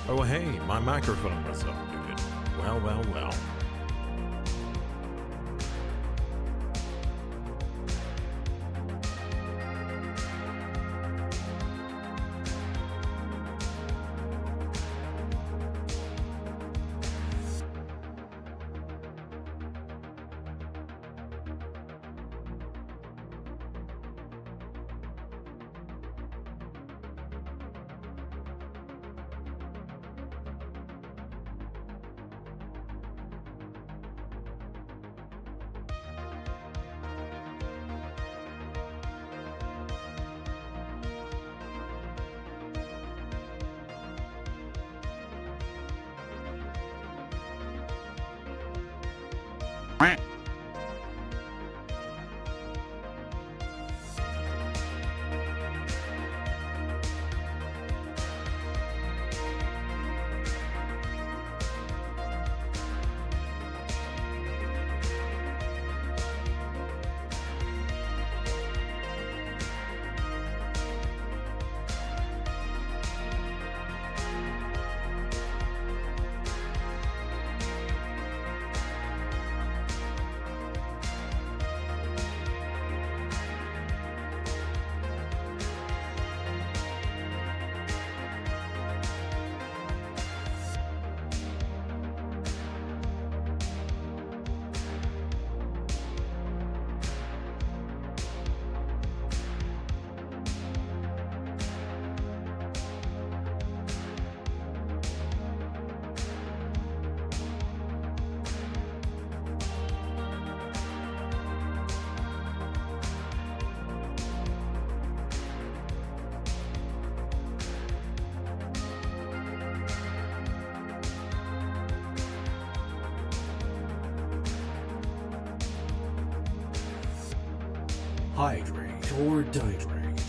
Oh, hey, my microphone was unmuted. Well, well, well. Hydrate or dihydrate.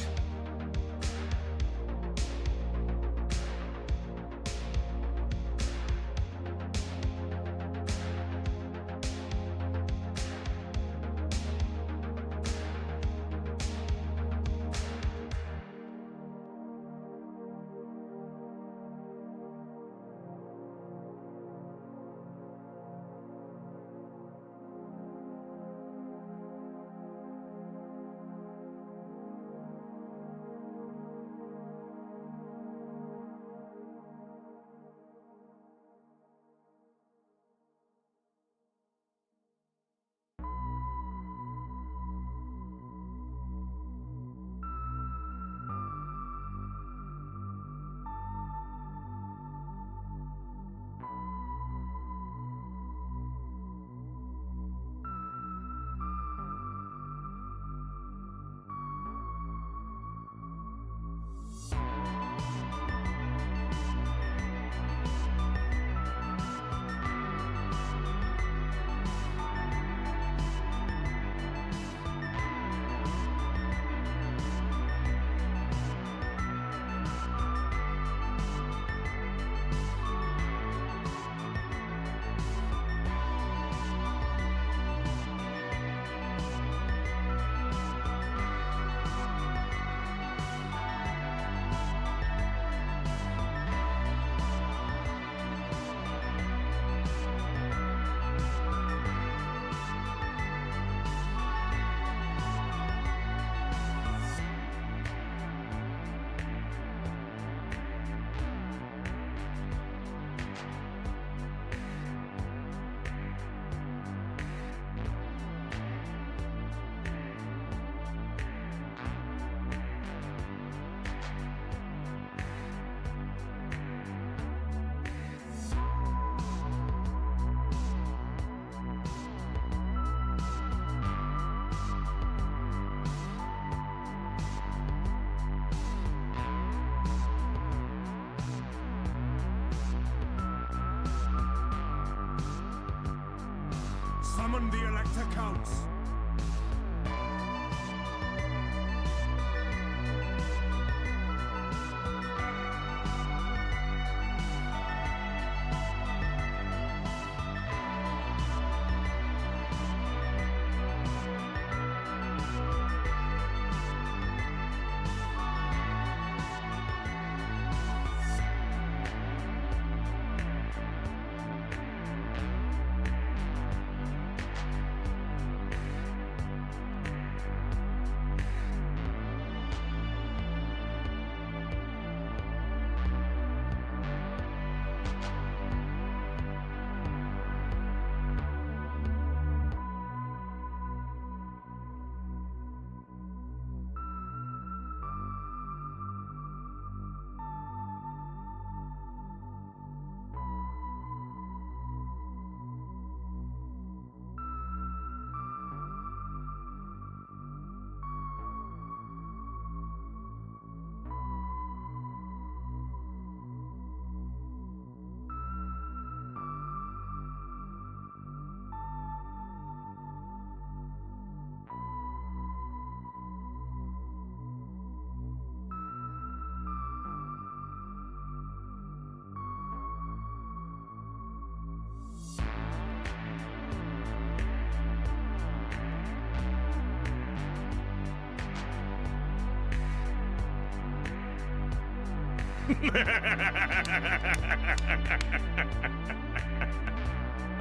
Summon the Elector Counts.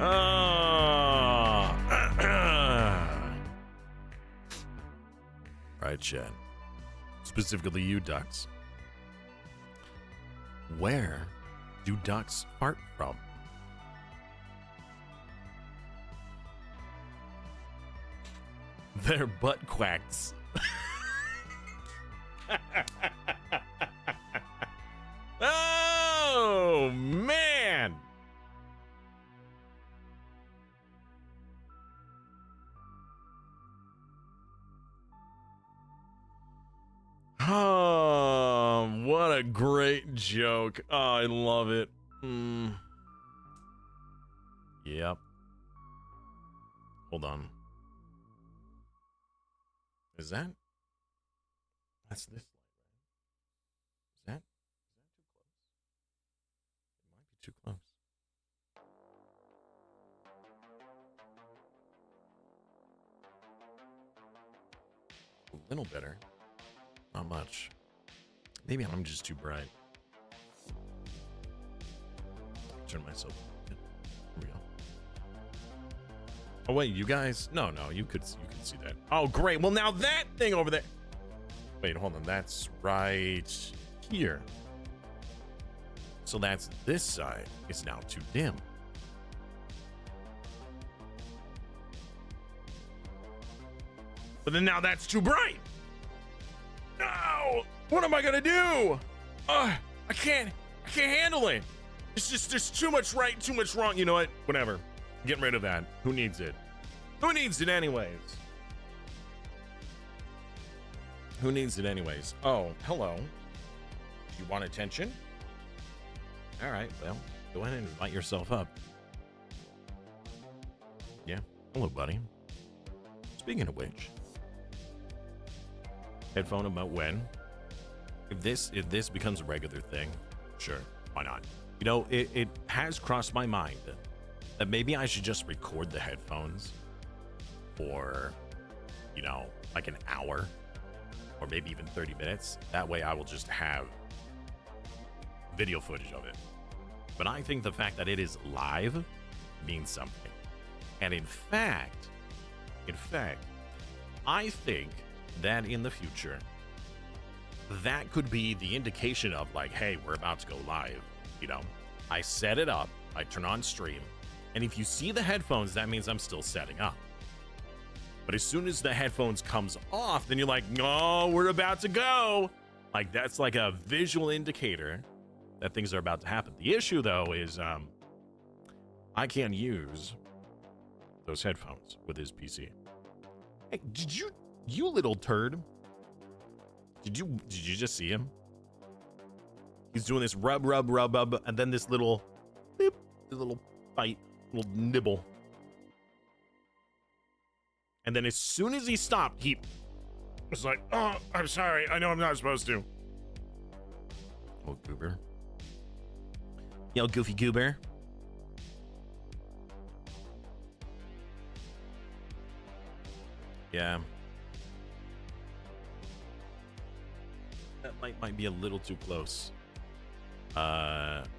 Oh. Right, Chad. Specifically you ducks. Where do ducks fart from? Their butt quacks. Oh, man. Oh, what a great joke. Oh, I love it. Yep. Hold on. Is that? That's this light, right? Is that too close? It might be too close. A little better. Not much. Maybe I'm just too bright. Turn myself. Here we go. Oh wait, you guys? No, you could see that. Oh great. Well now that thing over there. Wait, hold on. That's right here. So that's this side. It's now too dim. But then now that's too bright. No! What am I gonna do? I can't handle it. It's just there's too much right, too much wrong. You know what? Whatever. Getting rid of that. Who needs it? Who needs it anyways? Who needs it anyways? Oh, hello. You want attention? All right, well, go ahead and invite yourself up. Yeah, hello, buddy. Speaking of which, headphone about when? If this becomes a regular thing, sure, why not? You know, it has crossed my mind that maybe I should just record the headphones for, you know, like an hour or maybe even 30 minutes. That way I will just have video footage of it. But I think the fact that it is live means something. And in fact, I think that in the future, that could be the indication of like, hey, we're about to go live. You know, I set it up, I turn on stream, and if you see the headphones, that means I'm still setting up. But as soon as the headphones comes off, then you're like, oh, we're about to go. Like that's like a visual indicator that things are about to happen. The issue though is I can't use those headphones with his PC. Hey, did you little turd? Did you just see him? He's doing this rub, and then this little beep, this little bite, little nibble. And then as soon as he stopped, he was like, oh, I'm sorry. I know I'm not supposed to. Oh, goober. Yo, goofy goober. Yeah. That light might be a little too close.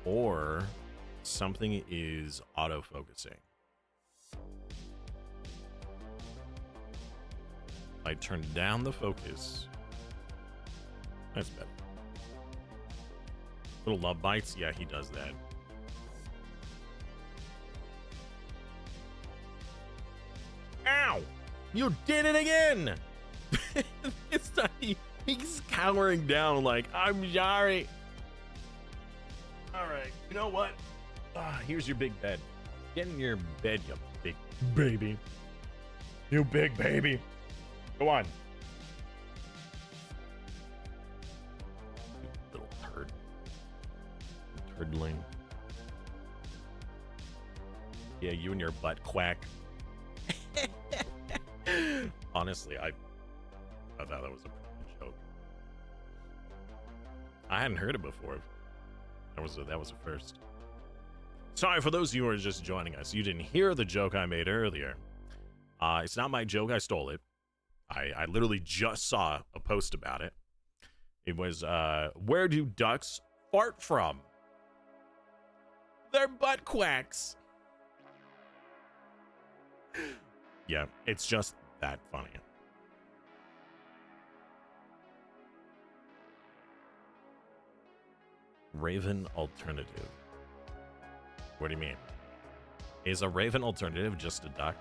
Or something is auto-focusing. I turn down the focus. That's better. Little love bites. Yeah, he does that. Ow! You did it again! It's not, he's cowering down like, I'm sorry. All right, you know what? Here's your big bed. Get in your bed, you big baby. You big baby. Go on. You little turd. Turdling. Yeah, you and your butt quack. Honestly, I thought that was a pretty joke. I hadn't heard it before. That was a first. Sorry for those of you who are just joining us. You didn't hear the joke I made earlier. It's not my joke. I stole it. I literally just saw a post about it. It was, where do ducks fart from? They're butt quacks. Yeah, it's just that funny. Raven alternative. What do you mean? Is a raven alternative just a duck?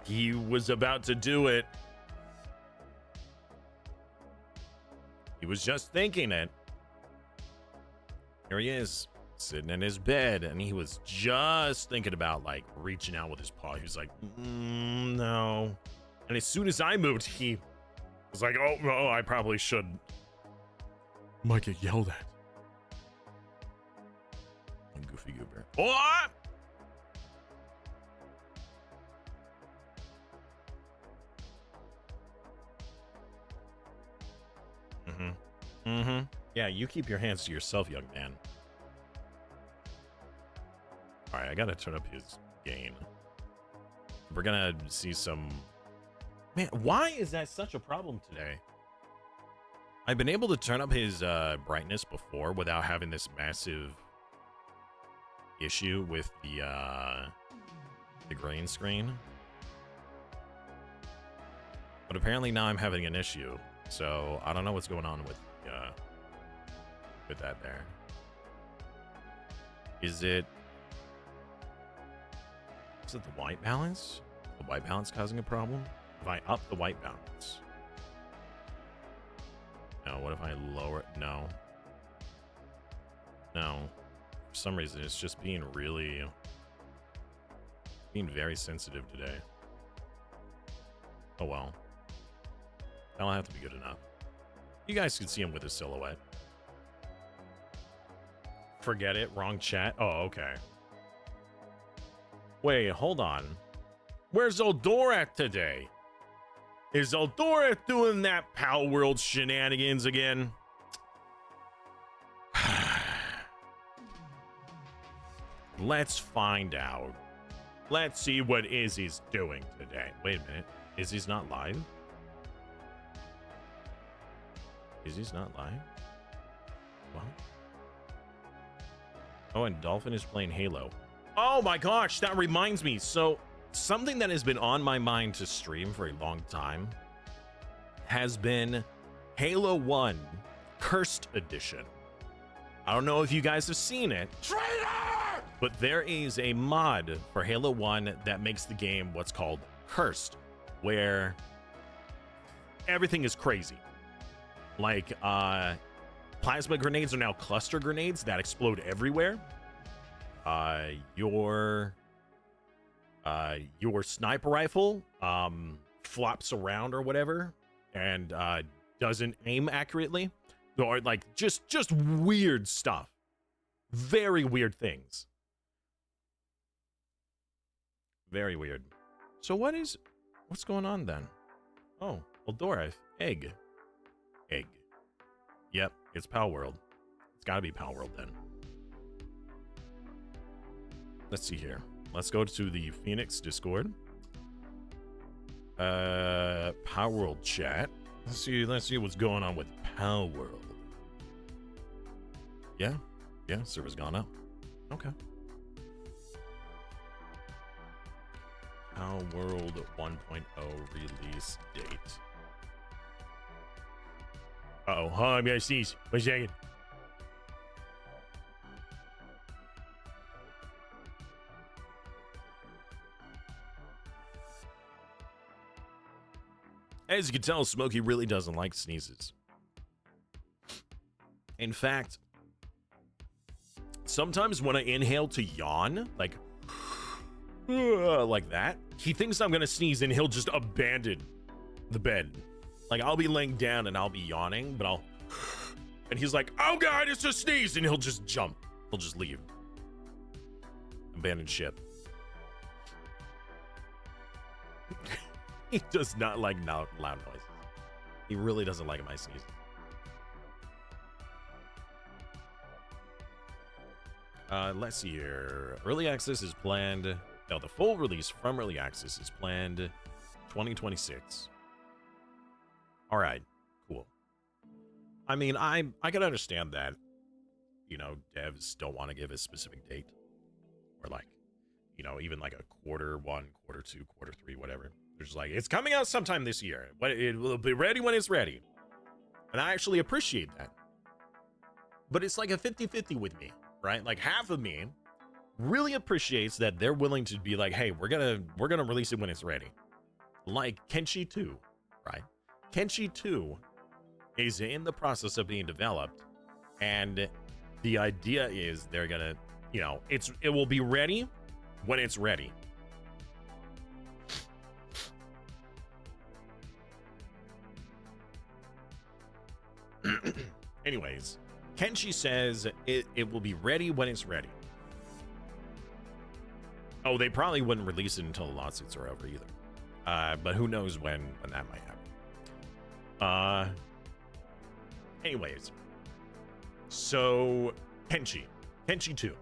He was about to do it. He was just thinking it. Here he is, sitting in his bed, and he was just thinking about like reaching out with his paw. He was like, no. And as soon as I moved, he was like, oh no, I probably should. Might get yelled at. And Goofy Goober. What? Yeah, you keep your hands to yourself, young man. All right, I gotta turn up his gain. We're gonna see some... Man, why is that such a problem today? I've been able to turn up his brightness before without having this massive issue with the green screen. But apparently now I'm having an issue. So I don't know what's going on with that there. Is it the white balance? The white balance causing a problem? If I up the white balance? No, what if I lower it? No. No. For some reason it's just being very sensitive today. Oh well. That'll have to be good enough. You guys can see him with his silhouette. Forget it. Wrong chat. Oh, okay. Wait, hold on. Where's Eldorak today? Is Eldorak doing that Pal World shenanigans again? Let's find out. Let's see what Izzy's doing today. Wait a minute. Izzy's not live? Izzy's not live? What? Oh, and Dolphin is playing Halo. Oh my gosh, that reminds me. So, something that has been on my mind to stream for a long time has been Halo 1 Cursed Edition. I don't know if you guys have seen it. Traitor! But there is a mod for Halo 1 that makes the game what's called Cursed, where everything is crazy. Like, plasma grenades are now cluster grenades that explode everywhere. Your sniper rifle flops around or whatever and doesn't aim accurately. Or like just weird stuff. Very weird things. Very weird. So what's going on then? Oh, Eldora, egg. Yep, it's Pal World. It's gotta be Pal World then. Let's see here. Let's go to the Phoenix Discord. Pal World chat. Let's see what's going on with Pal World. Yeah, server's gone up. Okay. Pal World 1.0 release date. Uh-oh, I'm gonna sneeze. Wait a second. As you can tell, Smokey really doesn't like sneezes. In fact, sometimes when I inhale to yawn, like that, he thinks I'm gonna sneeze and he'll just abandon the bed. Like, I'll be laying down and I'll be yawning, but and he's like, oh God, it's a sneeze, and he'll just jump. He'll just leave. Abandon ship. He does not like loud noises. He really doesn't like my sneezing. Let's see here. Early access is planned. No, the full release from early access is planned 2026. All right, cool. I mean, I can understand that, you know, devs don't want to give a specific date, or like, you know, even like a quarter one, quarter two, quarter three, whatever. They're just like, it's coming out sometime this year. But it will be ready when it's ready. And I actually appreciate that. But it's like a 50-50 with me, right? Like half of me really appreciates that they're willing to be like, hey, we're gonna release it when it's ready. Like Kenshi 2, right? Kenshi 2 is in the process of being developed, and the idea is they're gonna, you know, it will be ready when it's ready. Anyways, Kenshi says it will be ready when it's ready. Oh, they probably wouldn't release it until the lawsuits are over either. But who knows when that might happen. Anyways, so Kenshi 2.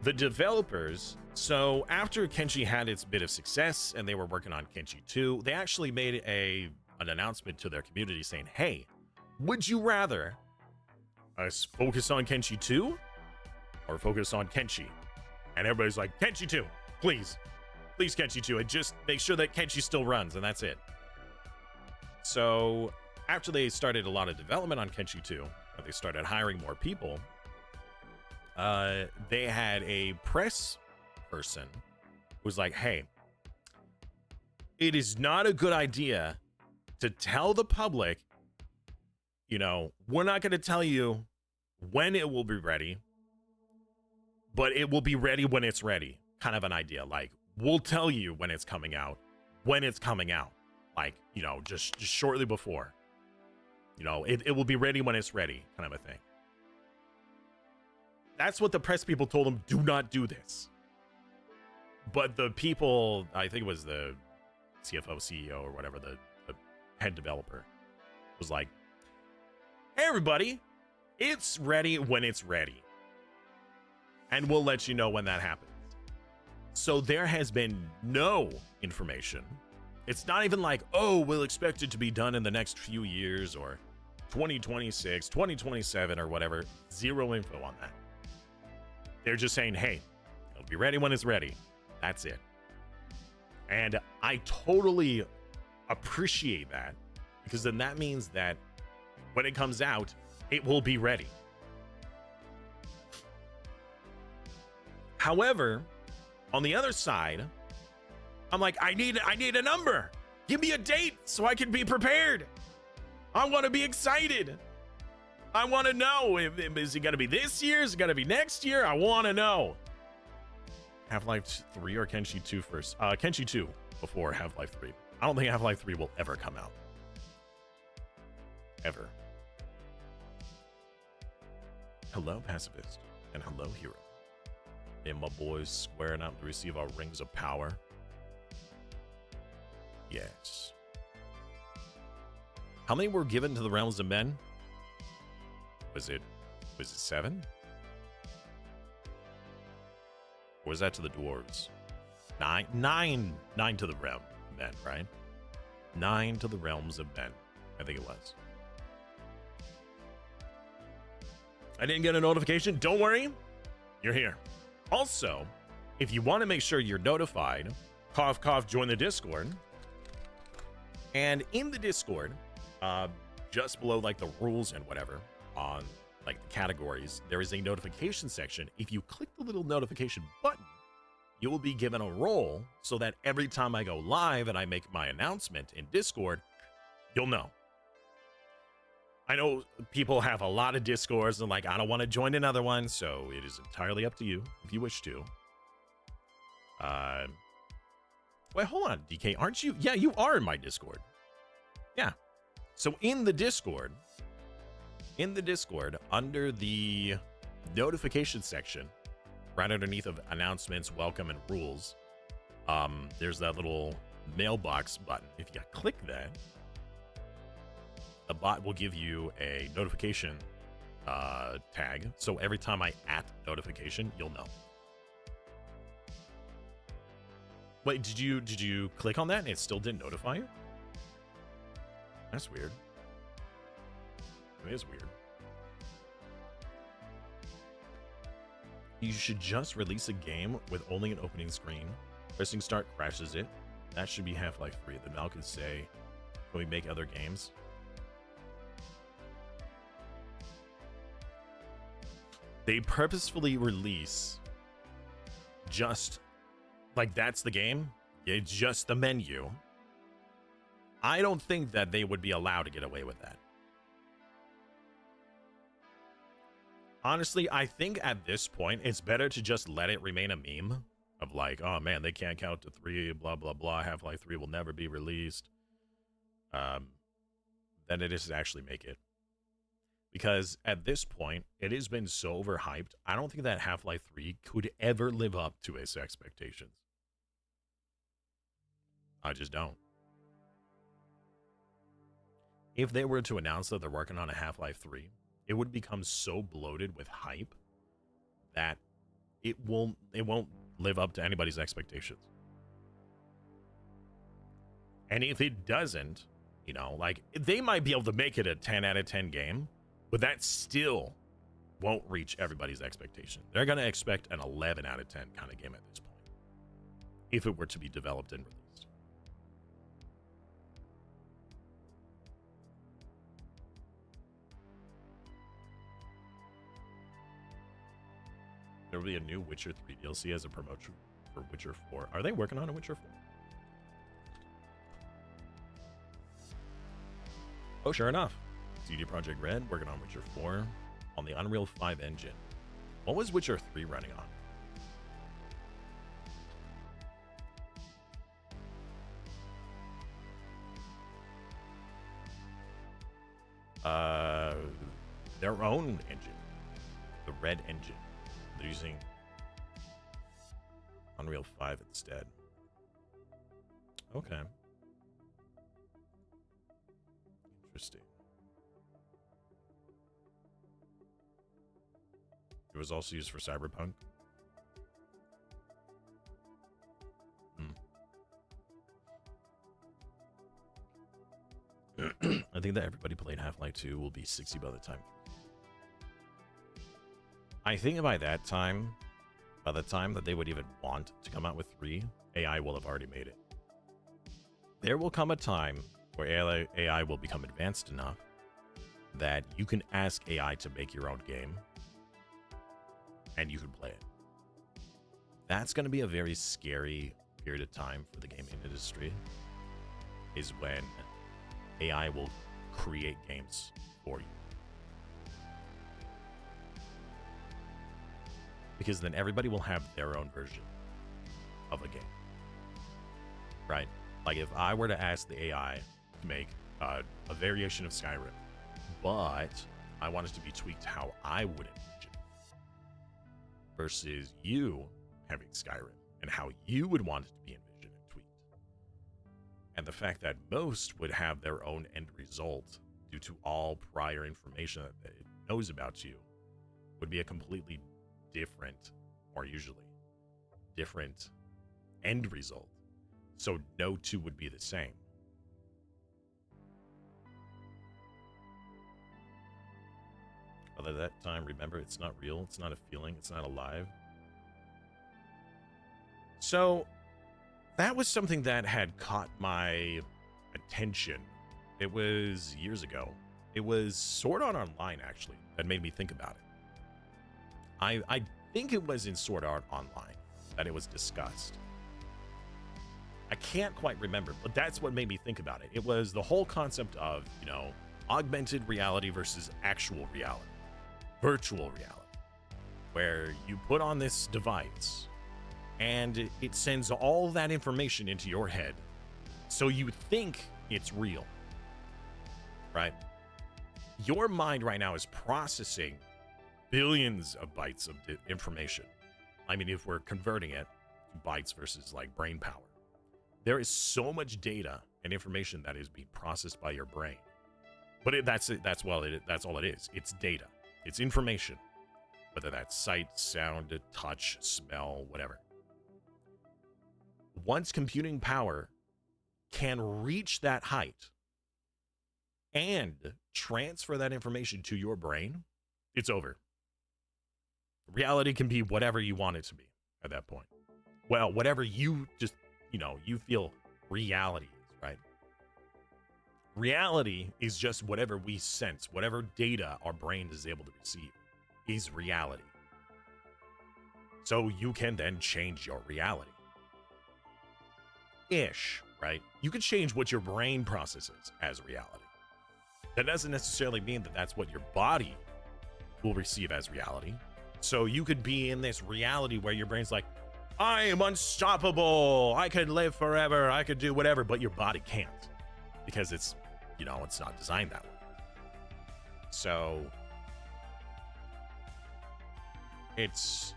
The developers, so after Kenshi had its bit of success and they were working on Kenshi 2, they actually made an announcement to their community saying, hey, would you rather us focus on Kenshi 2 or focus on Kenshi? And everybody's like, Kenshi 2, please. Please, Kenshi 2. And just make sure that Kenshi still runs, and that's it. So after they started a lot of development on Kenshi 2, they started hiring more people, they had a press person who was like, hey, it is not a good idea to tell the public, you know, we're not going to tell you when it will be ready, but it will be ready when it's ready. Kind of an idea. Like, we'll tell you when it's coming out. Like, you know, just shortly before. You know, it will be ready when it's ready, kind of a thing. That's what the press people told him. Do not do this. But the people, I think it was the CFO, CEO, or whatever, the head developer, was like, hey, everybody, it's ready when it's ready. And we'll let you know when that happens. So there has been no information. It's not even like, oh, we'll expect it to be done in the next few years, or 2026, 2027, or whatever. Zero info on that. They're just saying, hey, it'll be ready when it's ready. That's it. And I totally appreciate that, because then that means that when it comes out, it will be ready. However, on the other side, I'm like, I need a number. Give me a date so I can be prepared. I want to be excited. I want to know, is it going to be this year? Is it going to be next year? I want to know. Half-Life 3 or Kenshi 2 first? Kenshi 2 before Half-Life 3. I don't think Half-Life 3 will ever come out. Ever. Hello, Pacifist. And hello, Hero. And my boys squaring up to receive our rings of power. Yes. How many were given to the realms of men? Was it 7? Or was that to the dwarves? 9 to the realm of men, right? 9 to the realms of men. I think it was. I didn't get a notification. Don't worry. You're here. Also, if you want to make sure you're notified, cough, cough, join the Discord. And in the Discord, just below like the rules and whatever, on like the categories, there is a notification section. If you click the little notification button, you will be given a role so that every time I go live and I make my announcement in Discord, you'll know. I know people have a lot of Discords and like, I don't want to join another one, so it is entirely up to you if you wish to. Wait, hold on, DK, aren't you? Yeah, you are in my Discord. Yeah. So in the Discord, under the notification section, right underneath of announcements, welcome, and rules, there's that little mailbox button. If you click that, the bot will give you a notification tag. So every time I notification, you'll know. Wait, did you click on that and it still didn't notify you? That's weird. It is weird. You should just release a game with only an opening screen. Pressing start crashes it. That should be Half-Life 3. Then Mal could say, can we make other games? They purposefully release just like that's the game. It's just the menu. I don't think that they would be allowed to get away with that. Honestly, I think at this point, it's better to just let it remain a meme of like, oh man, they can't count to 3, blah, blah, blah. Half-Life 3 will never be released. Than it is to actually make it. Because at this point, it has been so overhyped. I don't think that Half-Life 3 could ever live up to its expectations. I just don't. If they were to announce that they're working on a Half-Life 3, it would become so bloated with hype that it won't live up to anybody's expectations. And if it doesn't, you know, like they might be able to make it a 10 out of 10 game, but that still won't reach everybody's expectation. They're going to expect an 11 out of 10 kind of game at this point, if it were to be developed and released. There will be a new Witcher 3 DLC as a promotion for Witcher 4. Are they working on a Witcher 4? Oh, sure enough. CD Projekt Red working on Witcher 4 on the Unreal 5 engine. What was Witcher 3 running on? Their own engine. The Red engine. They're using Unreal 5 instead. Okay. Interesting. It was also used for Cyberpunk. I think that everybody played Half-Life 2 will be 60 by the time. I think by the time that they would even want to come out with 3, AI will have already made it. There will come a time where AI will become advanced enough that you can ask AI to make your own game and you can play it. That's going to be a very scary period of time for the gaming industry, is when AI will create games for you. Because then everybody will have their own version of a game, right? Like if I were to ask the AI to make a variation of Skyrim, but I want it to be tweaked how I would envision it, versus you having Skyrim and how you would want it to be envisioned and tweaked. And the fact that most would have their own end result due to all prior information that it knows about you would be a completely different, or usually different, end result. So no two would be the same. But at that time, remember, it's not real, it's not a feeling, it's not alive. So that was something that had caught my attention. It was years ago. It was Sword Art Online, actually, that made me think about it. I think it was in Sword Art Online that it was discussed. I can't quite remember, but that's what made me think about it. It was the whole concept of, you know, augmented reality versus actual reality, virtual reality, where you put on this device and it sends all that information into your head. So you think it's real, right? Your mind right now is processing billions of bytes of information. I mean, if we're converting it to bytes versus like brain power, there is so much data and information that is being processed by your brain. But that's all it is. It's data. It's information, whether that's sight, sound, touch, smell, whatever. Once computing power can reach that height and transfer that information to your brain, it's over. Reality can be whatever you want it to be at that point. Well, whatever you just, you feel reality is, right? Reality is just whatever we sense, whatever data our brain is able to receive is reality. So you can then change your reality. Ish, right? You can change what your brain processes as reality. That doesn't necessarily mean that that's what your body will receive as reality. So you could be in this reality where your brain's like, I am unstoppable. I could live forever. I could do whatever, but your body can't because it's, it's not designed that way. So it's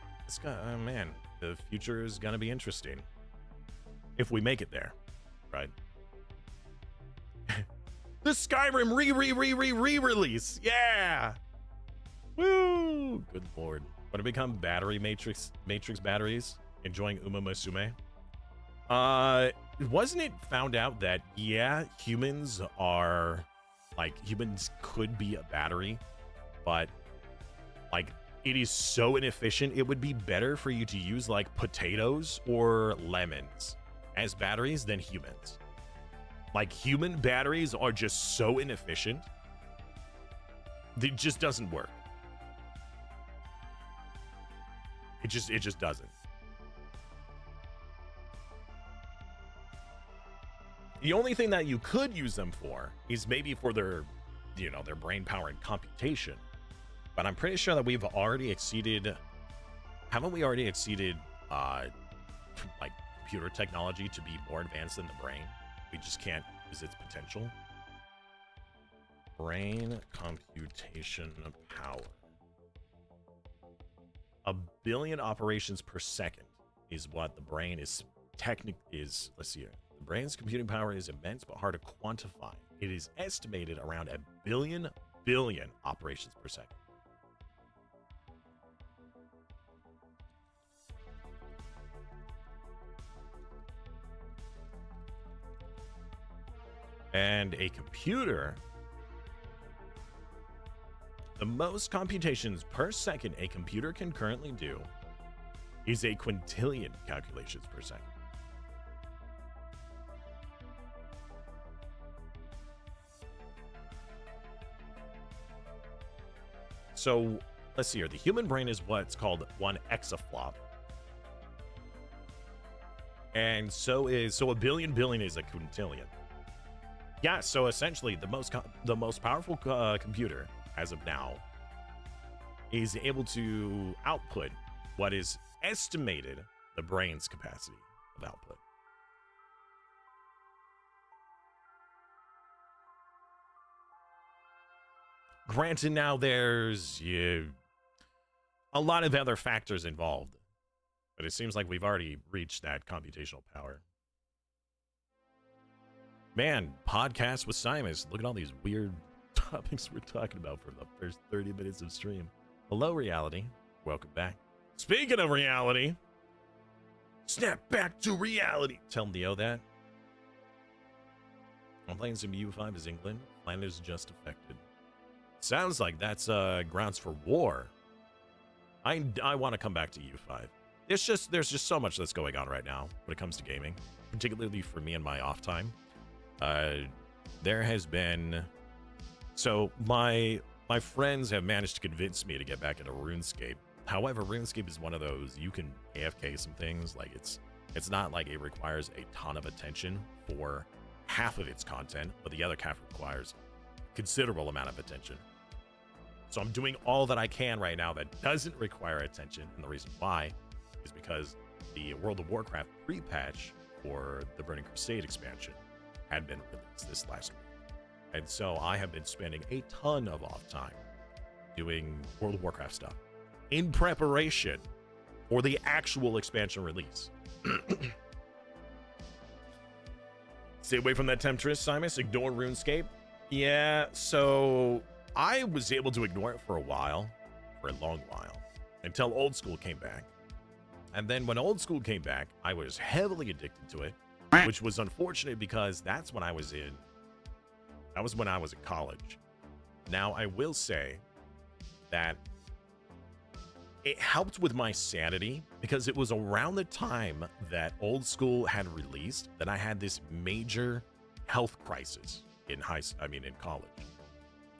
man, the future is going to be interesting if we make it there, right? The Skyrim re-release. Yeah. Woo! Good lord. Want to become battery matrix batteries? Enjoying Uma Musume? Wasn't it found out that, humans could be a battery, but, it is so inefficient, it would be better for you to use, potatoes or lemons as batteries than humans. Human batteries are just so inefficient. It just doesn't work. It just doesn't. The only thing that you could use them for is maybe for their, their brain power and computation. But I'm pretty sure that we've already exceeded, haven't we already exceeded, computer technology to be more advanced than the brain? We just can't use its potential. Brain computation power. 1 billion operations per second is what the brain is let's see here. The brain's computing power is immense but hard to quantify. It is estimated around 1 billion operations per second. And a computer, the most computations per second a computer can currently do is a quintillion calculations per second. So let's see here. The human brain is what's called 1 exaflop. And so 1 billion is a quintillion. Yeah, so essentially the most powerful computer as of now is able to output what is estimated the brain's capacity of output. Granted, now there's a lot of other factors involved, but it seems like we've already reached that computational power. Man, podcast with Simus. Look at all these weird topics we're talking about for the first 30 minutes of stream. Hello, reality. Welcome back. Speaking of reality, snap back to reality. Tell Leo that. I'm playing some U5 as England. Flanders just affected. Sounds like that's grounds for war. I want to come back to U5. There's just so much that's going on right now when it comes to gaming, particularly for me and my off time. There has been, so my friends have managed to convince me to get back into RuneScape. However, RuneScape is one of those, you can AFK some things. Like it's not like it requires a ton of attention for half of its content, but the other half requires considerable amount of attention. So I'm doing all that I can right now that doesn't require attention, and the reason why is because the World of Warcraft pre-patch for the Burning Crusade expansion had been released this last week. And so I have been spending a ton of off time doing World of Warcraft stuff in preparation for the actual expansion release. Stay away from that temptress, Simus. Ignore RuneScape. Yeah, so I was able to ignore it for a while, for a long while, until old school came back. And then when old school came back, I was heavily addicted to it, which was unfortunate because that's when I was in college. Now, I will say that it helped with my sanity because it was around the time that old school had released that I had this major health crisis in college.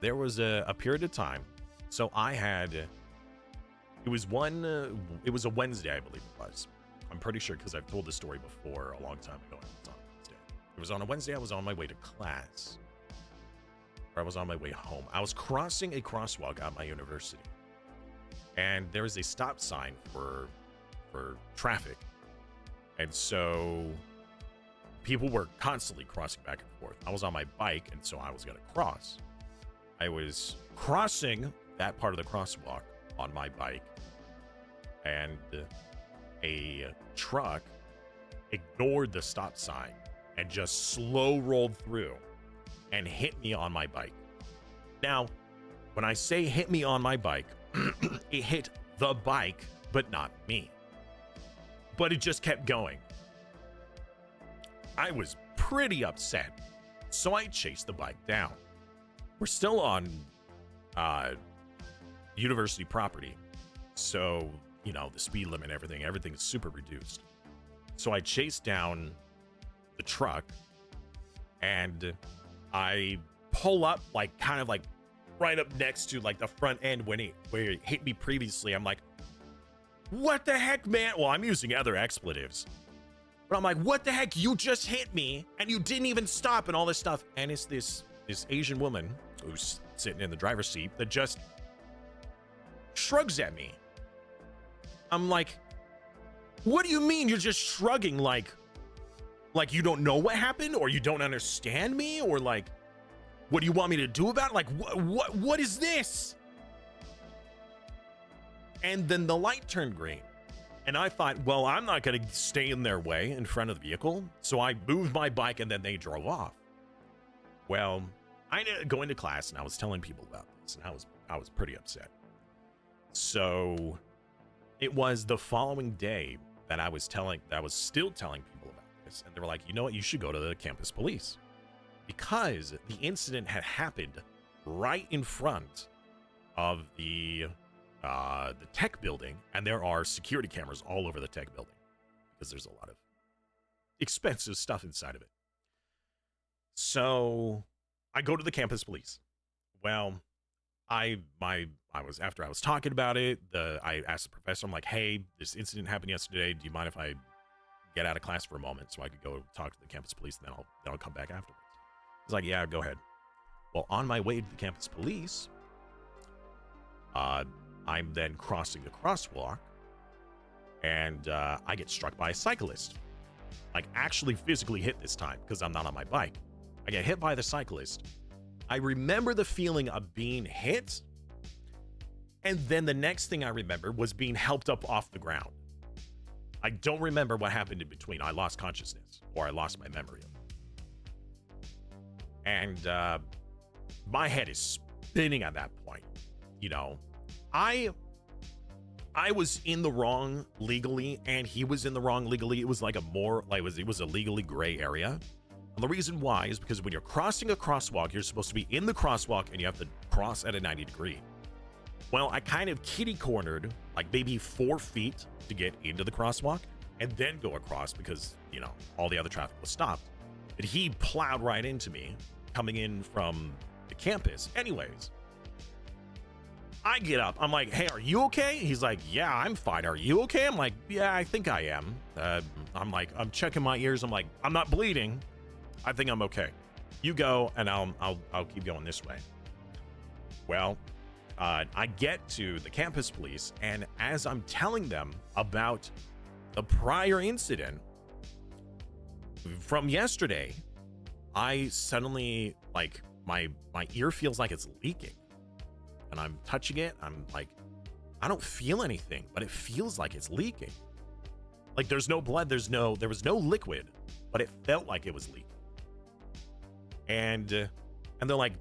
There was a period of time. So I had, it was a Wednesday, I believe it was. I'm pretty sure because I've told this story before a long time ago. It was on a Wednesday. I was on my way to class. Or I was on my way home. I was crossing a crosswalk at my university. And there is a stop sign for traffic. And so people were constantly crossing back and forth. I was on my bike, and so I was going to cross. I was crossing that part of the crosswalk on my bike, and a truck ignored the stop sign and just slow rolled through and hit me on my bike. Now, when I say hit me on my bike, it hit the bike, but not me. But it just kept going. I was pretty upset, so I chased the bike down. We're still on university property, so, you know, the speed limit and everything's super reduced. So I chased down the truck, and I pull up, like, kind of like right up next to like the front end where it hit me previously. I'm like, what the heck, man? Well, I'm using other expletives, but I'm like, what the heck? You just hit me and you didn't even stop and all this stuff. And it's this Asian woman who's sitting in the driver's seat that just shrugs at me. I'm like, what do you mean you're just shrugging? Like you don't know what happened, or you don't understand me, or like, what do you want me to do about it? Like, what is this? And then the light turned green. And I thought, well, I'm not going to stay in their way in front of the vehicle. So I moved my bike, and then they drove off. Well, I ended up going to class, and I was telling people about this, and I was pretty upset. So it was the following day that I was still telling people about this. And they were like, you know what? You should go to the campus police. Because the incident had happened right in front of the tech building, and there are security cameras all over the tech building because there's a lot of expensive stuff inside of it. So I go to the campus police. Well, after I was talking about it, I asked the professor, I'm like, hey, this incident happened yesterday. Do you mind if I get out of class for a moment so I could go talk to the campus police, and then I'll come back afterwards? He's like, yeah, go ahead. Well, on my way to the campus police, I'm then crossing the crosswalk, and I get struck by a cyclist. Like, actually physically hit this time because I'm not on my bike. I get hit by the cyclist. I remember the feeling of being hit, and then the next thing I remember was being helped up off the ground. I don't remember what happened in between. I lost consciousness, or I lost my memory of it. And my head is spinning at that point. You know, I was in the wrong legally, and he was in the wrong legally. It was like it was a legally gray area. And the reason why is because when you're crossing a crosswalk, you're supposed to be in the crosswalk, and you have to cross at a 90 degree. Well, I kind of kitty cornered like maybe 4 feet to get into the crosswalk and then go across because, you know, all the other traffic was stopped. But he plowed right into me coming in from the campus. Anyways, I get up. I'm like, hey, are you okay? He's like, yeah, I'm fine. Are you okay? I'm like, yeah, I think I am. I'm checking my ears. I'm like, I'm not bleeding. I think I'm okay. You go, and I'll keep going this way. Well, I get to the campus police, and as I'm telling them about the prior incident from yesterday, I suddenly, like, my ear feels like it's leaking, and I'm touching it. I'm like, I don't feel anything, but it feels like it's leaking. Like, there's no blood, there was no liquid, but it felt like it was leaking. And they're like,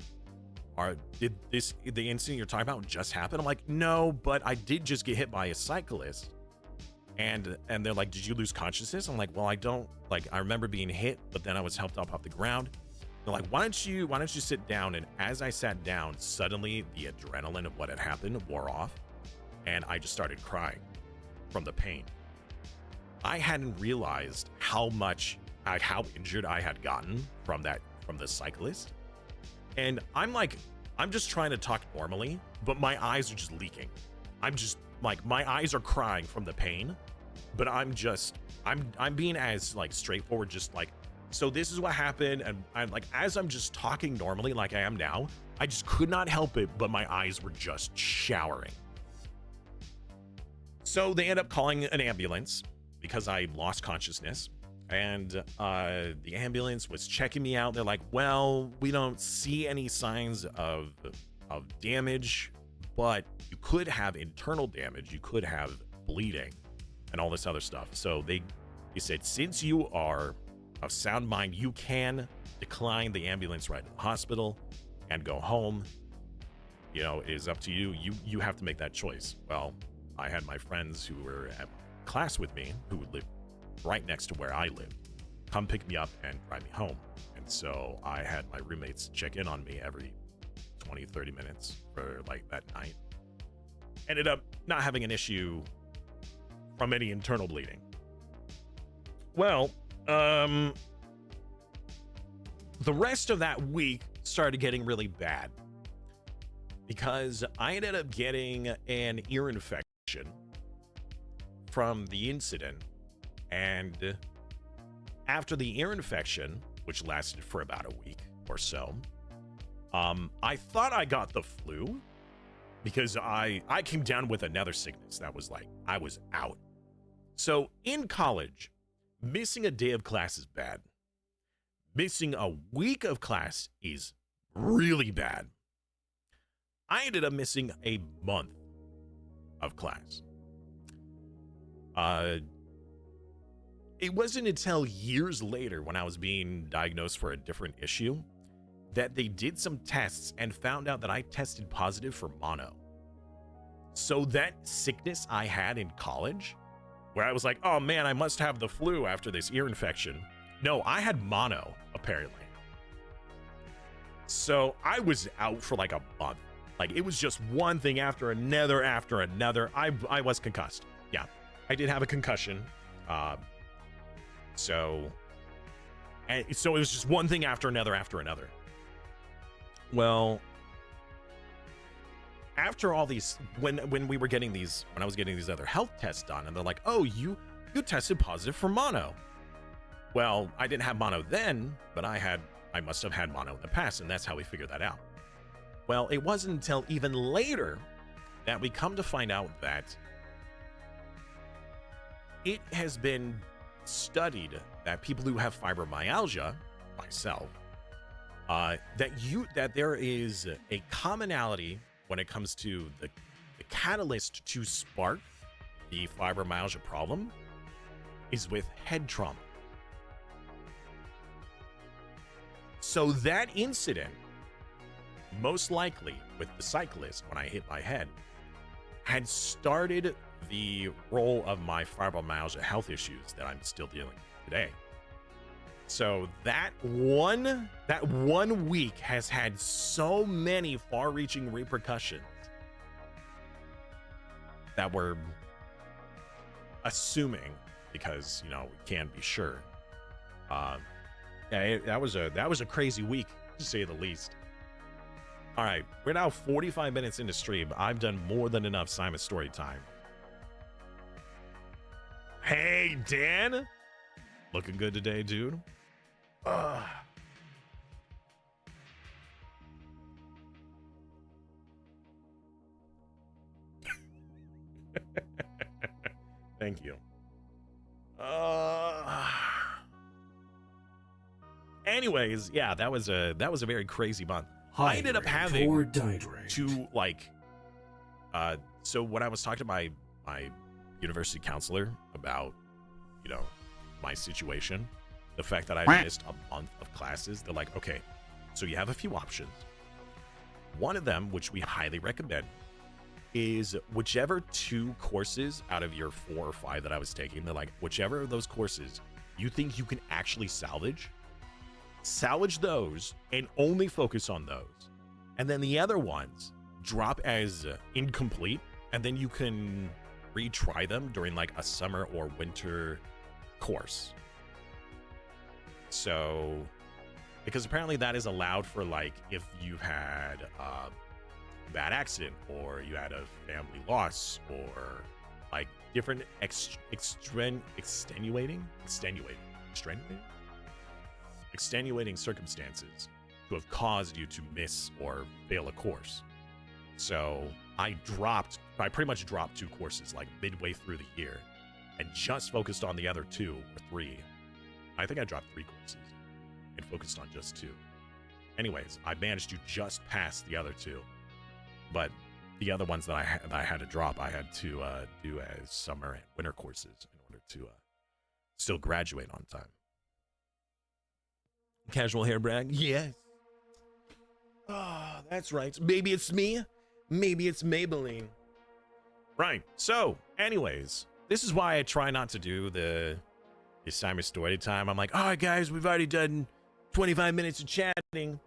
did the incident you're talking about just happen? I'm like, no, but I did just get hit by a cyclist. And they're like, did you lose consciousness? I'm like, well, I don't, like, I remember being hit, but then I was helped up off the ground. They're like, why don't you sit down? And as I sat down, suddenly the adrenaline of what had happened wore off, and I just started crying from the pain. I hadn't realized how injured I had gotten from the cyclist. And I'm just trying to talk normally, but my eyes are just leaking. I'm just like, my eyes are crying from the pain, but I'm being as like straightforward, just like, so this is what happened. And I'm like, as I'm just talking normally, like I am now, I just could not help it, but my eyes were just showering. So they end up calling an ambulance because I lost consciousness. And the ambulance was checking me out. They're like, well, we don't see any signs of damage, but you could have internal damage. You could have bleeding and all this other stuff. So they said, since you are of sound mind, you can decline the ambulance ride to the hospital and go home. You know, it is up to you. You have to make that choice. Well, I had my friends who were at class with me who would live right next to where I lived come pick me up and drive me home. And so I had my roommates check in on me every 20-30 minutes for like that night. Ended up not having an issue from any internal bleeding. Well, the rest of that week started getting really bad because I ended up getting an ear infection from the incident. And after the ear infection, which lasted for about a week or so, I thought I got the flu because I came down with another sickness that was like, I was out. So in college, missing a day of class is bad. Missing a week of class is really bad. I ended up missing a month of class. It wasn't until years later when I was being diagnosed for a different issue that they did some tests and found out that I tested positive for mono. So that sickness I had in college, where I was like, oh man, I must have the flu after this ear infection. No, I had mono, apparently. So I was out for like a month. Like it was just one thing after another after another. I was concussed. Yeah, I did have a concussion. So it was just one thing after another after another. Well, after all these, when we were getting these, when I was getting these other health tests done, and they're like, oh, you tested positive for mono. Well, I didn't have mono then, but I must have had mono in the past, and that's how we figured that out. Well, it wasn't until even later that we come to find out that it has been studied that people who have fibromyalgia, myself, that there is a commonality when it comes to the catalyst to spark the fibromyalgia problem is with head trauma. So that incident, most likely with the cyclist when I hit my head, had started the role of my fibromyalgia health issues that I'm still dealing with today. So that one week has had so many far-reaching repercussions that we're assuming, because we can't be sure. That was a crazy week, to say the least. All right, we're now 45 minutes into stream. I've done more than enough Simon story time. Hey, Dan. Looking good today, dude. Thank you. Anyways, yeah, that was a very crazy month. I ended up having to so when I was talking to my university counselor about, my situation, the fact that I missed a month of classes, they're like, okay, so you have a few options. One of them, which we highly recommend, is whichever 2 courses out of your 4 or 5 that I was taking, they're like, whichever of those courses you think you can actually salvage those and only focus on those. And then the other ones drop as incomplete, and then you can retry them during like a summer or winter course. So, because apparently that is allowed for like if you've had a bad accident or you had a family loss or like different extenuating circumstances to have caused you to miss or fail a course. So I pretty much dropped 2 courses like midway through the year and just focused on the other 2 or 3. I think I dropped 3 courses and focused on just 2. Anyways, I managed to just pass the other 2, but the other ones that I had to drop, I had to do as summer and winter courses in order to still graduate on time. Casual hair brag, yes. Ah, that's right. Maybe it's me. Maybe it's Maybelline. Right. So, anyways, this is why I try not to do the assignment story time. I'm like, all right, guys, we've already done 25 minutes of chatting.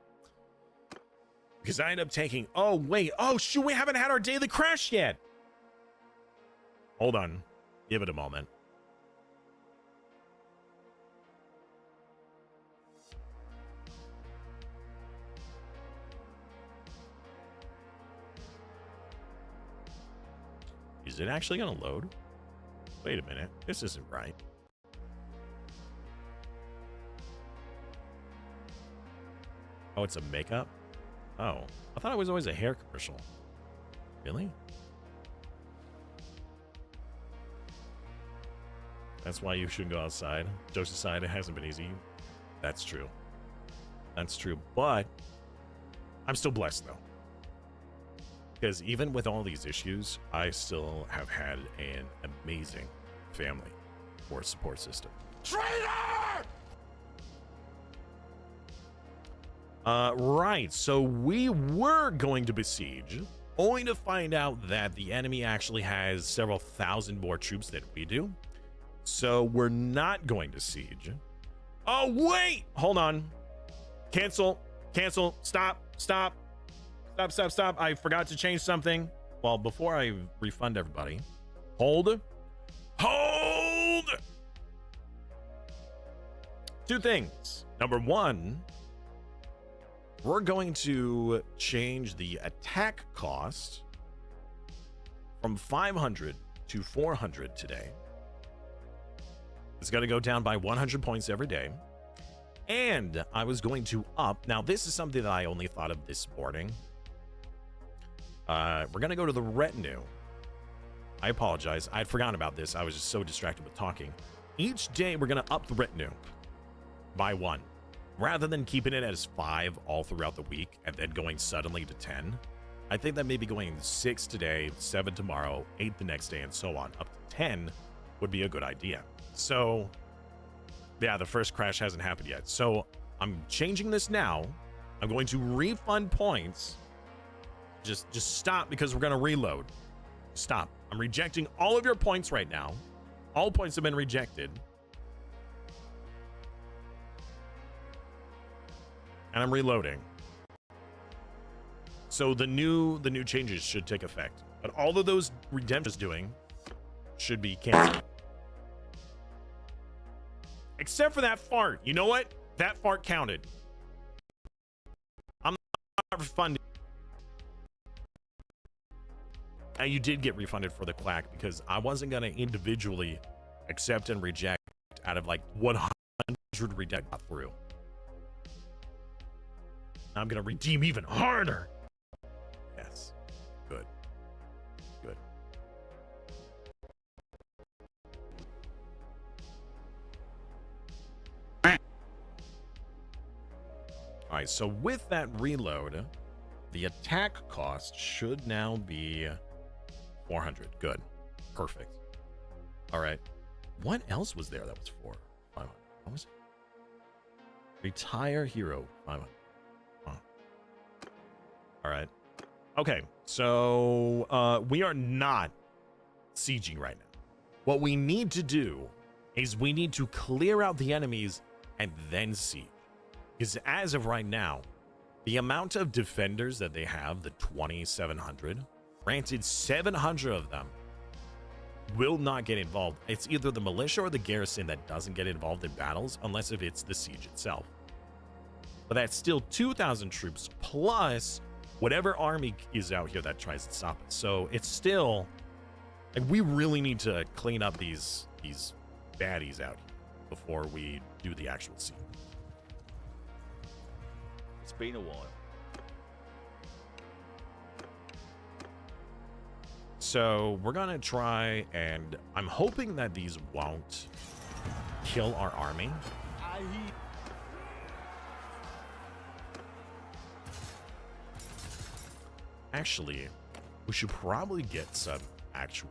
Because I end up taking, oh, wait. Oh, shoot, we haven't had our daily crash yet. Hold on. Give it a moment. Is it actually going to load? Wait a minute. This isn't right. Oh, it's a makeup? Oh, I thought it was always a hair commercial. Really? That's why you shouldn't go outside. Joseph's side, it hasn't been easy. That's true. That's true. But I'm still blessed, though. Because even with all these issues, I still have had an amazing family or support system. Traitor! Right. So we were going to besiege, only to find out that the enemy actually has several thousand more troops than we do. So we're not going to siege. Oh, wait! Hold on. Cancel. Cancel. Stop. Stop. Stop, stop, stop. I forgot to change something. Well, before I refund everybody, hold. 2 things. Number 1, we're going to change the attack cost from 500 to 400 today. It's going to go down by 100 points every day. And I was going to up. Now, this is something that I only thought of this morning. We're going to go to the retinue. I apologize. I had forgotten about this. I was just so distracted with talking. Each day, we're going to up the retinue by 1. Rather than keeping it as 5 all throughout the week and then going suddenly to 10, I think that maybe going 6 today, 7 tomorrow, 8 the next day, and so on, up to 10 would be a good idea. So, yeah, the first crash hasn't happened yet. So, I'm changing this now. I'm going to refund points. Just stop, because we're going to reload. Stop. I'm rejecting all of your points right now. All points have been rejected. And I'm reloading. So the new changes should take effect. But all of those redemptions doing should be canceled. Except for that fart. You know what? That fart counted. I'm not refunding. Now, you did get refunded for the quack because I wasn't going to individually accept and reject out of like 100 reject through. I'm going to redeem even harder. Yes. Good. Good. All right, so with that reload, the attack cost should now be 400. Good. Perfect. All right. What else was there that was 500? What was it? Retire hero 500. Huh. All right. Okay, so we are not sieging right now. What we need to do is we need to clear out the enemies and then siege. Because as of right now, the amount of defenders that they have, the 2,700, granted 700 of them will not get involved. It's either the militia or the garrison that doesn't get involved in battles unless if it's the siege itself. But that's still 2,000 troops plus whatever army is out here that tries to stop it. So it's still like we really need to clean up these baddies out here before we do the actual siege. It's been a while. So we're gonna try, and I'm hoping that these won't kill our army. Actually, we should probably get some actual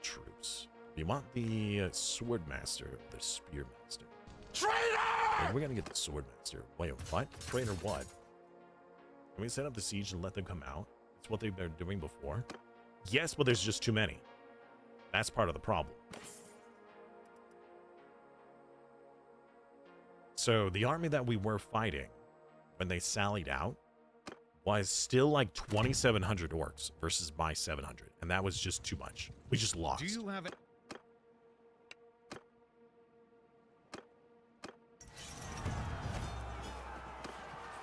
troops. You want the sword master, or the spear master? Traitor! We're gonna get the sword master. Wait, what? Traitor what? Can we set up the siege and let them come out? That's what they've been doing before. Yes, but there's just too many. That's part of the problem. So the army that we were fighting when they sallied out was still like 2,700 orcs versus my 700, and that was just too much. We just lost. Do you have it?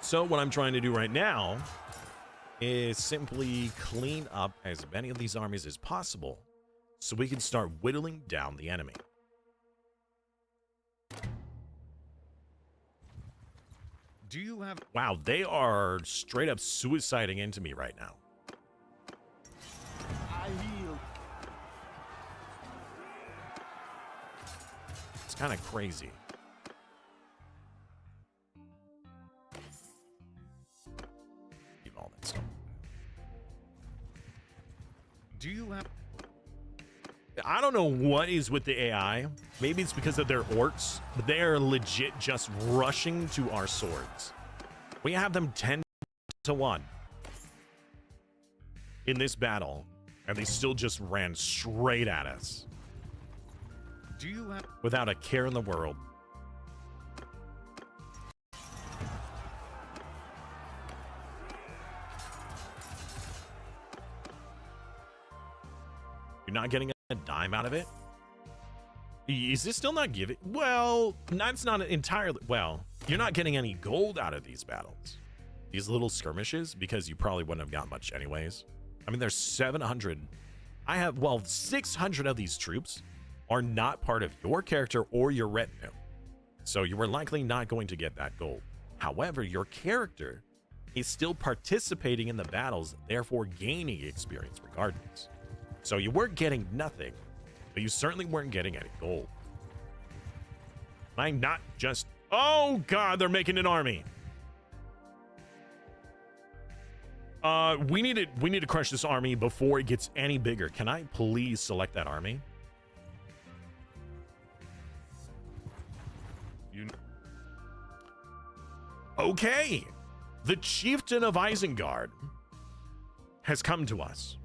So what I'm trying to do right now is simply clean up as many of these armies as possible so we can start whittling down the enemy. Do you have? Wow, they are straight up suiciding into me right now. I heal. It's kind of crazy. Leave all that stuff. Do you have? I don't know what is with the AI. Maybe it's because of their orcs, but they are legit just rushing to our swords. We have them 10-1 in this battle, and they still just ran straight at us Do you have? without a care in the world. You're not getting a dime out of it? Is this still not giving? Well, that's not entirely. Well, you're not getting any gold out of these battles. These little skirmishes, because you probably wouldn't have got much anyways. I mean, there's 700. I have, well, 600 of these troops are not part of your character or your retinue. So you are likely not going to get that gold. However, your character is still participating in the battles, therefore gaining experience regardless. So you weren't getting nothing, but you certainly weren't getting any gold. I'm not just... Oh, God, they're making an army. We need to crush this army before it gets any bigger. Can I please select that army? Okay. The Chieftain of Isengard has come to us.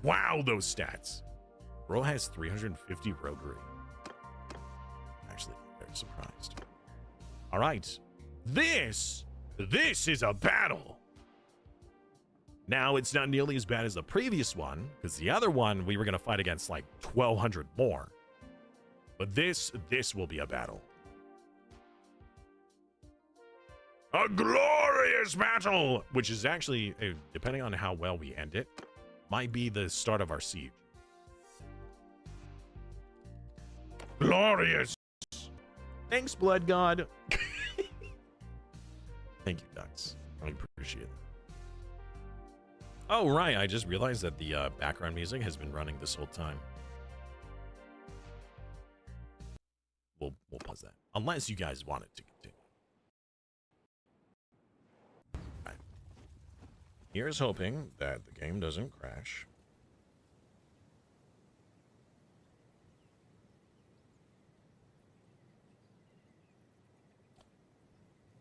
Wow, those stats. Bro has 350 roguery. Actually, very surprised. All right. This is a battle. Now, it's not nearly as bad as the previous one, because the other one, we were going to fight against like 1,200 more. But this will be a battle. A glorious battle! Which is actually, depending on how well we end it, might be the start of our siege. Glorious! Thanks, Blood God. Thank you, Ducks. I appreciate it. Oh, right. I just realized that the background music has been running this whole time. We'll pause that. Unless you guys want it to continue. Right. Here's hoping that the game doesn't crash.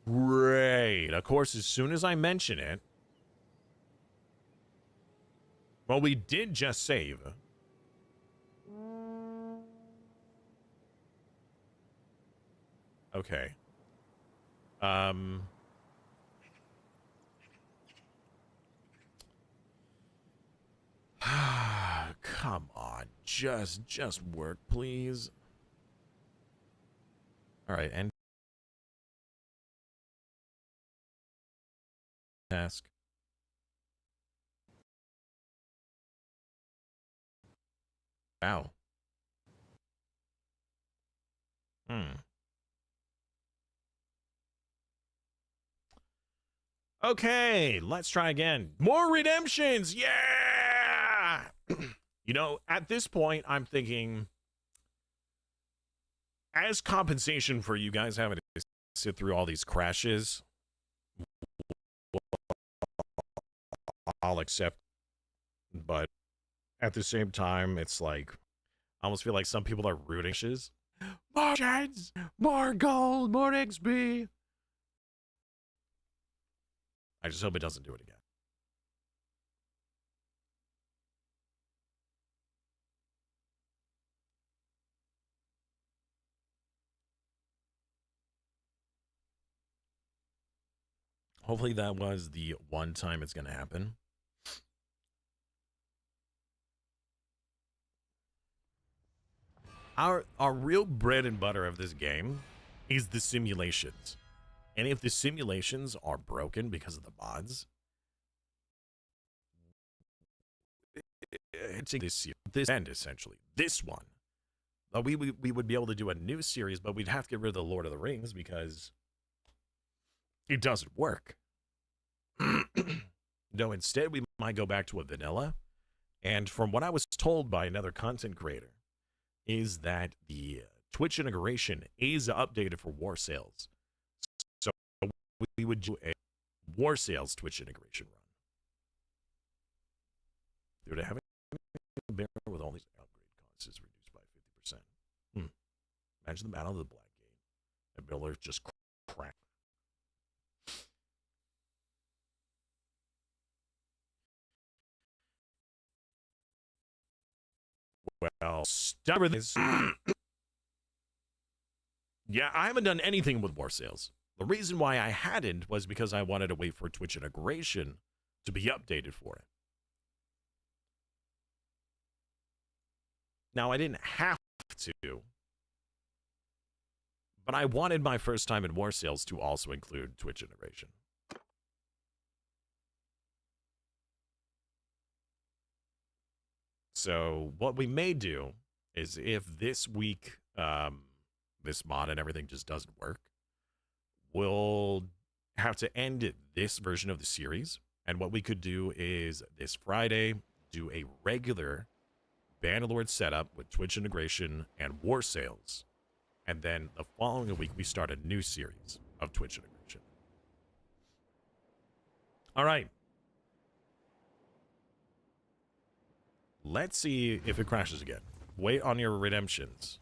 Great. Of course, as soon as I mention it. Well, we did just save. Okay. Come on. Just work, please. All right, end task. Wow. Okay, let's try again. More redemptions. Yeah. You know, at this point, I'm thinking, as compensation for you guys having to sit through all these crashes, I'll accept. But at the same time, it's like, I almost feel like some people are rooting. More chance, more gold, more XP. I just hope it doesn't do it again. Hopefully that was the one time it's going to happen. Our real bread and butter of this game is the simulations. And if the simulations are broken because of the mods, it's this end essentially. This one. We would be able to do a new series, but we'd have to get rid of the Lord of the Rings because it doesn't work. No, instead we might go back to a vanilla. And from what I was told by another content creator, is that the Twitch integration is updated for war sales. So we would do a war sales Twitch integration run. Dude, having a bear with all these upgrade costs is reduced by 50%. Imagine the Battle of the Black Gate. And builders just crack. Well, start with this. Yeah, I haven't done anything with war sales. The reason why I hadn't was because I wanted to wait for Twitch integration to be updated for it. Now, I didn't have to, but I wanted my first time in war sales to also include Twitch integration. So what we may do is if this week, this mod and everything just doesn't work, we'll have to end this version of the series. And what we could do is this Friday, do a regular Bannerlord setup with Twitch integration and war sales. And then the following week, we start a new series of Twitch integration. All right. Let's see if it crashes again. Wait on your redemptions.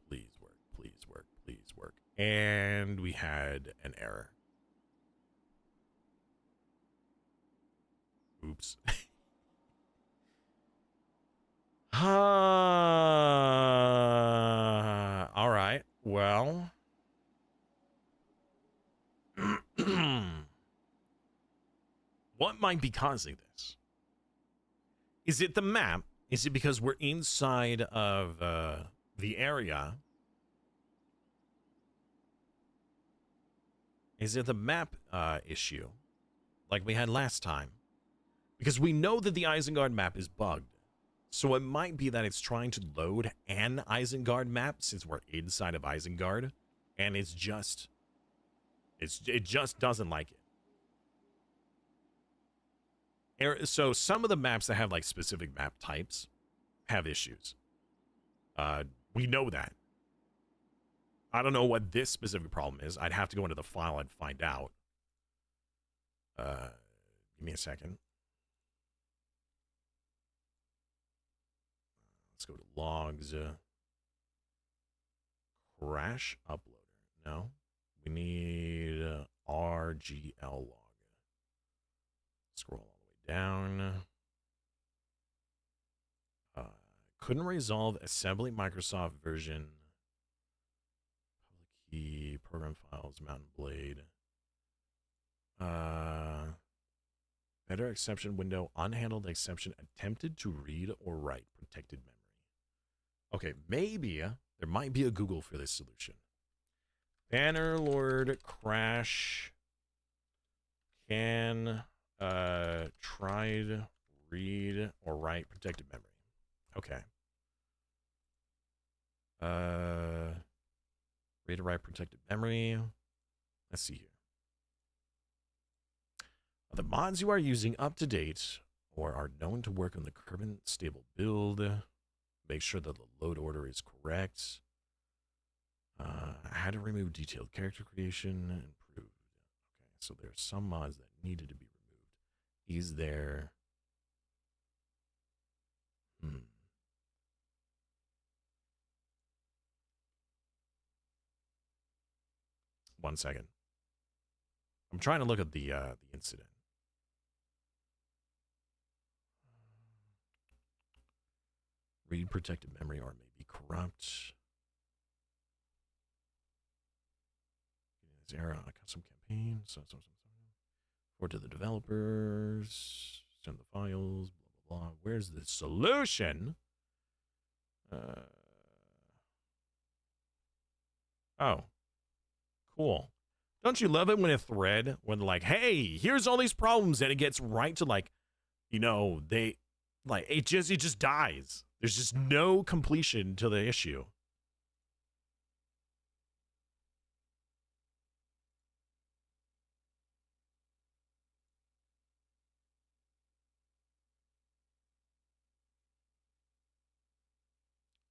Please work, please work, please work. And we had an error. Oops. All right. Well. What might be causing this? Is it the map? Is it because we're inside of the area? Is it the map issue like we had last time? Because we know that the Isengard map is bugged. So it might be that it's trying to load an Isengard map since we're inside of Isengard. And it just doesn't like it. So some of the maps that have like specific map types have issues. We know that. I don't know what this specific problem is. I'd have to go into the file and find out. Give me a second. Let's Let's go to logs. Crash uploader. No, we need RGL log. Scroll all the way down. Couldn't resolve assembly Microsoft version. Public key, program files, Mountain Blade. Better exception window, unhandled exception, attempted to read or write protected memory. Okay, maybe there might be a Google for this solution. Bannerlord crash can tried read or write protected memory. Okay. Read or write protected memory. Let's see here. Are the mods you are using up to date or are known to work on the current stable build? Make sure that the load order is correct. How to remove detailed character creation. Improved. Okay, so there are some mods that needed to be removed. Is there... One second. I'm trying to look at the incident. Read protected memory or may be corrupt. This error on a custom campaign. Forward to the developers. Send the files. Blah, blah, blah. Where's the solution? Oh. Cool. Don't you love it when a thread, when like, hey, here's all these problems, and it gets right to like, you know, they, like, it just dies. There's just no completion to the issue.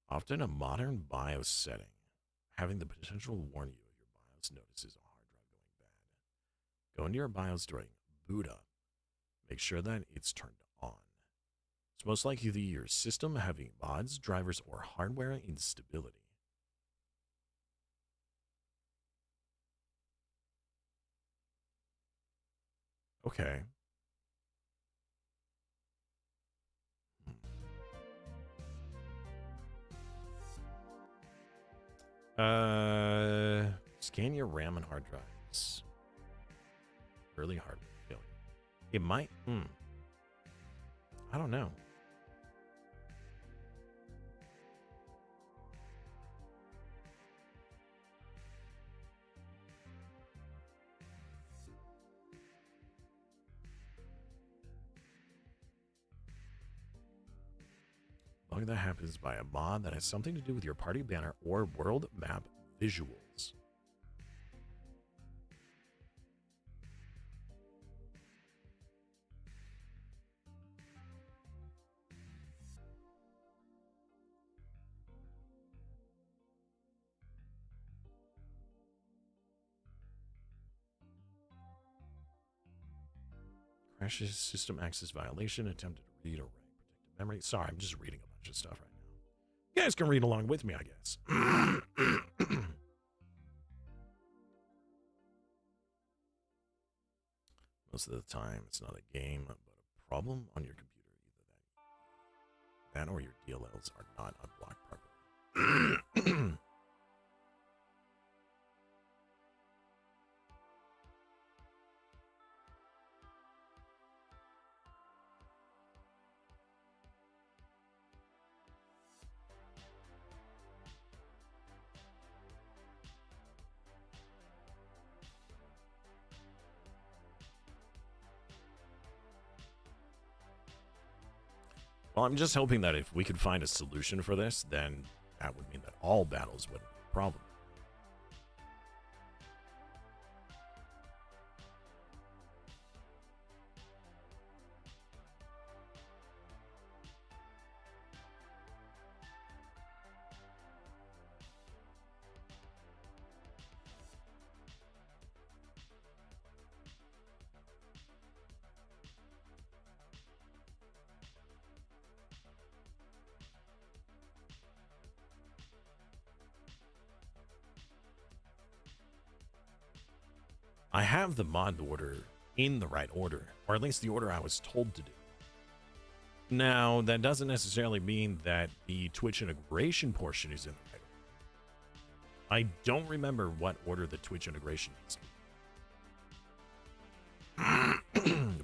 Often a modern BIOS setting, having the potential to warn you of your BIOS notices a hard drive going bad. Go into your BIOS during boot up. Make sure that it's turned on. It's most likely your system having mods, drivers, or hardware instability. Okay. Scan your RAM and hard drives. Early hardware failure. It might. I don't know. Bug that happens by a mod that has something to do with your party banner or world map visuals. Crashes, system access violation, attempted to read or write protected memory. Sorry, I'm just reading a bunch of stuff right now. You guys can read along with me, I guess. Most of the time, it's not a game, but a problem on your computer. Either that or your DLLs are not unblocked properly. Well, I'm just hoping that if we could find a solution for this, then that would mean that all battles wouldn't be a problem. I have the mod order in the right order, or at least the order I was told to do. Now, that doesn't necessarily mean that the Twitch integration portion is in the right order. I don't remember what order the Twitch integration is.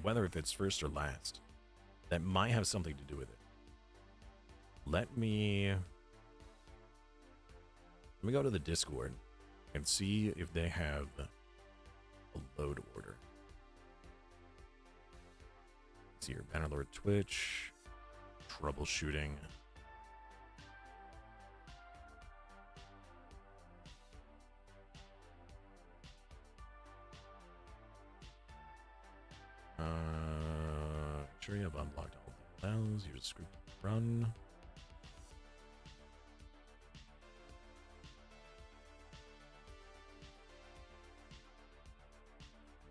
Whether if it's first or last. That might have something to do with it. Let me go to the Discord and see if they have a load order. Let's see here, Bannerlord Twitch, troubleshooting. Sure you have unblocked all the allows. Use script to run.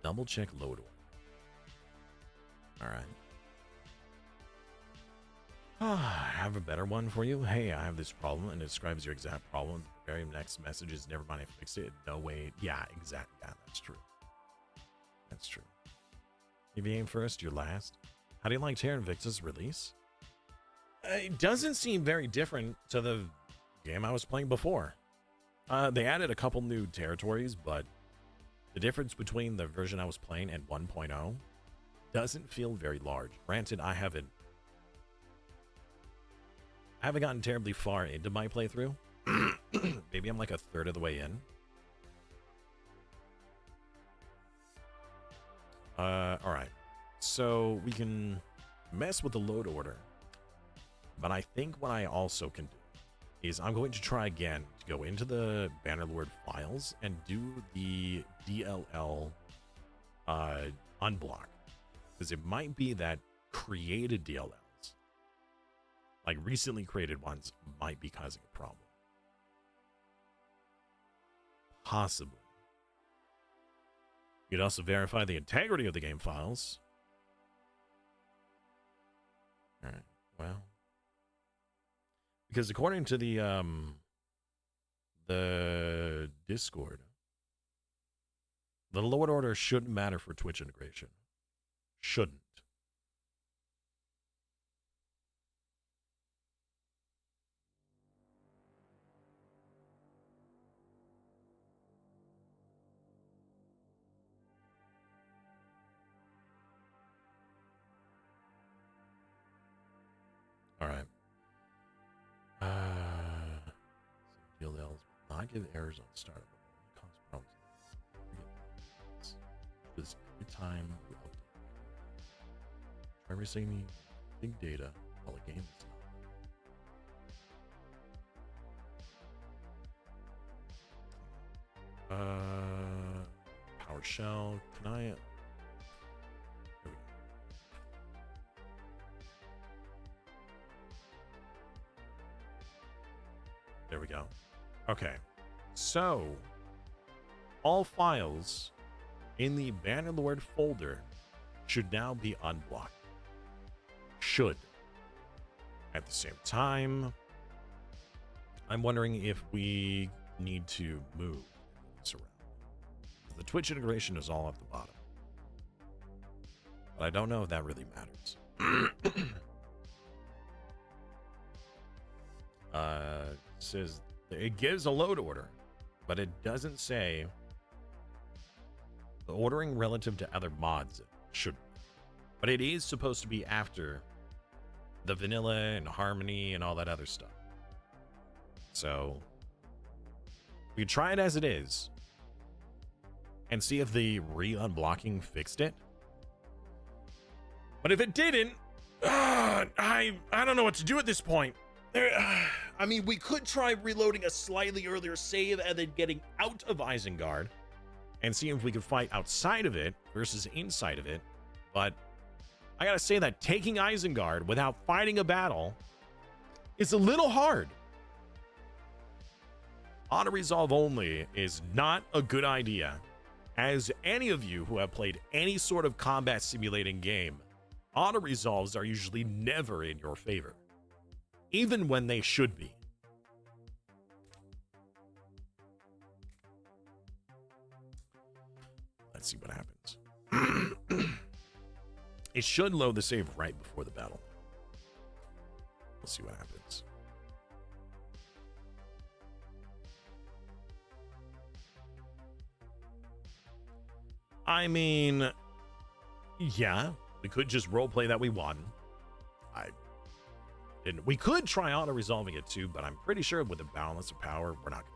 Double check load order. All right. I have a better one for you. Hey, I have this problem, and it describes your exact problem. The very next message is, never mind, I fixed it. No way. Yeah, exactly. Yeah, that's true. That's true. If you aim first, you're last. How do you like Terra Invictus release? It doesn't seem very different to the game I was playing before. They added a couple new territories, but the difference between the version I was playing and 1.0 doesn't feel very large. Granted, I haven't gotten terribly far into my playthrough. Maybe I'm like a third of the way in. All right. So we can mess with the load order. But I think what I also can do is I'm going to try again to go into the Bannerlord files and do the DLL unblock. Because it might be that created DLLs, like recently created ones, might be causing a problem. Possibly. You could also verify the integrity of the game files. All right, well. Because according to the Discord, the load order shouldn't matter for Twitch integration. Shouldn't. All right. DLLs will not give errors on startup. Cause problems. Because every time we update, try receiving big data while a game is not. PowerShell. Can I? There we go. Okay. So, all files in the Bannerlord folder should now be unblocked. Should. At the same time, I'm wondering if we need to move this around. The Twitch integration is all at the bottom. But I don't know if that really matters. Says it gives a load order, but it doesn't say the ordering relative to other mods. It shouldn't. But it is supposed to be after the vanilla and harmony and all that other stuff. So we try it as it is and see if the re-unblocking fixed it. But if it didn't, I don't know what to do at this point. I mean, we could try reloading a slightly earlier save and then getting out of Isengard and see if we could fight outside of it versus inside of it. But I gotta say that taking Isengard without fighting a battle is a little hard. Auto-resolve only is not a good idea. As any of you who have played any sort of combat simulating game, auto-resolves are usually never in your favor. Even when they should be. Let's see what happens. It should load the save right before the battle. We'll see what happens. I mean, yeah, we could just roleplay that we won. I didn't. We could try auto resolving it too, but I'm pretty sure with a balance of power, we're not going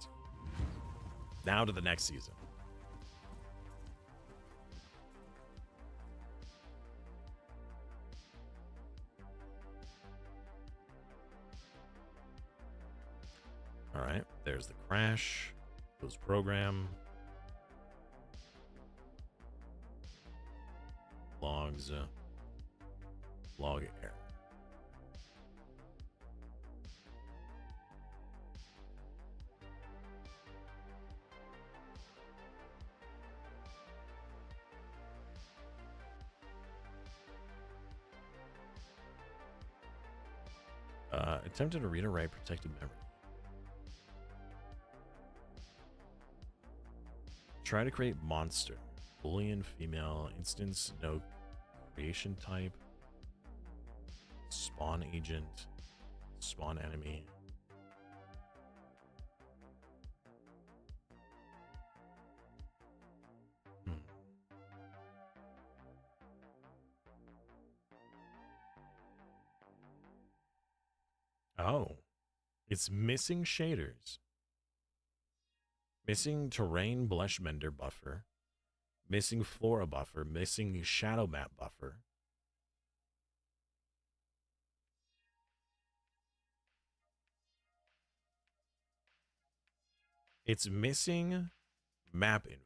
to. Now to the next season. All right, there's the crash. Close program. Logs. Log error. Attempted to read or write protected memory. Try to create monster. Boolean female instance, no creation type. Spawn agent. Spawn enemy. Oh, it's missing shaders. Missing terrain blush mender buffer. Missing flora buffer. Missing shadow map buffer. It's missing map info.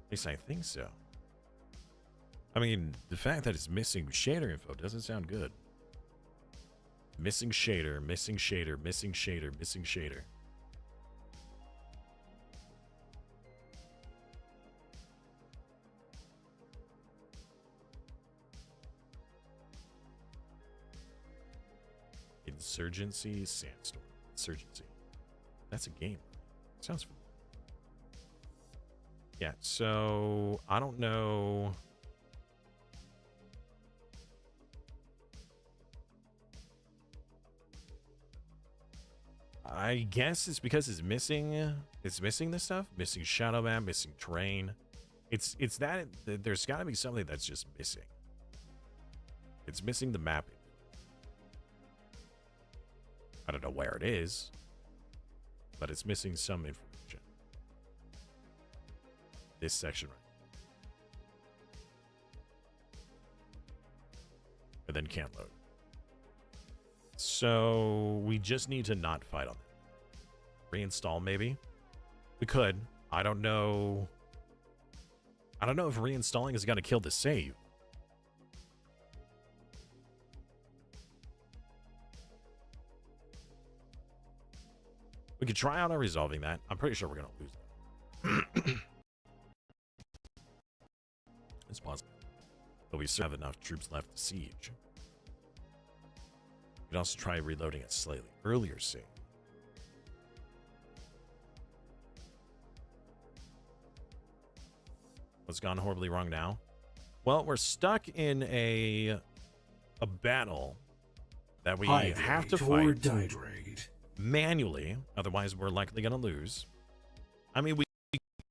At least I think so. I mean, the fact that it's missing shader info doesn't sound good. Missing shader, missing shader, missing shader, missing shader. Insurgency Sandstorm. Insurgency. That's a game. Sounds familiar. Yeah, so I don't know. I guess it's because it's missing this stuff, missing shadow map, missing terrain. It's that there's got to be something that's just missing. It's missing the mapping. I don't know where it is, but it's missing some information. This section right. But then can't load. So we just need to not fight on that. Reinstall maybe. We could. I don't know. I don't know if reinstalling is going to kill the save. We could try out on resolving that. I'm pretty sure we're going to lose that. It's possible. But we still have enough troops left to siege. We can also try reloading a slightly earlier save. What's gone horribly wrong now? Well, we're stuck in a battle that we have to fight manually, otherwise we're likely going to lose. I mean, we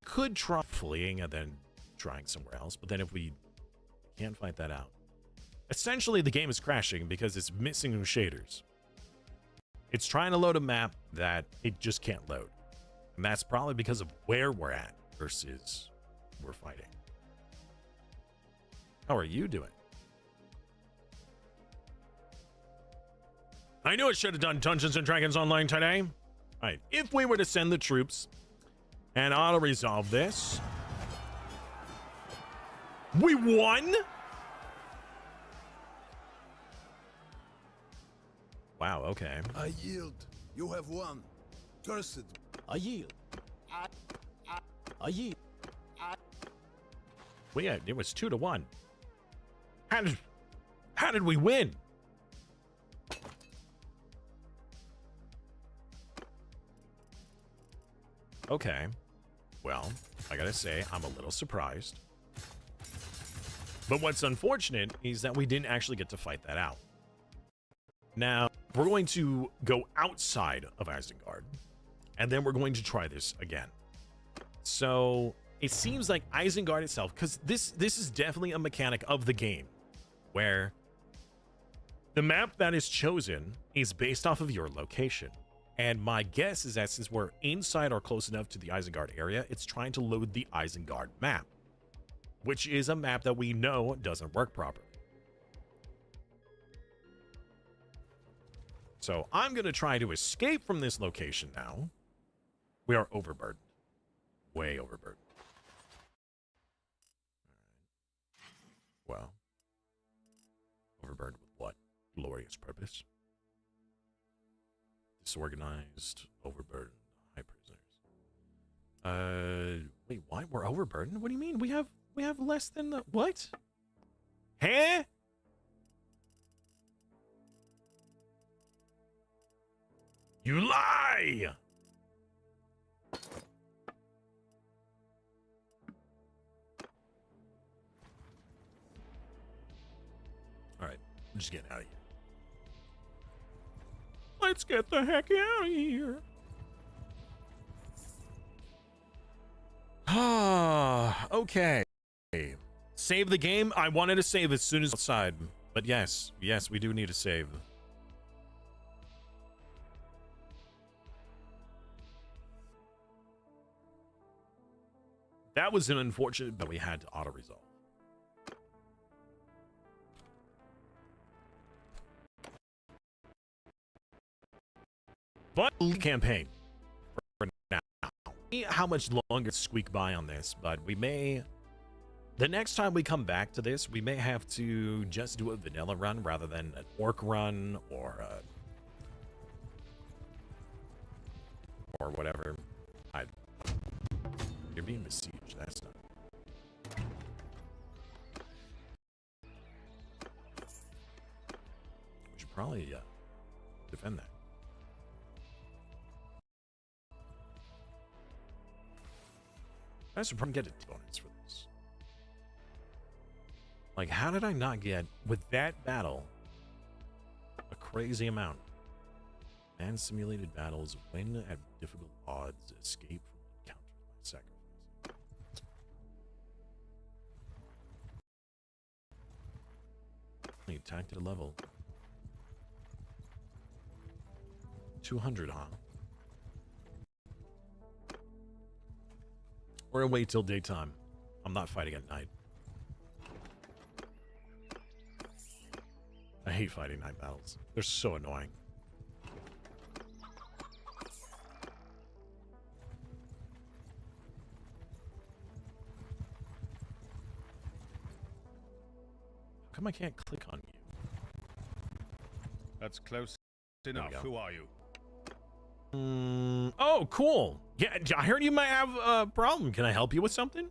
could try fleeing and then trying somewhere else, but then if we can't fight that out, essentially the game is crashing because it's missing shaders. It's trying to load a map that it just can't load, and that's probably because of where we're at versus we're fighting. How are you doing? I knew I should have done Dungeons and Dragons Online today. All right, if we were to send the troops and auto resolve this, we won? Wow, okay. I yield. You have won. Cursed. I yield. I yield. Well, yeah, it was 2-1. How did we win? Okay. Well, I gotta say, I'm a little surprised. But what's unfortunate is that we didn't actually get to fight that out. Now, we're going to go outside of Isengard, and then we're going to try this again. So, it seems like Isengard itself, because this is definitely a mechanic of the game, where the map that is chosen is based off of your location. And my guess is that since we're inside or close enough to the Isengard area, it's trying to load the Isengard map, which is a map that we know doesn't work properly. So I'm going to try to escape from this location now. We are overburdened. Way overburdened. Well, overburdened with what? Glorious purpose. Disorganized, overburdened, high prisoners. Wait, why? We're overburdened? What do you mean? We have less than the what? Huh? You lie! Alright, I'm just getting out of here. Let's get the heck out of here. Ah, okay. Save the game. I wanted to save as soon as outside, but yes, we do need to save. That was an unfortunate, but we had to auto-resolve. But campaign for now. See how much longer squeak by on this, but we may, the next time we come back to this, we may have to just do a vanilla run rather than an orc run or whatever. You're being besieged. That's not. We should probably defend that. I should probably get a bonus for this. Like, how did I not get, with that battle, a crazy amount? Man-simulated battles, win at difficult odds, escape from encounters by sacrifice. Only attacked at a level 200, huh? We're gonna wait till daytime. I'm not fighting at night. I hate fighting night battles. They're so annoying. How come I can't click on you? That's close enough. Who are you? Oh, cool. Yeah, I heard you might have a problem. Can I help you with something?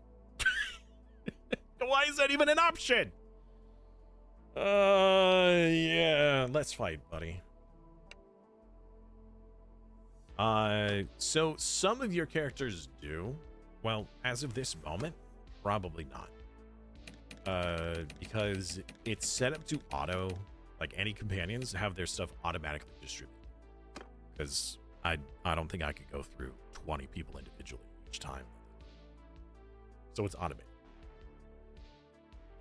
Why is that even an option? Yeah, let's fight, buddy. So some of your characters do. Well, as of this moment, probably not. Because it's set up to auto, like any companions have their stuff automatically distributed. Because I don't think I could go through 20 people individually each time. So it's automated.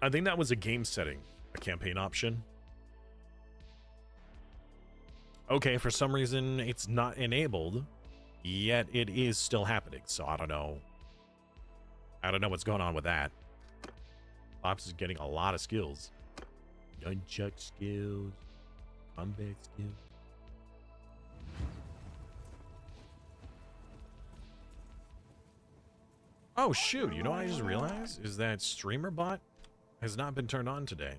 I think that was a game setting, a campaign option. Okay, for some reason it's not enabled, yet it is still happening. So I don't know. I don't know what's going on with that. Ops is getting a lot of skills. Nunchuck skills, combat skills. Oh shoot, you know what I just realized? Is that streamer bot has not been turned on today.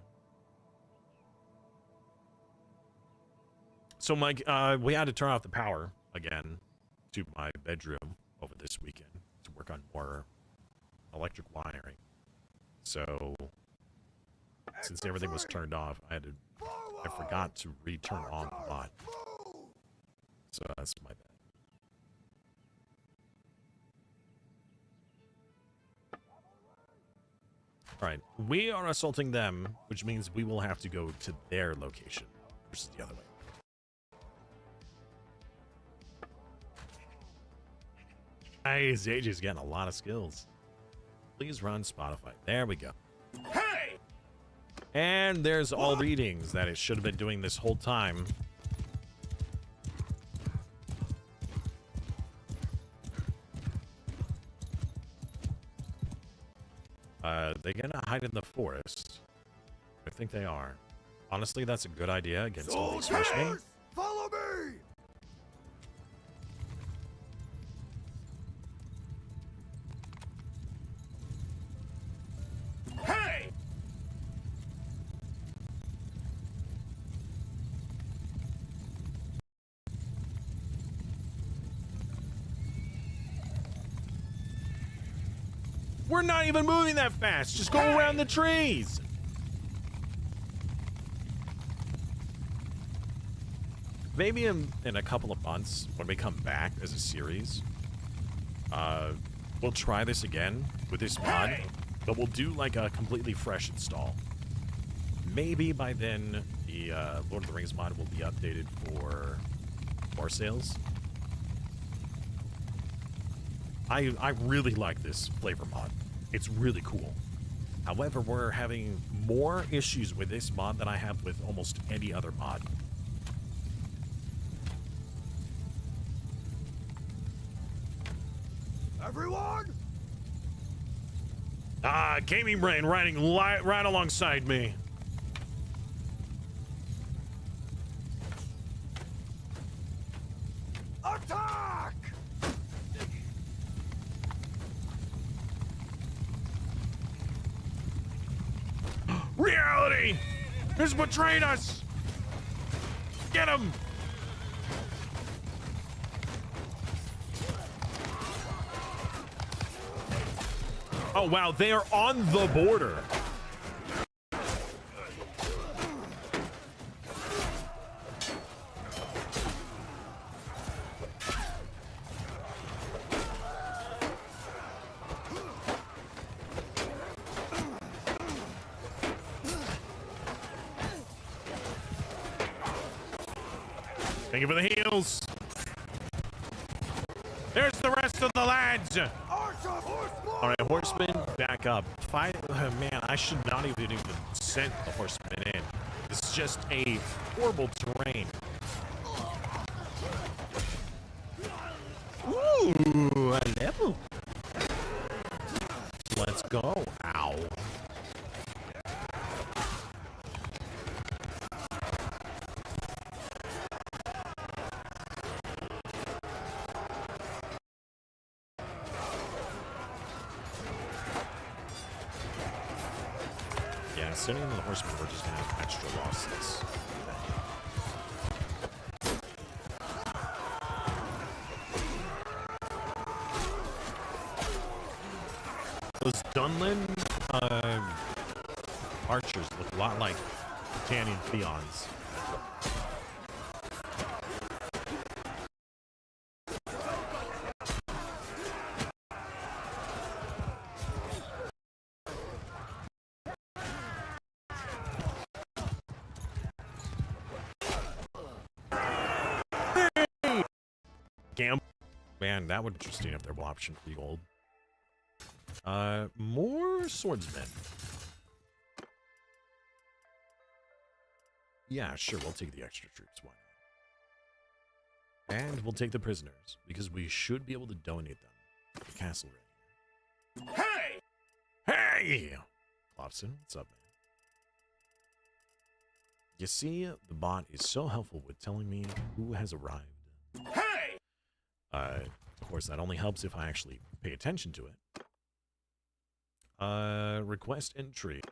So Mike, we had to turn off the power again to my bedroom over this weekend to work on more electric wiring. So since everything was turned off, I forgot to return on the mod. So that's my bad. Alright, we are assaulting them, which means we will have to go to their location versus the other way. Nice, AJ's getting a lot of skills. Please run Spotify. There we go. Hey! And there's all readings that it should have been doing this whole time. They're gonna hide in the forest. I think they are. Honestly, that's a good idea against all these freshmen. Follow me! Hey! We're not even moving that fast. Just go around the trees. Maybe in a couple of months, when we come back as a series, we'll try this again with this mod, but we'll do like a completely fresh install. Maybe by then, the Lord of the Rings mod will be updated for more sales. I really like this flavor mod. It's really cool. However, we're having more issues with this mod than I have with almost any other mod. Everyone! Gaming Brain riding right alongside me. Attack! Reality has betrayed us. Get him. Oh, wow. They are on the border. Thank you for the heals. There's the rest of the lads. All right, horsemen, back up. Fight. Oh, man, I should not even send the horsemen in. This is just a horrible terrain. Ooh, a level. Let's go. Ow. Yeah, sending in the horsemen, we're just gonna have extra losses. Those Dunlin archers look a lot like Italian peons. Gamble. Man, that would be interesting if there were option for the gold. More swordsmen. Yeah, sure, we'll take the extra troops. Why not? And we'll take the prisoners, because we should be able to donate them to the castle right here. Hey! Hey! Klopson, what's up, man? You see, the bot is so helpful with telling me who has arrived. Hey! Of course, that only helps if I actually pay attention to it. Request entry.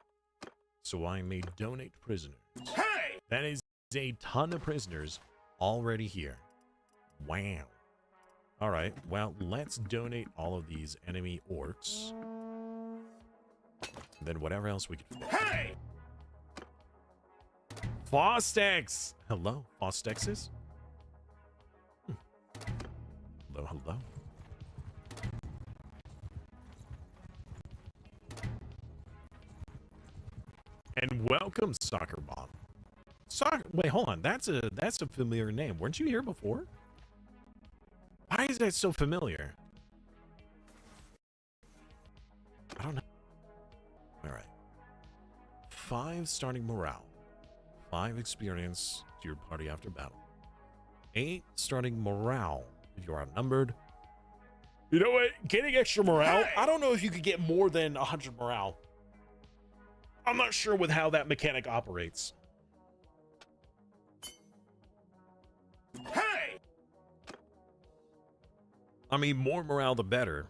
So I may donate prisoners. Hey! That is a ton of prisoners already here. Wow. Alright, well, let's donate all of these enemy orcs. And then whatever else we can fit. Hey! Fostex. Hello, Fostexes. Hello, hello. And welcome, Soccer Bomb. Wait, hold on. That's a familiar name. Weren't you here before? Why is that so familiar? I don't know. All right. 5 starting morale. 5 experience to your party after battle. 8 starting morale if you're outnumbered. You know what? Getting extra morale. Hey! I don't know if you could get more than 100 morale. I'm not sure with how that mechanic operates. Hey! I mean, more morale the better,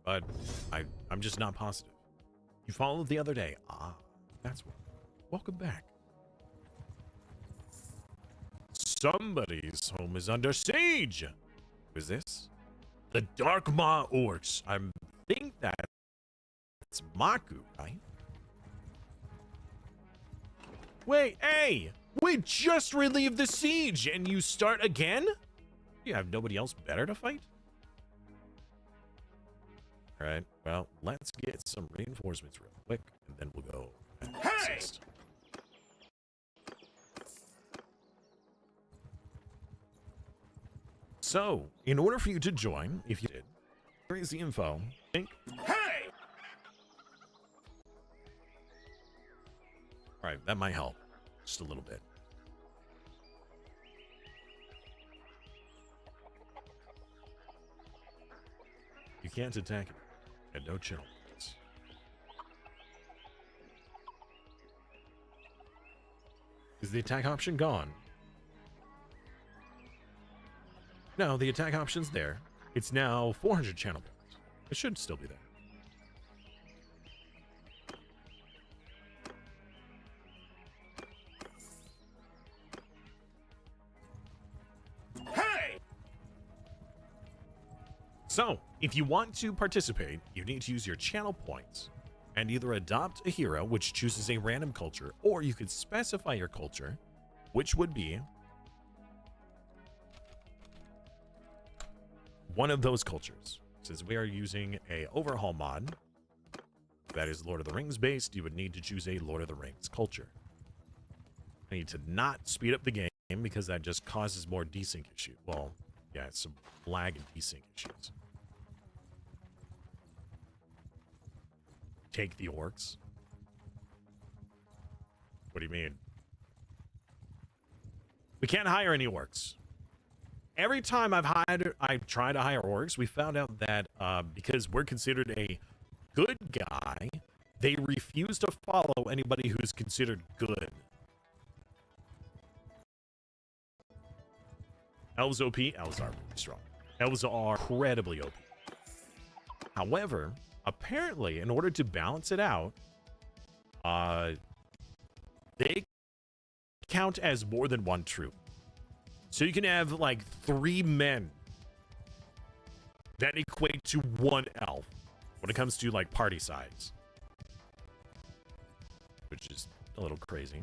but I'm just not positive. You followed the other day. Ah, that's what. Welcome back. Somebody's home is under siege. Who is this? The Dark Maw Orcs. I think that's Maku, right? Wait, hey! We just relieved the siege and you start again? You have nobody else better to fight? Alright, well, let's get some reinforcements real quick, and then we'll go and Hey! assist. So, in order for you to join, if you did, here is the info. Hey! Alright, that might help. Just a little bit. You can't attack it. And no channel points. Is the attack option gone? No, the attack option's there. It's now 400 channel points. It should still be there. Hey! So, if you want to participate, you need to use your channel points and either adopt a hero, which chooses a random culture, or you could specify your culture, which would be one of those cultures. Since we are using a overhaul mod that is Lord of the Rings based, you would need to choose a Lord of the Rings culture. I need to not speed up the game because that just causes more desync issue. Well, yeah, it's some lag and desync issues. Take the orcs. What do you mean? We can't hire any orcs. Every time I've tried to hire orcs, we found out that because we're considered a good guy, they refuse to follow anybody who's considered good. Elves OP? Elves are really strong. Elves are incredibly OP. However, apparently, in order to balance it out, they count as more than one troop. So you can have like 3 men that equate to 1 elf when it comes to like party size, which is a little crazy.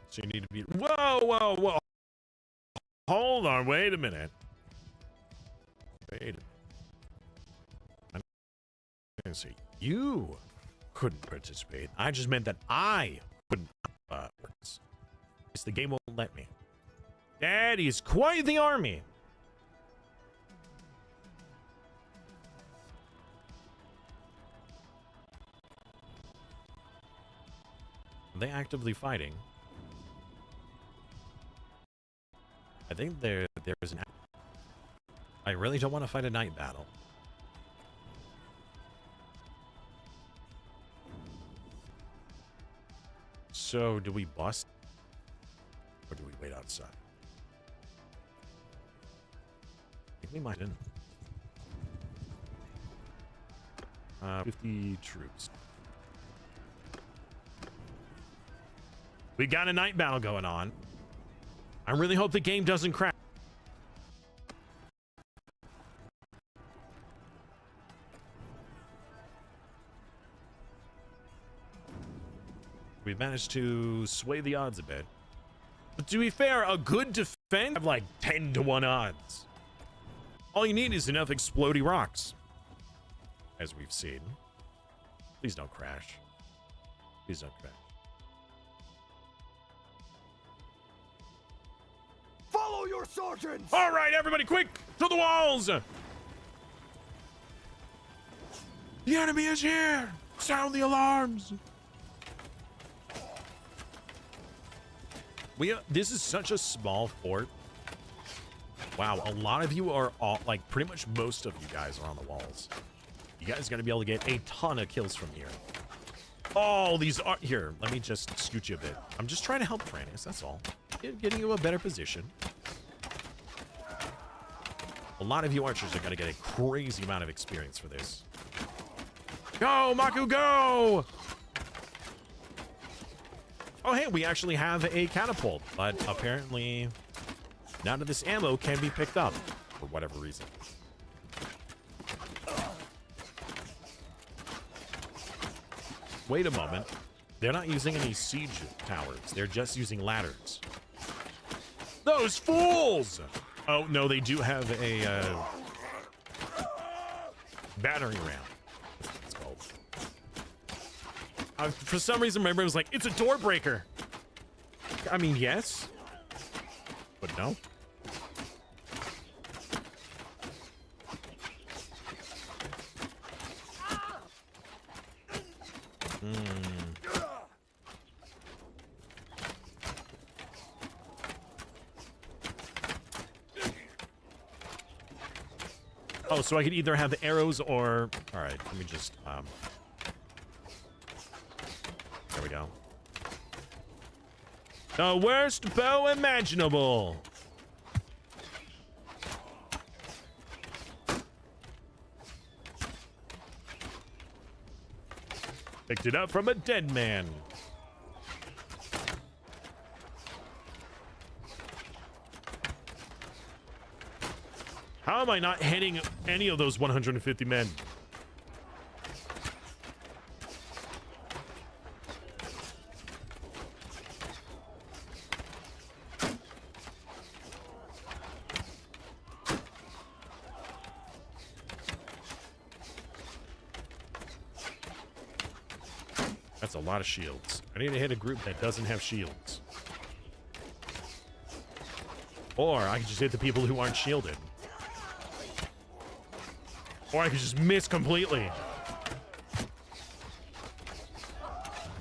So you need to be, whoa. Hold on, wait a minute. I'm gonna say you couldn't participate. I just meant that I couldn't. The game won't let me. That is quite the army. Are they actively fighting? I think there's an. I really don't want to fight a night battle. So, do we bust? Or do we wait outside? I think we might in. 50 troops. We got a night battle going on. I really hope the game doesn't crash. We've managed to sway the odds a bit. But to be fair, a good defense have like 10-1 odds. All you need is enough explodey rocks, as we've seen. Please don't crash. Please don't crash. Follow your sergeants! All right, everybody, quick to the walls! The enemy is here! Sound the alarms! This is such a small fort. Wow, a lot of you are all, like, pretty much most of you guys are on the walls. You guys are gonna be able to get a ton of kills from here. Oh, these are here. Let me just scoot you a bit. I'm just trying to help Frannis, that's all. Getting you a better position. A lot of you archers are gonna get a crazy amount of experience for this. Go, Maku, go! Oh, hey, we actually have a catapult, but apparently none of this ammo can be picked up for whatever reason. Wait a moment. They're not using any siege towers. They're just using ladders. Those fools! Oh, no, they do have a battering ram. That's what it's called. For some reason, remember, it was like, it's a door breaker. I mean, yes, but no. Oh, so I could either have the arrows or... All right, let me just... There we go. The worst bow imaginable. Picked it up from a dead man. How am I not hitting any of those 150 men? That's a lot of shields. I need to hit a group that doesn't have shields. Or I can just hit the people who aren't shielded. Or I could just miss completely.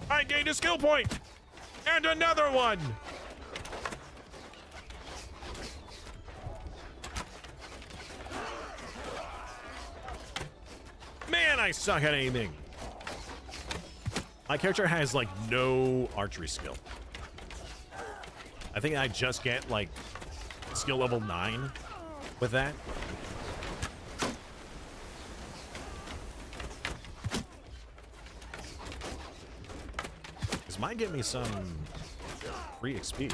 I gained a skill point! And another one! Man, I suck at aiming. My character has, like, no archery skill. I think I just get, like, skill level 9 with that. This might get me some free XP.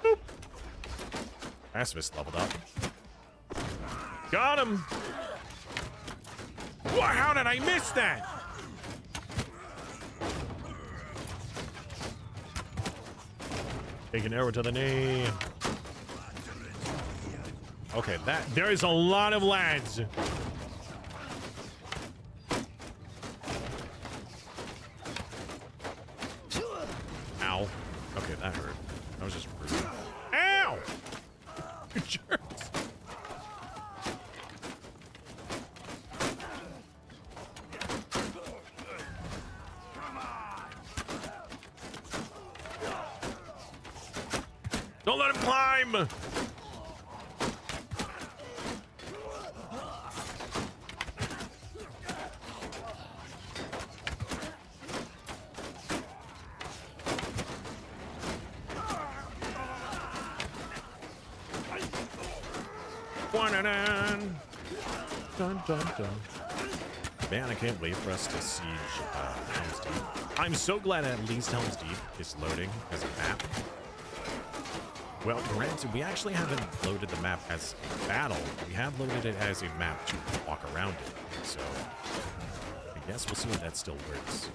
Boop. Pacifist leveled up. Got him! Wow, how did I miss that? Take an arrow to the knee. Okay, there is a lot of lads. Ow. Okay, that hurt. That was just rude. Ow! You jerks. Don't let him climb! Dun, dun, dun. Man, I can't wait for us to siege Helm's Deep. I'm so glad at least Helm's Deep is loading as a map. Well, granted, we actually haven't loaded the map as battle. We have loaded it as a map to walk around it. So I guess we'll see if that still works.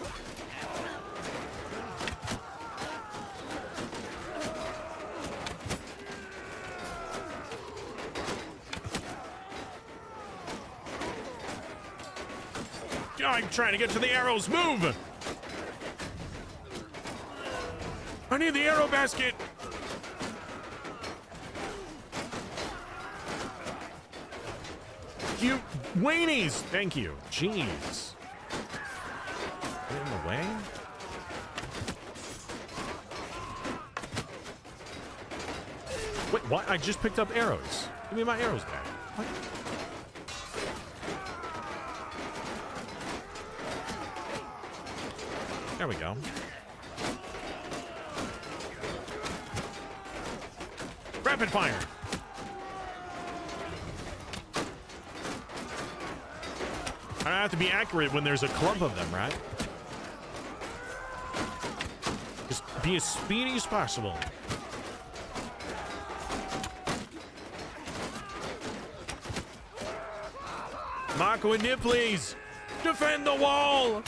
I'm trying to get to the arrows. Move! I need the arrow basket. You weenies! Thank you. Jeez. Get in the way? Wait, what? I just picked up arrows. Give me my arrows back. What? There we go. Rapid fire. I have to be accurate when there's a clump of them, right? Just be as speedy as possible. Marco and Nip, please defend the wall.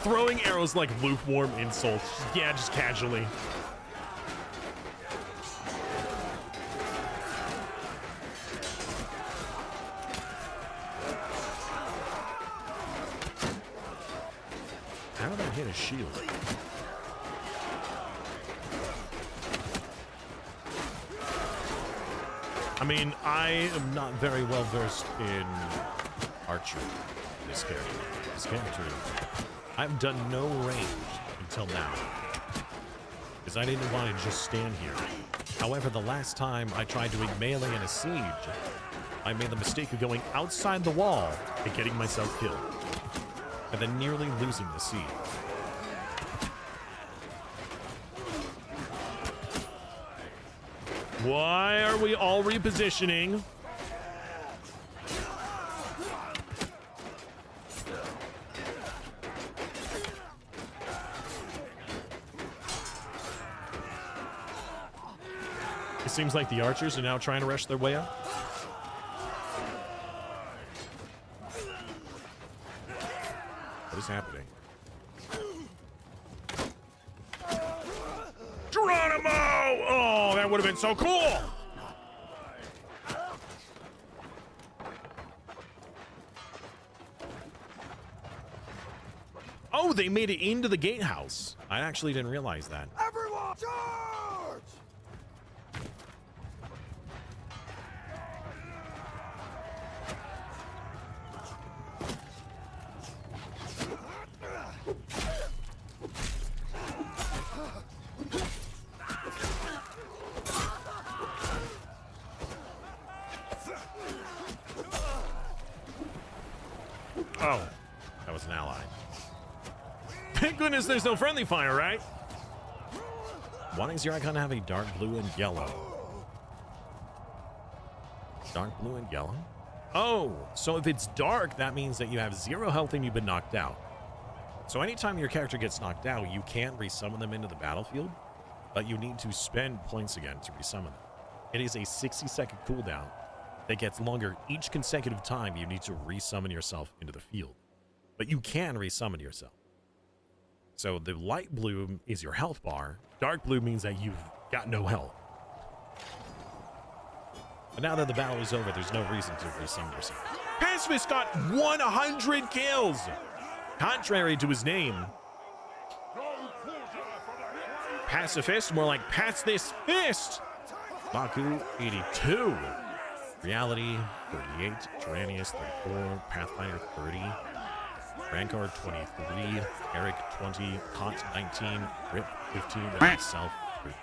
Throwing arrows like lukewarm insults. Yeah, just casually. How did I hit a shield? I mean, I am not very well versed in archery. This character. I've done no range until now, because I didn't want to just stand here. However, the last time I tried doing melee in a siege, I made the mistake of going outside the wall and getting myself killed, and then nearly losing the siege. Why are we all repositioning? It seems like the archers are now trying to rush their way up. What is happening? Geronimo! Oh, that would have been so cool! Oh, they made it into the gatehouse. I actually didn't realize that. Everyone, charge! Oh, that was an ally. Thank goodness there's no friendly fire, right? Why does your icon have a dark blue and yellow? Dark blue and yellow? Oh, so if it's dark, that means that you have 0 health and you've been knocked out. So anytime your character gets knocked out, you can resummon them into the battlefield, but you need to spend points again to resummon them. It is a 60-second cooldown that gets longer each consecutive time you need to resummon yourself into the field. But you can resummon yourself. So the light blue is your health bar. Dark blue means that you've got no health. But now that the battle is over, there's no reason to resummon yourself. Pacifist got 100 kills! Contrary to his name. Pacifist, more like pass this fist! Baku, 82. Reality, 38. Tyrannius, 34. Pathfinder, 30. Rancor, 23. Eric, 20. Kant, 19. Rip, 15. And myself, 13.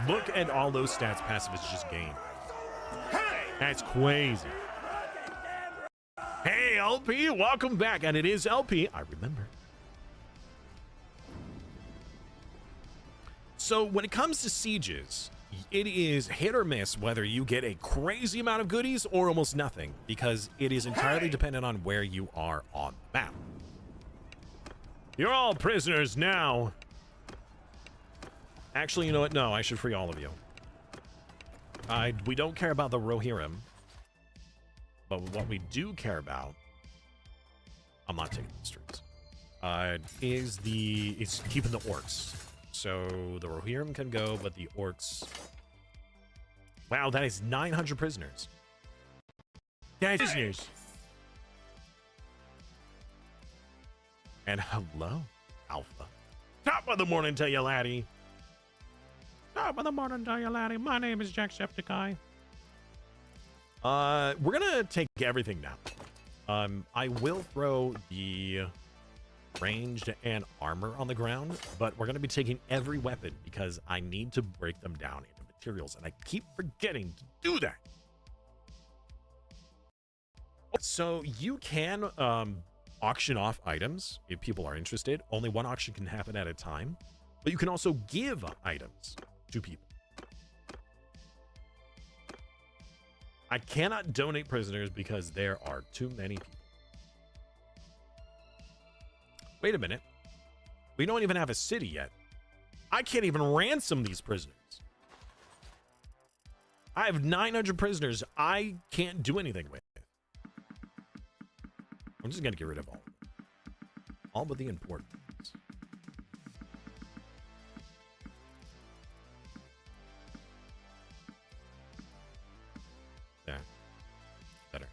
Look at all those stats Pacifists just gained. That's crazy. Hey, LP, welcome back. And it is LP, I remember. So when it comes to sieges, it is hit or miss whether you get a crazy amount of goodies or almost nothing, because it is entirely dependent on where you are on the map. You're all prisoners now. Actually, you know what? No, I should free all of you. We don't care about the Rohirrim, but what we do care about, I'm not taking the streets, is keeping the orcs. So the Rohirrim can go, but the orcs... Wow, that is 900 prisoners. That is prisoners. And hello, Alpha. Top of the morning to you, laddie. Top of the morning to you, laddie. My name is Jacksepticeye. We're gonna take everything now. I will throw the ranged and armor on the ground, but we're gonna be taking every weapon because I need to break them down into materials, and I keep forgetting to do that. So you can auction off items if people are interested. Only one auction can happen at a time, but you can also give items to people. I cannot donate prisoners because there are too many people. Wait a minute. We don't even have a city yet. I can't even ransom these prisoners. I have 900 prisoners I can't do anything with. I'm just going to get rid of all. All but the important ones. There. Better.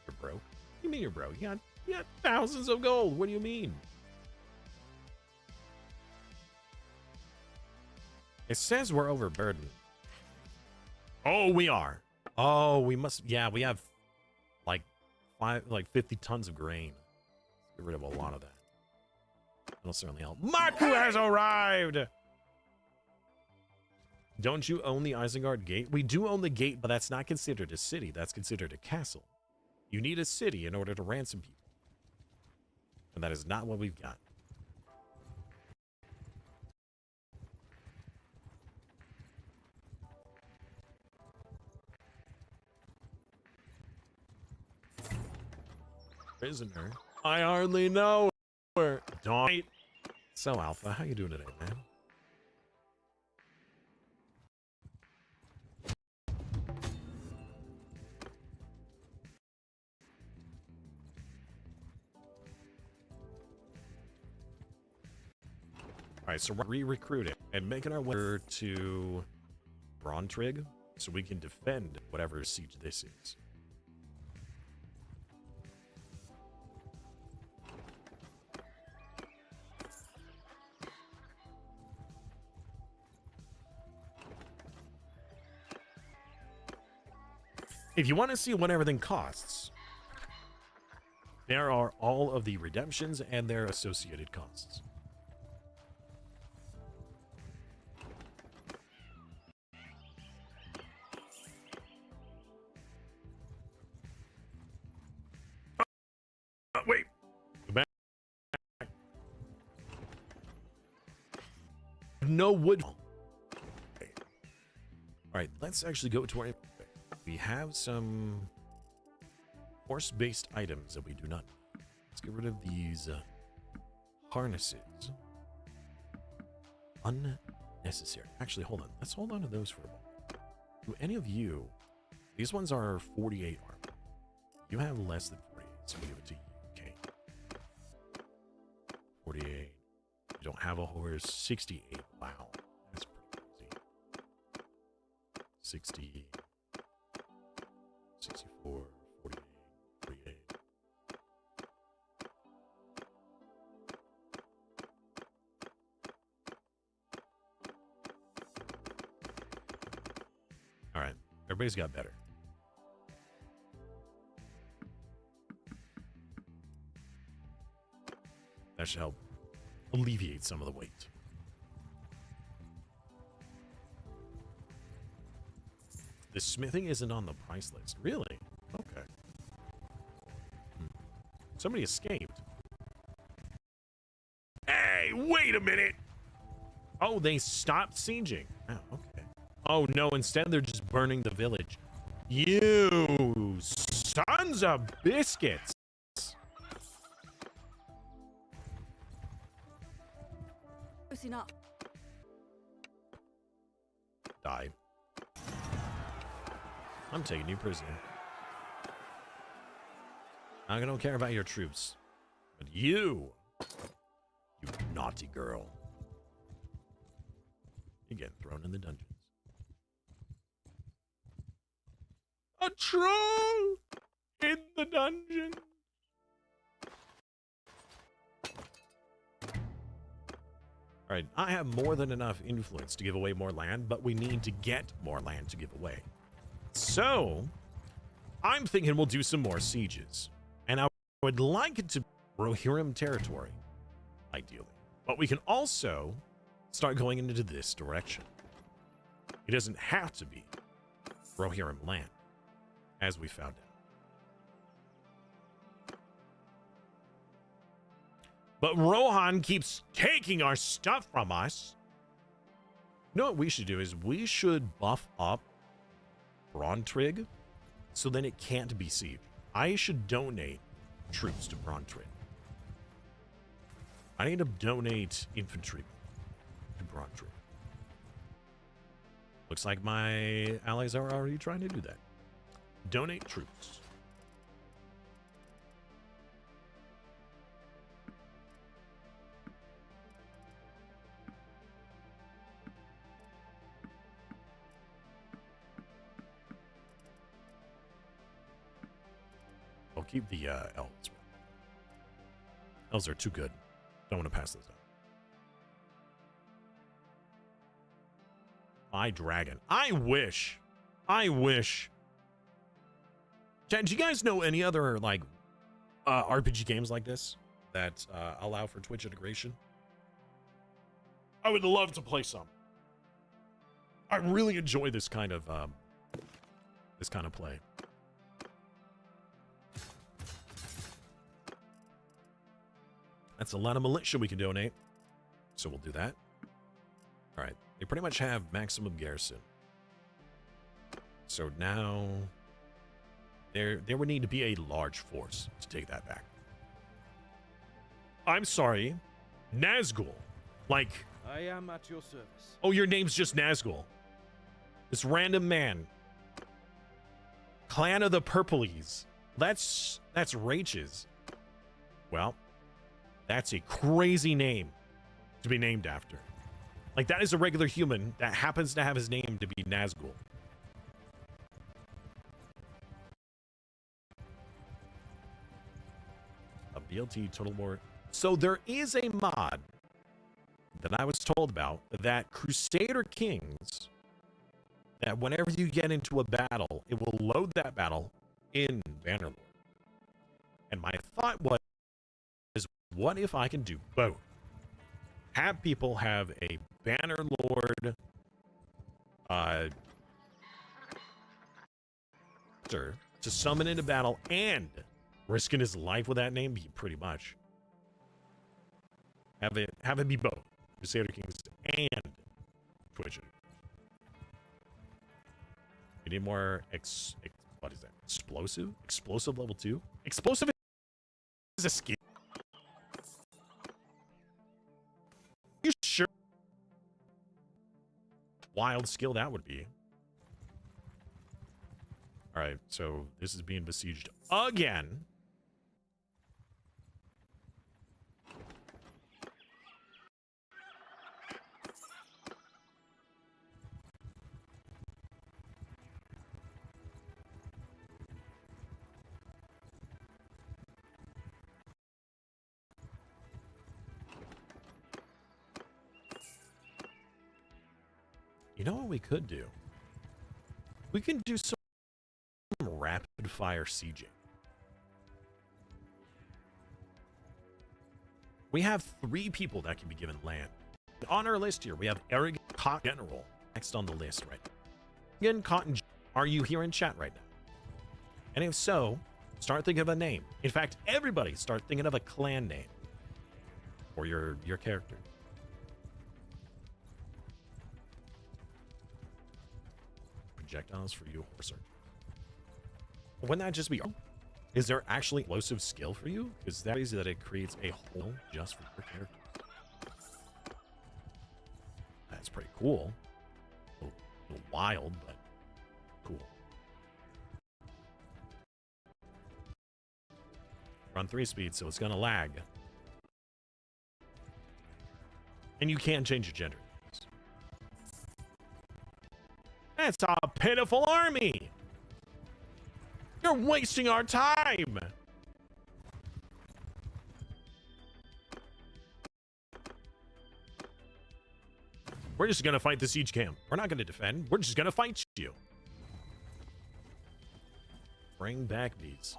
You're broke? What do you mean you're broke? You got thousands of gold. What do you mean? It says we're overburdened. Oh, we are. Oh, we must. Yeah, we have like 50 tons of grain. Let's get rid of a lot of that. That'll certainly help. Marku has arrived. Don't you own the Isengard Gate? We do own the gate, but that's not considered a city. That's considered a castle. You need a city in order to ransom people. And that is not what we've got. Prisoner. I hardly know her. Don't. So, Alpha, how you doing today, man? All right, so we're re-recruiting and making our way to Brontrig so we can defend whatever siege this is. If you want to see what everything costs, there are all of the redemptions and their associated costs. Wait. Go back. No wood. All right, let's actually go to our... We have some horse-based items that we do not need. Let's get rid of these harnesses. Unnecessary. Actually, hold on. Let's hold on to those for a moment. Do any of you... These ones are 48 armor. You have less than 48, so we'll give it to you. Okay. 48. You don't have a horse. 68. Wow. That's pretty crazy. 60... 64, 48, 48. All right, everybody's got better. That should help alleviate some of the weight. The smithing isn't on the price list. Really? Okay. Somebody escaped. Hey, wait a minute! Oh, they stopped sieging. Oh, okay. Oh, no, instead they're just burning the village. You sons of biscuits! Close enough. Die. I'm taking you prisoner. I don't care about your troops. But you naughty girl. You're getting thrown in the dungeons. A troll in the dungeon. All right, I have more than enough influence to give away more land, but we need to get more land to give away. So, I'm thinking we'll do some more sieges. And I would like it to be Rohirrim territory, ideally. But we can also start going into this direction. It doesn't have to be Rohirrim land, as we found out. But Rohan keeps taking our stuff from us. You know what we should do is we should buff up Brontrig so then it can't be sieged. I should donate troops to Brontrig. I need to donate infantry to Brontrig. Looks like my allies are already trying to do that. Donate troops. I'll keep the elves. Elves are too good. Don't want to pass those up. My dragon. I wish. Chat, do you guys know any other like RPG games like this that allow for Twitch integration? I would love to play some. I really enjoy this kind of play. That's a lot of militia we can donate. So we'll do that. All right. They pretty much have maximum garrison. So now there would need to be a large force to take that back. I'm sorry. Nazgul. Like, I am at your service. oh, your name's just Nazgul. This random man. Clan of the Purpleys. That's Rach's. Well, that's a crazy name to be named after. Like, that is a regular human that happens to have his name to be Nazgul. A BLT Total War. So there is a mod that I was told about that Crusader Kings, that whenever you get into a battle, it will load that battle in Bannerlord. And my thought was, what if I can do both? Have people have a Bannerlord to summon into battle and risking his life with that name, pretty much. Have it be both Crusader Kings and Twitch. We need more what is that? Explosive level 2? Explosive is a skill. You sure? Wild skill that would be. All right, so this is being besieged again. You know what we could do? We can do some rapid fire sieging. We have 3 people that can be given land. On our list here, we have Arrogant Cotton General next on the list, right? Arrogant Cotton Are you here in chat right now? And if so, start thinking of a name. In fact, everybody start thinking of a clan name for your character. Projectiles for you, horse archer. Wouldn't that just be... Is there actually explosive skill for you? Is that easy that it creates a hole just for your character? That's pretty cool. A little wild, but cool. Run 3 speed, so it's gonna lag. And you can't change your gender. That's a pitiful army! You're wasting our time! We're just gonna fight the siege camp. We're not gonna defend. We're just gonna fight you. Bring back these.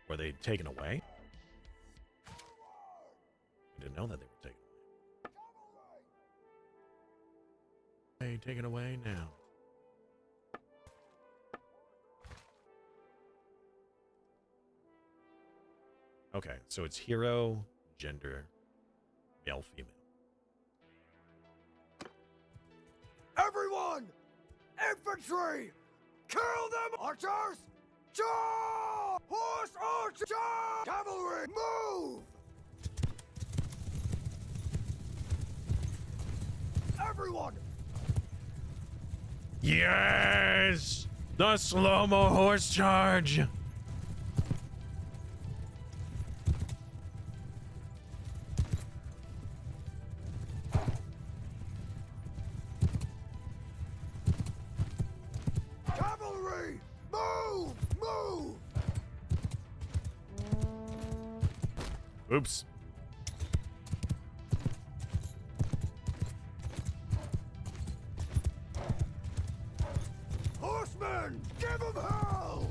Were they taken away? I didn't know that they were taken away. Hey, taken away now. Okay, so it's hero, gender, male, female. Everyone! Infantry! Kill them! Archers! Charge! Horse archers! Charge! Cavalry! Move! Everyone! Yes! The slow-mo horse charge! Cavalry! Move! Move! Oops. Horsemen! Give them hell!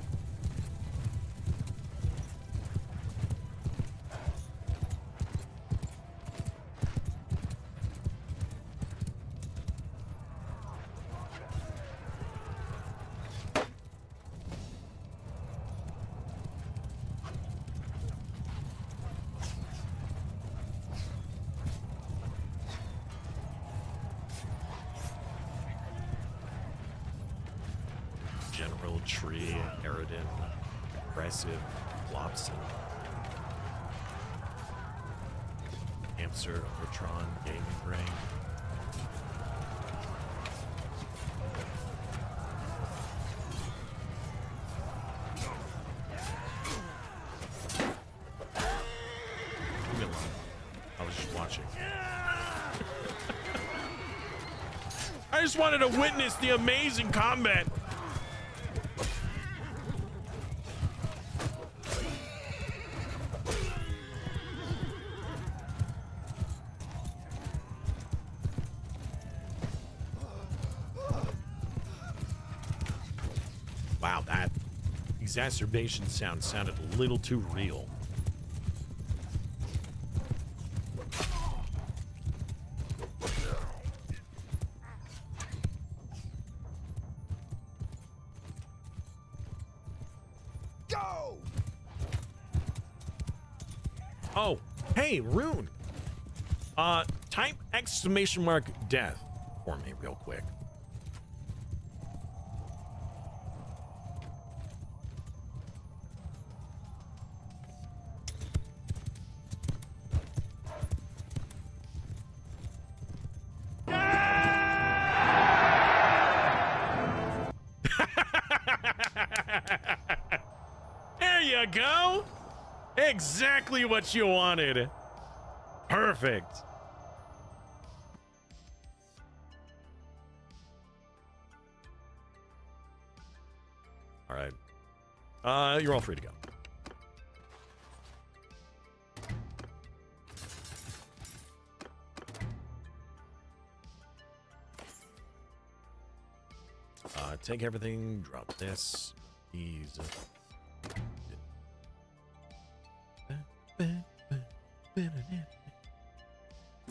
General Tree, Aridin, Aggressive, Lobson, Hamster, Overtron, Gaming Brain. Leave me alone. I was just watching. I just wanted to witness the amazing combat. Wow, that exacerbation sound sounded a little too real. Go! Oh, hey, Rune. Type exclamation mark death for me real quick. There you go. Exactly what you wanted. Perfect. All right. You're all free to go. Take everything, drop this, these.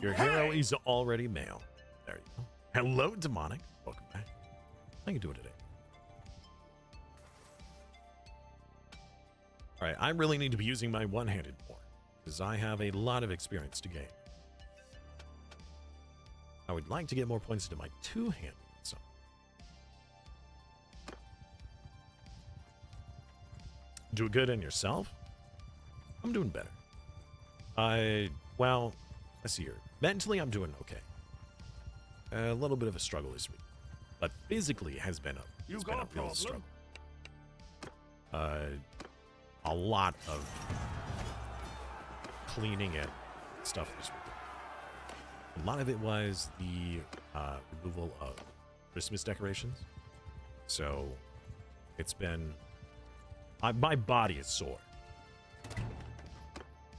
Your hero is already male. There you go. Hello, Demonic. Welcome back. I can do it today. All right, I really need to be using my one-handed more because I have a lot of experience to gain. I would like to get more points into my two-handed. So, do good in yourself. I'm doing better. Well, let's see here. Mentally, I'm doing okay. A little bit of a struggle this week, but physically has been a real struggle. A lot of cleaning and stuff this week. A lot of it was the removal of Christmas decorations. So it's been my body is sore,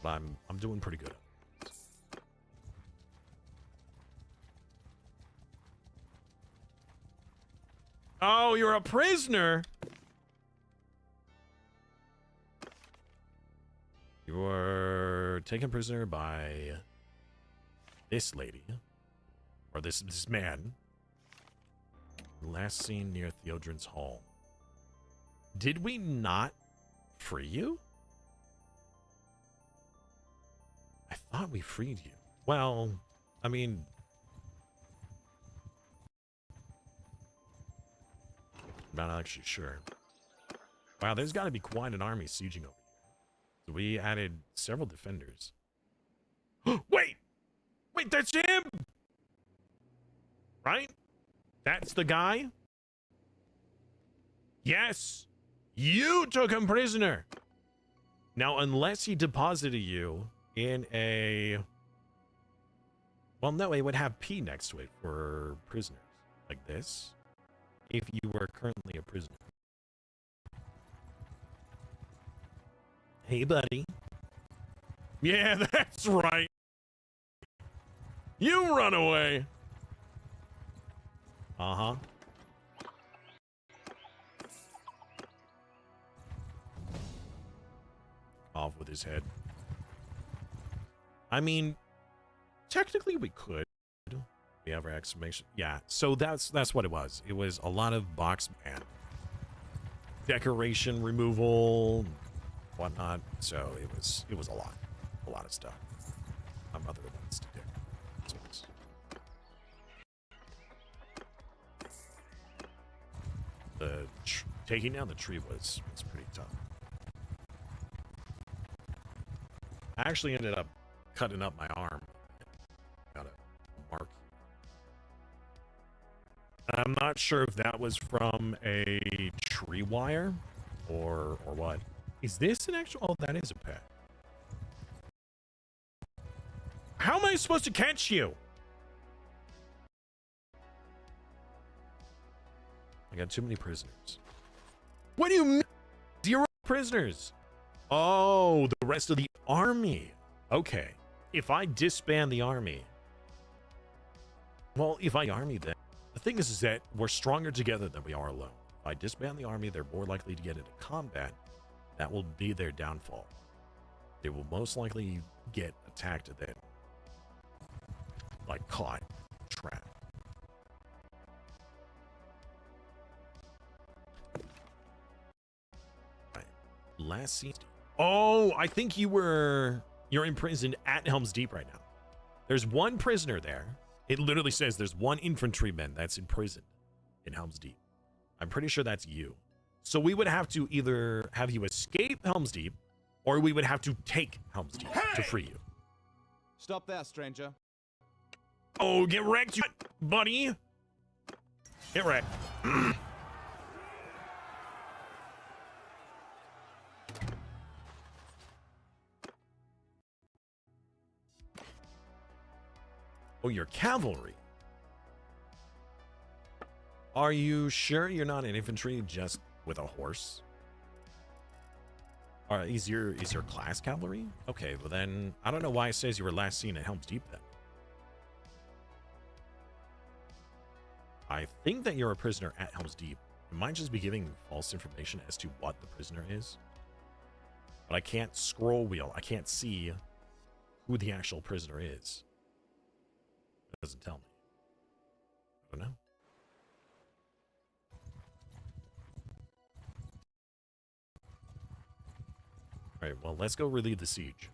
but I'm doing pretty good. Oh, you're a prisoner. You were taken prisoner by this lady, or this man. Last seen near Theodrin's Hall. Did we not free you? I thought we freed you. Well, I mean, I'm not actually sure. Wow, there's got to be quite an army sieging over here. So we added several defenders. Wait! Wait, that's him! Right? That's the guy? Yes! You took him prisoner! Now, unless he deposited you in a... Well, no, it would have P next to it for prisoners. Like this. If you were currently a prisoner. Hey, buddy. Yeah, that's right. You run away. Uh-huh. Off with his head. I mean, technically we could. We have our exclamation. Yeah, so that's what it was. It was a lot of box man. Decoration removal, whatnot. So it was a lot of stuff. My mother wants to do. So taking down the tree was pretty tough. I actually ended up cutting up my arm. Got a mark. I'm not sure if that was from a tree wire or what. Is this an actual? Oh, that is a pet. How am I supposed to catch you? I got too many prisoners. What do you mean? 0 prisoners? Oh, the rest of the army. Okay. If I disband the army. Well, if I army then. The thing is that we're stronger together than we are alone. If I disband the army, they're more likely to get into combat. That will be their downfall. They will most likely get attacked and then, like, caught, trapped. Right. Last scene. Oh, I think you're imprisoned at Helm's Deep right now. There's one prisoner there. It literally says there's one infantryman that's imprisoned in Helm's Deep. I'm pretty sure that's you. So we would have to either have you escape Helm's Deep, or we would have to take Helm's Deep to free you. Stop there, stranger. Oh, get wrecked, you buddy. Get wrecked. Oh, you're cavalry. Are you sure you're not an infantry just with a horse? Is your class cavalry? Okay, well then, I don't know why it says you were last seen at Helm's Deep then. I think that you're a prisoner at Helm's Deep. It might just be giving false information as to what the prisoner is. But I can't scroll wheel. I can't see who the actual prisoner is. It doesn't tell me. I don't know. All right, well, let's go relieve the siege.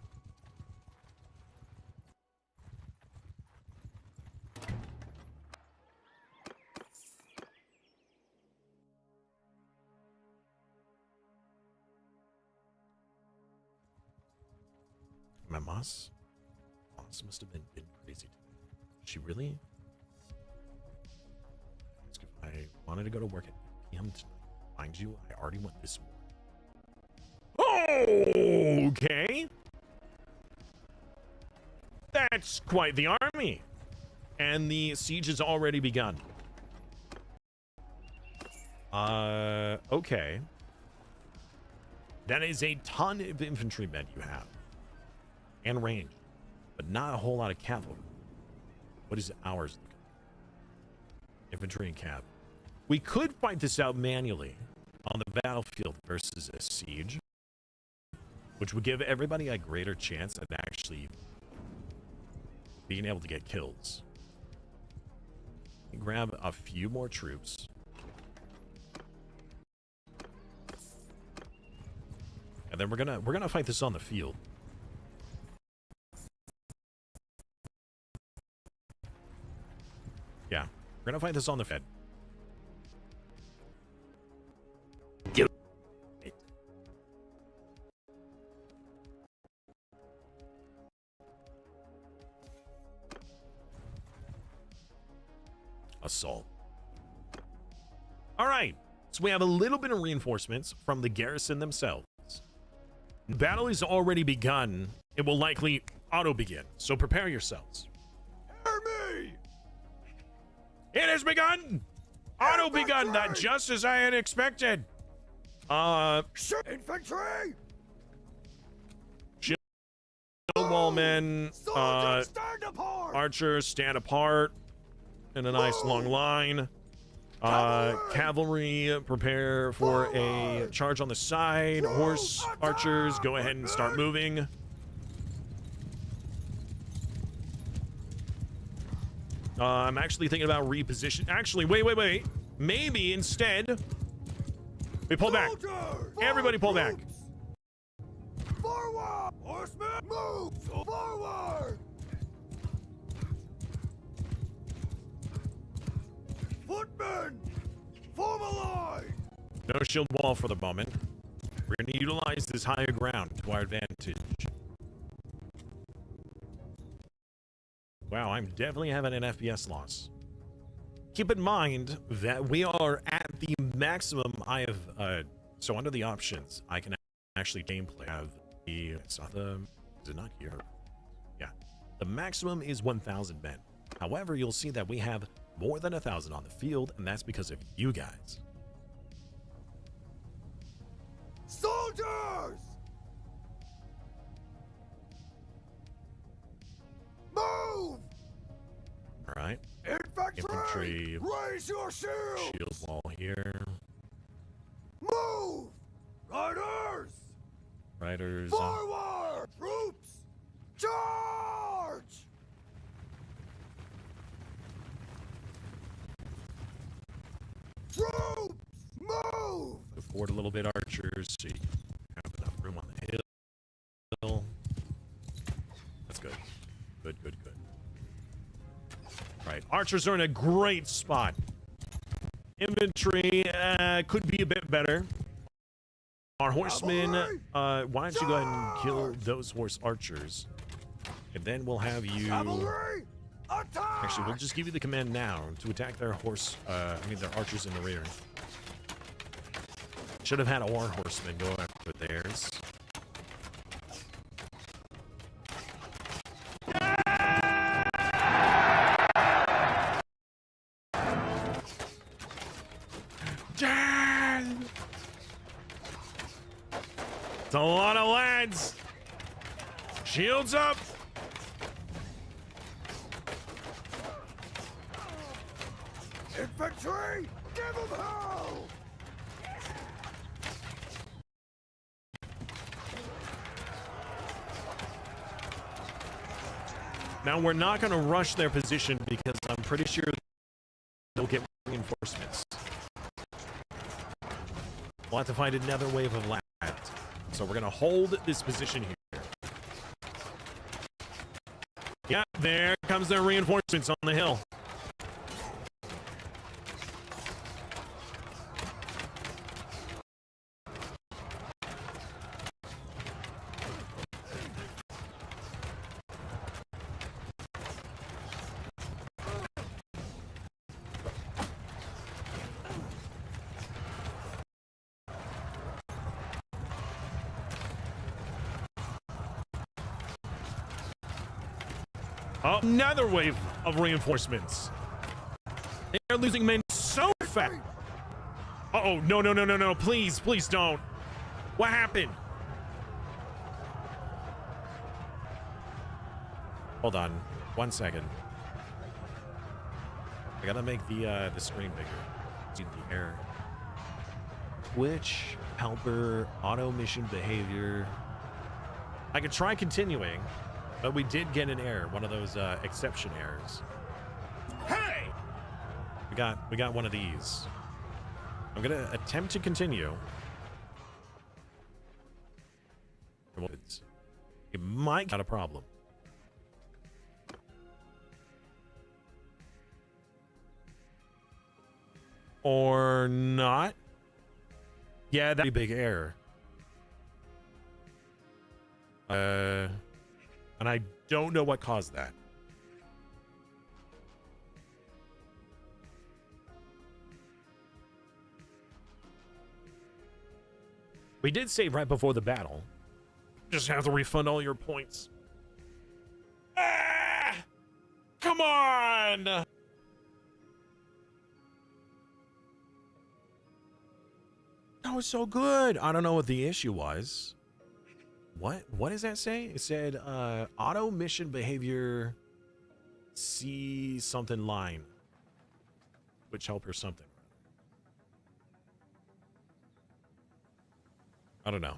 My boss must have been crazy. She really? Ask if I wanted to go to work at 8 p.m. tonight. Mind you, I already went this morning. Okay. That's quite the army. And the siege has already begun. Okay. That is a ton of infantrymen you have. And range. But not a whole lot of cavalry. What is ours? Infantry and cav. We could fight this out manually on the battlefield versus a siege, which would give everybody a greater chance at actually being able to get kills. Grab a few more troops. And then we're gonna fight this on the field. Yeah, we're gonna fight this on the Fed. Assault. All right, so we have a little bit of reinforcements from the garrison themselves. The battle is already begun. It will likely auto begin, so prepare yourselves. Hear me! It has begun! Auto begun, that just as I had expected. Infantry! Shield wall men, Soldiers, stand apart! archers stand apart in a nice long line. Cavalry, prepare for a charge on the side. Horse archers, go ahead and start moving. I'm actually thinking about reposition. Actually, wait. Maybe instead we pull back. Everybody pull back. Forward! Horsemen, move! Forward! Footmen, form a line! No shield wall for the moment. We're going to utilize this higher ground to our advantage. Wow, I'm definitely having an FPS loss. Keep in mind that we are at the maximum I have, so under the options, I can actually gameplay. Have the, it's not the, is it not here? Yeah. The maximum is 1,000 men. However, you'll see that we have more than 1,000 on the field, and that's because of you guys. Soldiers! Move! All right. Infantry! Raise your shields! Shield wall here. Move! Riders! Riders. Forward! Troops! Charge! Troops! Move! Move forward a little bit, archers, so you have enough room on the hill. That's good. Good. Right, archers are in a great spot. Infantry could be a bit better. Our horsemen, why don't you go ahead and kill those horse archers, and then we'll have you. Cavalry! Attack! Actually, we'll just give you the command now to attack their their archers in the rear. Should have had our horsemen go after theirs. It's a lot of lads. Shields up. Infantry! Give them hell! Now, we're not going to rush their position because I'm pretty sure they'll get reinforcements. We'll have to find another wave of lads. So we're gonna hold this position here. Yeah, there comes their reinforcements on the hill. Another wave of reinforcements. They're losing men so fast. Uh-oh, no, no, no, no, no, please, please don't. What happened? Hold on, 1 second. I gotta make the screen bigger. See the error. Twitch, helper, auto mission behavior. I could try continuing. But we did get an error, one of those exception errors. Hey! We got one of these. I'm gonna attempt to continue. It might got a problem. Or not. Yeah, that'd be a big error. And I don't know what caused that. We did save right before the battle. Just have to refund all your points. Ah! Come on! That was so good. I don't know what the issue was. What does that say? It said auto mission behavior C something line. Which helper something. I don't know.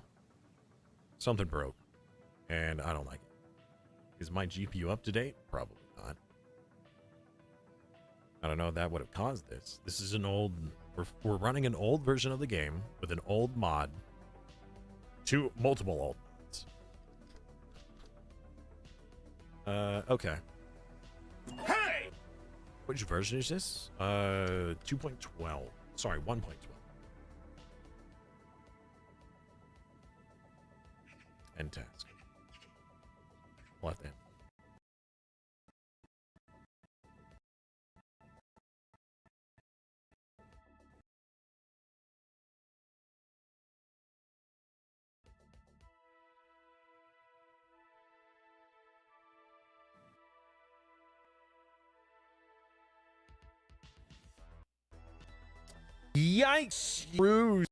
Something broke. And I don't like it. Is my GPU up to date? Probably not. I don't know if that would have caused this. This is an old... We're running an old version of the game with an old mod. Multiple old mods. Okay. Hey! Which version is this? 2.12. Sorry, 1.12. End task. Left hand. Yikes!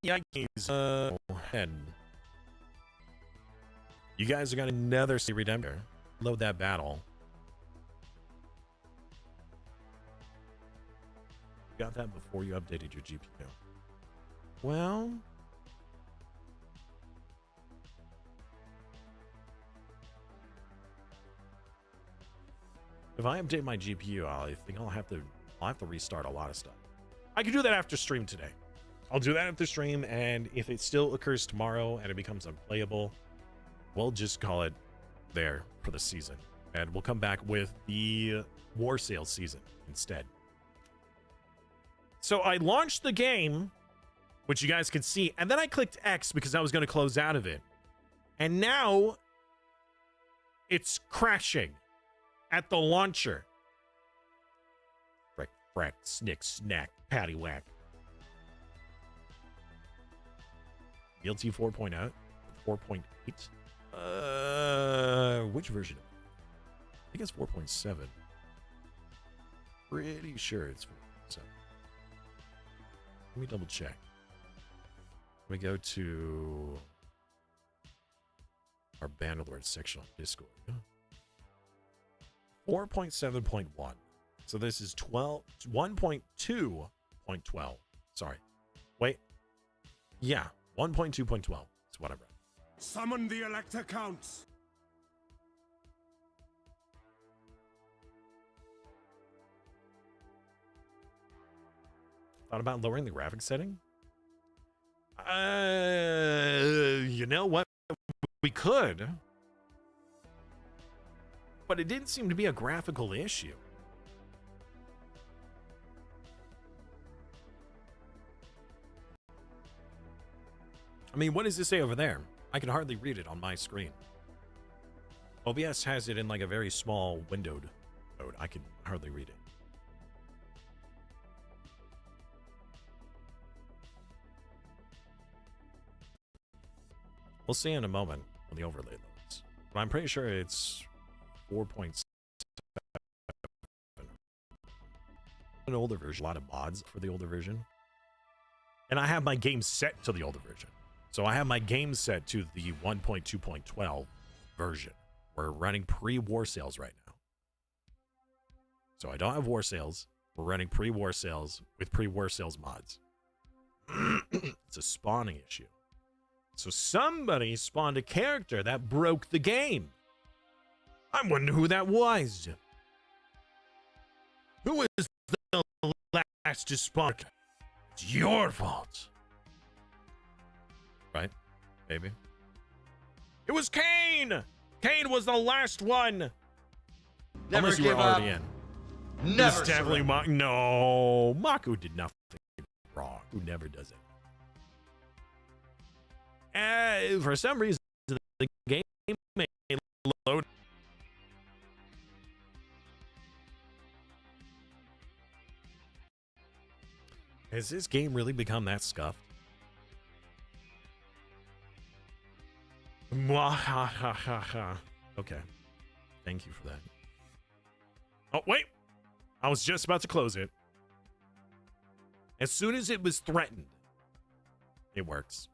Yikes! Head. You guys are gonna another see Redemptor. Load that battle. You got that before you updated your GPU. Well, if I update my GPU, I think I'll have to restart a lot of stuff. I could do that after stream today. I'll do that after stream, and if it still occurs tomorrow and it becomes unplayable, we'll just call it there for the season. And we'll come back with the War Sale season instead. So I launched the game, which you guys can see, and then I clicked X because I was going to close out of it. And now it's crashing at the launcher. Frack, snick, snack, patty whack. DLT 4.0, 4.8. Which version? I think it's 4.7. Pretty sure it's 4.7. Let me double check. Let me go to our Bannerlord section on Discord. 4.7.1. So this is 1.2.12. Sorry. Wait. Yeah, 1.2.12 is what I read. Summon the Elector Counts. Thought about lowering the graphics setting? You know what? We could, but it didn't seem to be a graphical issue. I mean, what does it say over there? I can hardly read it on my screen. OBS has it in like a very small windowed mode. I can hardly read it. We'll see in a moment when the overlay loads. But I'm pretty sure it's 4.7. An older version, a lot of mods for the older version. And I have my game set to the older version. So I have my game set to the 1.2.12 version. We're running pre-war sales right now. So I don't have war sales. We're running pre-war sales with pre-war sales mods. It's a spawning issue. So somebody spawned a character that broke the game. I'm wondering who that was. Who was the last to spawn? It's your fault. Right? Maybe. It was Kane! Kane was the last one. Never Unless you were give up. already in. Never It was definitely surrender. No, Mako did nothing wrong. Who never does it. For some reason, the game may load. Has this game really become that scuffed? Okay. Thank you for that. Oh, wait. I was just about to close it. As soon as it was threatened, it works.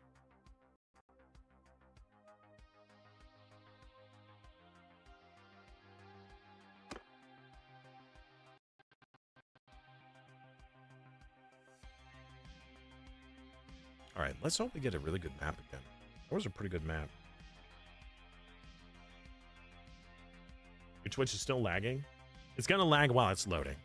All right, let's hope we get a really good map again. That was a pretty good map. Your Twitch is still lagging? It's gonna lag while it's loading.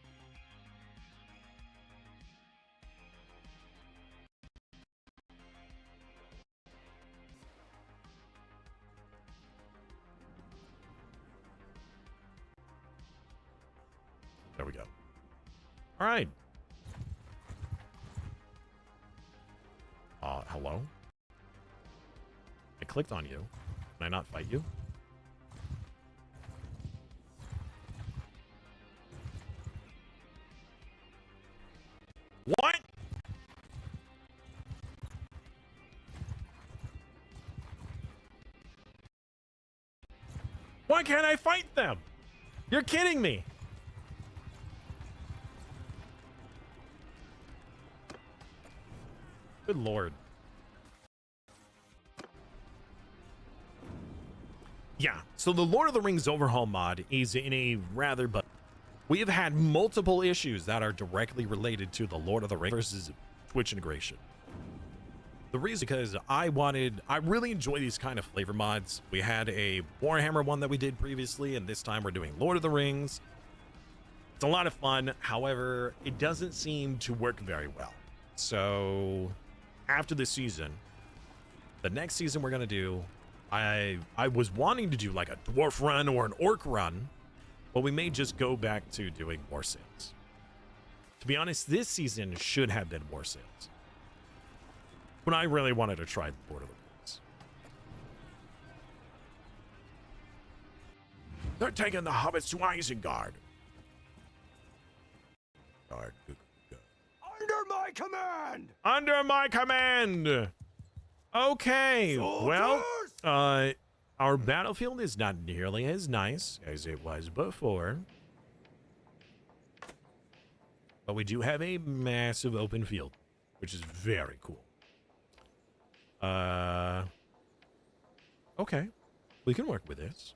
There we go. All right. Hello? I clicked on you. Can I not fight you? What? Why can't I fight them? You're kidding me. Good Lord. Yeah, so the Lord of the Rings overhaul mod is in a rather, but we have had multiple issues that are directly related to the Lord of the Rings versus Twitch integration. The reason because I really enjoy these kind of flavor mods. We had a Warhammer one that we did previously, and this time we're doing Lord of the Rings. It's a lot of fun. However, it doesn't seem to work very well. So after this season, the next season we're going to do, I was wanting to do like a dwarf run or an orc run, but we may just go back to doing war sales. To be honest, this season should have been war sales. But I really wanted to try the Lord of the Rings. They're taking the hobbits to Isengard. Under my command! Under my command! Okay, well, our battlefield is not nearly as nice as it was before. But we do have a massive open field, which is very cool. Okay, we can work with this.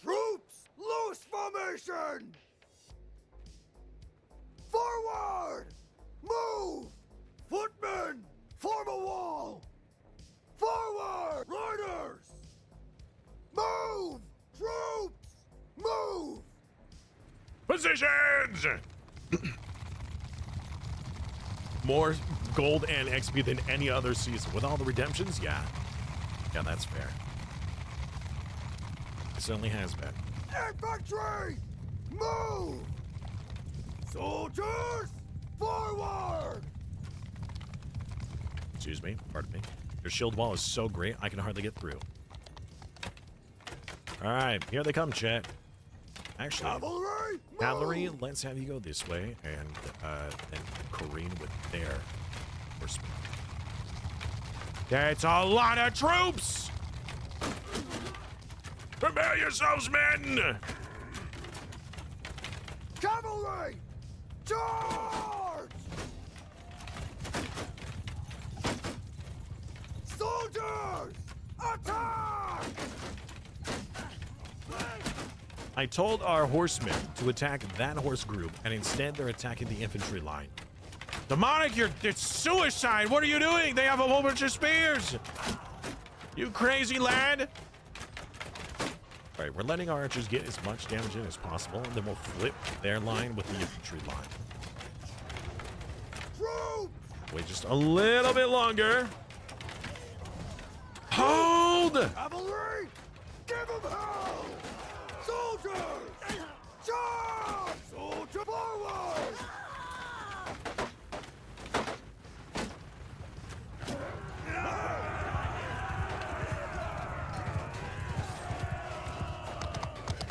Troops, loose formation! Forward! Move! Footmen, form a wall! Forward! Riders! Move! Troops! Move! Positions! More gold and XP than any other season. With all the redemptions, yeah. Yeah, that's fair. It certainly has been. Infantry! Move! Soldiers! Forward! Excuse me, pardon me. Your shield wall is so great, I can hardly get through. Alright, here they come, chat. Actually, Cavalry! cavalry, let's have you go this way, and then careen with their horsemen. That's a lot of troops! Prepare yourselves, men! Cavalry! Charge! Soldiers! Attack! I told our horsemen to attack that horse group, and instead they're attacking the infantry line. Demonic, it's suicide! What are you doing? They have a whole bunch of spears! You crazy lad! Alright, we're letting our archers get as much damage in as possible, and then we'll flip their line with the infantry line. Troops! Wait just a little bit longer. Hold! Cavalry! Give them hell! Soldiers! Charge! Soldier forward!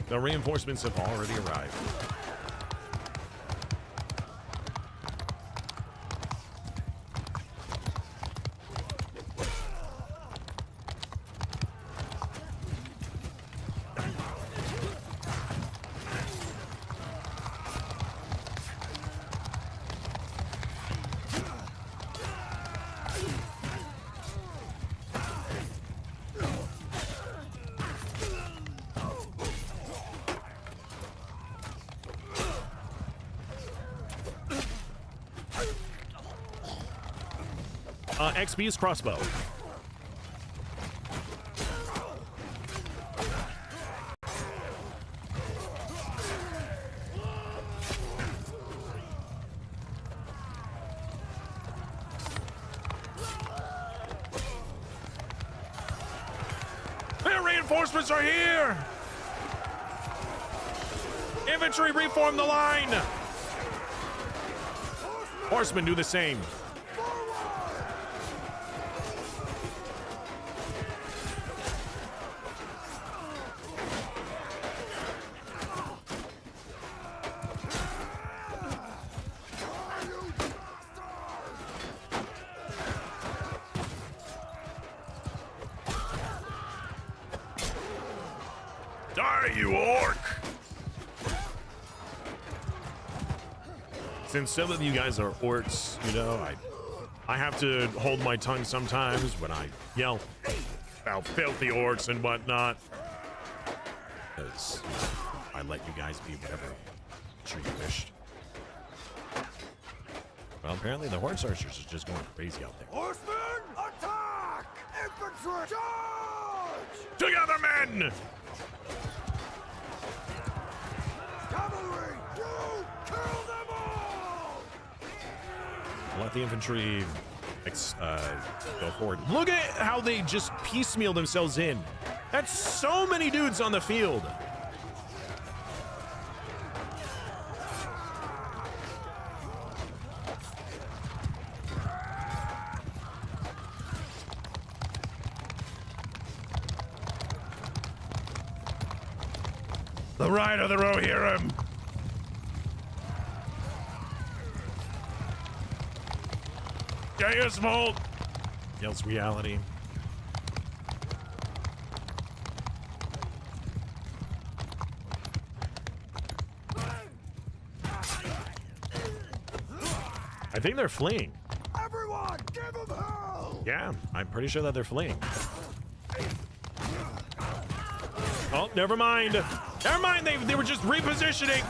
The reinforcements have already arrived. XB's crossbow. Their reinforcements are here! Infantry, reform the line! Horsemen do the same. Die, you orc! Since some of you guys are orcs, you know, I have to hold my tongue sometimes when I yell about filthy orcs and whatnot. Because I let you guys be whatever you wished. Well, apparently the horse archers are just going crazy out there. Horsemen, attack! Infantry, charge! Together, men! Cavalry, you kill them all! Let the infantry go forward. Look at how they just piecemeal themselves in. That's so many dudes on the field. The right of the row, hear him. Gaius Volt! Yells reality. I think they're fleeing. Everyone, give them hell! Yeah, I'm pretty sure that they're fleeing. Oh, never mind. Never mind, they were just repositioning.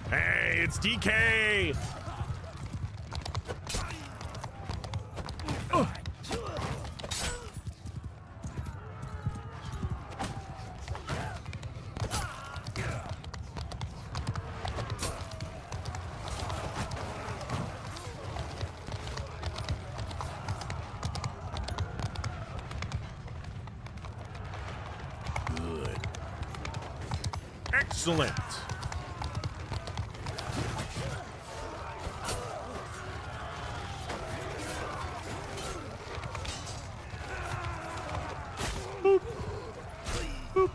Hey, it's DK. Excellent. Boop. Boop.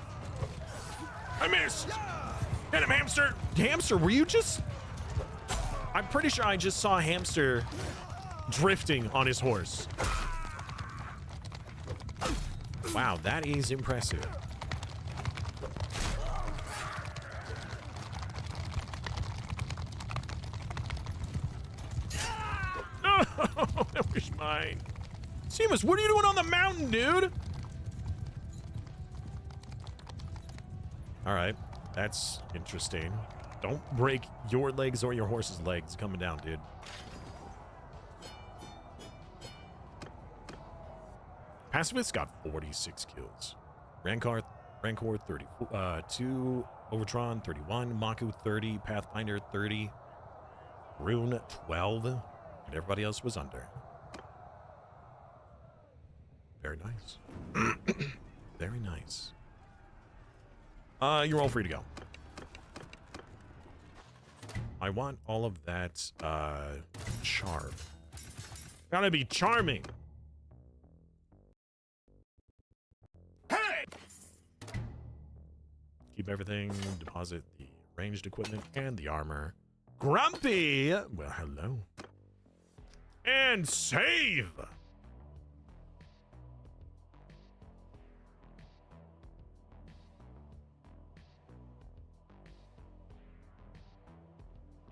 I missed. Hit him, hamster. Hamster, were you just... I'm pretty sure I just saw a hamster drifting on his horse. Wow, that is impressive. No, that was mine. Seamus, what are you doing on the mountain, dude? All right, that's interesting. Don't break your legs or your horse's legs coming down, dude. Pacifist got 46 kills. Rancor 32, Overtron 31, Maku 30, Pathfinder 30, Rune 12, and everybody else was under. Very nice. Very nice. You're all free to go. I want all of that charm. Gotta be charming. Hey! Keep everything, deposit the ranged equipment and the armor. Grumpy! Well, hello. And save!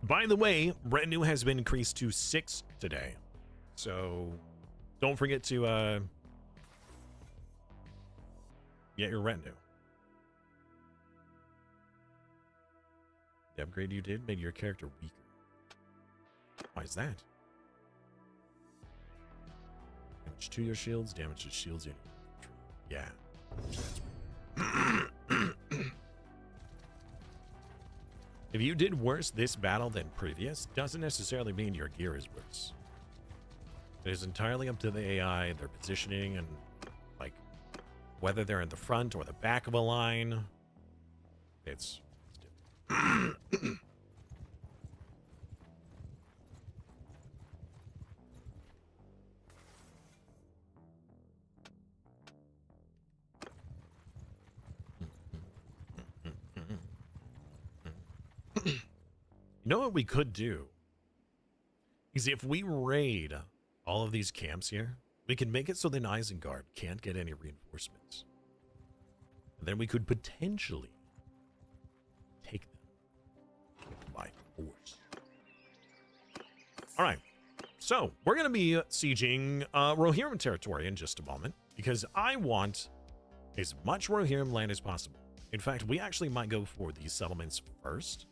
By the way, retinue has been increased to 6 today. So don't forget to get your retinue. The upgrade you did made your character weaker. Why is that? Damage to your shields, damage to shields. Yeah. If you did worse this battle than previous, doesn't necessarily mean your gear is worse. It is entirely up to the AI, their positioning, and like whether they're in the front or the back of a line. It's different. You know what we could do? Is if we raid all of these camps here, we can make it so the Isengard can't get any reinforcements. And then we could potentially take them by force. All right. So we're going to be sieging Rohirrim territory in just a moment because I want as much Rohirrim land as possible. In fact, we actually might go for these settlements first.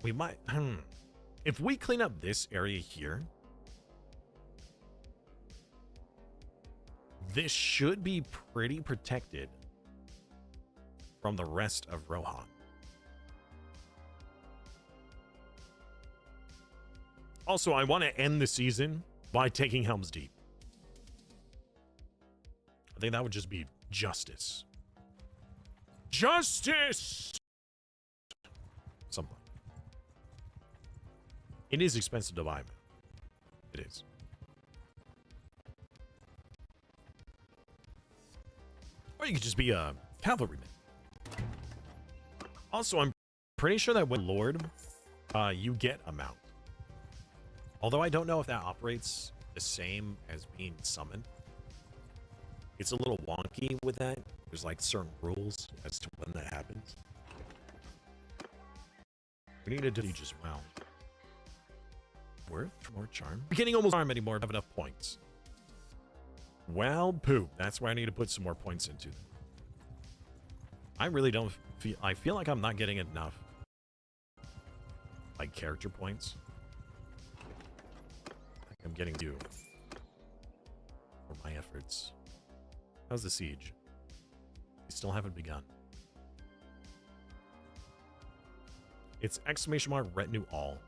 We might, if we clean up this area here, this should be pretty protected from the rest of Rohan. Also, I want to end the season by taking Helm's Deep. I think that would just be justice. Justice! Something. It is expensive to buy, man. It is. Or you could just be a cavalryman. Also, I'm pretty sure that with Lord, you get a mount. Although I don't know if that operates the same as being summoned. It's a little wonky with that. There's like certain rules as to when that happens. We need to do as well. Worth more charm. I'm getting almost charm anymore. I have enough points. Well, poop. That's where I need to put some more points into them. I really don't feel. I feel like I'm not getting enough, like character points. I'm getting due for my efforts. How's the siege? We still haven't begun. It's exclamation mark retinue all.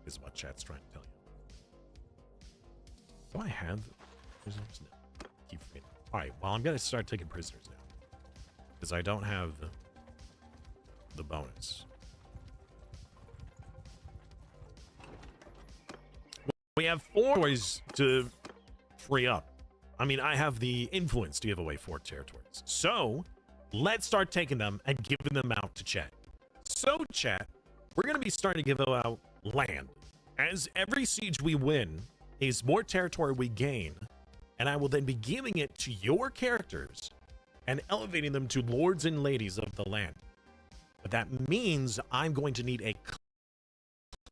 Is what chat's trying to tell you. Do I have prisoners? No. Keep forgetting. Alright, well, I'm going to start taking prisoners now. Because I don't have the bonus. We have 4 territories to free up. I mean, I have the influence to give away 4 territories. So let's start taking them and giving them out to chat. So chat, we're going to be starting to give out land. As every siege we win is more territory we gain, and I will then be giving it to your characters and elevating them to lords and ladies of the land. But that means I'm going to need a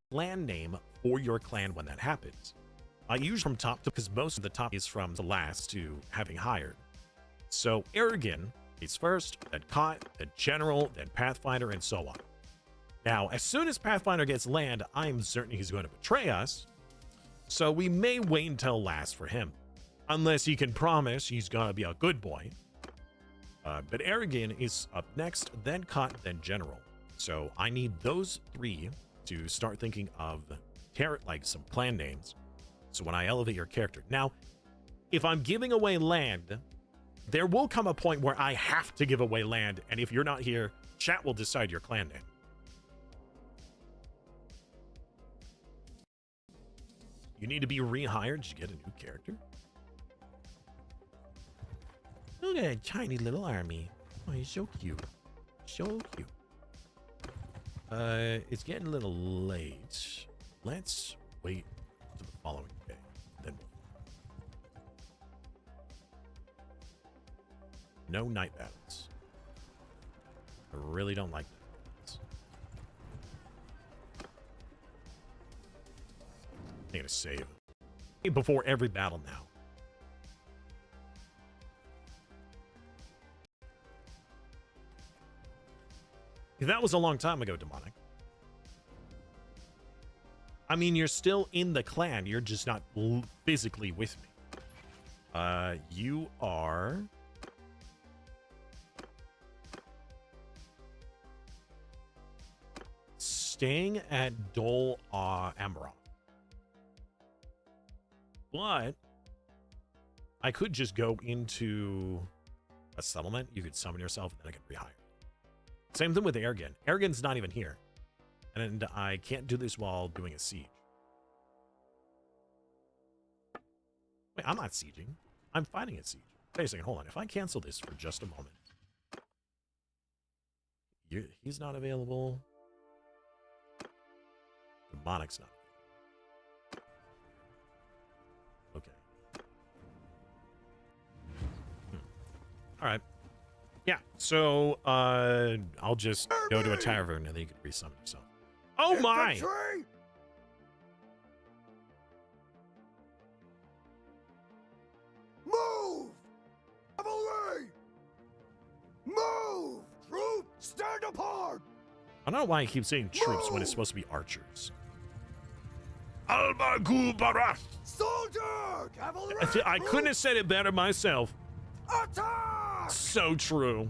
clan name for your clan when that happens. I use from top to, because most of the top is from the last to having hired. So Aragon is first, then Cot, then General, then Pathfinder, and so on. Now, as soon as Pathfinder gets land, I'm certain he's going to betray us. So we may wait until last for him, unless he can promise he's going to be a good boy. But Aragon is up next, then Cot, then General. So I need those 3 to start thinking of like some clan names. So when I elevate your character. Now, if I'm giving away land, there will come a point where I have to give away land. And if you're not here, chat will decide your clan name. You need to be rehired to get a new character. Look at that tiny little army. Oh, he's so cute. So cute. It's getting a little late. Let's wait to the following day. Then no night battles. I really don't like that. I'm gonna save before every battle now. That was a long time ago, Demonic. I mean, you're still in the clan. You're just not physically with me. You are... staying at Dol Amra. But I could just go into a settlement. You could summon yourself, and then I could rehire. Same thing with Aragon. Aragon's not even here. And I can't do this while doing a siege. Wait, I'm not sieging. I'm fighting a siege. Wait a second, hold on. If I cancel this for just a moment. He's not available. Demonic's not available. Okay. All right. Yeah, so I'll just go to a tavern and then you can resummon yourself. Oh my! Infantry! Move! Cavalry! Move! Troops, stand apart! I don't know why I keep saying troops when it's supposed to be archers. Albagubaras! Soldier! Cavalry! I couldn't have said it better myself. Attack! So true.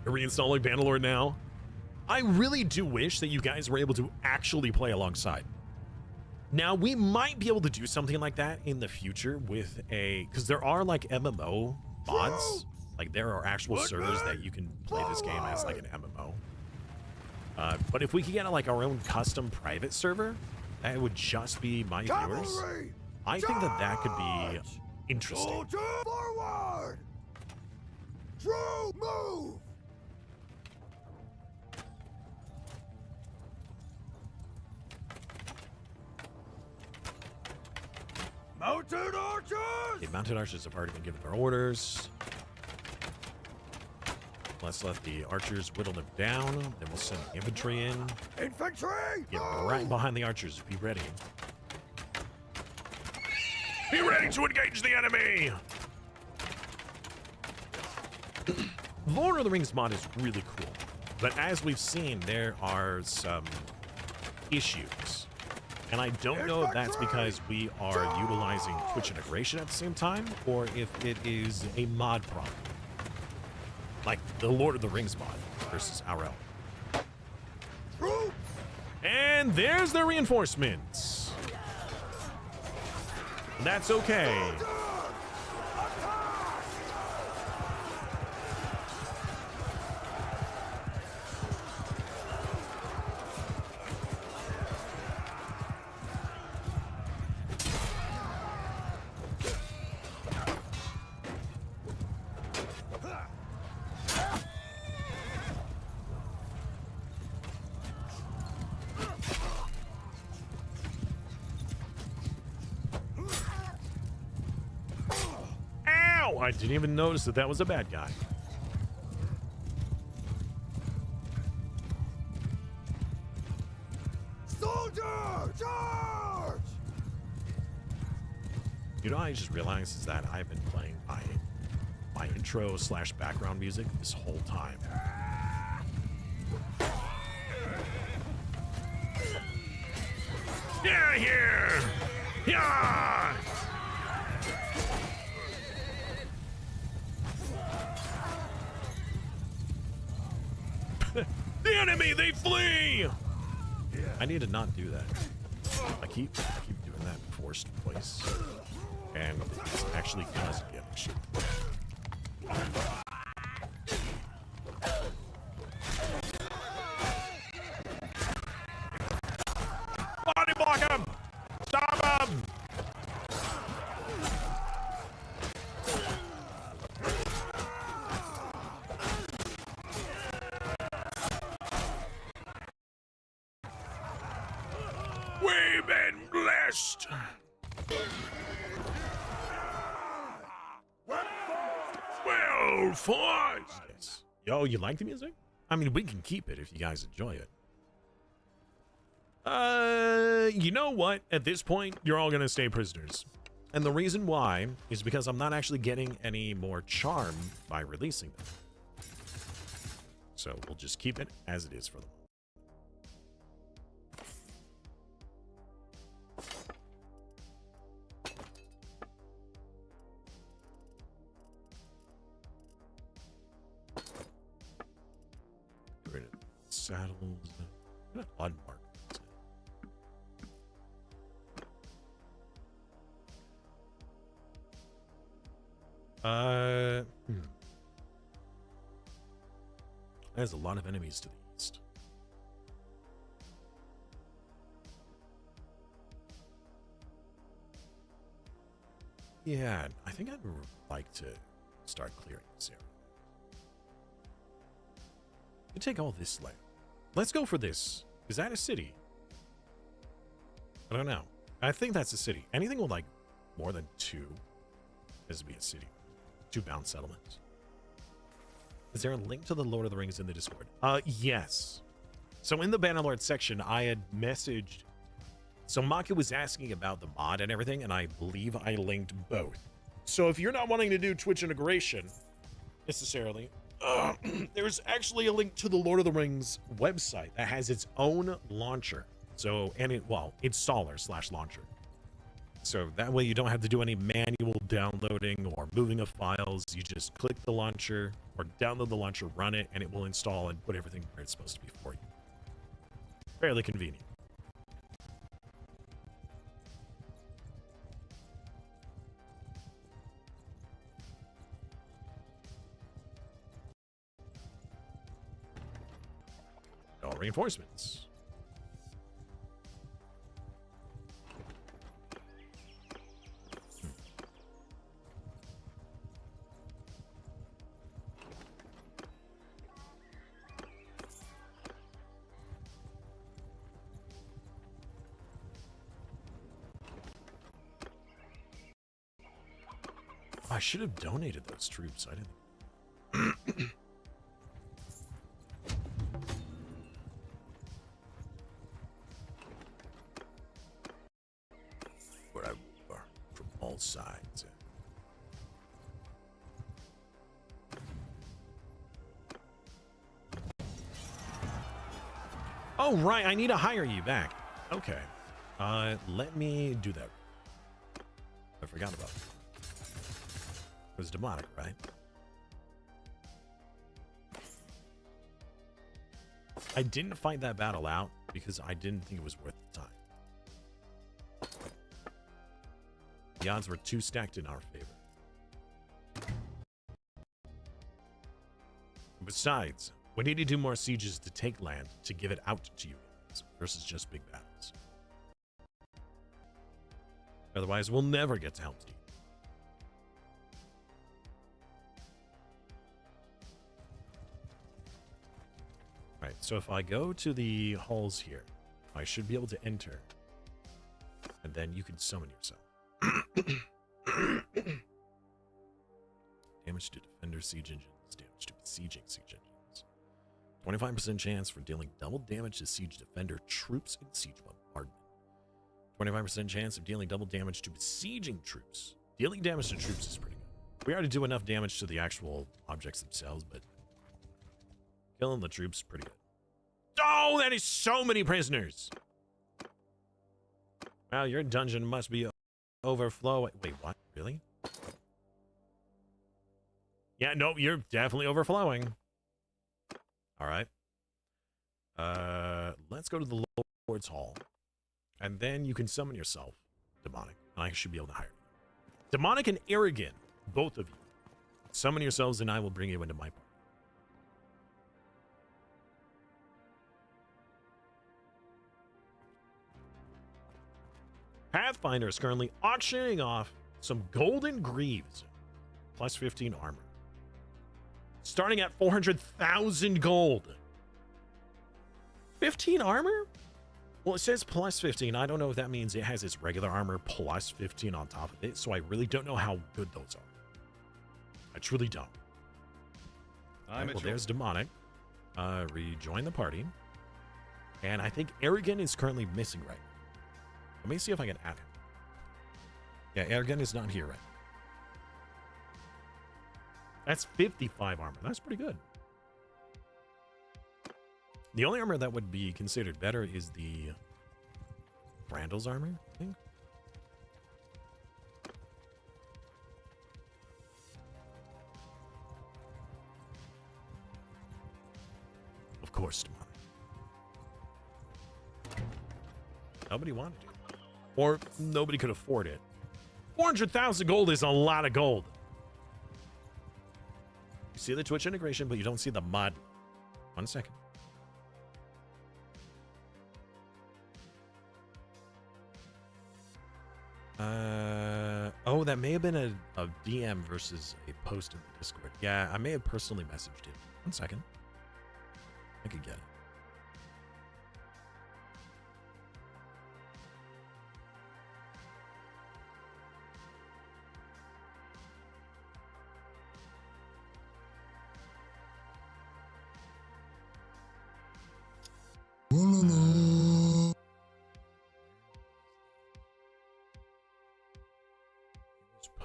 Are we reinstalling Bannerlord now? I really do wish that you guys were able to actually play alongside. Now, we might be able to do something like that in the future with because there are like MMO mods. Like there are actual servers that you can play this game as like an MMO. But if we could get like our own custom private server, that would just be my viewers. Cavalry! I think that could be interesting. Soldier! Forward! Troop, move! Mounted archers! Okay, mounted archers have already been given their orders. Let's let the archers whittle them down. Then we'll send the infantry in. Infantry! Get move! right behind the archers. Be ready. Be ready to engage the enemy! Lord of the Rings mod is really cool. But as we've seen, there are some issues. And I don't know if that's because we are utilizing Twitch integration at the same time, or if it is a mod problem. Like the Lord of the Rings mod versus our own. Troops! And there's the reinforcements. That's okay. Oh, I didn't even notice that that was a bad guy. Soldier, charge! You know, I just realized is that I've been playing my intro slash background music this whole time. Yeah, here! Yeah! The enemy, they flee! I need to not do that. I keep doing that forced twice. And it's actually causing damage. Body block him! Stop him! We've been blessed! Well fought! Yes. Yo, you like the music? I mean, we can keep it if you guys enjoy it. You know what? At this point, you're all gonna stay prisoners. And the reason why is because I'm not actually getting any more charm by releasing them. So we'll just keep it as it is for the moment. Get rid of saddles. What an odd mark. There's a lot of enemies to the east. Yeah, I think I'd like to start clearing this area. You take all this land. Let's go for this. Is that a city? I don't know. I think that's a city. Anything with like more than 2 has to be a city. 2 bound settlements. Is there a link to the Lord of the Rings in the Discord? Yes. So in the Bannerlord section, I had messaged. So Maka was asking about the mod and everything, and I believe I linked both. So if you're not wanting to do Twitch integration necessarily, there's actually a link to the Lord of the Rings website that has its own launcher. So, and it, well, installer/launcher. So that way you don't have to do any manual downloading or moving of files. You just click the launcher or download the launcher, run it, and it will install and put everything where it's supposed to be for you. Fairly convenient. All reinforcements. I should have donated those troops. I didn't. Where I war from all sides. Oh, right. I need to hire you back. Okay. Let me do that. I forgot about it. It was demonic, right? I didn't fight that battle out because I didn't think it was worth the time. The odds were too stacked in our favor. Besides, we need to do more sieges to take land to give it out to you guys versus just big battles. Otherwise, we'll never get to Helm's Deep. Right, so if I go to the halls here, I should be able to enter. And then you can summon yourself. damage to defender siege engines, damage to besieging siege engines. 25% chance for dealing double damage to siege defender troops in siege bombardment. 25% chance of dealing double damage to besieging troops. Dealing damage to troops is pretty good. We already do enough damage to the actual objects themselves, but killing the troops is pretty good. Oh, that is so many prisoners. Well, your dungeon must be overflowing. Wait, what? Really? Yeah, no, you're definitely overflowing. All right. Let's go to the Lord's Hall. And then you can summon yourself, Demonic. And I should be able to hire you. Demonic and Arrogant, both of you. Summon yourselves and I will bring you into my party. Pathfinder is currently auctioning off some golden greaves, plus 15 armor, starting at 400,000 gold. 15 armor? Well, it says plus 15. I don't know if that means it has its regular armor plus 15 on top of it, so I really don't know how good those are. I truly don't. Right, well, there's Demonic. Rejoin the party. And I think Arrogant is currently missing right now. Let me see if I can add him. Yeah, Arrogant is not here right now. That's 55 armor. That's pretty good. The only armor that would be considered better is the Randall's armor, I think. Of course, Demonic. Nobody wanted it. Or nobody could afford it. 400,000 gold is a lot of gold. You see the Twitch integration, but you don't see the mod. 1 second. Oh, that may have been a DM versus a post in the Discord. Yeah, I may have personally messaged him. 1 second. I could get it.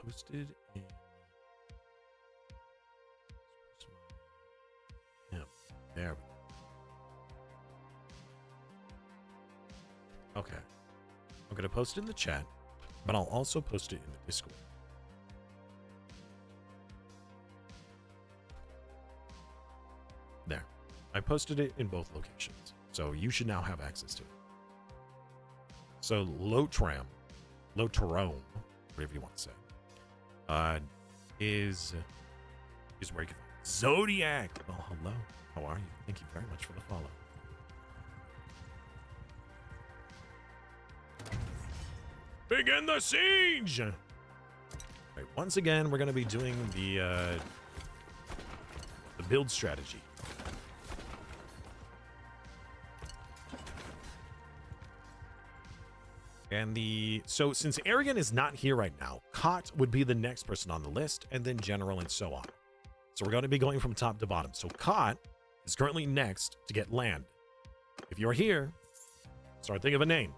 Posted in there. Okay, I'm gonna post it in the chat, but I'll also post it in the Discord. There, I posted it in both locations, so you should now have access to it. So Lotram, whatever you want to say. Is where you can find Zodiac. Well, hello. How are you? Thank you very much for the follow. Begin the siege! Right, once again, we're going to be doing the build strategy. And so since Arrogant is not here right now, Kot would be the next person on the list, and then General and so on. So we're going to be going from top to bottom. So Kot is currently next to get land. If you're here, start thinking of a name.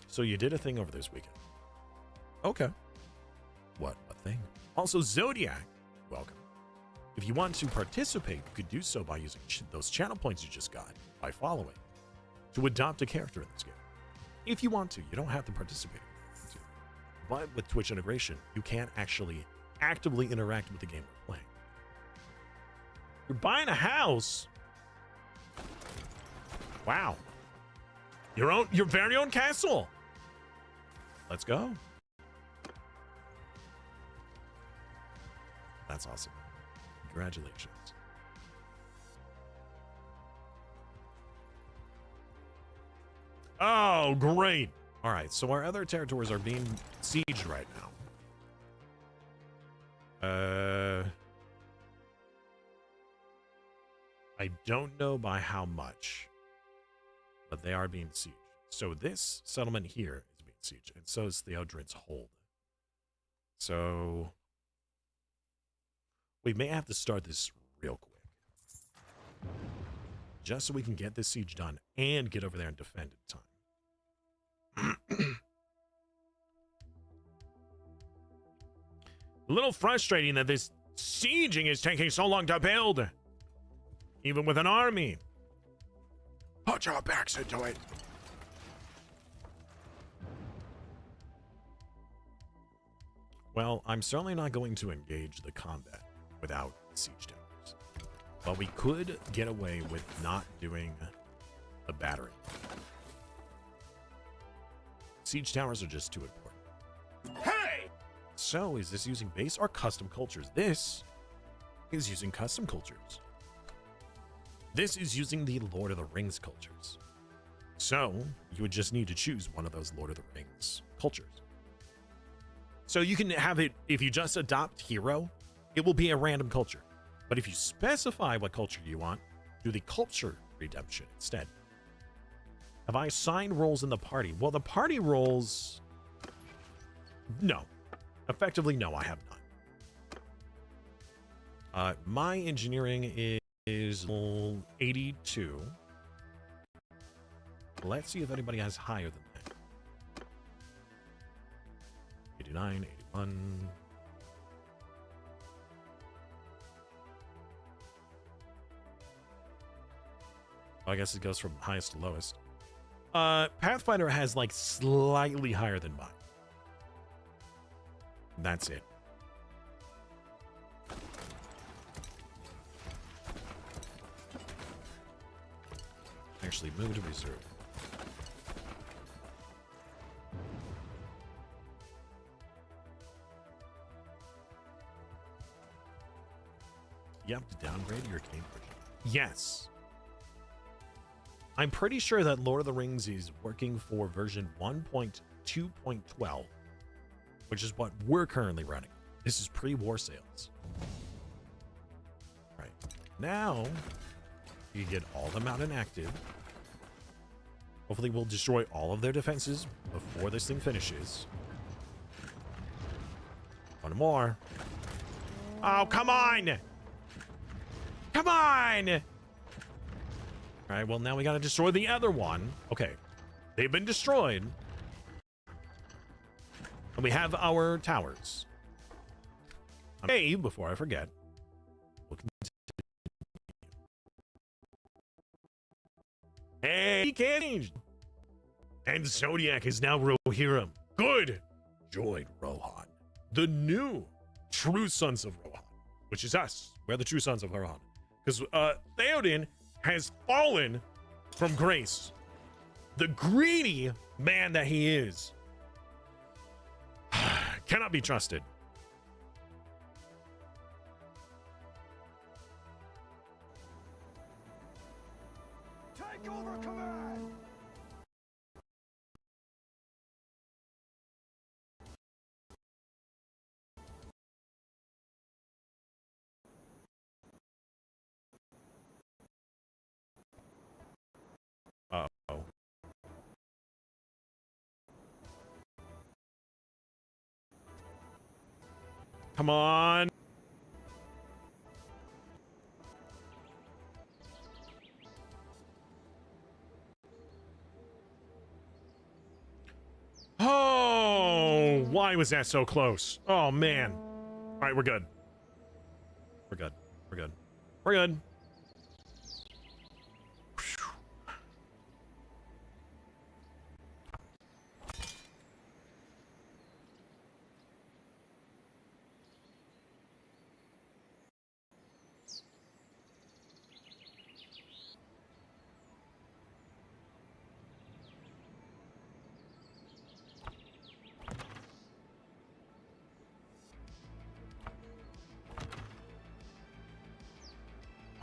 So you did a thing over this weekend. Okay. What thing? Also, Zodiac, welcome. If you want to participate, you could do so by using those channel points you just got, by following, to adopt a character in this game. If you want to, you don't have to participate. But with Twitch integration, you can't actually actively interact with the game we're playing. You're buying a house? Wow. Your very own castle. Let's go. That's awesome. Congratulations. Oh, great. All right, so our other territories are being sieged right now. I don't know by how much, but they are being sieged. So this settlement here is being sieged, and so is Theodrin's Hold. So we may have to start this real quick, just so we can get this siege done and get over there and defend in time. A little frustrating that this sieging is taking so long to build, even with an army. Put your backs into it. Well, I'm certainly not going to engage the combat without siege towers, but we could get away with not doing the battery. Siege towers are just too important. Hey! So, is this using base or custom cultures? This is using custom cultures. This is using the Lord of the Rings cultures. So, you would just need to choose one of those Lord of the Rings cultures. So you can have it, if you just adopt hero, it will be a random culture. But if you specify what culture you want, do the culture redemption instead. Have I assigned roles in the party? Well, the party roles, no. Effectively, no, I have not. My engineering is 82. Let's see if anybody has higher than that. 89, 81. Oh, I guess it goes from highest to lowest. Pathfinder has like slightly higher than mine. That's it. Actually, move to reserve. You have to downgrade your game version. Yes. I'm pretty sure that Lord of the Rings is working for version 1.2.12, which is what we're currently running. This is pre-war sales. Right. Now, you get all of them out and active. Hopefully we'll destroy all of their defenses before this thing finishes. One more. Oh, come on! Come on! All right, well, now we gotta destroy the other one. Okay, they've been destroyed. And we have our towers. Hey, before I forget, we'll continue. Hey, he changed! And Zodiac is now Rohirrim. Good! Join Rohan, the new true sons of Rohan, which is us. We're the true sons of Rohan. Because Theoden has fallen from grace. The greedy man that he is. Cannot be trusted. Take over command! Uh-oh. Come on. Oh, why was that so close? Oh, man. All right, we're good. We're good. We're good. We're good.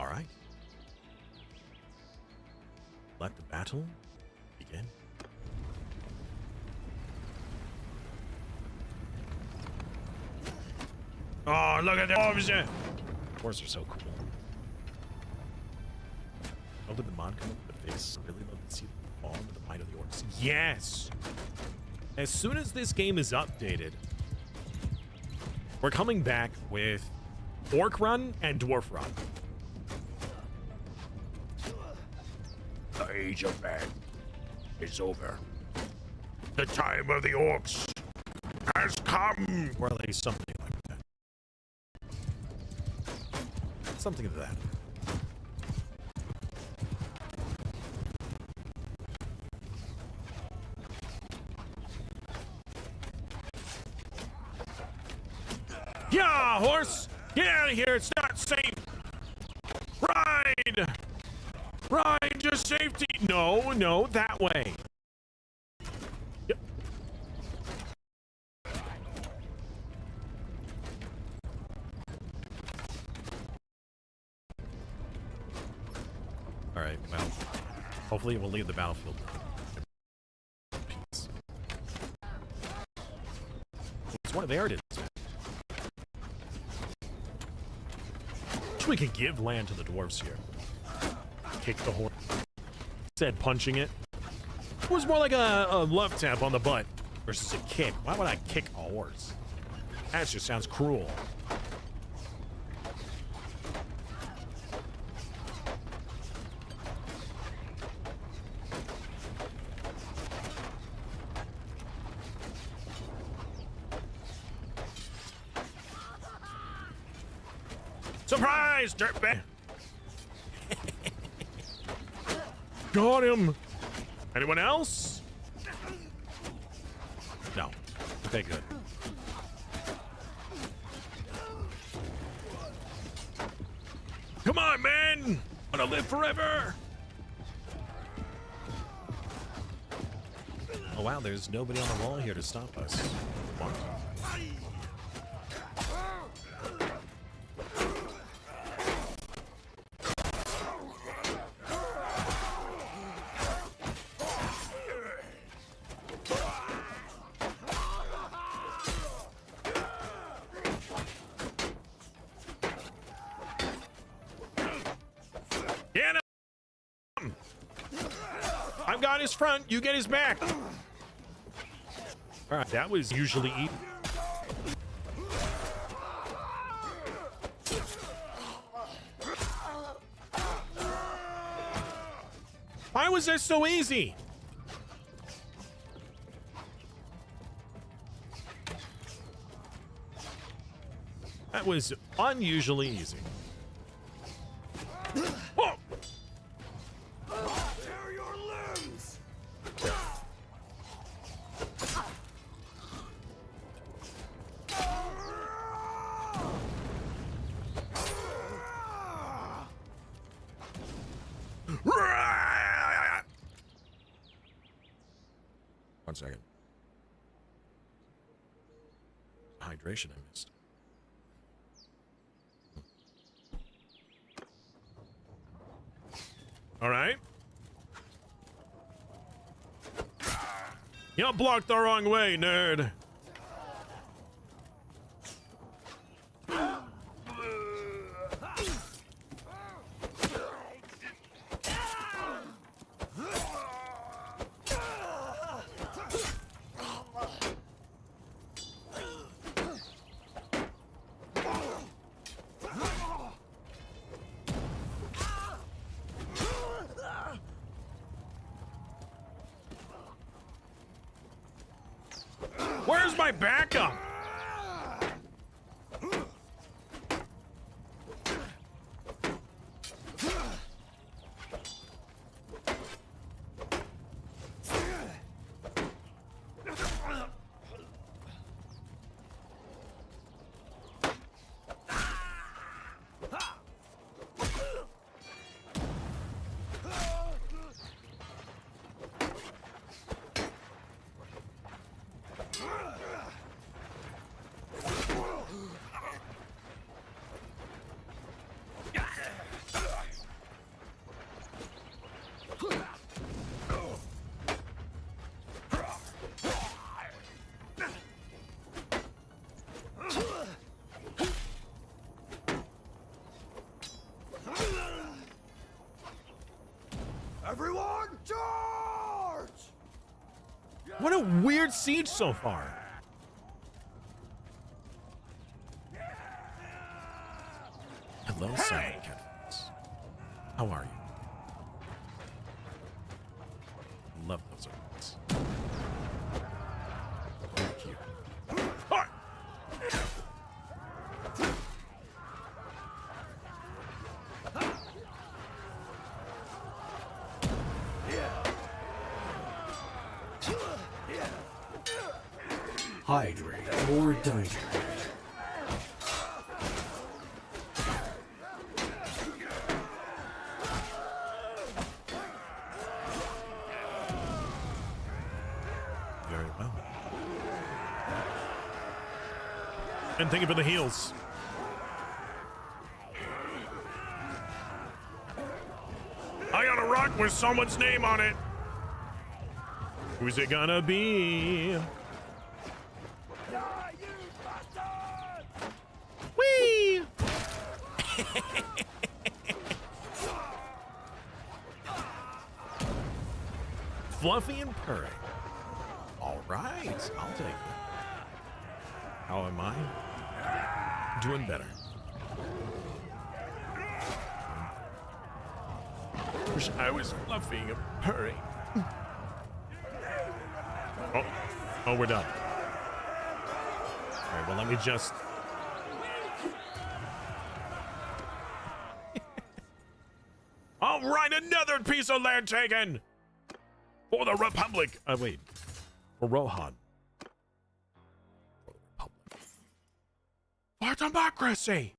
All right. Let the battle begin. Oh, look at the orbs! Orbs are so cool. Oh, did the mod come up with the face? Really love to see the fall into the might of the orcs. Yes! As soon as this game is updated, we're coming back with Orc Run and Dwarf Run. The age of man is over. The time of the orcs has come. Or at least something like that. Something of that. Yeah, horse! Get out of here, it's not safe! Ride! Ride to safety! No, no, that way. Yep. All right, well, hopefully it will leave the battlefield. Peace. It's one of there it is. Wish we could give land to the dwarves here. Kick the horse. Instead, punching it. It was more like a love tap on the butt versus a kick. Why would I kick a horse? That just sounds cruel. Surprise, dirtbag! Got him. Anyone else? No. Okay, good. Come on, man! Wanna live forever? Oh wow, there's nobody on the wall here to stop us. What? Get him! I've got his front, you get his back. All right, that was usually easy. Why was this so easy? That was unusually easy. Oh! Tear your limbs! One second. Hydration I missed. All right. You blocked the wrong way, nerd. Where's my backup? Everyone, charge! What a weird siege so far. Hello, Silent Cats. How are you? Love those ones. Thank you. Hi. Hydrate or dihydrate. Very well. And thank you for the heals. I got a rock with someone's name on it. Who's it gonna be? Whee! Fluffy and purring. All right, I'll take it. How am I? Doing better. Wish I was fluffy and purring. Oh, we're done. All right, well, let me just... All right, another piece of land taken! For the Republic! Wait. For Rohan. For the Republic. For democracy!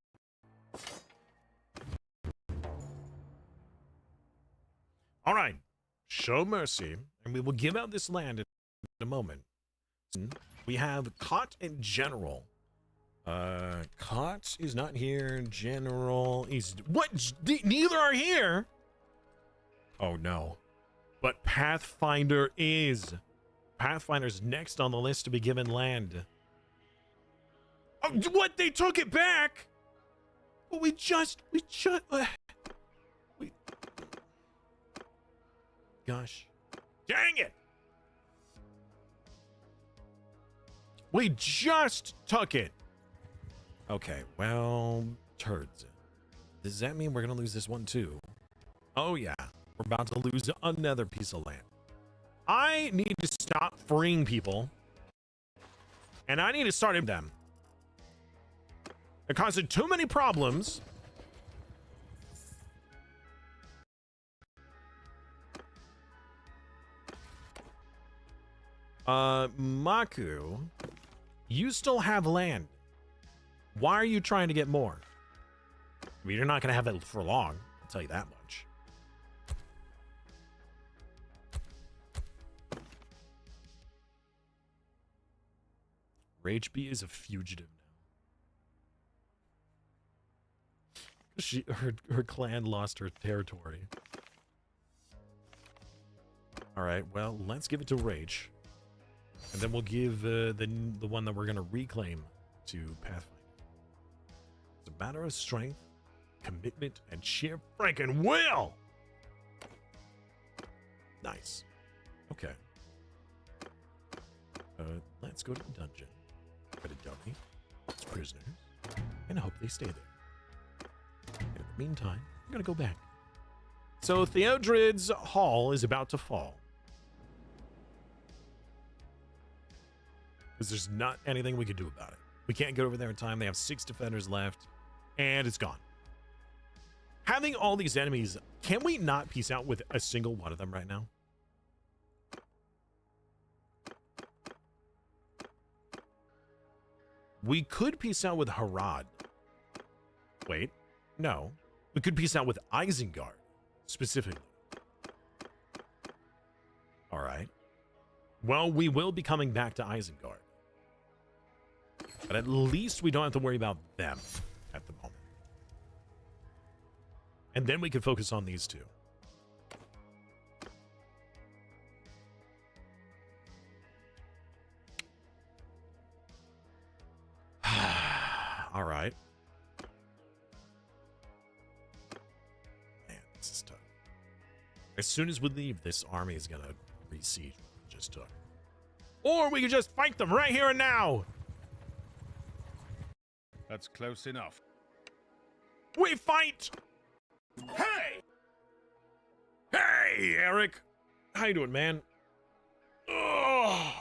All right. Show mercy, and we will give out this land in a moment. We have Cot and General. Cot is not here. General is... What? Neither are here? Oh, no. But Pathfinder is. Pathfinder's next on the list to be given land. Oh, what? They took it back? Well, we Gosh. Dang it! We just took it. Okay, well, turds. Does that mean we're gonna lose this one too? Oh yeah, we're about to lose another piece of land. I need to stop freeing people, and I need to start them. They're causing too many problems. Maku, you still have land. Why are you trying to get more? I mean, you're not going to have it for long. I'll tell you that much. Rage B is a fugitive now. Her clan lost her territory. All right, well, let's give it to Rage. And then we'll give the one that we're going to reclaim to Pathfinder. It's a matter of strength, commitment, and sheer freaking will. Nice. Okay. Let's go to the dungeon. Get a dummy, its prisoners, and I hope they stay there. And in the meantime, I'm going to go back. So Theodred's Hall is about to fall. Because there's not anything we can do about it. We can't get over there in time. They have 6 defenders left, and it's gone. Having all these enemies, can we not peace out with a single one of them right now? We could peace out with Harad. Wait, no. We could peace out with Isengard, specifically. All right. Well, we will be coming back to Isengard. But at least we don't have to worry about them at the moment. And then we can focus on these two. All right. Man, this is tough. As soon as we leave, this army is gonna re-siege what we just took. Or we could just fight them right here and now. That's close enough. We fight! Hey! Hey, Eric! How you doing, man? Ugh.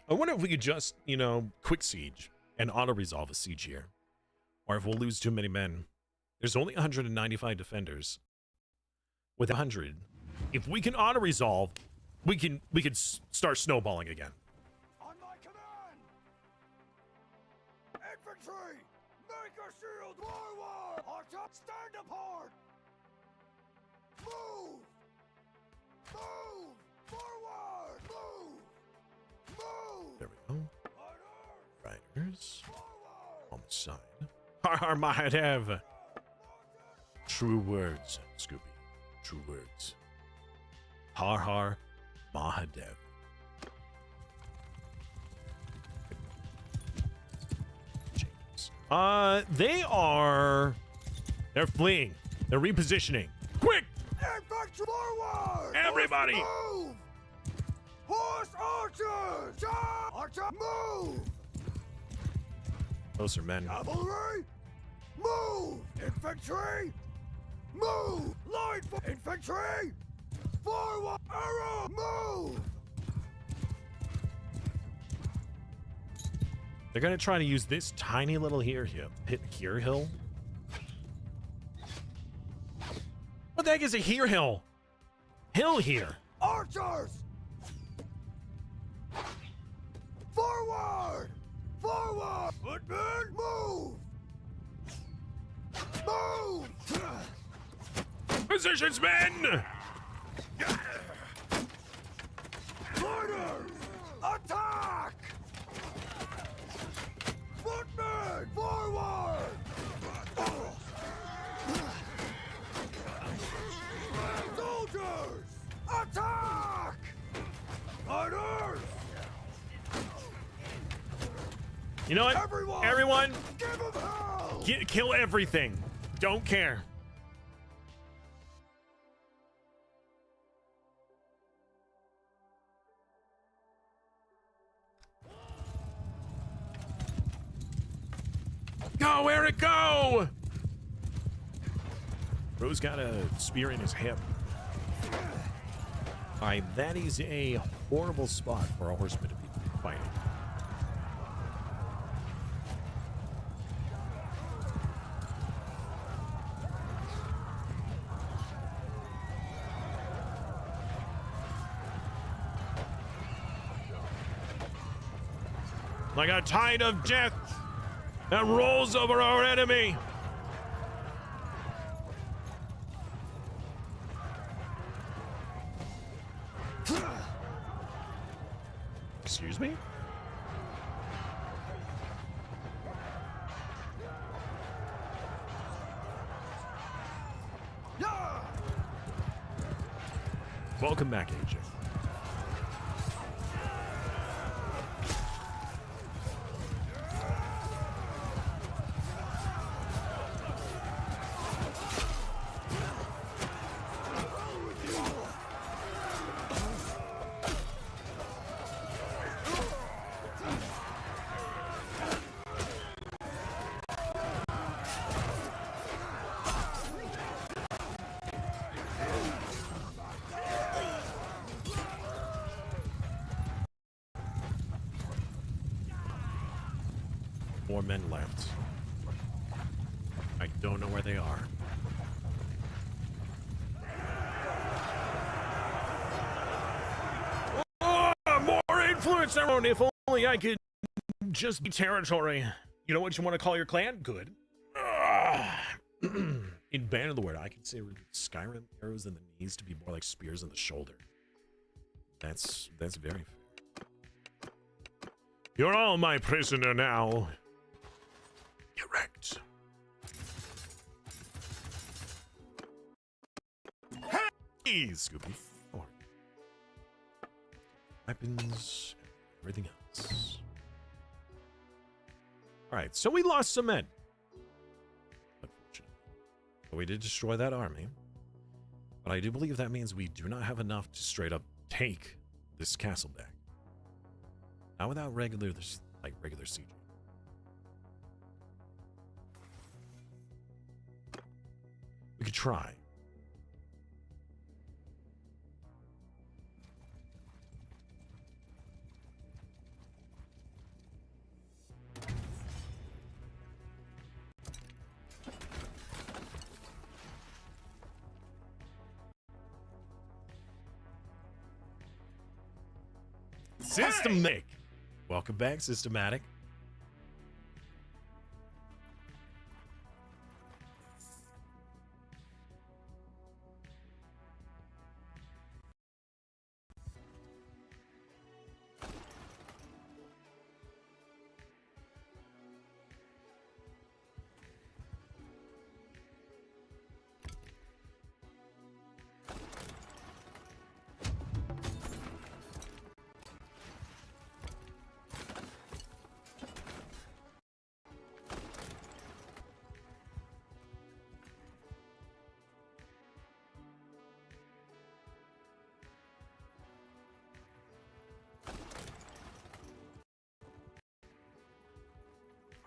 I wonder if we could just, you know, quick siege and auto-resolve a siege here. Or if we'll lose too many men. There's only 195 defenders. With 100, if we can auto-resolve, we can start snowballing again. On my command! Infantry! Make a shield! Forward! Archer, stand apart! Move! Move! Forward! Move! Move! There we go. Orders! Riders. Forward! On the side. Har har Mahadev. True words, Scooby. True words. Har har Mahadev. James. They're fleeing. They're repositioning. Quick! Infantry forward! Everybody! Move! Horse archers! Charge! Archer, move! Those are men. Cavalry! Move! Infantry! Move! Line for infantry! Forward! Arrow! Move! They're gonna try to use this tiny little here hill. What the heck is a here hill? Hill here. Archers! Forward! Forward! Footmen, move! Move! Positions, men! Fighters! Attack! Footmen, forward! Soldiers! Attack! Fighters! You know what? Everyone, Give 'em hell! kill everything. Don't care. Go, Eric, go! Bro's got a spear in his hip. Alright, that is a horrible spot for a horseman to be fighting. Like a tide of death that rolls over our enemy. Excuse me? Yeah! Welcome back, AJ. Four men left. I don't know where they are. Oh, more influence, everyone. If only I could just be territory. You know what you want to call your clan? Good. In Bannerlord, I consider Skyrim arrows in the knees to be more like spears in the shoulder. That's very fair. You're all my prisoner now. Correct. Hey, Scooby. Forward. Weapons, everything else. All right, so we lost some men. We did destroy that army. But I do believe that means we do not have enough to straight up take this castle back. Not without regular siege. We could try. Systematic. Welcome back, Systematic.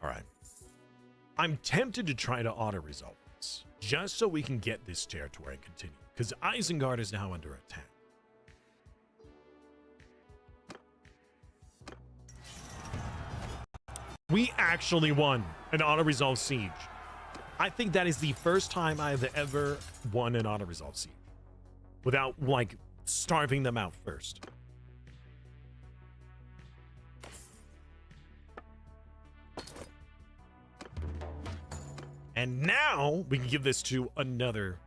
All right. I'm tempted to try to auto-resolve this, just so we can get this territory and continue, because Isengard is now under attack. We actually won an auto-resolve siege. I think that is the first time I've ever won an auto-resolve siege without, like, starving them out first. And now we can give this to another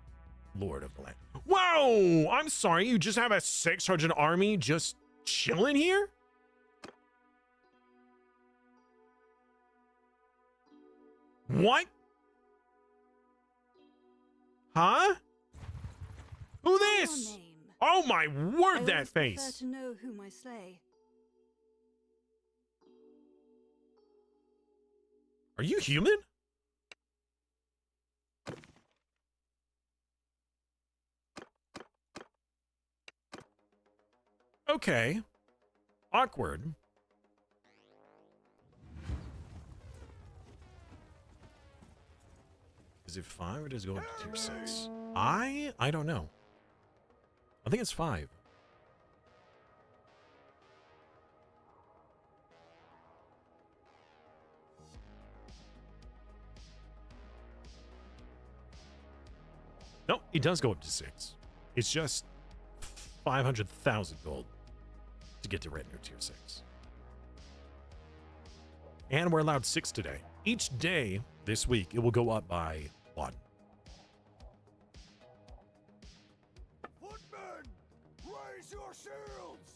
Lord of the Land. Whoa! I'm sorry, you just have a 600 army just chilling here? What? Huh? Who this? Your name. Oh my I word, that always prefer face. to know whom I slay. Are you human? Okay. Awkward. Is it 5 or does it go into tier 6? I don't know. I think it's 5. No, it does go up to 6. It's just 500,000 gold to get to Retinue tier 6. And we're allowed 6 today. Each day this week, it will go up by 1. Footmen, raise your shields!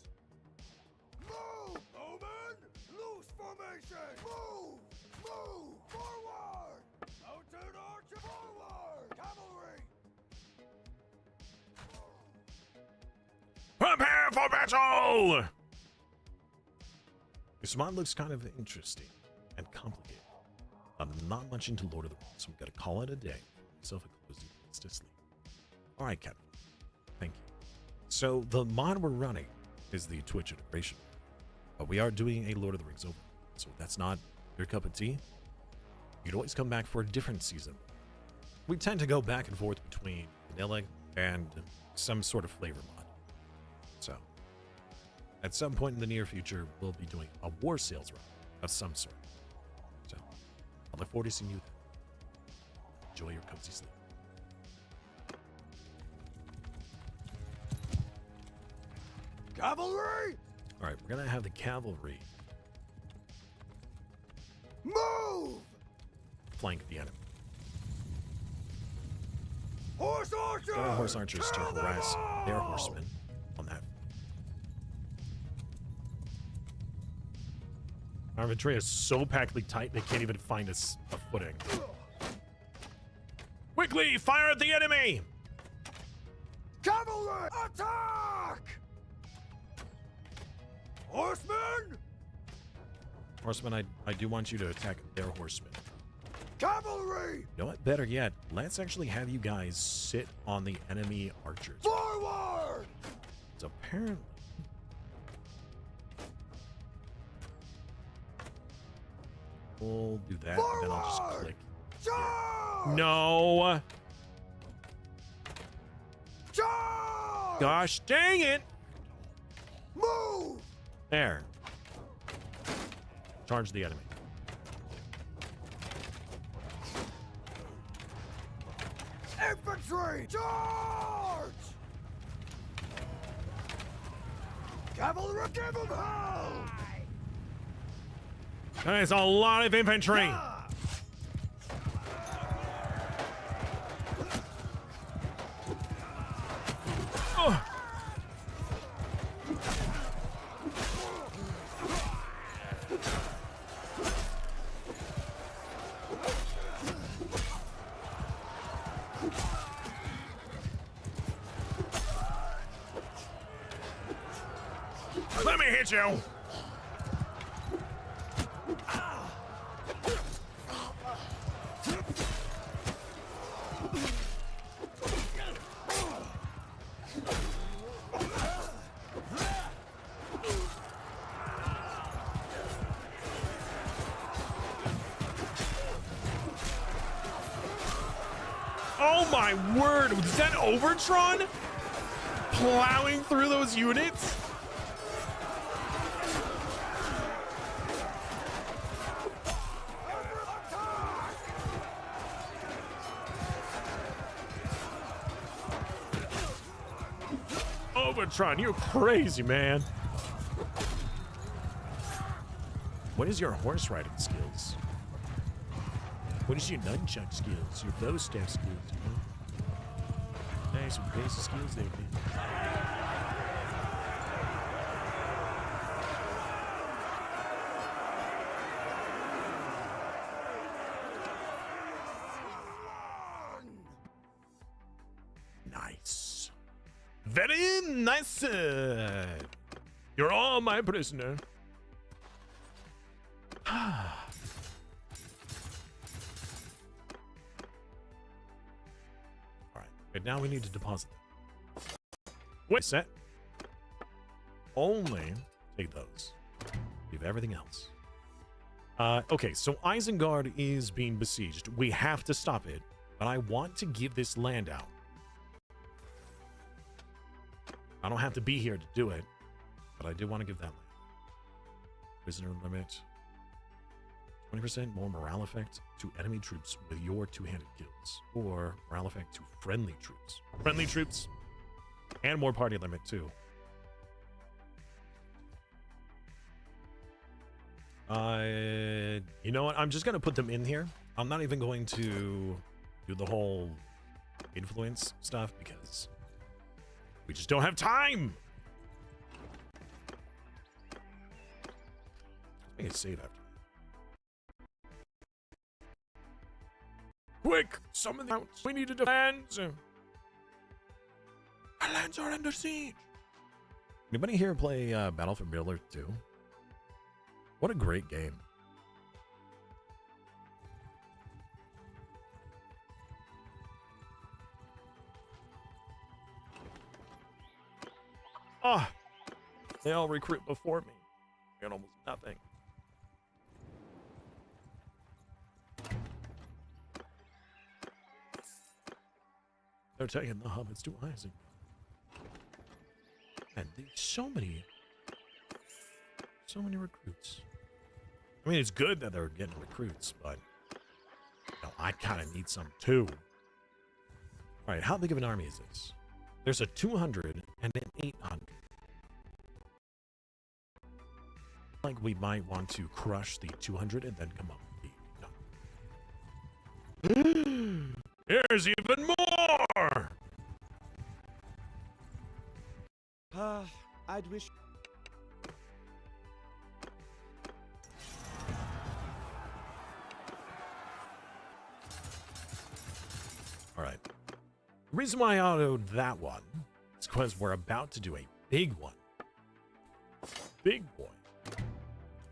Move! Bowmen, loose formation! Move! Move! Forward! Mounted archer forward! Cavalry! Prepare for battle! This mod looks kind of interesting and complicated. I'm not much into Lord of the Rings, so I'm gonna call it a day. Myself a closing place to sleep. All right, Captain. Thank you. So the mod we're running is the Twitch integration, but we are doing a Lord of the Rings over. So if that's not your cup of tea, you'd always come back for a different season. We tend to go back and forth between vanilla and some sort of flavor mod. So at some point in the near future, we'll be doing a war sales run of some sort. So I look forward to seeing you then. Enjoy your cozy sleep. Cavalry! All right, we're gonna have the cavalry Move! flank the enemy. Horse archers! Get our horse archers to Kill them harass their all! horsemen on that. Our infantry is so packly tight they can't even find us a footing. Quickly, fire at the enemy! Cavalry! Attack! Horsemen! Horsemen, I do want you to attack their horsemen. Cavalry! You know what? Better yet, let's actually have you guys sit on the enemy archers. Forward! It's apparently... We'll do that, and then I'll just Forward! click. Charge! No! Charge! Gosh dang it! Move! There. Charge the enemy. Infantry! Charge! Cavalry, give 'em hell! That's a lot of infantry. Oh. Let me hit you. Oh my word, was that Overtron? Plowing through those units? Overtron, you're crazy, man. What is your horse riding skills? What is your nunchuck skills? Your bow staff skills, you know? Nice, some basic skills there, man. Nice. Very nice. You're all my prisoner. Alright, now we need to deposit them. Wait, set. Only take those. Leave everything else. Okay, so Isengard is being besieged. We have to stop it, but I want to give this land out. I don't have to be here to do it, but I do want to give that land. Prisoner limit. 20% more morale effect to enemy troops with your two-handed kills, or morale effect to friendly troops. Friendly troops, and more party limit too. You know what? I'm just gonna put them in here. I'm not even going to do the whole influence stuff because we just don't have time. Make it save after. Quick! Summon the mounts. We need to defend. Our lands are under siege. Anybody here play Battlefield Builder 2? What a great game. Ah! They all recruit before me. I got almost nothing. They're taking the hobbits to Isaac. And there's so many recruits. I mean, it's good that they're getting recruits, but you know, I kind of need some too. All right, how big of an army is this? There's a 200 and an 800. Like we might want to crush the 200 and then come up with the There's even more! I'd wish... Alright. The reason why I autoed that one is because we're about to do a big one. Big boy.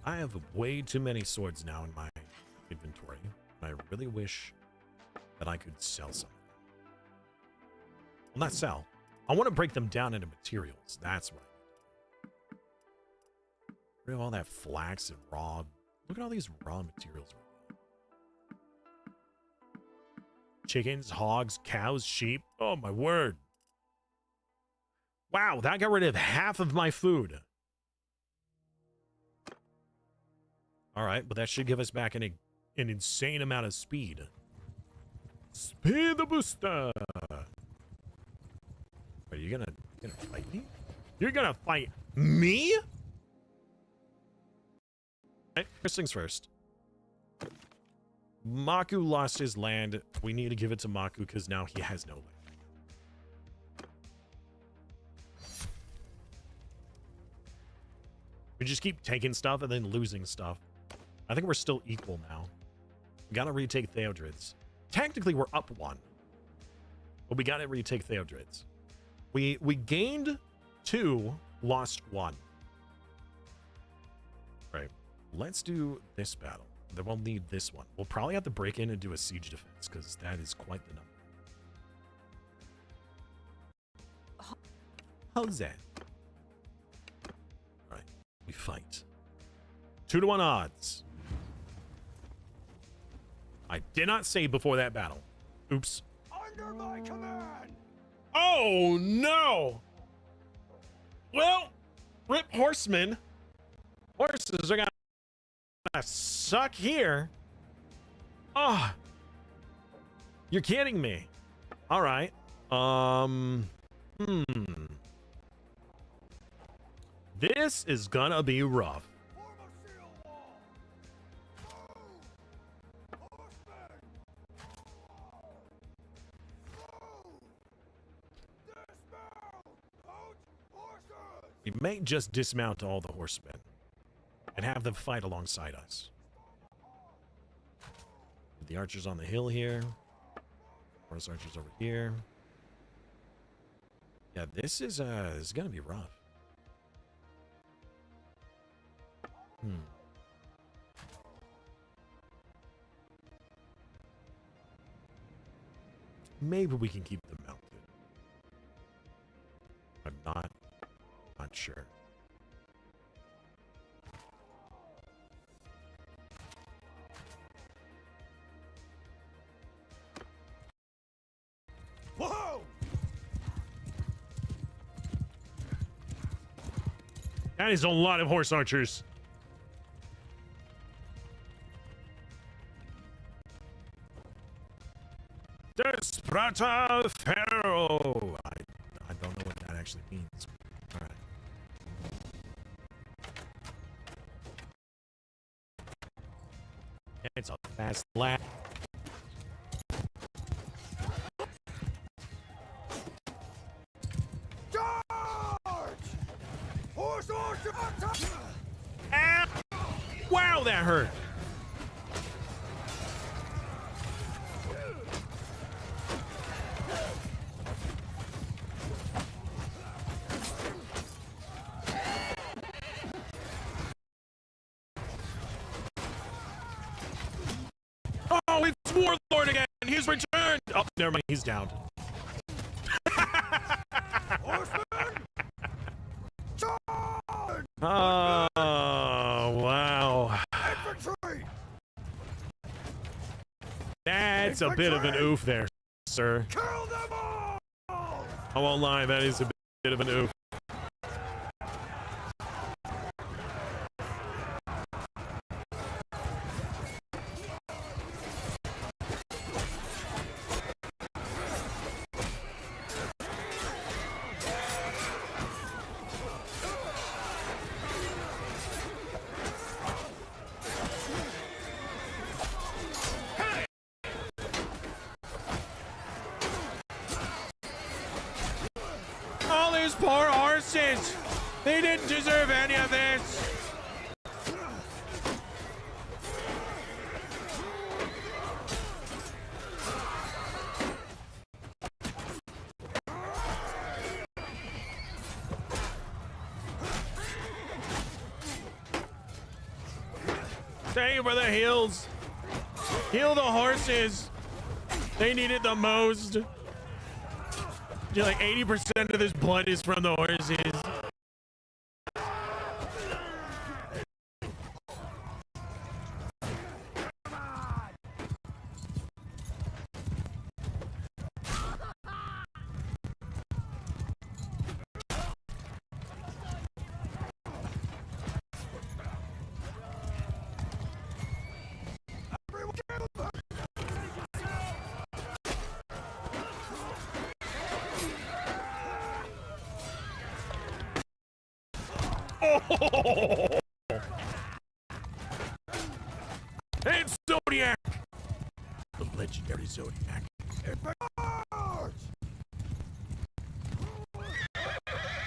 I have way too many swords now in my inventory. I really wish that I could sell some. Well, not sell. I want to break them down into materials. That's what I need. Rid of all that flax and raw. Look at all these raw materials. Chickens, hogs, cows, sheep. Oh, my word. Wow, that got rid of half of my food. All right, but that should give us back an insane amount of speed. Speed the booster. Are you gonna fight me? You're gonna fight me? Right, first things first. Maku lost his land. We need to give it to Maku because now he has no land. We just keep taking stuff and then losing stuff. I think we're still equal now. We gotta retake Theodrids. Technically, we're up 1. But we gotta retake Theodrids. We gained 2, lost 1. Right. Let's do this battle. Then we'll need this one. We'll probably have to break in and do a siege defense, because that is quite the number. How's that? Right. We fight. 2-to-1 odds. I did not say before that battle. Oops. Under my command! Oh, no! Well, rip horsemen. Horses are gonna suck here. Oh, you're kidding me. All right. This is gonna be rough. Form a shield wall! Horsemen! Dismount! Out! Horses! We may just dismount all the horsemen and have them fight alongside us. The archers on the hill here. Horse archers over here. Yeah, this is gonna be rough. Maybe we can keep them mounted. I'm not sure. Whoa! That is a lot of horse archers. Desperata Pharaoh. I don't know what that actually means. All right. It's a fast lap. Charge! Horse archer attack! Ah! Wow, that hurt. Oh, it's Warlord again. He's returned. Oh, never mind. He's down. Horsemen! Charge! Oh, wow. Infantry! That's a bit of an oof there, sir. Kill them all! I won't lie. That is a bit of an oof. All these poor horses. They didn't deserve any of this. Stay for the hills. Kill the horses. They need it the most. Like 80% of this blood is from the horses. Oh! It's Zodiac! The legendary Zodiac.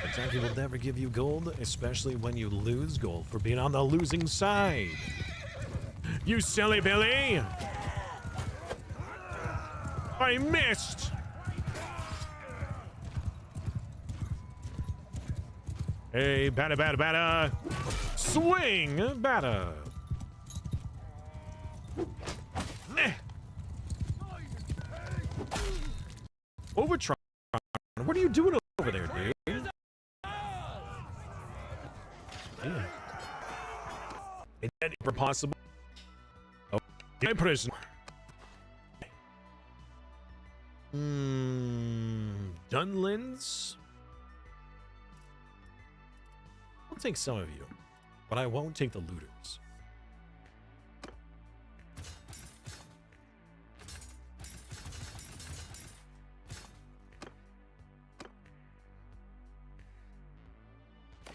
Attack will never give you gold, especially when you lose gold for being on the losing side. You silly Billy! I missed! Hey, batter, batter, batter! Swing, batter! Eh. Overtron, what are you doing over there, dude? Yeah. It's never possible. Oh, my prisoner. Dunlins? I'll take some of you, but I won't take the looters.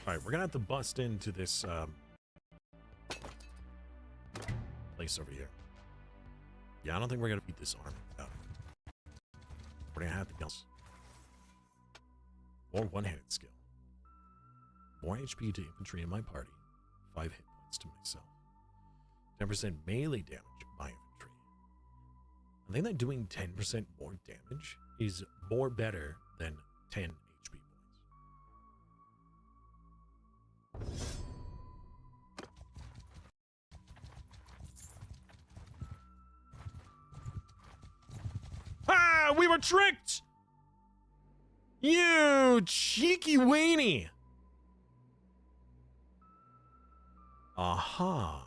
All right, we're gonna have to bust into this place over here. Yeah, I don't think we're gonna beat this army without it. We're gonna have to else. More one-handed skill. More HP to infantry in my party. 5 hit points to myself. 10% melee damage to my infantry. I think that doing 10% more damage is more better than 10 HP points. Ah, we were tricked! You cheeky weenie! Aha.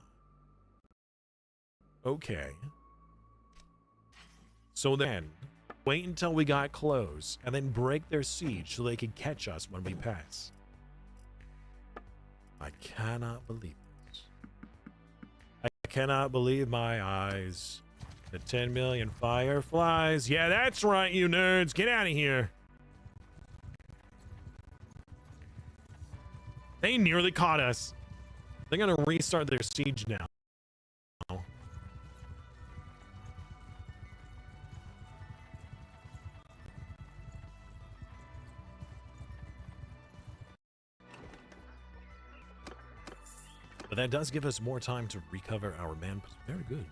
Okay. So then, wait until we got close, and then break their siege so they can catch us when we pass. I cannot believe this. I cannot believe my eyes. The 10 million fireflies. Yeah, that's right, you nerds. Get out of here. They nearly caught us. They're gonna restart their siege now. But that does give us more time to recover our man. Very good.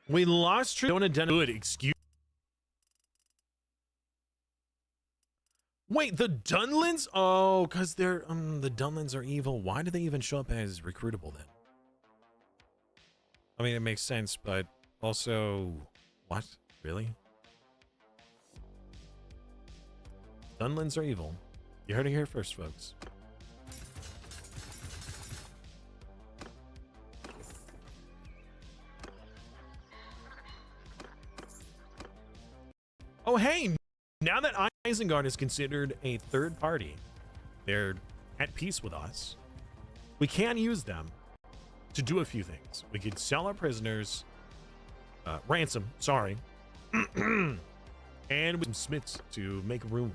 We lost Good excuse. Wait, the Dunlins? Oh, because they're the Dunlins are evil. Why do they even show up as recruitable then? I mean, it makes sense, but also, what? Really? Dunlins are evil. You heard it here first, folks. Oh, hey, now that Isengard is considered a third party, they're at peace with us. We can use them to do a few things. We could sell our prisoners, ransom, sorry, and with some smiths to make room.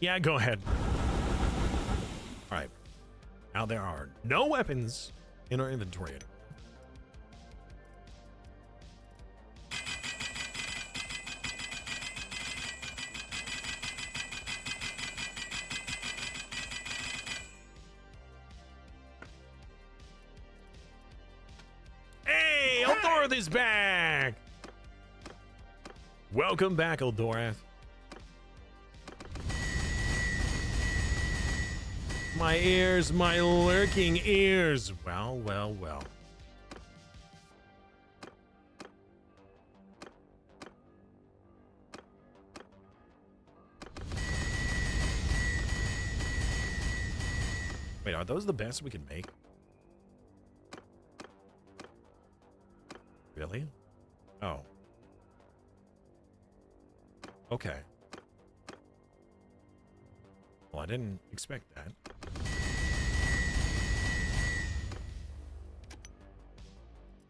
Yeah, go ahead. All right. Now there are no weapons in our inventory anymore. Hey, Eldorath is back! Welcome back, Eldorath. My ears, my lurking ears. Well, well, well. Wait, are those the best we can make? Really? Oh. Okay. Well, I didn't expect that.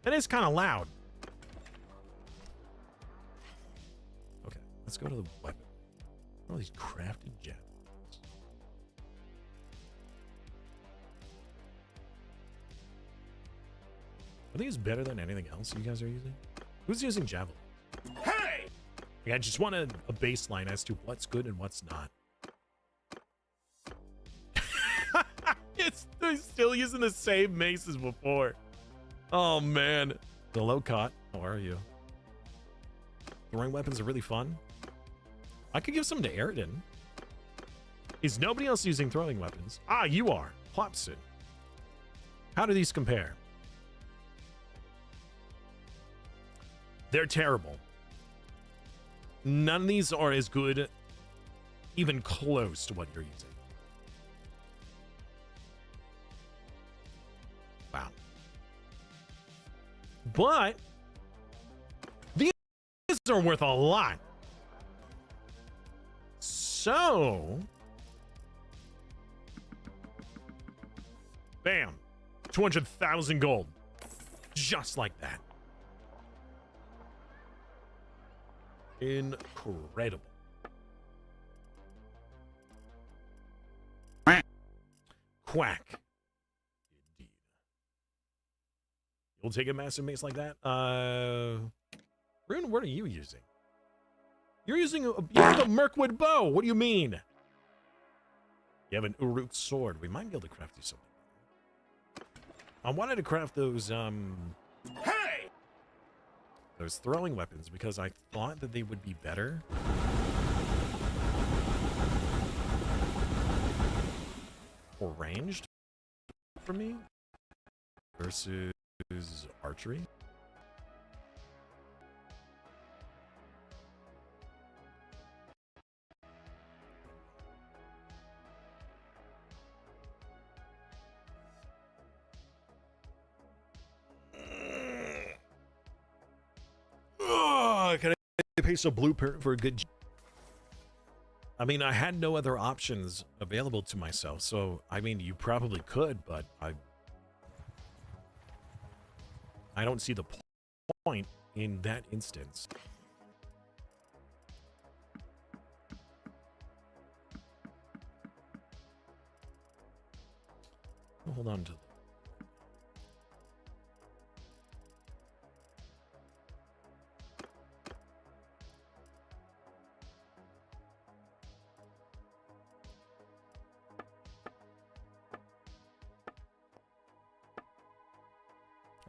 That is kind of loud. Okay, let's go to the weapon. All these crafted gems. I think it's better than anything else you guys are using. Who's using javelin? Hey! I just want a baseline as to what's good and what's not. They're still using the same mace as before. Oh, man. Hello, Cot. How are you? Throwing weapons are really fun. I could give some to Aridin. Is nobody else using throwing weapons? Ah, you are. Plopson. How do these compare? They're terrible. None of these are as good, even close to what you're using. Wow. But these are worth a lot. So, bam, 200,000 gold. Just like that. Incredible. Quack. Indeed. You'll take a massive mace like that? Rune, what are you using? You're using a Mirkwood bow. What do you mean? You have an Uruk sword. We might be able to craft you something. I wanted to craft those, Hey! those throwing weapons because I thought that they would be better. Or ranged for me versus archery. Can I paste a blueprint for a good... I mean, I had no other options available to myself, so, I mean, you probably could, but I don't see the point in that instance. Hold on to...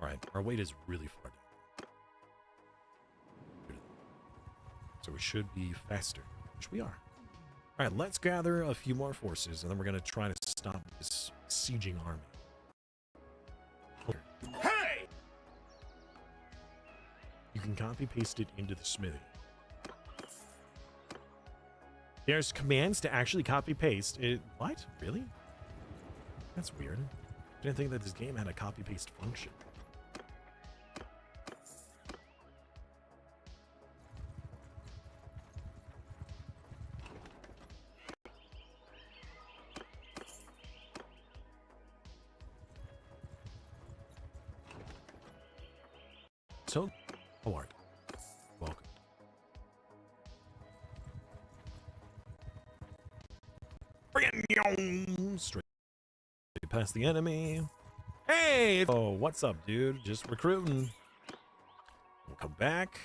Alright, our weight is really far down. So we should be faster, which we are. Alright, let's gather a few more forces, and then we're going to try to stop this sieging army. Hey! You can copy-paste it into the smithy. There's commands to actually copy-paste it. What? Really? That's weird. I didn't think that this game had a copy-paste function. So, Howard, welcome. Straight past the enemy. Hey! Oh, what's up, dude? Just recruiting. We'll come back.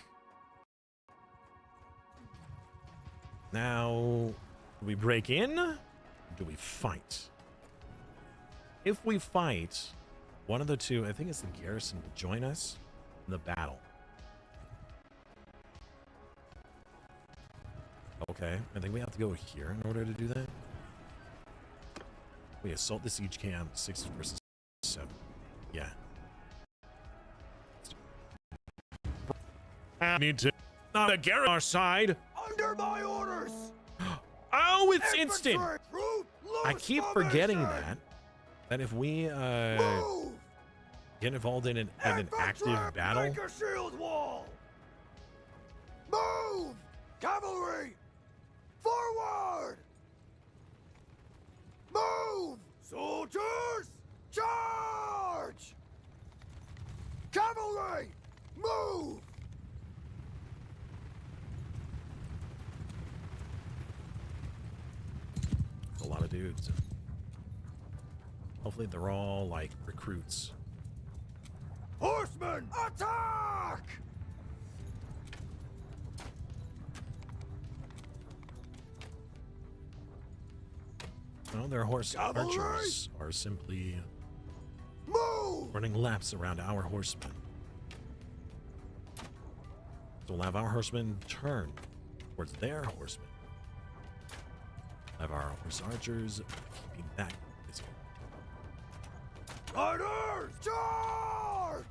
Now, do we break in? Or do we fight? If we fight, one of the two, I think it's the garrison, will join us in the battle. Okay, I think we have to go here in order to do that. We assault the siege camp, 6 versus 7. Yeah. I need to... the garrison on our side. Under my orders! Oh, it's instant! Root, I loose keep formation! forgetting that if we Move! get involved in an active Infantry, battle, make a shield wall! Move! Cavalry! Forward! Move! Soldiers! Charge! Cavalry! Move! a lot of dudes. Hopefully they're all like recruits. Horsemen, attack! No, their horse Cavalry! archers are simply Move! running laps around our horsemen. So we'll have our horsemen turn towards their horsemen. Have our horse archers keeping that busy. Riders, charge!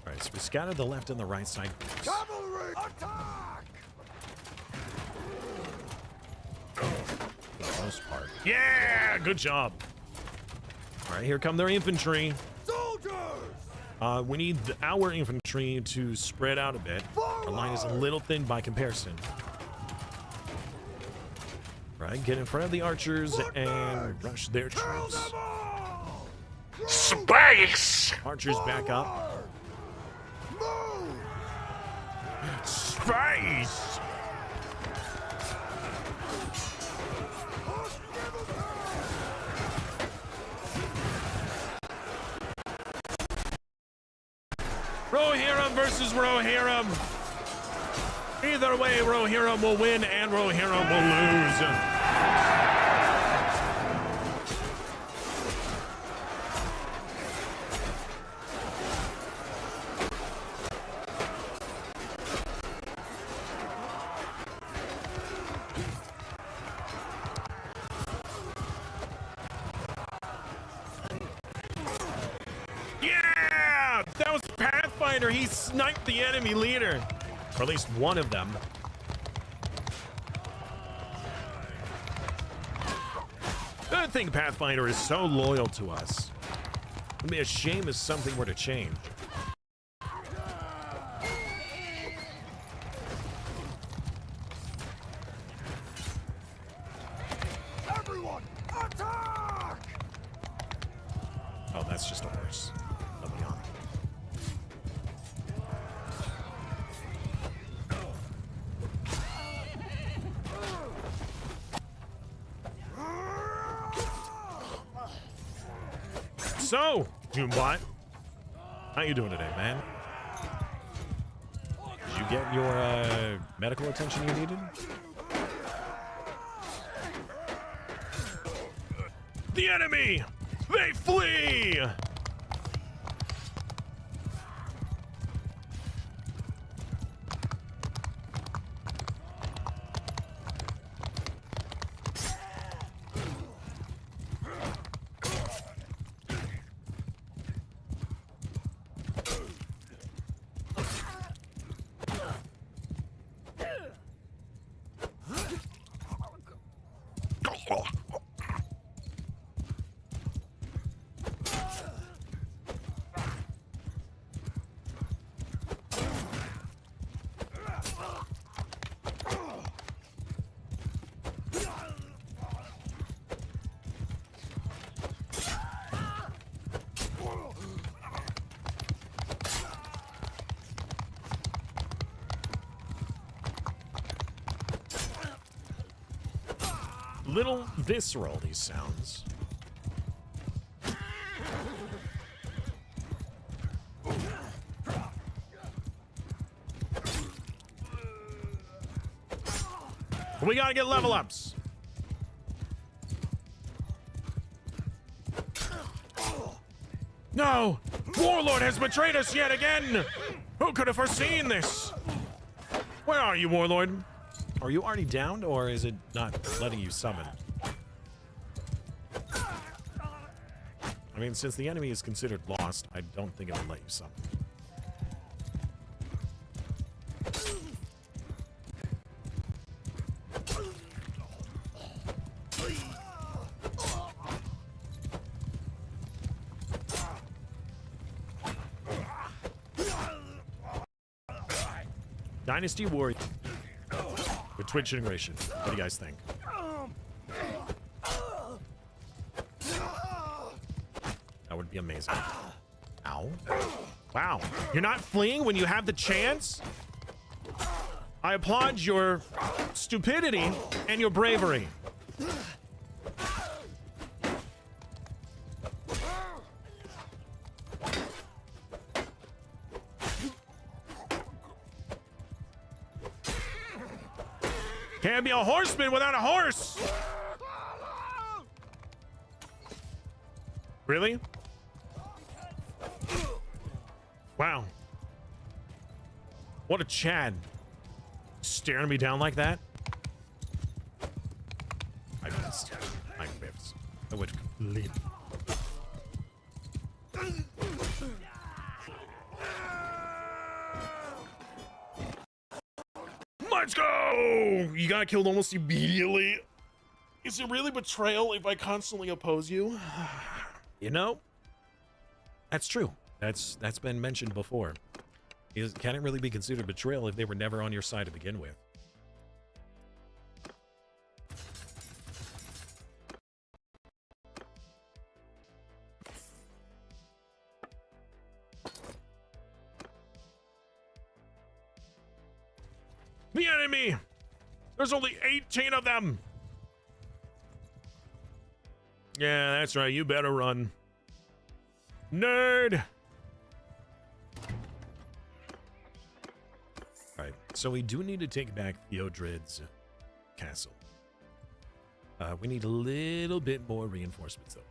Alright, so we scattered the left and the right side. Cavalry, attack! For the most part. Yeah, good job. All right, here come their infantry. Soldiers! We need our infantry to spread out a bit. Our line is a little thin by comparison. Right, get in front of the archers and rush their Kill troops. them all! Space! Archers back up. Move! Space! Rohirrim versus Rohirrim. Either way, Rohirrim will win and Rohirrim will lose. Yeah! That was Pathfinder. He sniped the enemy leader. Or at least one of them. Good thing Pathfinder is so loyal to us. It'd be a shame if something were to change. Everyone, attack! Oh, that's just a horse. I'll be honest. So, Junebot, how you doing today, man? Did you get your medical attention you needed? The enemy! They flee! little visceral, these sounds. We gotta get level ups. No! Warlord has betrayed us yet again! Who could have foreseen this? Where are you, Warlord? Are you already downed, or is it not letting you summon? I mean, since the enemy is considered lost, I don't think it will let you summon. Dynasty Warrior with Twitch integration. What do you guys think? That would be amazing. Ow. Wow. You're not fleeing when you have the chance? I applaud your stupidity and your bravery. Can't be a horseman without a horse. Really? Wow. What a Chad. Staring me down like that? I missed. I missed. I would completely. Let's go! You got killed almost immediately. Is it really betrayal if I constantly oppose you? You know, that's true. That's been mentioned before. Can it really be considered betrayal if they were never on your side to begin with? The enemy! There's only 18 of them! Yeah, that's right. You better run. Nerd! Alright, so we do need to take back Theodred's castle. We need a little bit more reinforcements, though.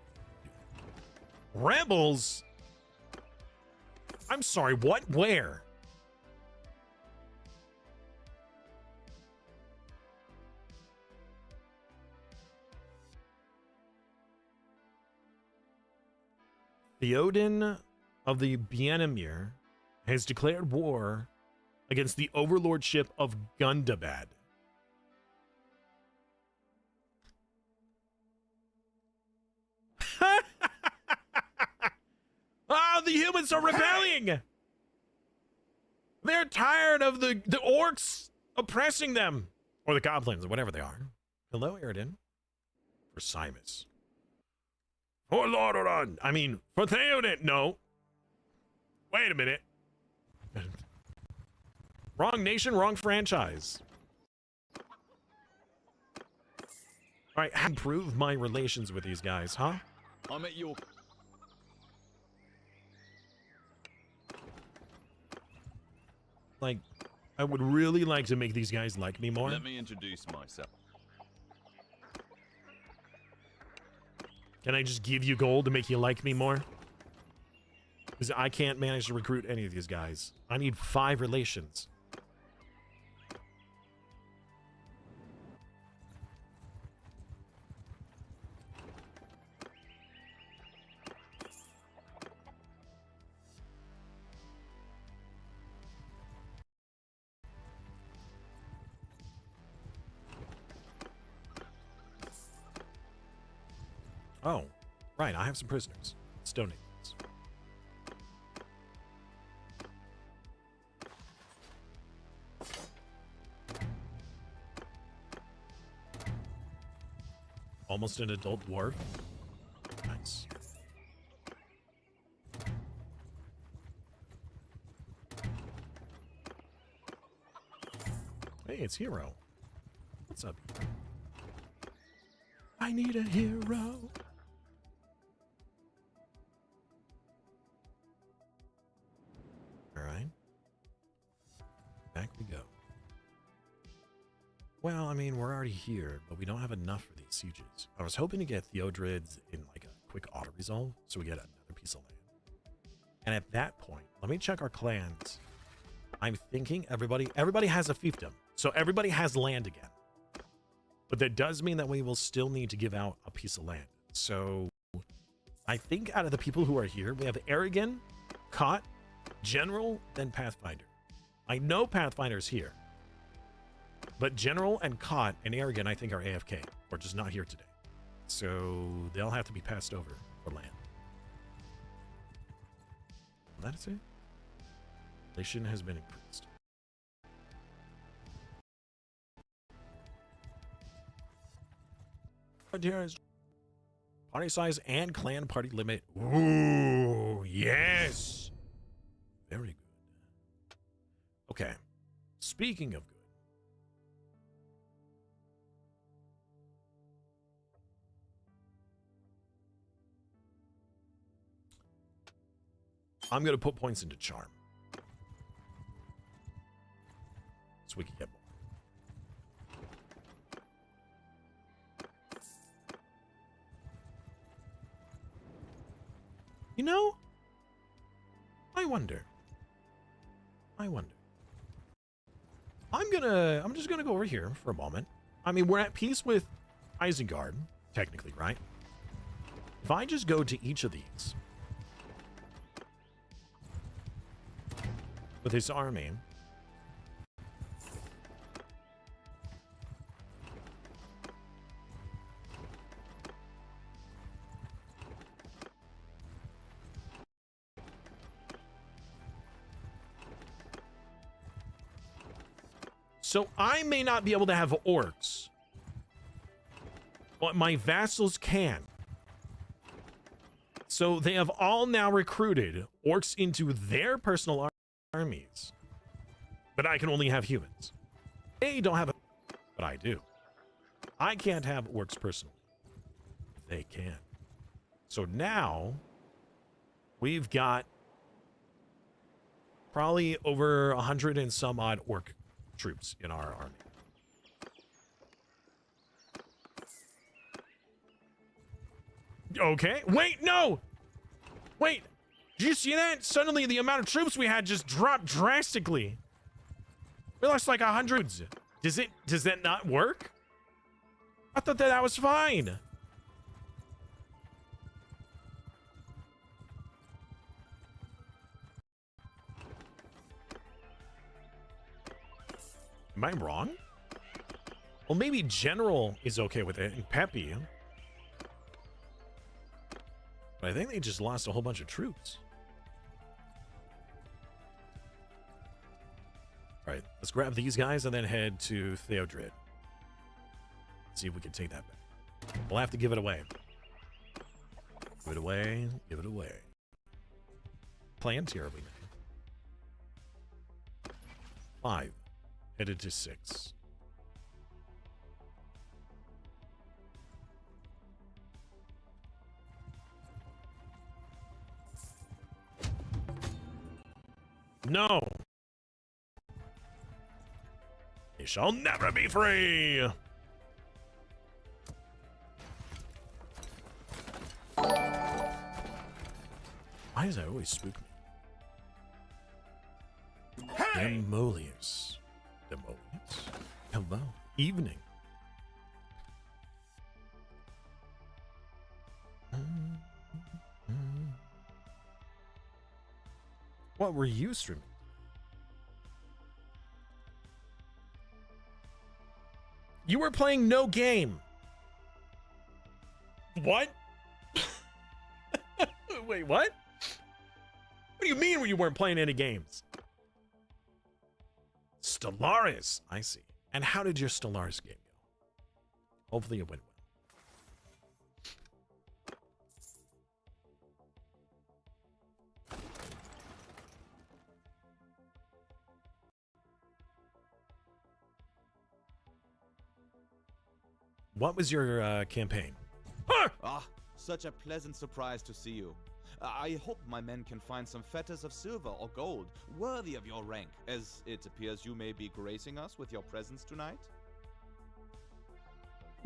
Rebels? I'm sorry, what? Where? Theoden of the Bienemir has declared war against the overlordship of Gundabad. Oh, the humans are rebelling! They're tired of the orcs oppressing them. Or the goblins, or whatever they are. Hello, Eridan. For Simus. For Lordaeron. I mean, for Theoden. No. Wait a minute. Wrong nation, wrong franchise. All right, improve my relations with these guys, huh? I'm at your... Like, I would really like to make these guys like me more. Let me introduce myself. Can I just give you gold to make you like me more? Because I can't manage to recruit any of these guys. I need 5 relations. Oh, right. I have some prisoners. Let's donate these. Almost an adult dwarf. Nice. Hey, it's Hero. What's up, Hero? I need a hero. All right. Back we go. Well, I mean, we're already here, but we don't have enough for these sieges. I was hoping to get Theodrids in like a quick auto-resolve, so we get another piece of land. And at that point, let me check our clans. I'm thinking everybody has a fiefdom, so everybody has land again. But that does mean that we will still need to give out a piece of land. So I think out of the people who are here, we have Aragon, Cot, General, then Pathfinder. I know Pathfinder's here. But General and Cot and Aragon, I think, are AFK, or just not here today. So they'll have to be passed over for land. That's it. Population has been increased. Party size and clan party limit. Ooh, yes. Very good. Okay. Speaking of good. I'm going to put points into charm. So we can get more. You know, I wonder. I'm just gonna go over here for a moment. I mean, we're at peace with Isengard, technically, right? If I just go to each of these with his army, so I may not be able to have orcs, but my vassals can. So they have all now recruited orcs into their personal armies, but I can only have humans. They don't have a, but I do. I can't have orcs personally. They can. So now we've got probably over 100 and some odd orc troops in our army. Okay. Wait, no! Wait! Did you see that? Suddenly the amount of troops we had just dropped drastically. We lost like 100. Does that not work? I thought that was fine. Am I wrong? Well, maybe General is okay with it, and Peppy. But I think they just lost a whole bunch of troops. All right, let's grab these guys and then head to Theodred. See if we can take that back. We'll have to give it away. Give it away. Give it away. Playing terribly now. 5. Headed to 6. No! They shall never be free! Why does that always spook me? Hey! Demolius. Hello. Evening. What were you streaming? You were playing no game. What? Wait, what? What do you mean when you weren't playing any games? Stellaris. I see. And how did your Stellaris game go? Hopefully it went well. what was your campaign? Ah, such a pleasant surprise to see you. I hope my men can find some fetters of silver or gold worthy of your rank, as it appears you may be gracing us with your presence tonight.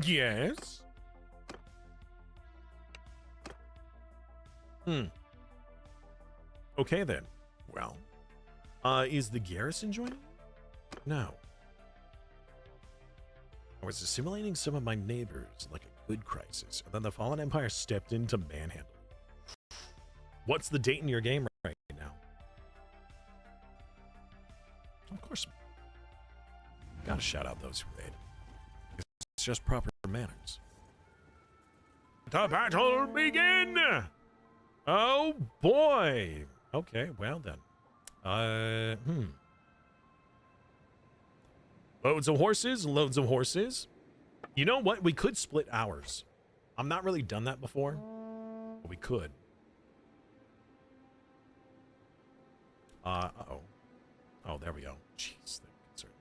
Yes. Okay then. Well, is the garrison joining? No. I was assimilating some of my neighbors like a good crisis, and then the Fallen Empire stepped in to manhandle. What's the date in your game right now? Of course. Gotta shout out those who made. It's just proper manners. The battle begin! Oh boy! Okay, well then. Loads of horses, loads of horses. You know what? We could split hours. I'm not really done that before, but we could. Uh-oh. Oh, there we go. Jeez, they're concerned.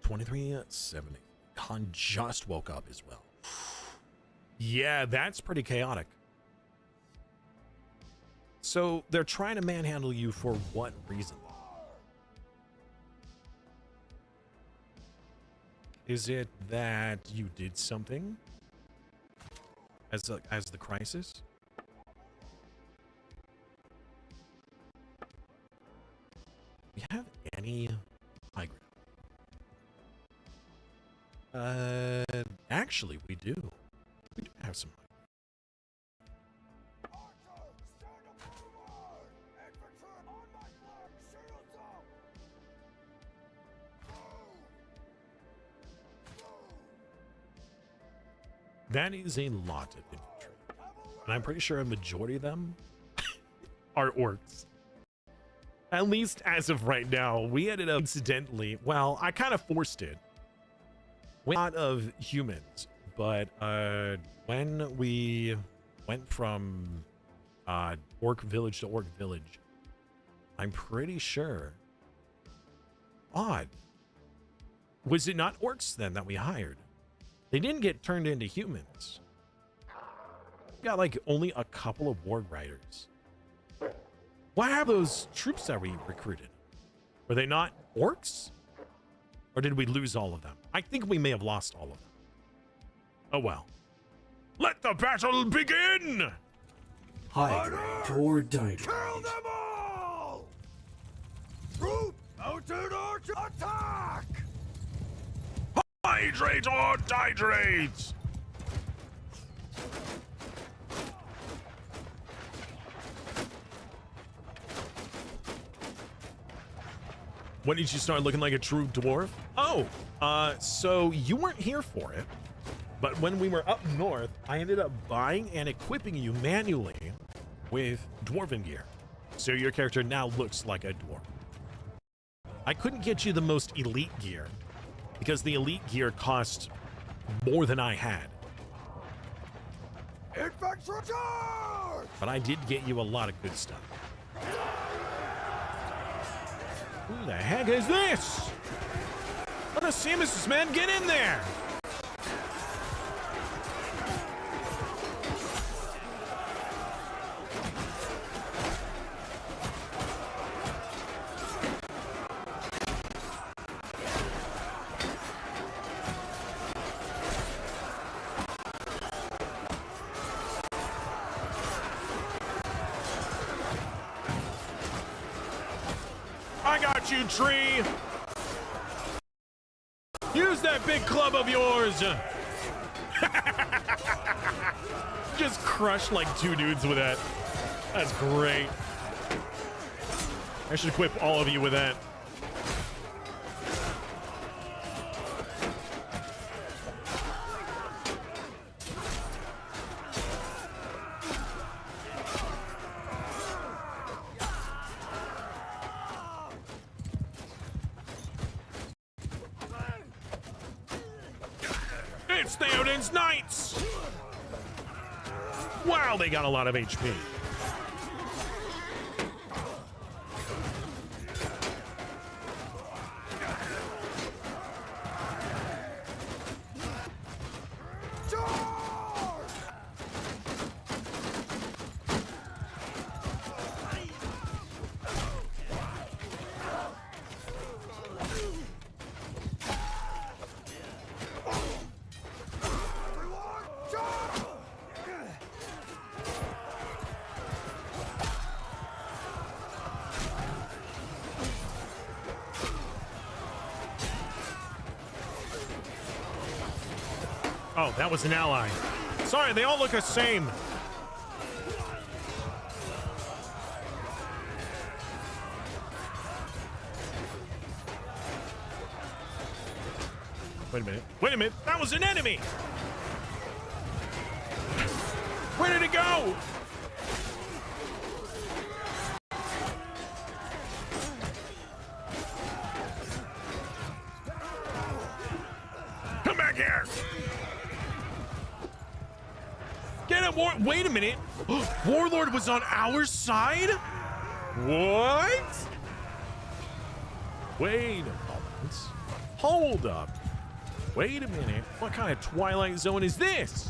$23.70. Khan just woke up as well. Yeah, that's pretty chaotic. So they're trying to manhandle you for what reason? Is it that you did something as the crisis? We have any high ground? Actually, we do. We do have some. That is a lot of infantry. And I'm pretty sure a majority of them are orcs. At least as of right now. We ended up incidentally, well, I kind of forced it. A lot of humans, but when we went from orc village to orc village, I'm pretty sure. Odd. Was it not orcs then that we hired? They didn't get turned into humans. We got like only a couple of warg riders. What are those troops that we recruited? Were they not orcs? Or did we lose all of them? I think we may have lost all of them. Oh well. Let the battle begin! Hydrate or dihydrate. Kill them all! Troop, mounted archer, attack! Hydrate or dihydrate! When did you start looking like a true dwarf? Oh, so you weren't here for it, but when we were up north, I ended up buying and equipping you manually with dwarven gear. So your character now looks like a dwarf. I couldn't get you the most elite gear because the elite gear cost more than I had. Infantry charge! But I did get you a lot of good stuff. Who the heck is this? Let us see, Mrs. Man, get in there! I got you, tree! Use that big club of yours! Just crushed like 2 dudes with that. That's great. I should equip all of you with that. It's the Odin's Knights! Wow, they got a lot of HP. Oh, that was an ally. Sorry, they all look the same. Wait a minute. Wait a minute. That was an enemy. Where did it go? Come back here. Get him, wait a minute. Warlord was on our side? What? Wait a moment. Hold up. Wait a minute. What kind of Twilight Zone is this?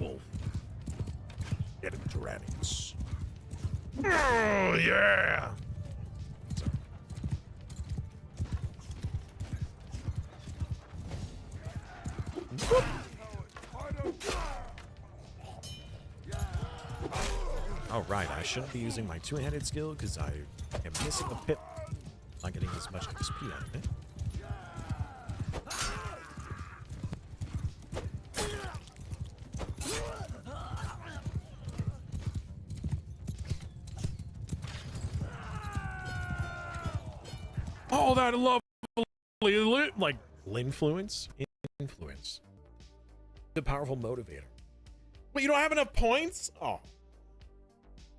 Wolf. Get him, Tyranids. Oh, yeah. Oh, right. I shouldn't be using my two-handed skill because I am missing a pip. Not getting as much XP out of it. Oh, that lovely, like, influence? Influence. The powerful motivator. Wait, you don't have enough points? Oh.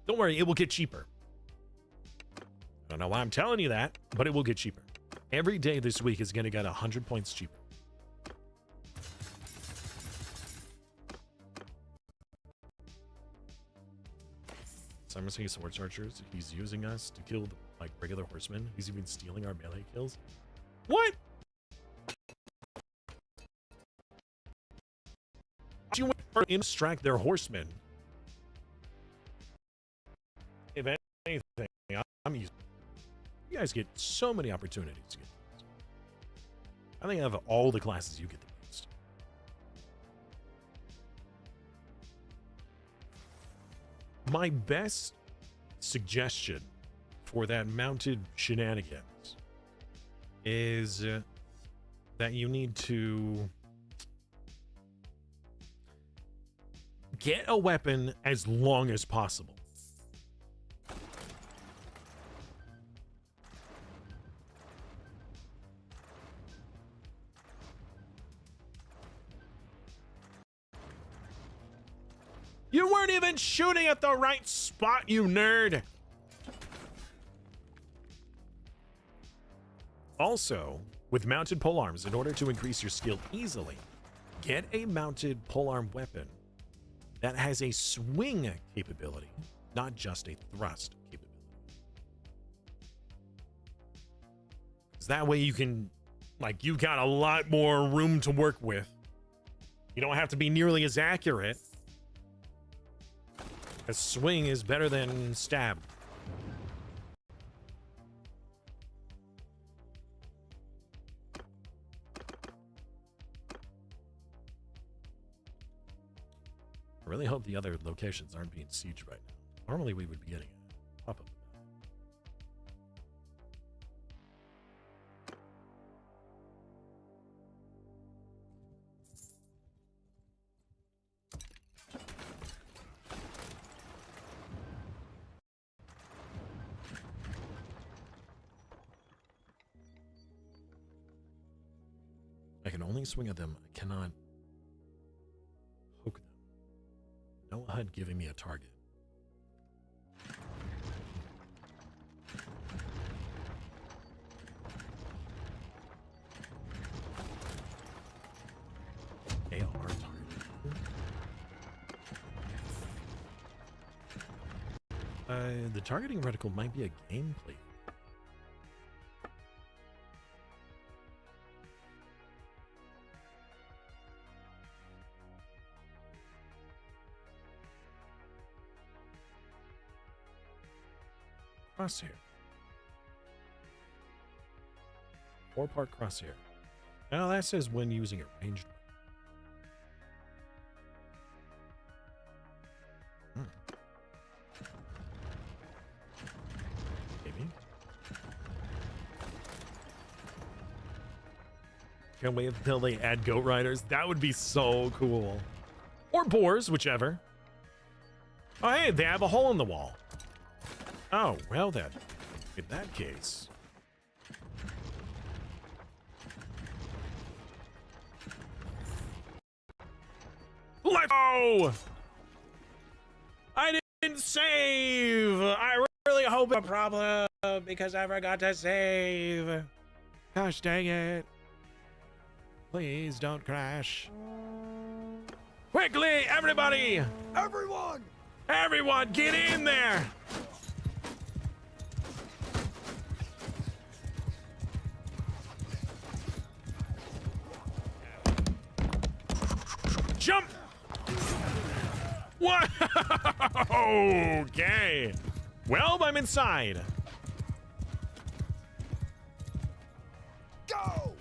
Don't worry, it will get cheaper. I don't know why I'm telling you that, but it will get cheaper. Every day this week is going to get 100 points cheaper. Simon saying sword archers. He's using us to kill the, like, regular horsemen. He's even stealing our melee kills. What? You went for distract their horsemen. If anything, I'm using. You guys get so many opportunities to get this. I think out of all the classes, you get the most. My best suggestion for that mounted shenanigans is that you need to get a weapon as long as possible. You weren't even shooting at the right spot, you nerd. Also, with mounted polearms, in order to increase your skill easily, get a mounted polearm weapon that has a swing capability, not just a thrust capability. Because that way you can, like, you got a lot more room to work with. You don't have to be nearly as accurate. A swing is better than stab. I really hope the other locations aren't being sieged right now. Normally we would be getting a pop-up. I can only swing at them. I cannot poke them. No HUD giving me a target. AR target. The targeting reticle might be a gameplay. Crosshair. 4-part crosshair. Now that says when using a ranged weapon. Maybe. Can't wait until they add goat riders. That would be so cool. Or boars, whichever. Oh, hey, they have a hole in the wall. Oh, well then. In that case. Let's go! I didn't save! I really hope it's a problem because I forgot to save. Gosh dang it. Please don't crash. Quickly, everybody! Everyone! Everyone, get in there! Jump! What? Okay. Well, I'm inside. Go!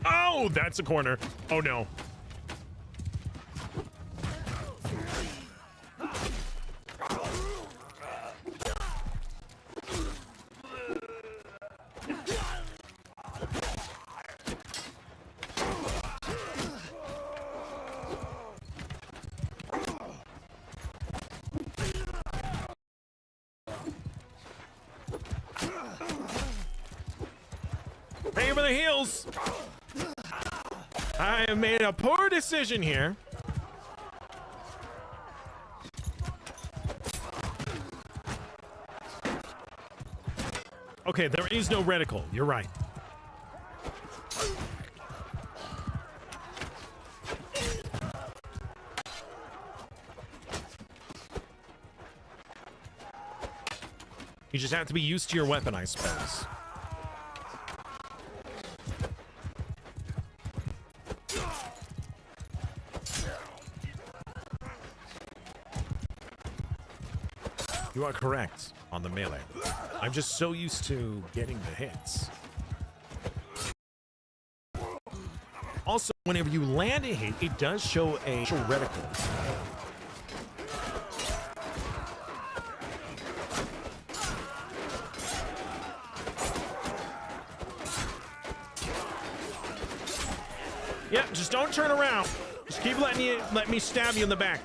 Oh, that's a corner. Oh no. Pay for the heels. I have made a poor decision here. Okay, there is no reticle. You're right. You just have to be used to your weapon, I suppose. You are correct on the melee. I'm just so used to getting the hits. Also, whenever you land a hit, it does show a reticle. Yeah, just don't turn around. Just keep let me stab you in the back.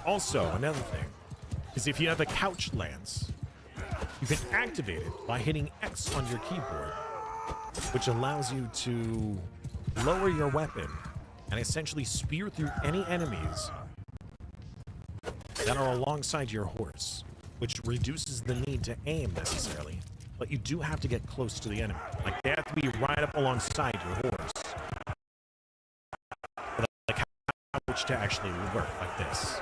Also, another thing is if you have a couch lance, you can activate it by hitting X on your keyboard, which allows you to lower your weapon and essentially spear through any enemies that are alongside your horse, which reduces the need to aim necessarily, but you do have to get close to the enemy. Like, they have to be right up alongside your horse for the couch to actually work like this.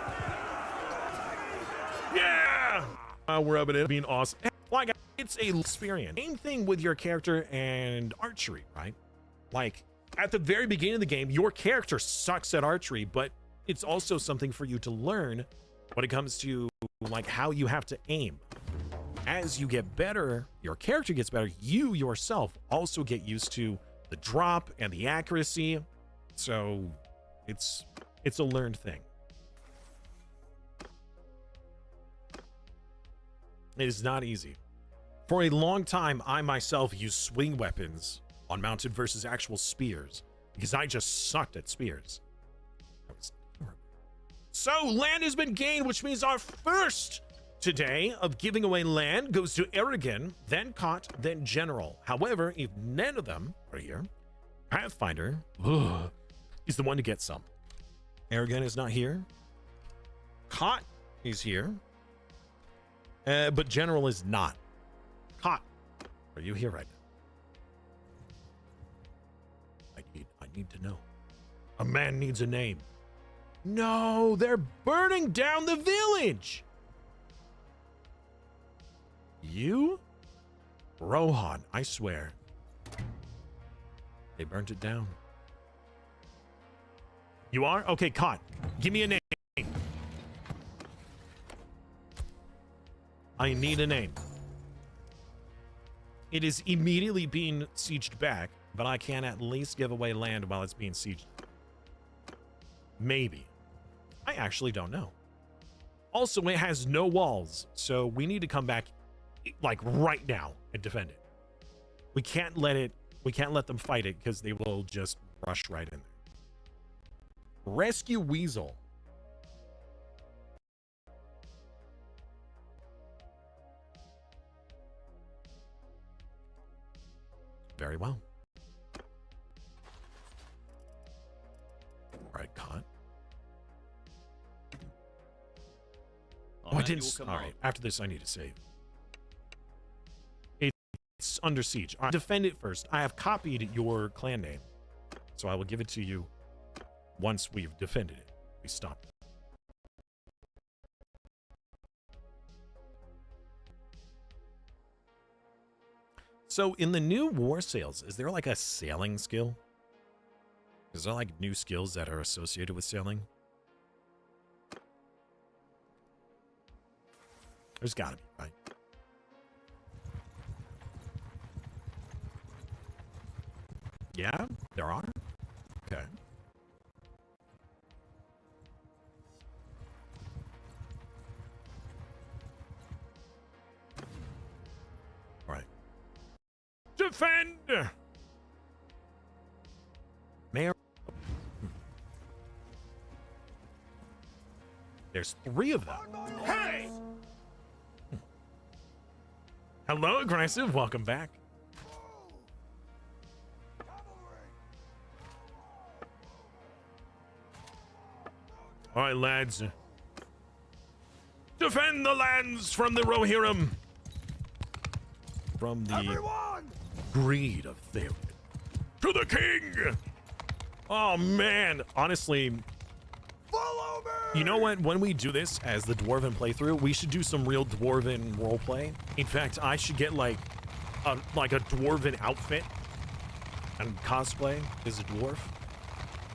Yeah! We're rubbing it, being awesome. Like, it's a experience. Same thing with your character and archery, right? Like, at the very beginning of the game, your character sucks at archery, but it's also something for you to learn when it comes to, like, how you have to aim. As you get better, your character gets better, you yourself also get used to the drop and the accuracy. So it's a learned thing. It is not easy. For a long time, I myself used swing weapons on mounted versus actual spears because I just sucked at spears. That was horrible. So land has been gained, which means our first today of giving away land goes to Aragon, then Cot, then General. However, if none of them are here, Pathfinder is the one to get some. Aragon is not here. Cot is here. But General is not. Cot, are you here right now? I need to know. A man needs a name. No, they're burning down the village. You? Rohan, I swear. They burnt it down. You are? Okay, Cot, give me a name. I need a name. It is immediately being sieged back, but I can at least give away land while it's being sieged. Maybe. I actually don't know. Also, it has no walls, so we need to come back like right now and defend it. We can't let them fight it because they will just rush right in there. Rescue Weasel. Very well. All right, Cot. Oh, I didn't. All right, after this, I need to save. It's under siege. All right, defend it first. I have copied your clan name, so I will give it to you once we've defended it. We stop. So in the new war sales, is there like a sailing skill? Is there like new skills that are associated with sailing? There's gotta be, right? Yeah, there are. Okay. All right. Defend! Mayor. There's 3 of them. Hey! Hello, Aggressive. Welcome back. All right, lads. Defend the lands from the Rohirrim. From the greed of Theoden. To the king! Oh, man. Honestly, Follow me! you know what? When we do this as the Dwarven playthrough, we should do some real Dwarven roleplay. In fact, I should get like a Dwarven outfit and cosplay as a dwarf.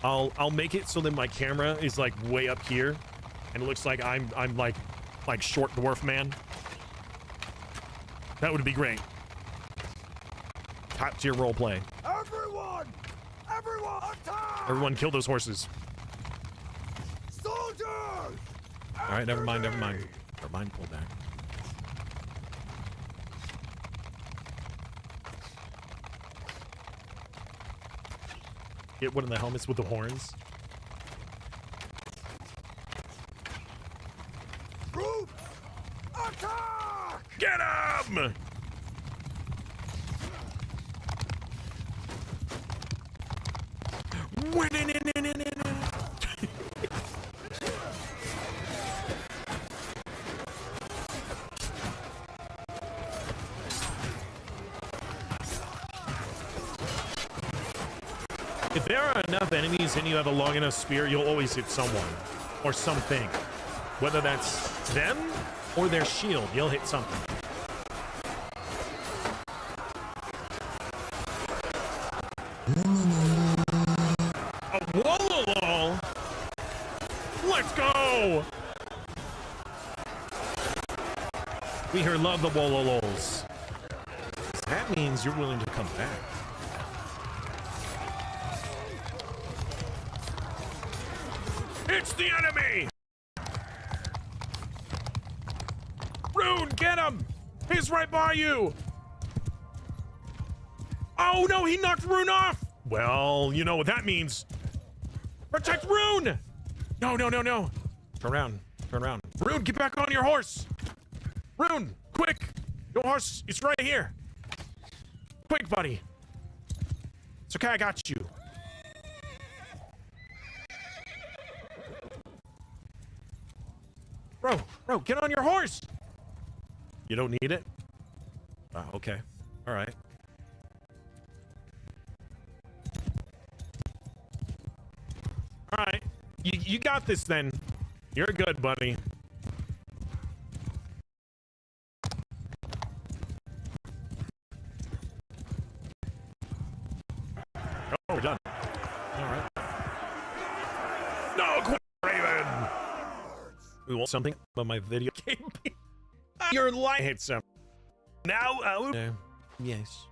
I'll make it so that my camera is like way up here and it looks like I'm like short dwarf man. That would be great. Top tier roleplay. Everyone! Everyone, attack! Everyone kill those horses. Soldiers! All right, never mind, pull back. Get one of the helmets with the horns. Troops! Attack! Get him! If there are enough enemies and you have a long enough spear, you'll always hit someone or something. Whether that's them or their shield, you'll hit something. A Wololol! Let's go! We here love the Wololols. That means you're willing to come back. It's the enemy! Rune, get him! He's right by you! Oh no, he knocked Rune off! Well, you know what that means. Protect Rune! No, no, no, no. Turn around, turn around. Rune, get back on your horse! Rune, quick! Your horse is right here. Quick, buddy. It's okay, I got you. Bro, get on your horse! You don't need it? Okay. All right. All right. You got this then. You're good, buddy. Oh, we're done. All right. No, quit, Raven! We want something, but my video game. Your light hit some. Now, yes.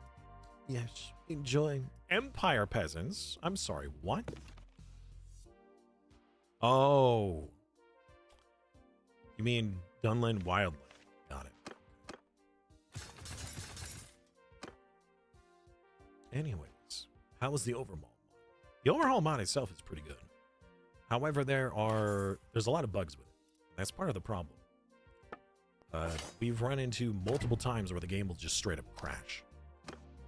Yes. Enjoy. Empire peasants. I'm sorry, what? Oh. You mean Dunland Wildland. Got it. Anyways, how was the overhaul mod? The overhaul mod itself is pretty good. However, there's a lot of bugs with it. That's part of the problem. We've run into multiple times where the game will just straight up crash.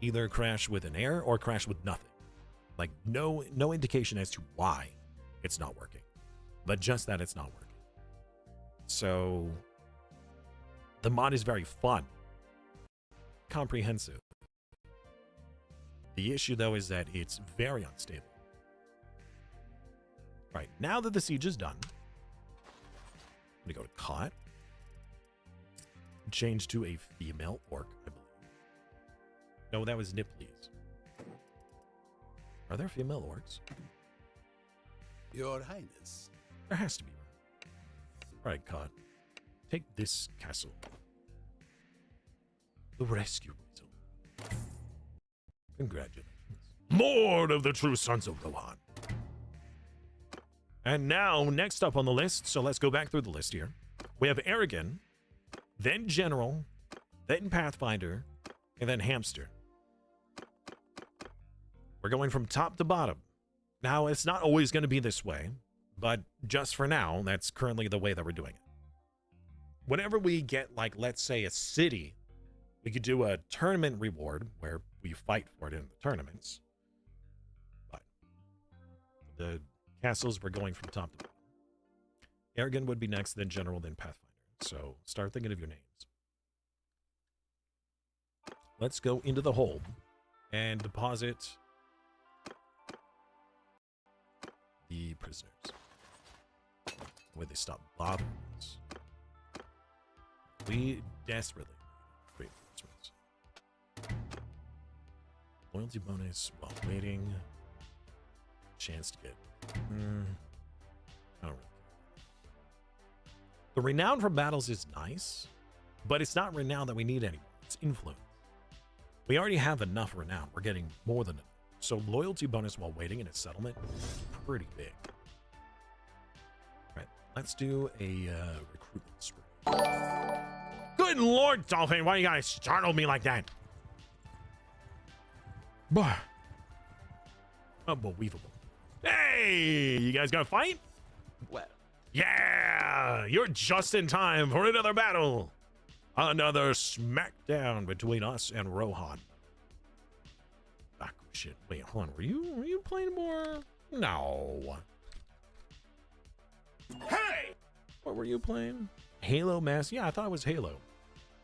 Either crash with an error or crash with nothing. Like no indication as to why it's not working. But just that it's not working. So the mod is very fun. Comprehensive. The issue though is that it's very unstable. Right, now that the siege is done, I'm gonna go to Cot. Change to a female orc, I believe. No, that was Niplees. Are there female orcs? Your Highness. There has to be. Alright, Cod. Take this castle. The rescue result. Congratulations. Lord of the true sons of Rohan. And now, next up on the list, so let's go back through the list here. We have Aragon, then General, then Pathfinder, and then Hamster. We're going from top to bottom. Now, it's not always going to be this way, but just for now, that's currently the way that we're doing it. Whenever we get, like, let's say a city, we could do a tournament reward where we fight for it in the tournaments. But the castles, we're going from top to bottom. Aragon would be next, then General, then Pathfinder. So start thinking of your names. Let's go into the hold and deposit the prisoners. Where they stop bothering us. We desperately need reinforcements. Loyalty bonus while waiting. Chance to get. I don't really. The renown from battles is nice, but it's not renown that we need anymore. It's influence. We already have enough renown. We're getting more than enough. So loyalty bonus while waiting in a settlement is pretty big. All right, let's do a recruitment spree. Good Lord, Dolphin, why you guys startle me like that? Bah. Unbelievable. Hey, you guys gonna fight? Well, Yeah, you're just in time for another battle. Another smackdown between us and Rohan. Ah, shit. Wait, hold on. Were you playing more? No. Hey! What were you playing? Halo Mass? Yeah, I thought it was Halo.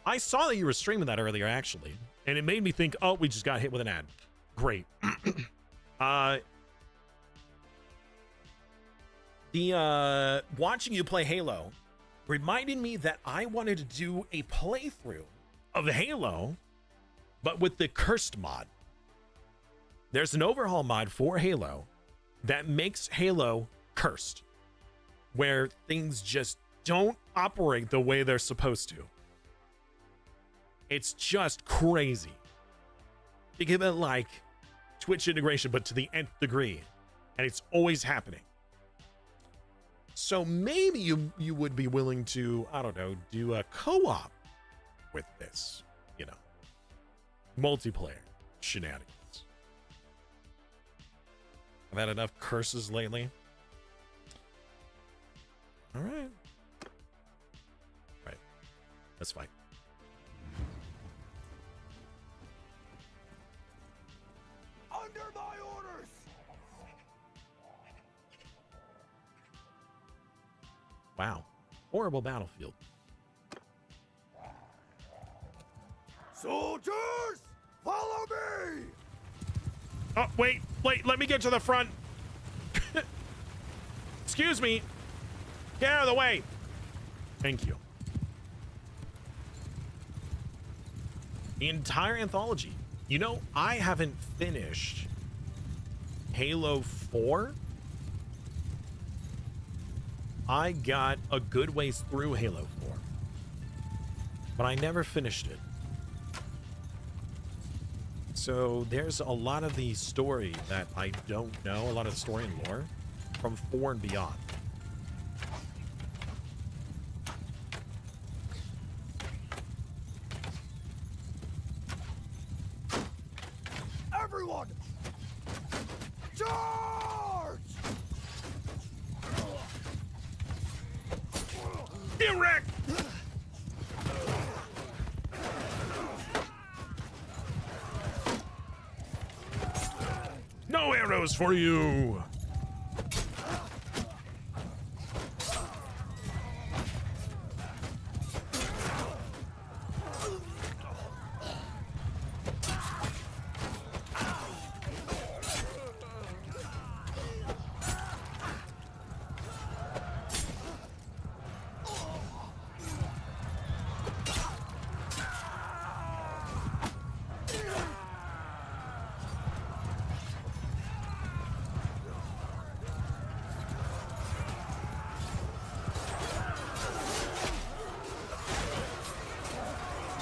I saw that you were streaming that earlier, actually. And it made me think, oh, we just got hit with an ad. Great. Watching you play Halo reminded me that I wanted to do a playthrough of Halo, but with the cursed mod. There's an overhaul mod for Halo that makes Halo cursed, where things just don't operate the way they're supposed to. It's just crazy. Think of it like Twitch integration, but to the nth degree, and it's always happening. So maybe you would be willing to, I don't know, do a co-op with this, you know, multiplayer shenanigans. I've had enough curses lately. All right. Right. That's fine. Under my orders! Wow. Horrible battlefield. Soldiers, follow me! Oh, wait, let me get to the front. Excuse me. Get out of the way. Thank you. The entire anthology. You know, I haven't finished Halo 4. I got a good ways through Halo 4, but I never finished it. So there's a lot of the story that I don't know, a lot of the story and lore from 4 and beyond. Everyone! Charge! Get wrecked! No arrows for you!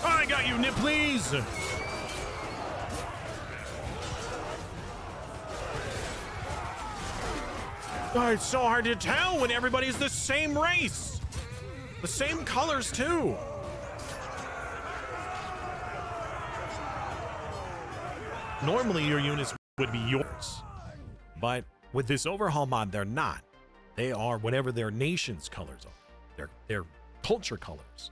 I got you, Nip, please! Oh, it's so hard to tell when everybody's the same race. The same colors, too. Normally, your units would be yours. But with this overhaul mod, they're not. They are whatever their nation's colors are. Their culture colors.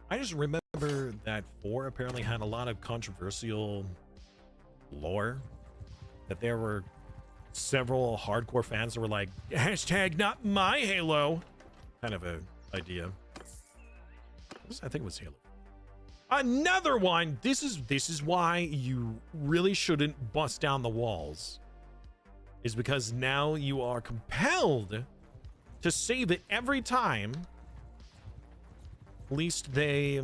I just remember that 4 apparently had a lot of controversial lore. That there were several hardcore fans that were like, hashtag not my Halo. Kind of a idea. I think it was Halo. Another one. This is why you really shouldn't bust down the walls. Is because now you are compelled to save it every time. At least they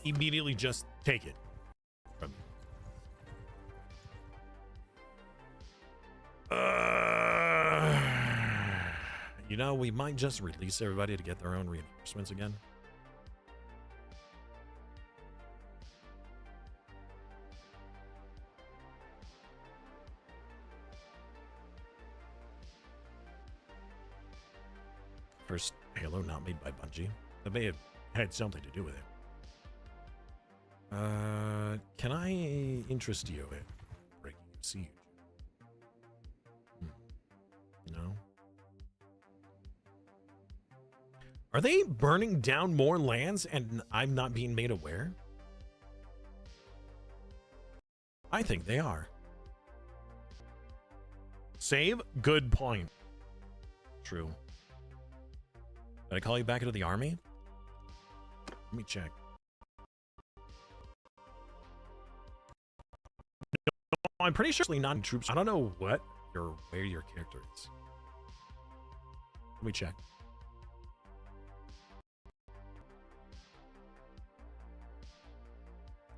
immediately just take it from you. You know, we might just release everybody to get their own reinforcements again. First Halo not made by Bungie. That may have had something to do with it. Can I interest you in breaking siege? No. Are they burning down more lands and I'm not being made aware? I think they are. Save? Good point. True. Did I call you back into the army? Let me check. No, I'm pretty sure it's not in troops. I don't know where your character is. Let me check.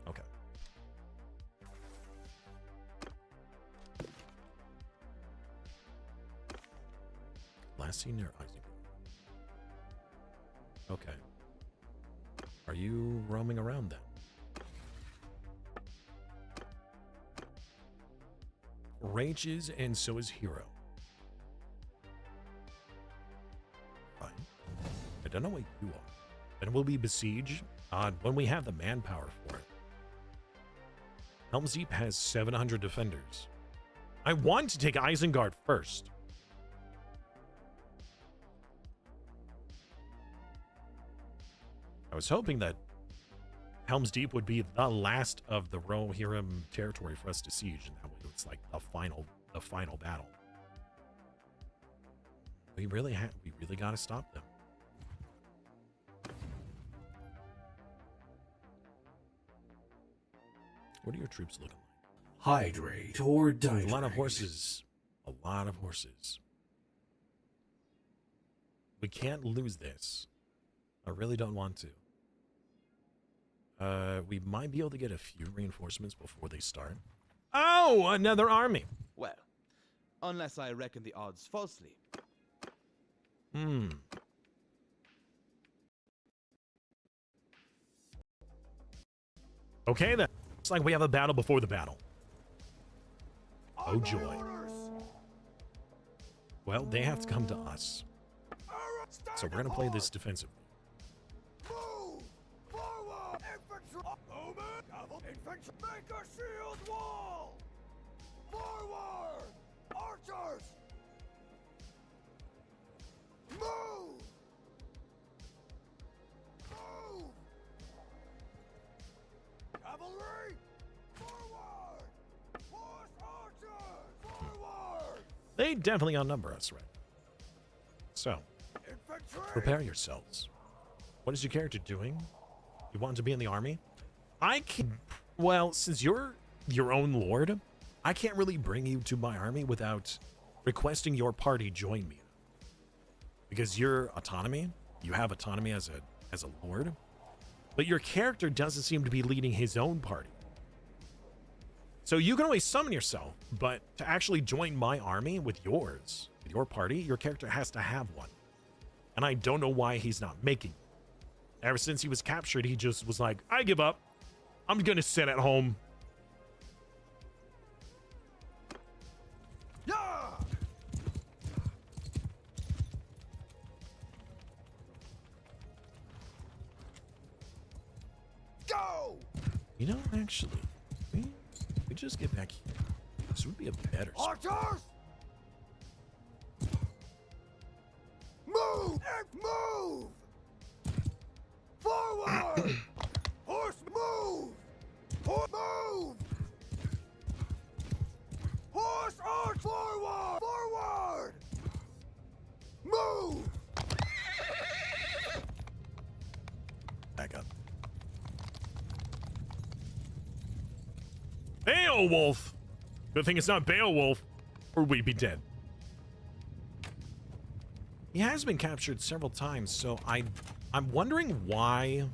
Okay. Last seen near Isaac. Okay. Are you roaming around then? Rage is, and so is Hero. Fine. I don't know what you are. And we'll be besieged when we have the manpower for it. Helm's Deep has 700 defenders. I want to take Isengard first. I was hoping that Helm's Deep would be the last of the Rohirrim territory for us to siege, and that way it's like the final battle. We really got to stop them. What are your troops looking like? Hydrate or dihydrate. A lot of horses. A lot of horses. We can't lose this. I really don't want to. We might be able to get a few reinforcements before they start. Oh, another army. Well, unless I reckon the odds falsely. Okay then. Looks like we have a battle before the battle. Oh joy. Well, they have to come to us. So we're gonna play this defensively. Move! Forward! Infantry! Movement! Cavalry! Infantry! Make a shield wall! Forward! Archers! Move! Move! Cavalry! Forward! Horse archers! Forward! They definitely outnumber us, right? So, Infantry! prepare yourselves. What is your character doing? You want to be in the army? I can... Well, since you're your own lord, I can't really bring you to my army without requesting your party join me. Because you're autonomy. You have autonomy as a lord. But your character doesn't seem to be leading his own party. So you can always summon yourself, but to actually join my army with yours, with your party, your character has to have one. And I don't know why he's not making it. Ever since he was captured, he just was like, I give up. I'm gonna sit at home. Yeah! Go! You know, actually, we just get back here. This would be a better spot. Archers! Move! Move! Forward! Horse, move! Horse, move! Horse, arch! Forward! Forward! Move! Back up. Beowulf! Good thing it's not Beowulf, or we'd be dead. He has been captured several times, so I'm wondering why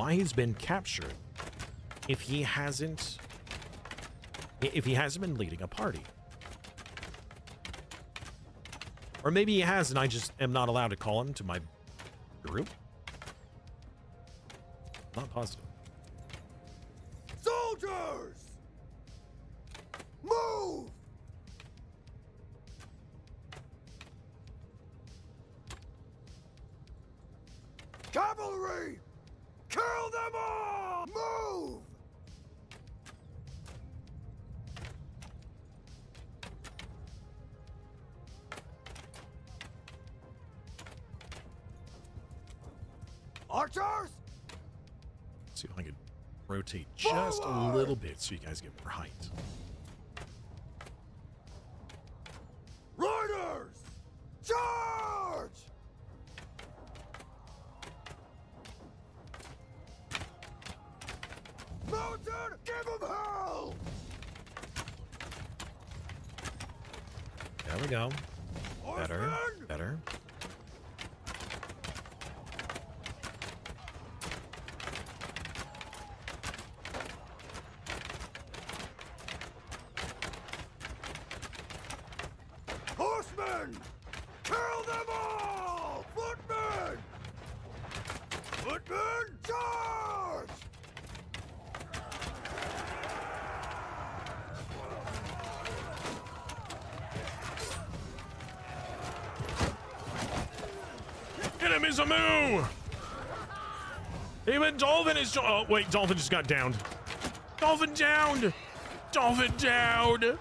he's been captured if he hasn't been leading a party. Or maybe he has and I just am not allowed to call him to my group. Not positive. Soldiers! Move! Cavalry! Kill them all! Move! Archers! See if I can rotate just a little bit so you guys get more height. Riders! Charge! Mountain, give them hell! There we go. Better, Horsemen! better. Horsemen! Kill them all! Footmen! Footman, charge! Get him, Izumu! Even Dolphin is... Oh, wait, Dolphin just got downed. Dolphin downed! Dolphin downed!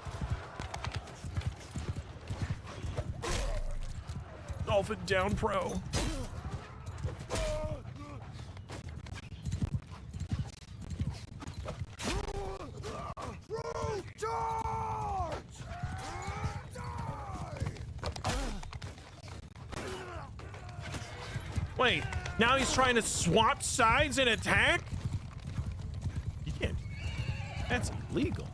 Dolphin down pro. Charge! Wait, now he's trying to swap sides and attack? You can't. That's illegal.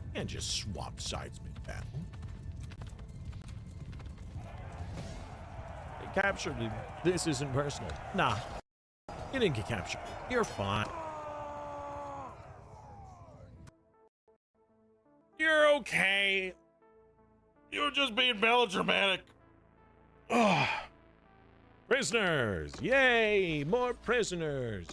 You can't just swap sides mid-battle. They captured me. This isn't personal. Nah. You didn't get captured. You're fine. You're okay. You're just being melodramatic. Ugh. Prisoners! Yay! More prisoners!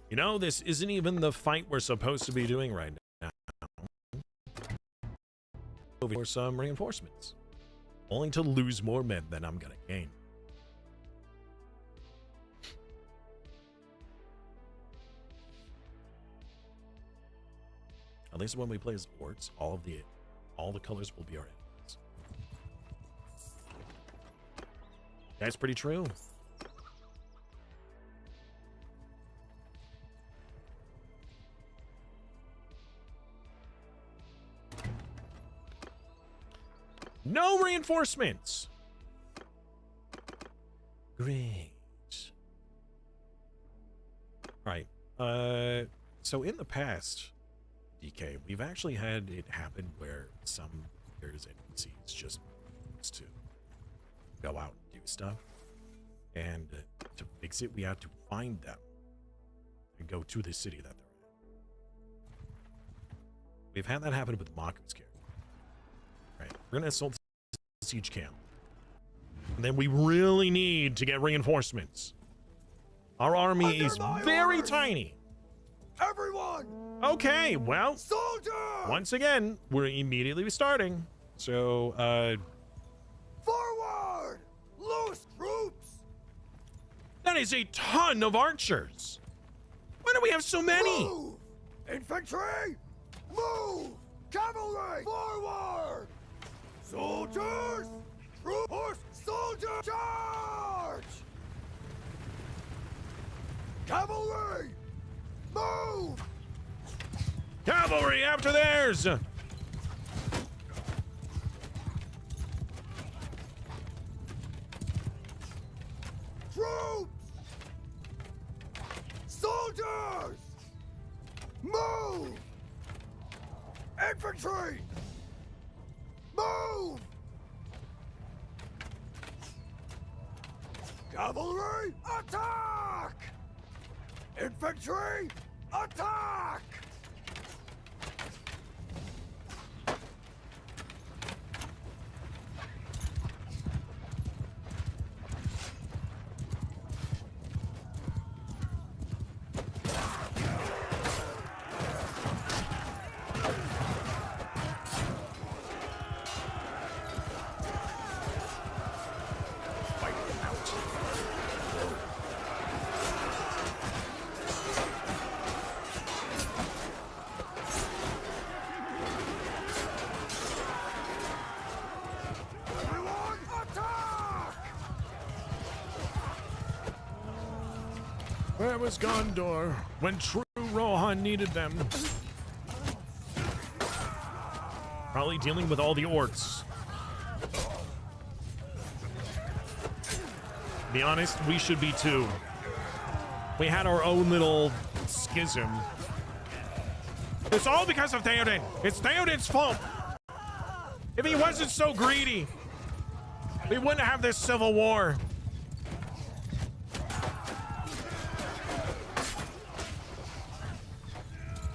You know, this isn't even the fight we're supposed to be doing right now. For some reinforcements. Only to lose more men than I'm gonna gain. At least when we play as orcs, all the colors will be our enemies. That's pretty true. No reinforcements. Great. All right. So in the past, DK, we've actually had it happen where some players and NPCs just to go out and do stuff, and to fix it, we had to find them and go to the city that they're in. We've had that happen with Maku's character. Right, we're gonna assault the siege camp, and then we really need to get reinforcements. Our army is very tiny. Everyone! Okay, well, Soldier! once again, we're immediately starting. So, Forward! Loose troops! that is a ton of archers. Why do we have so many? Move! Infantry! Move! Cavalry! Forward! Soldiers! Troop horse! Soldier! Charge! Cavalry! Move! Cavalry after theirs. Troops! Soldiers! Move! Infantry! Move! Cavalry, attack! Infantry, attack! Where was Gondor when true Rohan needed them? Probably dealing with all the orcs. To be honest, we should be too. We had our own little schism. It's all because of Theoden. It's Theoden's fault. If he wasn't so greedy, we wouldn't have this civil war.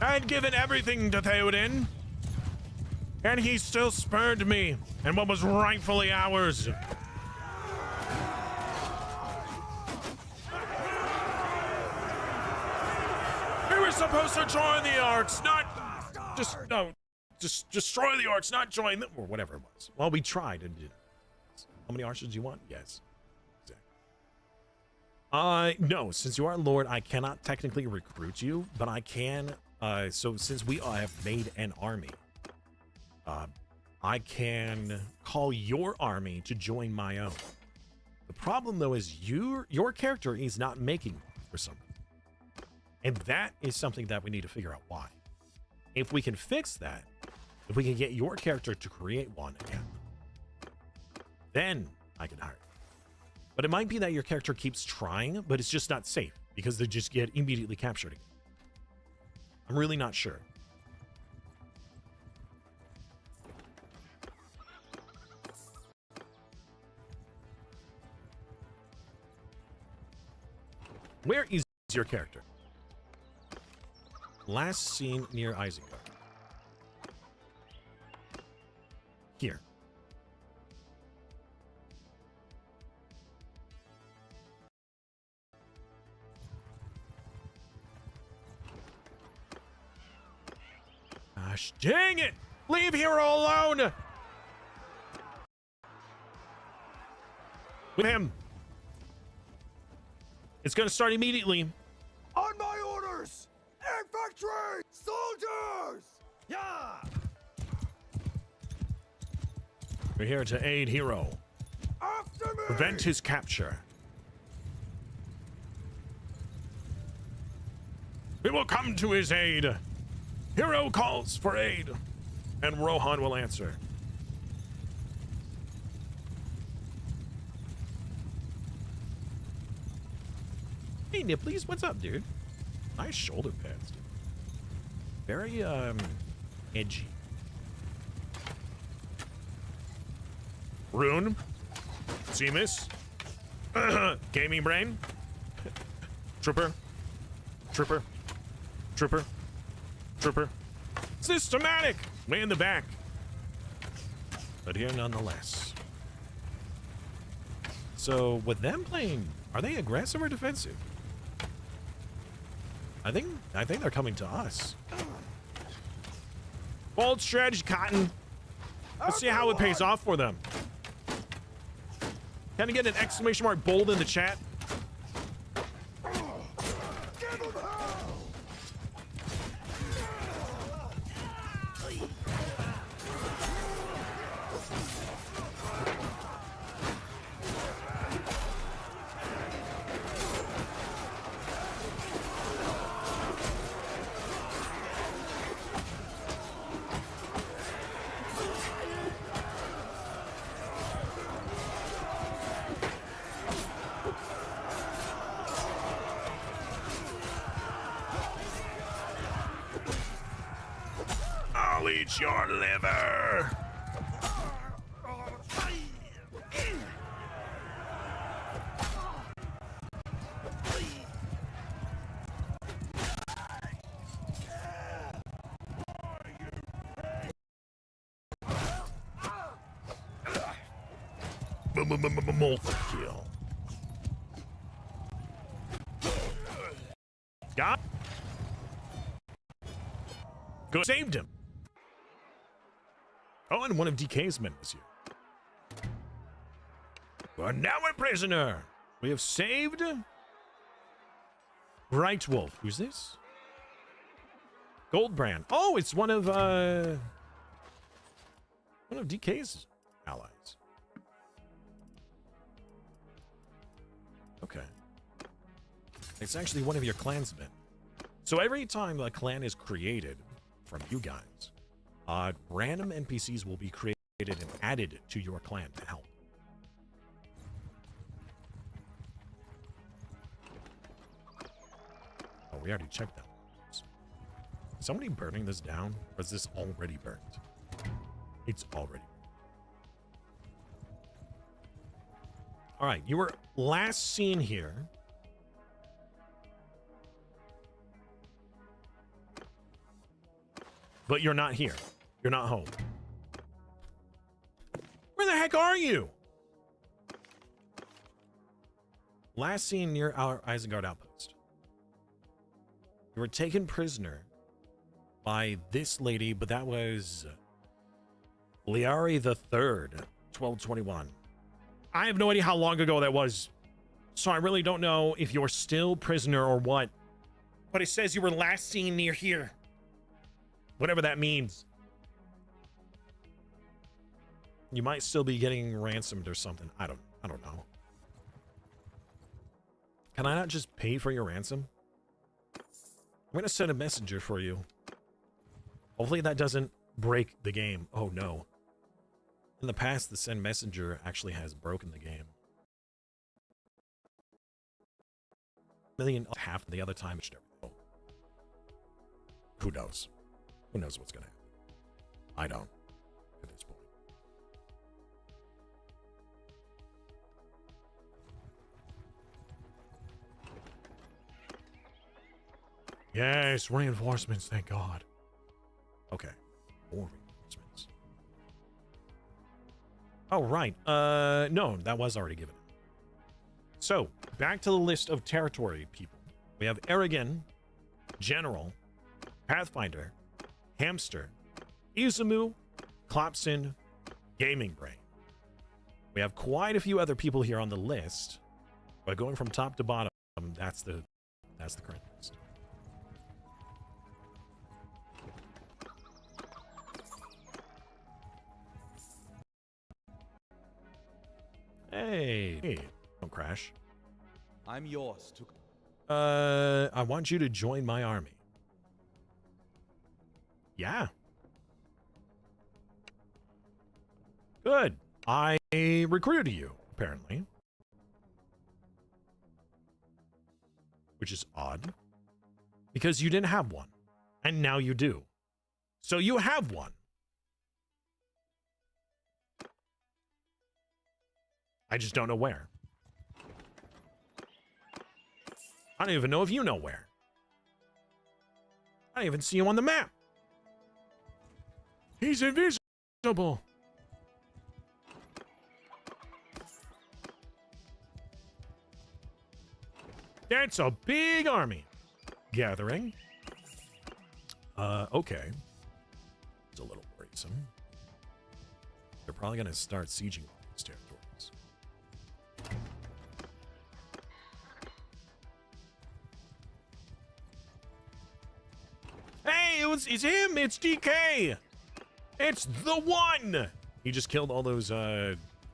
I'd given everything to Theoden. And he still spurned me and what was rightfully ours. We were supposed to join the arcs, not just destroy the orcs, not join them, or whatever it was. Well, we tried and did. How many archers do you want? Yes. Exactly. No, since you are Lord, I cannot technically recruit you, but I can. So since we have made an army, I can call your army to join my own. The problem, though, is your character is not making for some reason. And that is something that we need to figure out why. If we can fix that, if we can get your character to create one again, then I can hire you. But it might be that your character keeps trying, but it's just not safe because they just get immediately captured again. I'm really not sure. Where is your character? Last seen near Isengard. Here. Gosh dang it! Leave Hero alone! With him. It's gonna start immediately. On my orders! Infantry! Soldiers! Yeah! We're here to aid Hero. After me! Prevent his capture. We will come to his aid. Hero calls for aid, and Rohan will answer. Hey, Nipplies, what's up, dude? Nice shoulder pads, dude. Very, edgy. Rune. Seamus. Gaming Brain. Trooper. Trooper. Trooper. Trooper. Systematic! Way in the back. But here nonetheless. So, with them playing, are they aggressive or defensive? I think they're coming to us. Bold strategy, Cotton. Let's see how it pays off for them. Can I get an exclamation mark bold in the chat? I'll eat your liver. Multi-kill. Got. Good. Saved him. Oh, and one of DK's men was here. We're now a prisoner. We have saved Bright Wolf. Who's this? Goldbrand. Oh, it's one of DK's allies. Okay. It's actually one of your clansmen. So every time a clan is created from you guys, random NPCs will be created and added to your clan to help. Oh, we already checked that. Is somebody burning this down? Or is this already burnt? It's already. All right, you were last seen here. But you're not here. You're not home. Where the heck are you? Last seen near our Isengard outpost. You were taken prisoner by this lady, but that was Liari the Third, 1221. I have no idea how long ago that was, so I really don't know if you're still prisoner or what. But it says you were last seen near here. Whatever that means. You might still be getting ransomed or something. I don't know. Can I not just pay for your ransom? I'm gonna send a messenger for you. Hopefully that doesn't break the game. Oh no. In the past, the send messenger actually has broken the game. Million half the other time. Who knows? Who knows what's gonna happen? I don't at this point. Yes, reinforcements, thank God. Okay. More reinforcements. Oh, right. No, that was already given. So, back to the list of territory people. We have Aragon, General, Pathfinder, Hamster, Izumu, Clopson, Gaming Brain. We have quite a few other people here on the list, but going from top to bottom, that's the current list. Hey, don't crash. I'm yours to... I want you to join my army. Yeah. Good. I recruited you, apparently. Which is odd. Because you didn't have one. And now you do. So you have one. I just don't know where. I don't even know if you know where. I don't even see him on the map. He's invisible. That's a big army. Gathering. Okay. It's a little worrisome. They're probably going to start sieging these territories. Hey, it's him. It's DK. It's the one. He just killed all those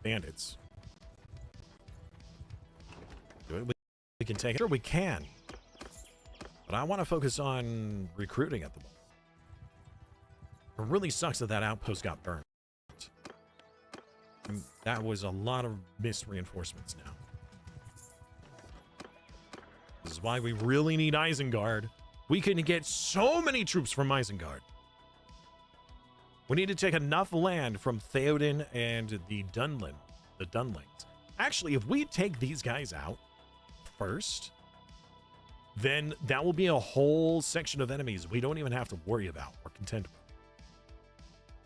bandits. We can take it. Sure, we can. But I want to focus on recruiting at the moment. It really sucks that outpost got burned. And that was a lot of missed reinforcements now. This is why we really need Isengard. We can get so many troops from Isengard. We need to take enough land from Theoden and the Dunlings. Actually, if we take these guys out first, then that will be a whole section of enemies we don't even have to worry about or contend with.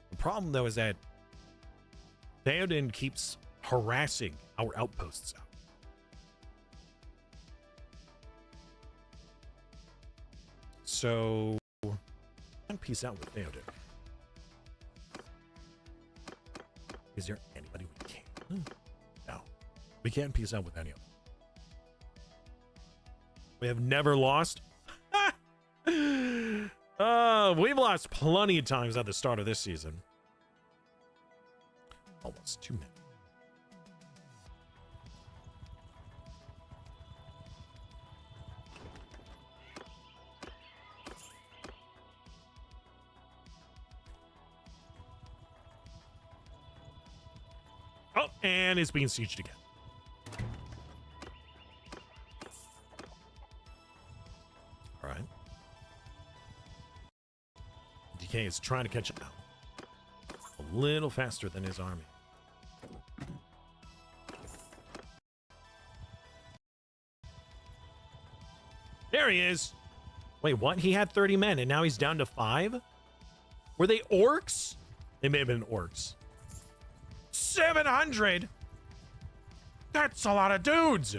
The problem, though, is that Theoden keeps harassing our outposts out. So, peace out with Theoden. Is there anybody we can? No. We can't peace out with any of them. We have never lost. We've lost plenty of times at the start of this season. Almost 2 minutes. Oh, and it's being sieged again. All right. DK is trying to catch up now. A little faster than his army. There he is. Wait, what? He had 30 men and now he's down to 5? Were they orcs? They may have been orcs. 700? That's a lot of dudes.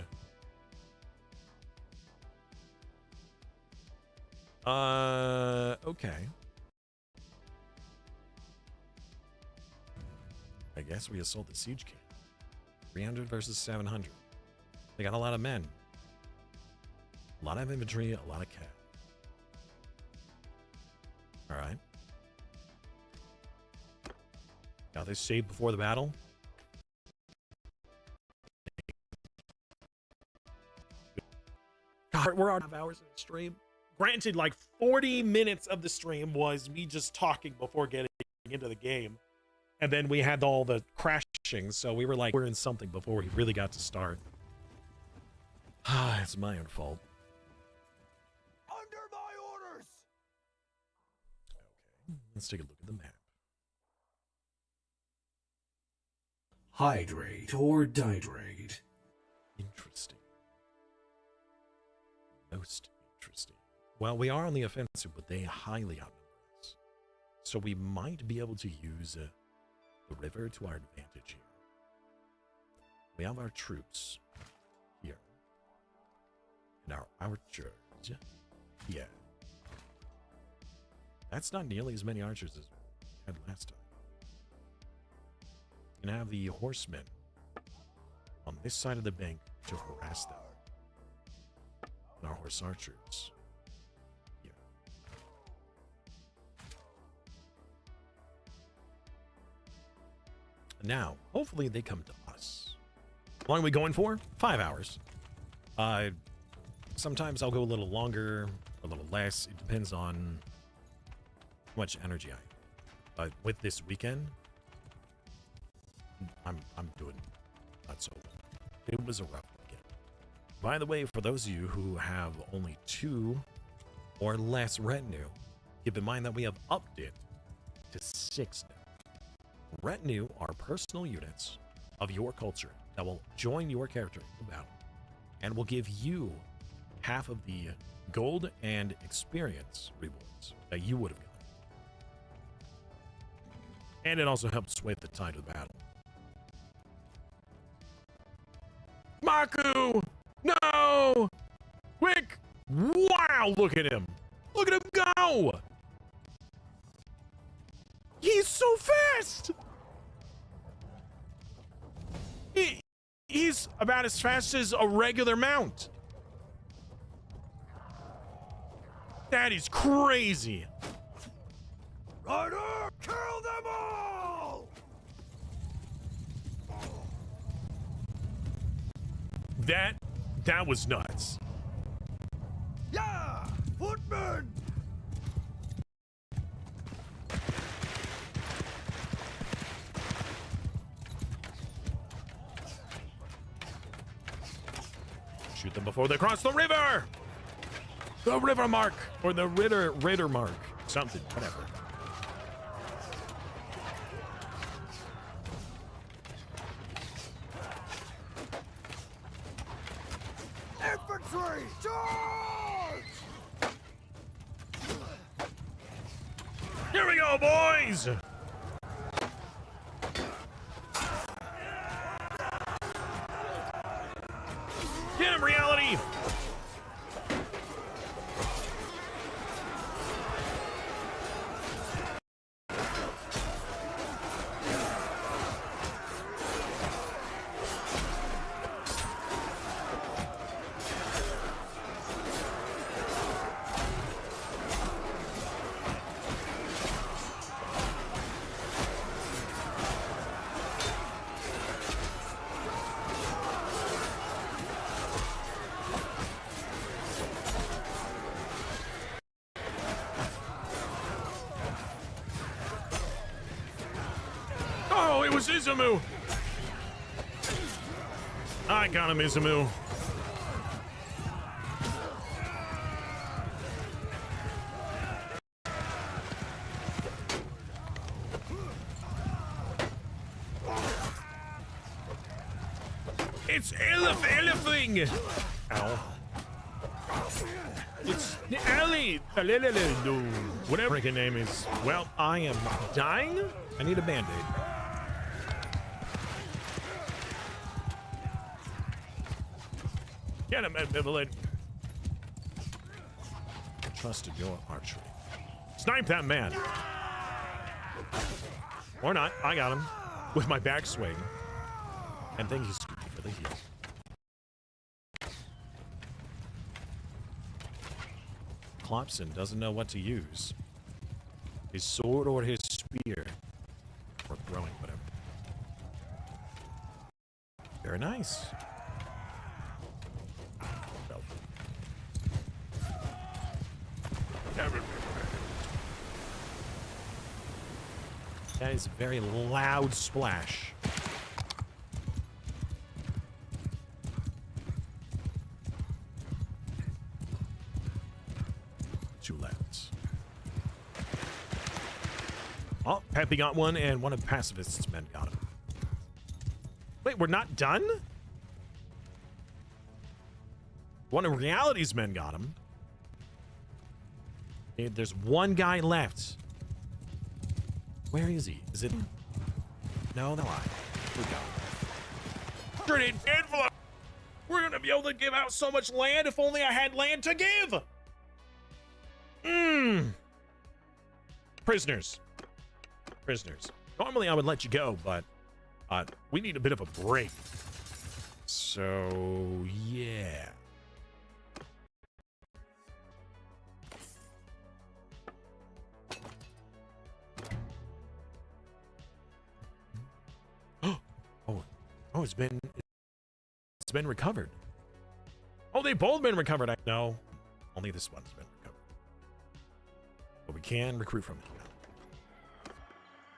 Okay. I guess we assault the siege camp. 300 versus 700. They got a lot of men. A lot of infantry, a lot of cav. All right. Got this saved before the battle. God, we're on 5 hours in the stream. Granted, like 40 minutes of the stream was me just talking before getting into the game. And then we had all the crashing, so we were like, we're in something before we really got to start. It's my own fault. Under my orders! Okay, let's take a look at the map. Hydrate or dihydrate. Interesting. Most interesting. Well, we are on the offensive, but they highly outnumber us. So we might be able to use the river to our advantage here. We have our troops here. And our archers here. That's not nearly as many archers as we had last time. We can have the horsemen on this side of the bank to harass them. And our horse archers here. Now, hopefully they come to us. How long are we going for? 5 hours. Sometimes I'll go a little longer, a little less. It depends on how much energy I have. But with this weekend, I'm doing not so well. It was a rough weekend. By the way, for those of you who have only 2 or less retinue, keep in mind that we have upped it to 6 now. Retinue are personal units of your culture that will join your character in the battle and will give you half of the gold and experience rewards that you would have gotten. And it also helps sway the tide of the battle. Maku! No! Quick! Wow, look at him! Look at him go! He's so fast! He's about as fast as a regular mount. That is crazy. Rider, kill them all! That was nuts. Yeah! Footmen! Shoot them before they cross the river! The river mark! Or the Ritter mark. Something, whatever. Infantry, charge! Here we go, boys! Get him, reality! Oh, it was Izumu! I got him, Izumu. It's elephing! Ow. It's Ellie! Whatever her name is. Well, I am dying. I need a band-aid. Get him, ambivalent. Trusted your archery. Snipe that man. Or not. I got him with my backswing. And thank you, Scooby, for the heal. Clopson doesn't know what to use. His sword or his spear. Or throwing, whatever. Very nice. That is a very loud splash. 2 lads. Oh, Peppy got one, and one of Pacifist's men got him. Wait, we're not done? One of Reality's men got him. Okay, there's one guy left. Where is he? Is it? No, no, we go. Turn it envelope. We're gonna be able to give out so much land. If only I had land to give. Prisoners. Normally I would let you go, but we need a bit of a break. So yeah. Oh, it's been recovered. Oh, they've both been recovered. No, only this one's been recovered. But we can recruit from it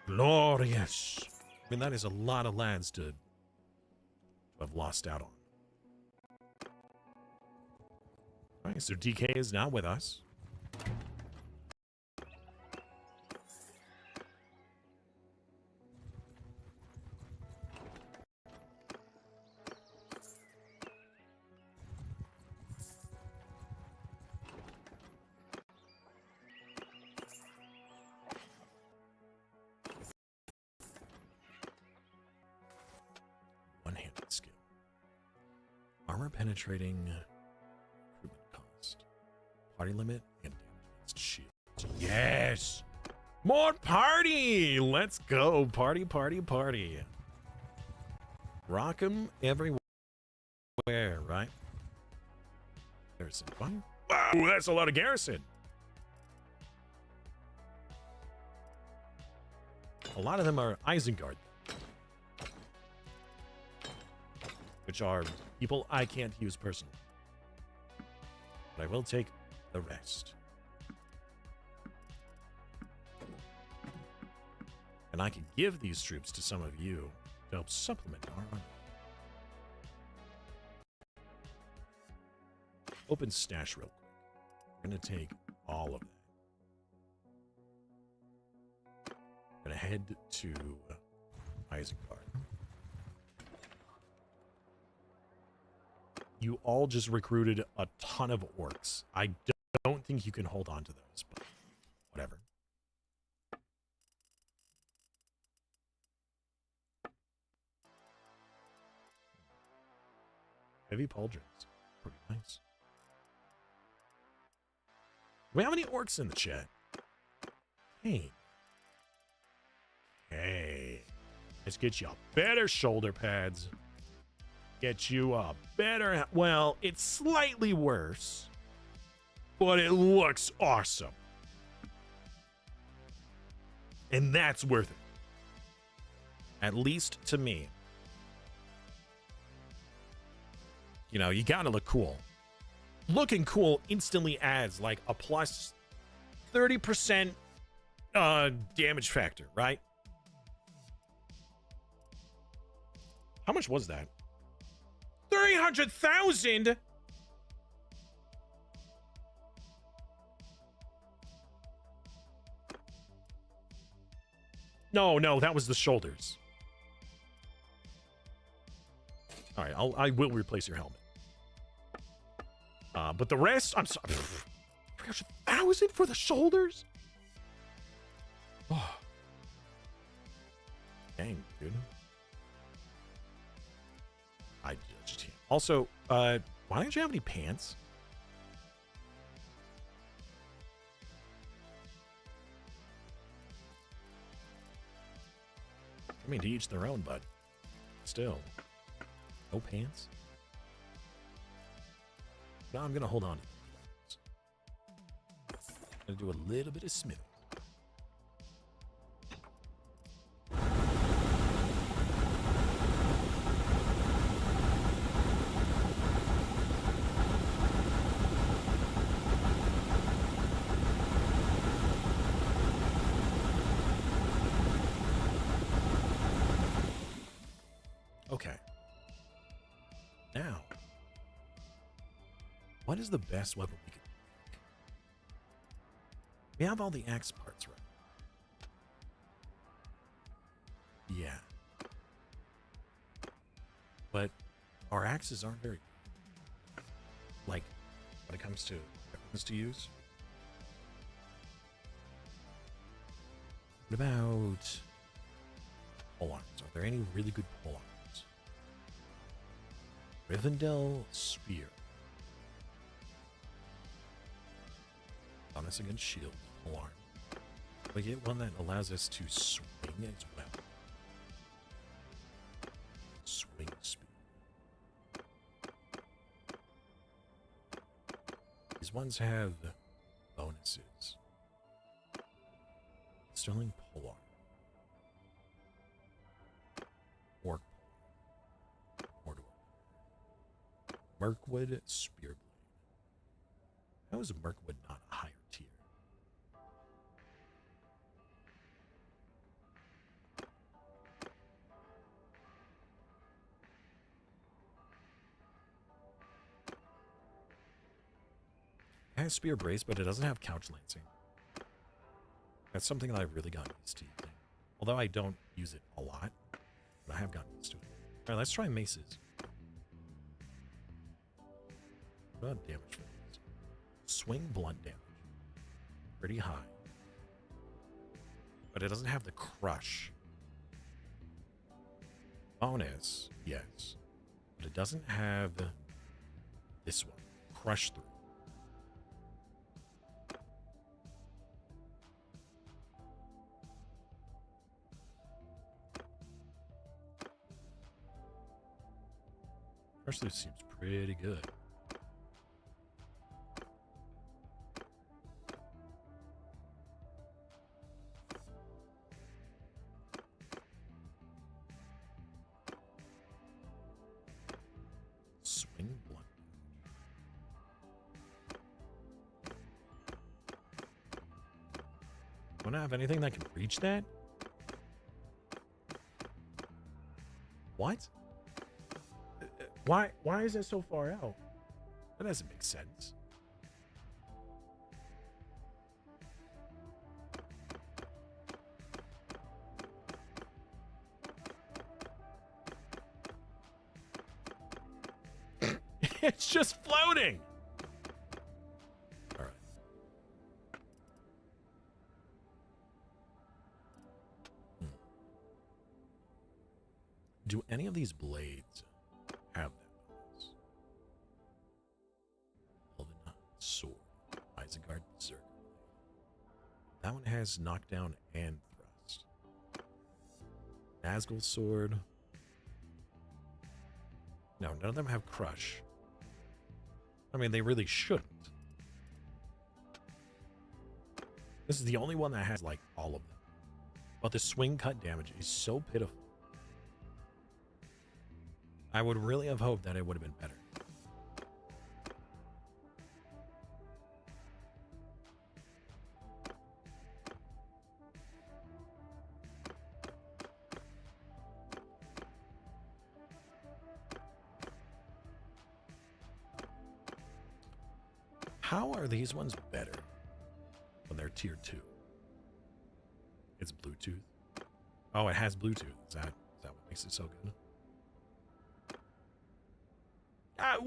now. Glorious. I mean, that is a lot of lads to have lost out on. All right, so DK is now with us. Penetrating recruitment cost, party limit, and damage shield. Yes, more party. Let's go, party. Rock 'em everywhere, right? Garrison, fine. Wow, that's a lot of garrison. A lot of them are Isengard, which are people I can't use personally. But I will take the rest. And I can give these troops to some of you to help supplement our army. Open stash real quick. We're going to take all of that. I'm going to head to Isengard. You all just recruited a ton of orcs. I don't think you can hold on to those, but whatever. Heavy pauldrons. Pretty nice. Do we have any orcs in the chat? Hey. Let's get you better shoulder pads. Get you a better... Well, it's slightly worse, but it looks awesome. And that's worth it. At least to me. You know, you gotta look cool. Looking cool instantly adds like a plus 30% damage factor, right? How much was that? 300,000. No, that was the shoulders. All right, I will replace your helmet. But the rest, I'm sorry. 300,000 for the shoulders? Oh. Dang, dude. I just can't. Also, Why don't you have any pants? I mean, to each their own, but still. No pants? No, I'm going to hold on to these. I'm going to do a little bit of smithing. Okay. Now, what is the best weapon we could make? We have all the axe parts, right? Yeah. But our axes aren't very good. Like, when it comes to weapons to use. What about polearms? Are there any really good polearms? Rivendell Spear. Bonus against shield. Alarm. We get one that allows us to swing as well. Swing speed. These ones have bonuses. Sterling Polearm. Orc. Mirkwood Spearblade. How is Mirkwood not a higher tier? It has Spear Brace, but it doesn't have Couch Lancing. That's something that I've really gotten used to using. Although I don't use it a lot, but I have gotten used to it. Alright, let's try Maces. What damage for these? Swing blunt damage. Pretty high. But it doesn't have the crush. Bonus, yes. But it doesn't have this one. Crush through. Crush through seems pretty good. Swing blunt. Don't have anything that can reach that? What? Why is that so far out? That doesn't make sense. It's just floating. All right. Do any of these blades have that bonus? Elven Sword, Isengard Berserker. That one has knockdown and thrust. Nazgul Sword. No, none of them have crush. I mean, they really shouldn't. This is the only one that has, like, all of them. But the swing cut damage is so pitiful. I would really have hoped that it would have been better. How are these ones better when they're tier 2? It's Bluetooth. Oh, it has Bluetooth. Is that what makes it so good? I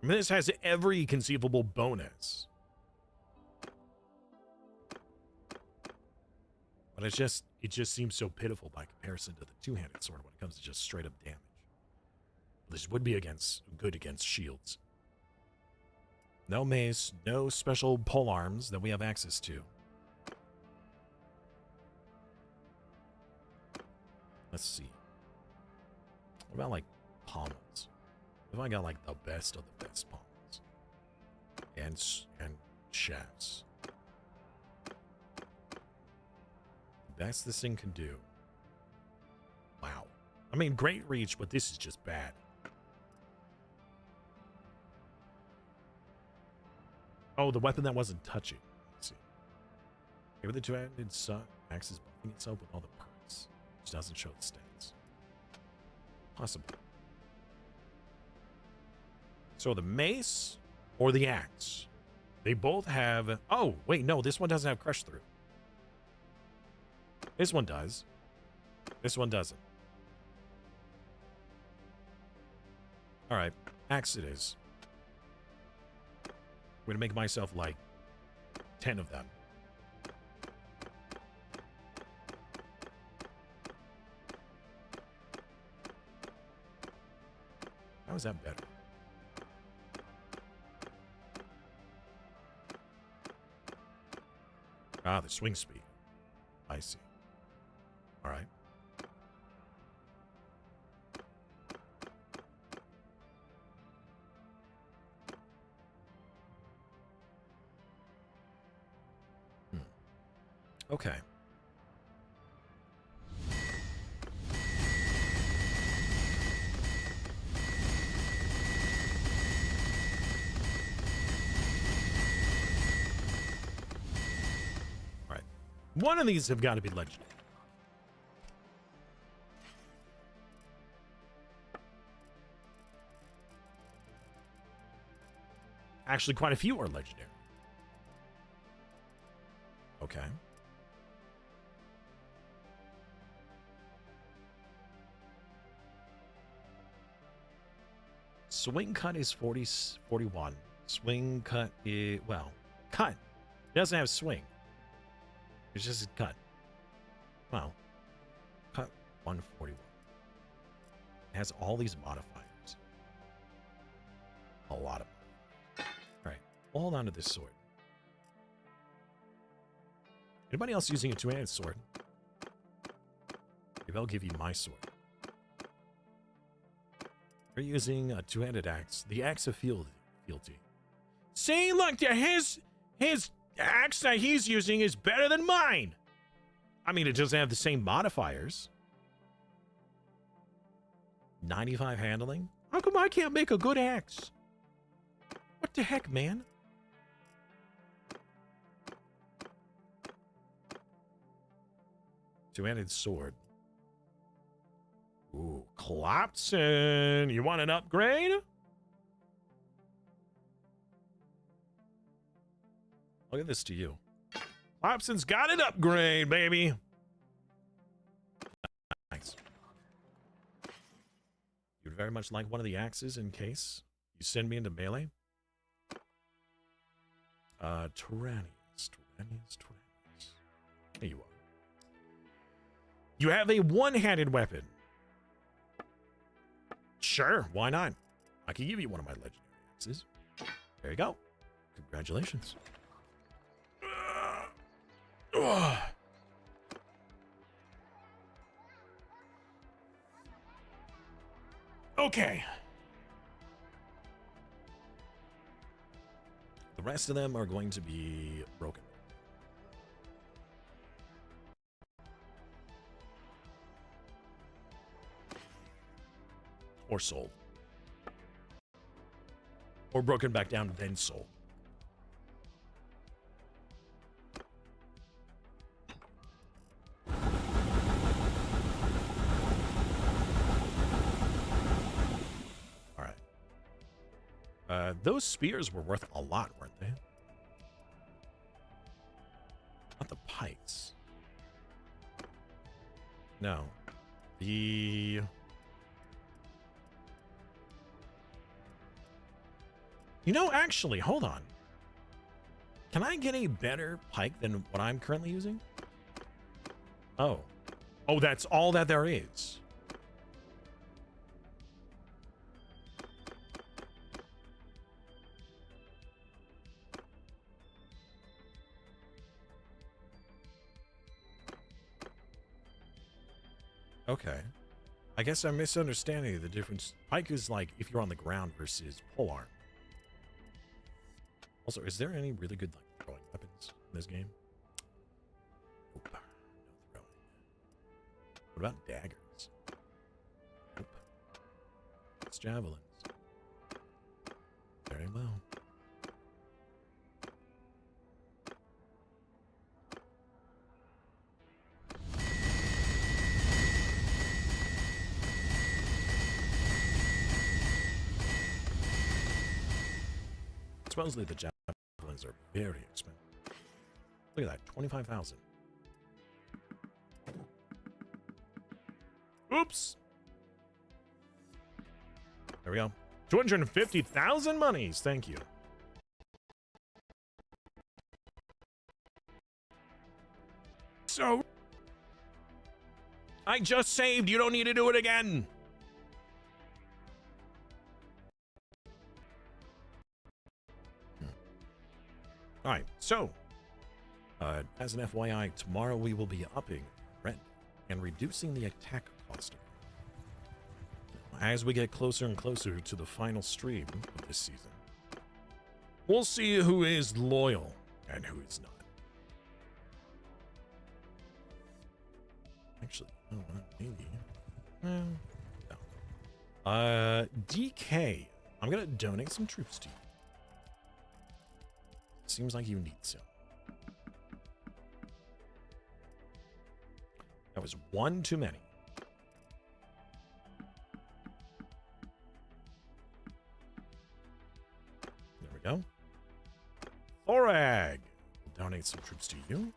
mean, this has every conceivable bonus. But it just seems so pitiful by comparison to the two-handed sword when it comes to just straight up damage. This would be good against shields. No mace, no special pole arms that we have access to. Let's see. What about like pommels? If I got like the best of the best pommels and shafts, best this thing can do. Wow. I mean, great reach, but this is just bad. Oh, the weapon that wasn't touching. Let's see. Maybe the two-handed axe is buffing itself with all the perks, which doesn't show the stats. Possible. So the mace or the axe, they both have. Oh wait, no, this one doesn't have crush through. This one does. This one doesn't. All right, axe it is. I'm gonna make myself like 10 of them. How is that better? Ah, the swing speed. I see. All right. Okay. All right. One of these have got to be legendary. Actually, quite a few are legendary. Okay. Swing cut is 41. Swing cut is, well, cut. It doesn't have swing. It's just a cut. Wow. Cut 141. It has all these modifiers. A lot of them. All right. We'll hold on to this sword. Anybody else using a two-handed sword? Maybe I'll give you my sword. We're using a two-handed axe. The axe of fealty. See, look, his axe that he's using is better than mine. I mean, it doesn't have the same modifiers. 95 handling? How come I can't make a good axe? What the heck, man? Two-handed sword. Ooh, Klopson. You want an upgrade? I'll give this to you. Klopson's got an upgrade, baby. Nice. You'd very much like one of the axes in case you send me into melee. Tyrannius. There you are. You have a one-handed weapon. Sure, why not? I can give you one of my legendary axes. There you go. Congratulations. Okay. The rest of them are going to be broken. Or sold. Or broken back down, then sold. Alright. Those spears were worth a lot, weren't they? Not the pikes. No. The... You know, actually, hold on. Can I get a better pike than what I'm currently using? Oh. Oh, that's all that there is. Okay. I guess I'm misunderstanding the difference. Pike is like if you're on the ground versus polearm. Also, is there any really good like throwing weapons in this game? Nope. No throwing. What about daggers? Nope. It's javelins. Very well. Supposedly the javelins are very expensive. Look at that, 25,000. Oops. There we go. 250,000 monies. Thank you. So, I just saved. You don't need to do it again. All right, so, as an FYI, tomorrow we will be upping rent and reducing the attack cost. As we get closer and closer to the final stream of this season, we'll see who is loyal and who is not. Actually, you know what, maybe. No. DK, I'm gonna donate some troops to you. Seems like you need some. That was one too many. There we go. Thorag, we'll donate some troops to you.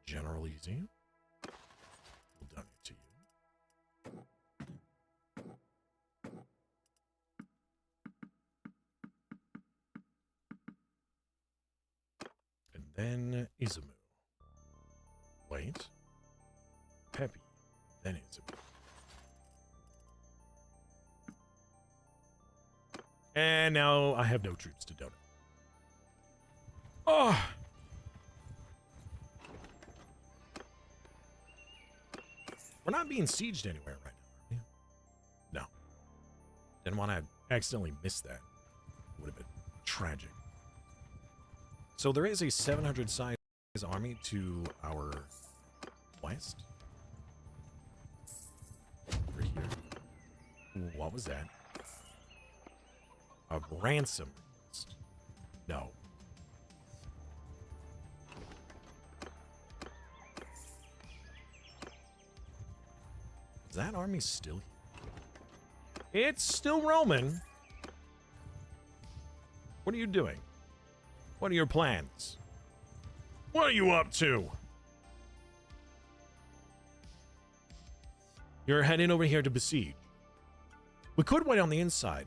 General Easy. We'll donate to you. And then Izumu. Wait. Peppy. Then Izumu. And now I have no troops to donate. Oh! We're not being sieged anywhere right now, are we? No. Didn't want to accidentally miss that. Would have been tragic. So there is a 700 size army to our west. Over here. Ooh, what was that? A ransom request. No. Is that army still here? It's still Roman. What are you doing? What are your plans? What are you up to? You're heading over here to besiege. We could wait on the inside.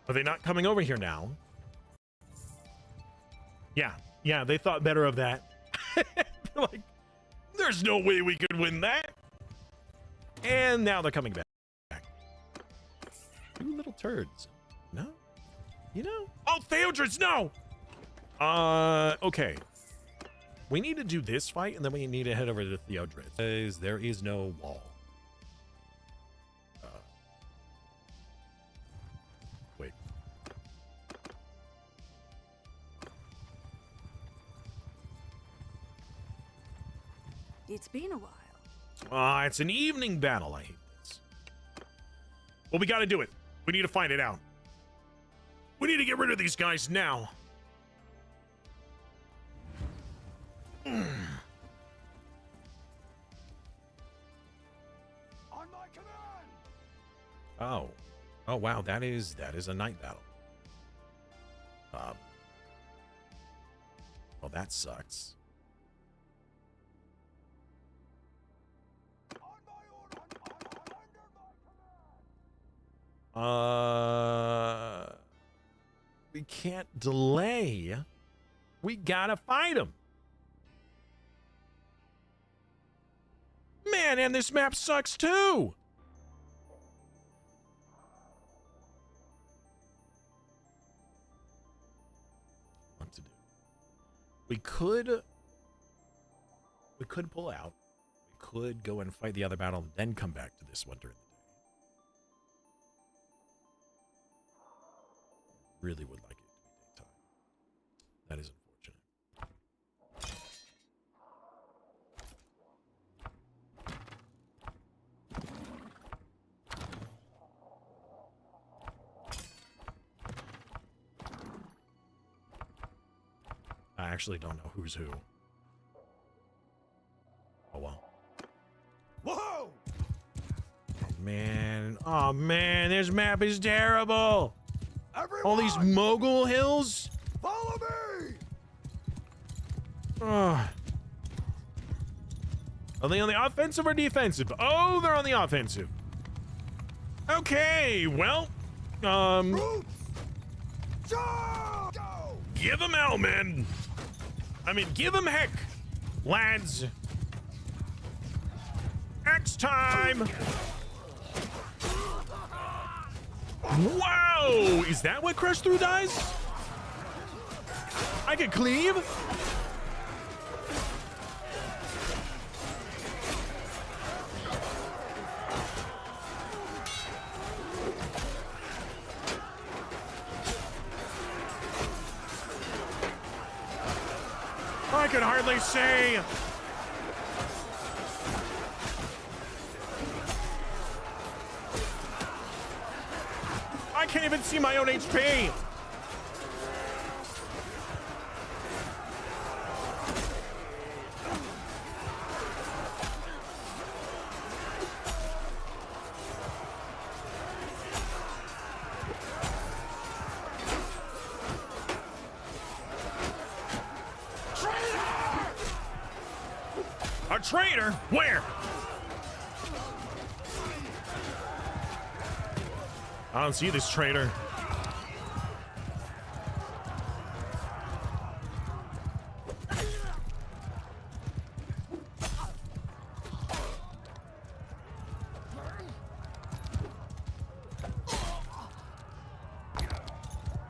Are they not coming over here now? Yeah, they thought better of that. Like, there's no way we could win that. And now they're coming back. You little turds. No? You know? Oh, Theodrus, no! Okay. We need to do this fight, and then we need to head over to Theodrus. Because there is no wall. Wait. It's been a while. It's an evening battle. I hate this. Well, we gotta do it. We need to find it out. We need to get rid of these guys now. On my command! Oh wow, that is a night battle. Well, that sucks. On my order! We can't delay. We gotta fight him. Man, and this map sucks too. What to do? We could pull out. We could go and fight the other battle and then come back to this one during the day. Really would like it to be daytime. That is unfortunate. I actually don't know who's who. Oh well. Whoa! Oh man, this map is terrible. Everyone, All these mogul hills. follow me! Are they on the offensive or defensive? Oh, they're on the offensive. Okay, well, Troops! Charge! Go! give them hell, man. I mean, give them heck, lads. X time. Wow, is that what Crush Through does? I could cleave? I can hardly say. I can't even see my own HP. A traitor? Where? I don't see this traitor.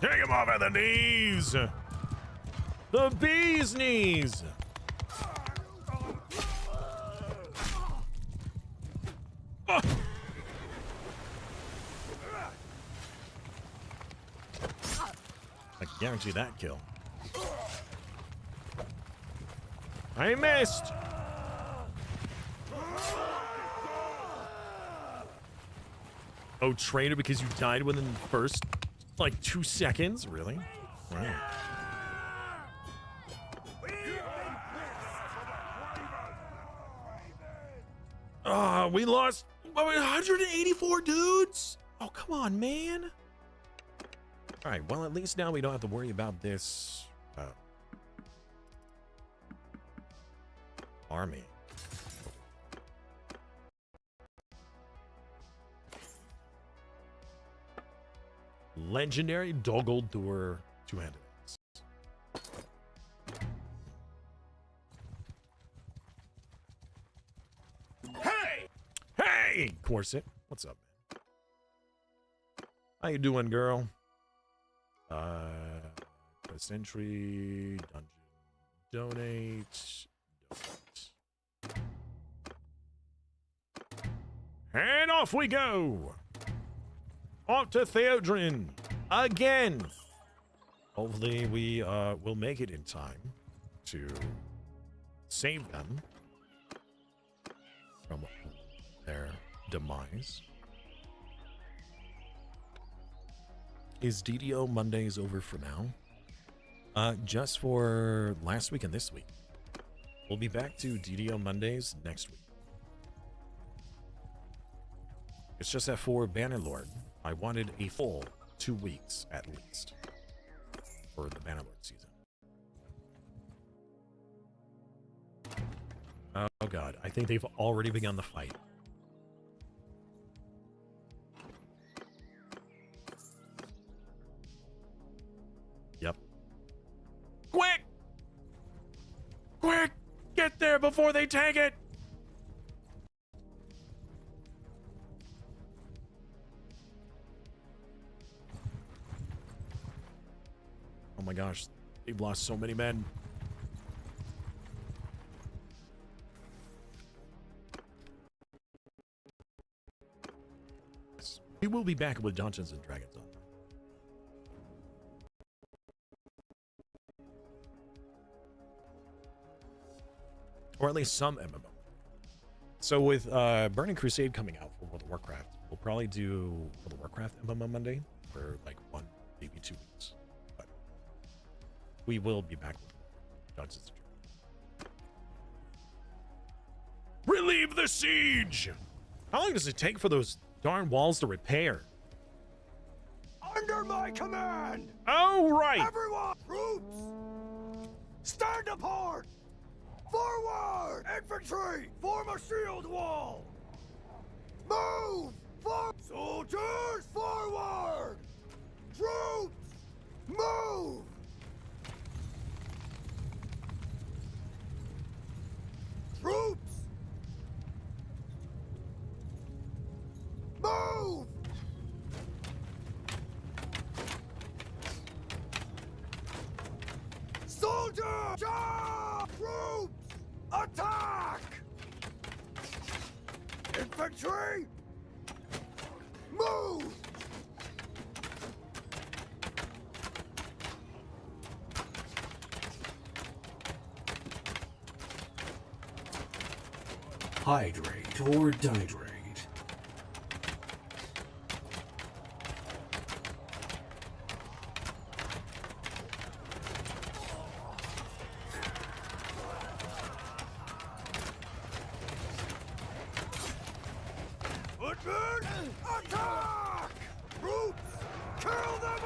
Take him off at the knees. The bee's knees. Oh. I guarantee that kill. I missed. Oh, traitor, because you died within the first, like, 2 seconds? Really? Wow. We lost 184 dudes? Oh, come on, man. All right, well, at least now we don't have to worry about this army. Legendary Dogoldur two-handed axe. Hey! Hey, Corset. What's up, man? How you doing, girl? Quest entry, dungeon, donate. And off we go! Off to Theodrin again! Hopefully we will make it in time to save them from their demise. Is DDO Mondays over for now? Just for last week and this week. We'll be back to DDO Mondays next week. It's just that for Bannerlord, I wanted a full 2 weeks at least for the Bannerlord season. Oh god, I think they've already begun the fight. Yep. Quick! Quick! Get there before they take it! Oh my gosh, they've lost so many men. We will be back with Dungeons and Dragons on. Or at least some MMO. So with Burning Crusade coming out for World of Warcraft, we'll probably do World of Warcraft MMO Monday for like 1, maybe 2 weeks. But we will be back with Dungeons and Dragons. Relieve the siege! How long does it take for those darn walls to repair? Under my command! Oh, right! Everyone! Troops! Stand apart! Forward! Infantry! Form a shield wall! Move! Soldiers, forward! Troops! Move! Troops! Move! Soldiers! Charge! Troops! Attack! Infantry! Move! Hydrate or dihydrate. Footmen! Attack! Troops! Kill them!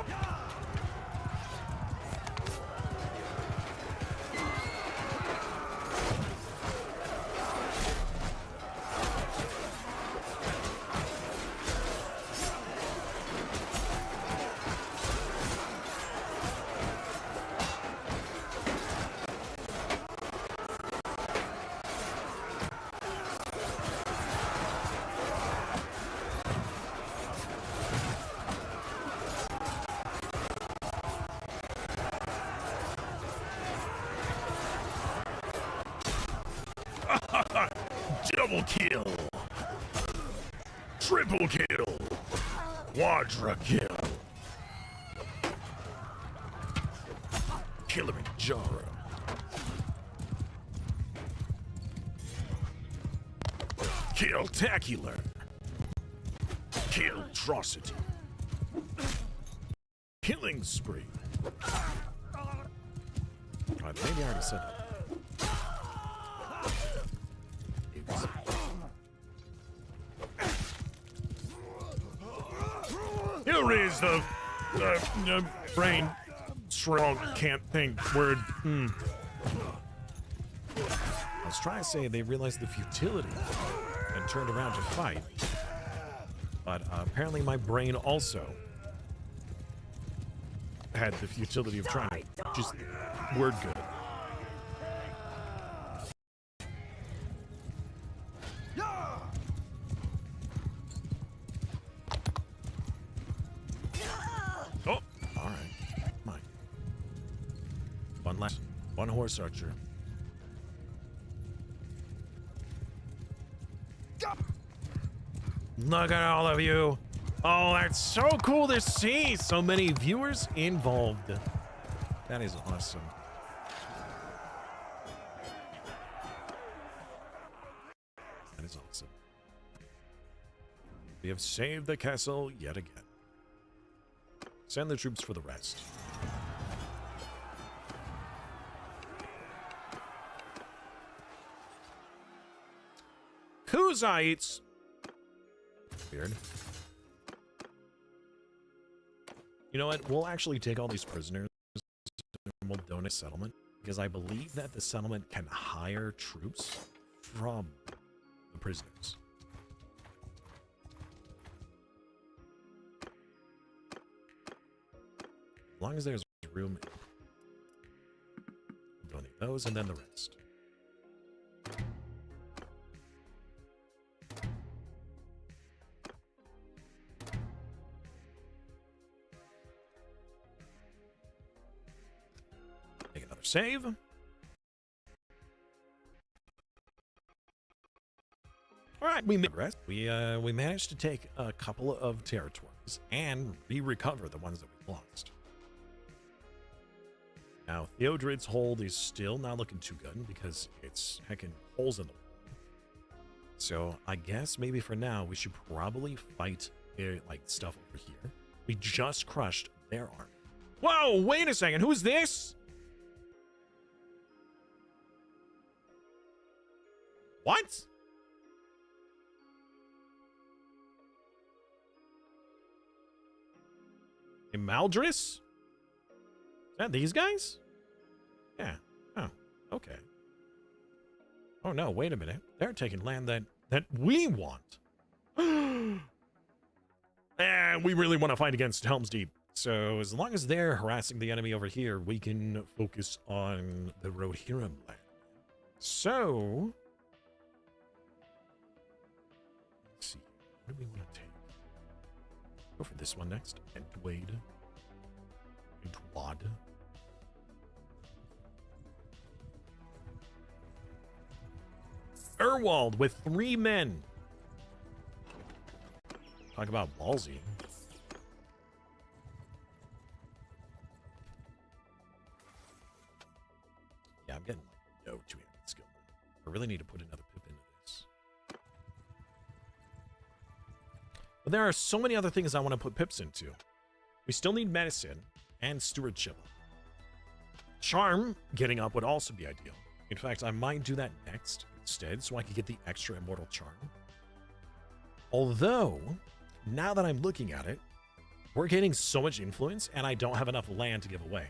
Double kill. Triple kill. Quadra kill. Killer and Jara. Kill-tacular. Kill-trocity. Killing spree. Maybe I already said that. Here is the brain strong can't think word. I was trying to say they realized the futility and turned around to fight. But apparently my brain also had the futility of trying to just word good. Oh, All right, come on. One horse archer. Look at all of you. Oh, that's so cool to see. So many viewers involved. That is awesome. That is awesome. We have saved the castle yet again. Send the troops for the rest. Kuzites. Weird. You know what? We'll actually take all these prisoners and we'll donate settlement because I believe that the settlement can hire troops from the prisoners. As long as there's room. Donate those and then the rest. Make another save. All right, we progressed. We managed to take a couple of territories and recover the ones that we lost. Now, Theodred's hold is still not looking too good because it's heckin' holes in the wall. So I guess maybe for now we should probably fight their like stuff over here. We just crushed their army. Whoa! Wait a second. Who's this? What? Maldris? Is that these guys? Yeah. Oh, okay. Oh no, wait a minute. They're taking land that we want. And we really want to fight against Helm's Deep. So as long as they're harassing the enemy over here, we can focus on the Rohirrim land. So let's see. What do we want to take? Go for this one next. Entwade. Entwad. Erwald with 3 men. Talk about ballsy. Yeah, I'm getting like no 200 skill. I really need to put another pip into this. But there are so many other things I want to put pips into. We still need medicine and stewardship. Charm getting up would also be ideal. In fact, I might do that next instead so I can get the extra immortal charm. Although, now that I'm looking at it, we're getting so much influence and I don't have enough land to give away.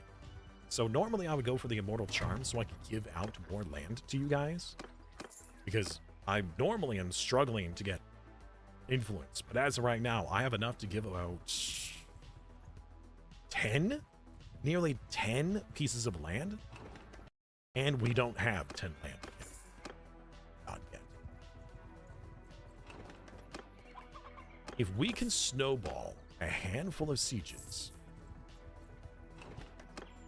So normally I would go for the immortal charm so I could give out more land to you guys. Because I normally am struggling to get influence. But as of right now, I have enough to give about 10? Nearly 10 pieces of land. And we don't have 10 land yet. Not yet. If we can snowball a handful of sieges,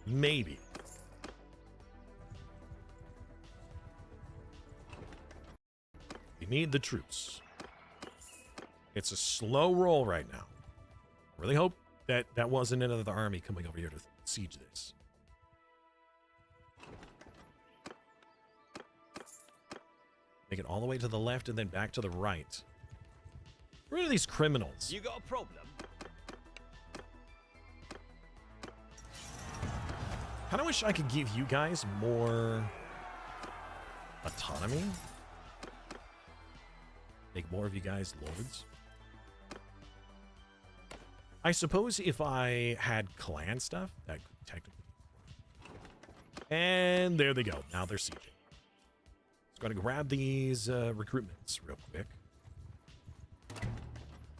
maybe. We need the troops. It's a slow roll right now. Really hope that that wasn't another army coming over here to siege this. Make it all the way to the left and then back to the right. Where are these criminals? You got a problem? Kind of wish I could give you guys more autonomy. Make more of you guys lords. I suppose if I had clan stuff, that could technically work. And there they go. Now they're sieging. Just going to grab these recruitments real quick.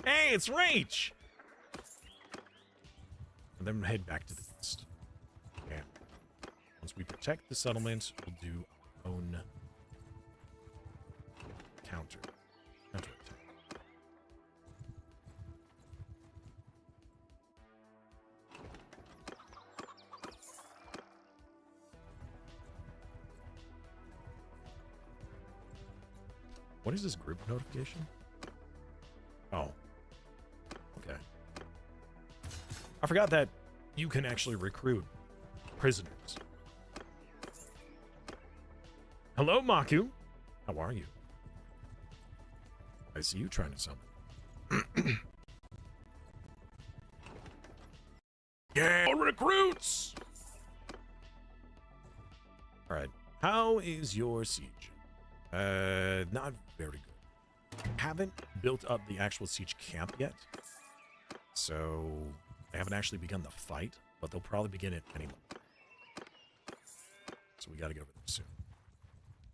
Hey, it's Rach! And then head back to the east. And once we protect the settlement, we'll do our own counterattack. What is this group notification? Oh. Okay. I forgot that you can actually recruit prisoners. Hello, Maku. How are you? I see you trying to summon. Yeah, recruits! Alright. How is your siege? Not very good. Haven't built up the actual siege camp yet. So, I haven't actually begun the fight, but they'll probably begin it any moment. So we gotta get over there soon.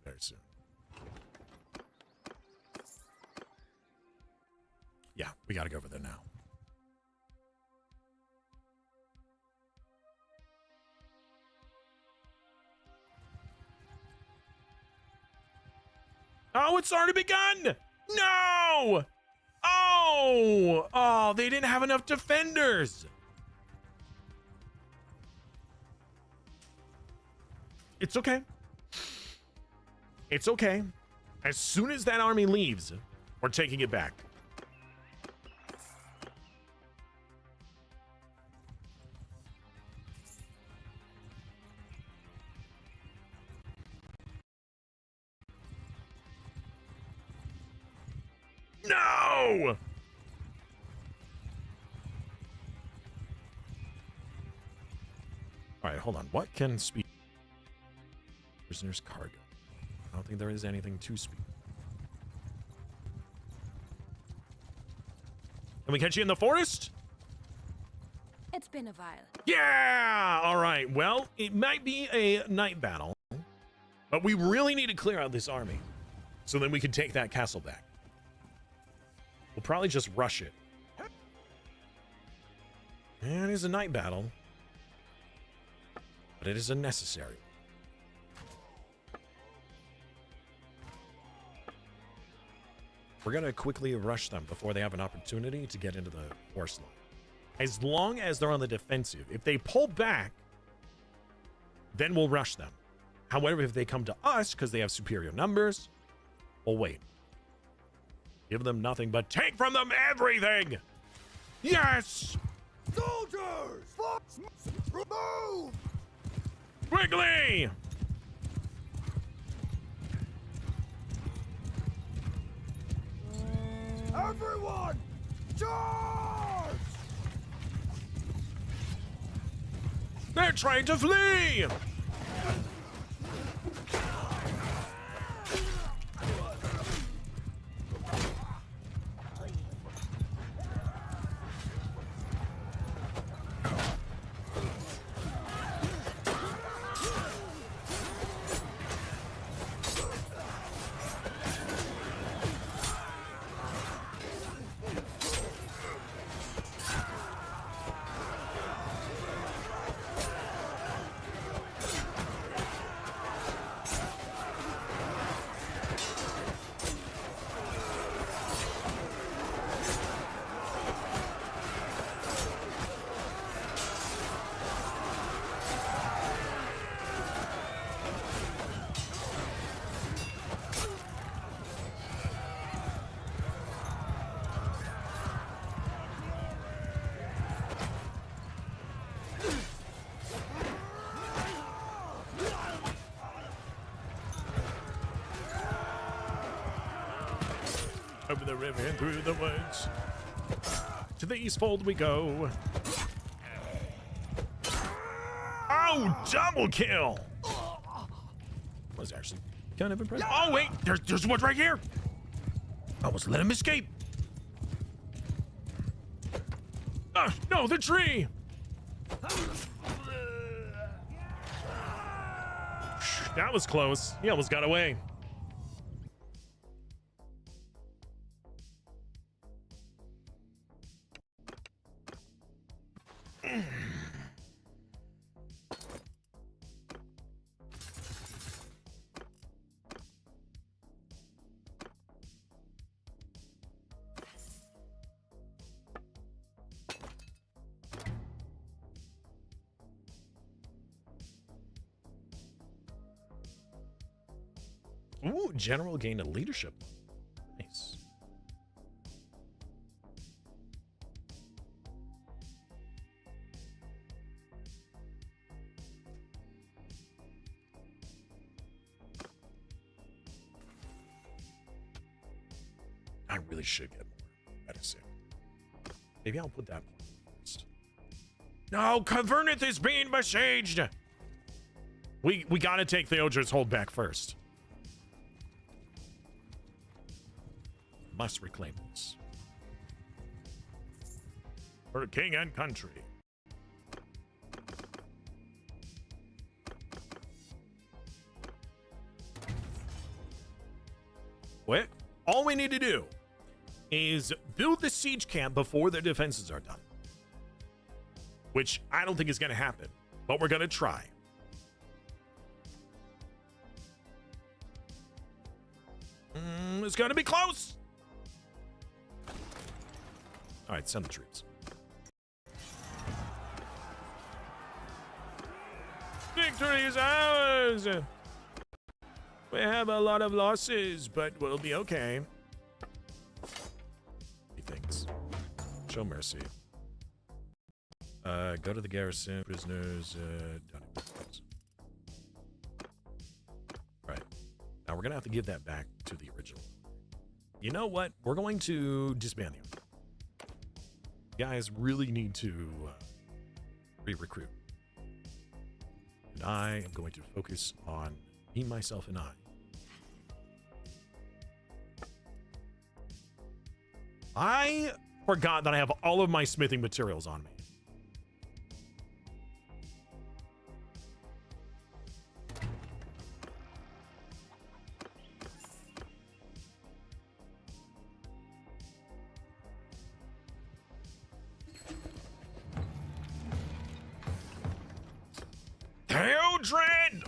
Very soon. Yeah, we gotta go over there now. Oh, it's already begun. No. Oh, they didn't have enough defenders. It's okay. It's okay. As soon as that army leaves, we're taking it back. No! All right, hold on. What can speed? Prisoner's cargo. I don't think there is anything to speed. Can we catch you in the forest? It's been a while. Yeah! All right. Well, it might be a night battle, but we really need to clear out this army so then we can take that castle back. We'll probably just rush it. And it is a night battle, but it is a necessary. We're going to quickly rush them before they have an opportunity to get into the force line. As long as they're on the defensive. If they pull back, then we'll rush them. However, if they come to us because they have superior numbers, we'll wait. Give them nothing but take from them everything. Yes! Soldiers! Move! Quickly! Everyone! Charge! They're trying to flee! Over the river and through the woods. To the eastfold we go. Oh, double kill! Was actually kind of impressive. Oh wait, there's one right here. I almost let him escape. No, the tree. That was close. He almost got away. Ooh, general gained a leadership. Nice. I really should get more medicine. Maybe I'll put that first. No, Caverneth is being besieged. We gotta take Theodra's hold back first. Must reclaim this. For king and country. What? All we need to do is build the siege camp before their defenses are done. Which I don't think is going to happen, but we're going to try. It's gonna be close. All right, send the troops. Victory is ours. We have a lot of losses, but we'll be okay. He thinks. Show mercy. Go to the garrison. Prisoners. Right. Now we're gonna have to give that back to the original. You know what? We're going to disband the army. Guys really need to re-recruit. And I am going to focus on me, myself, and I. I forgot that I have all of my smithing materials on me.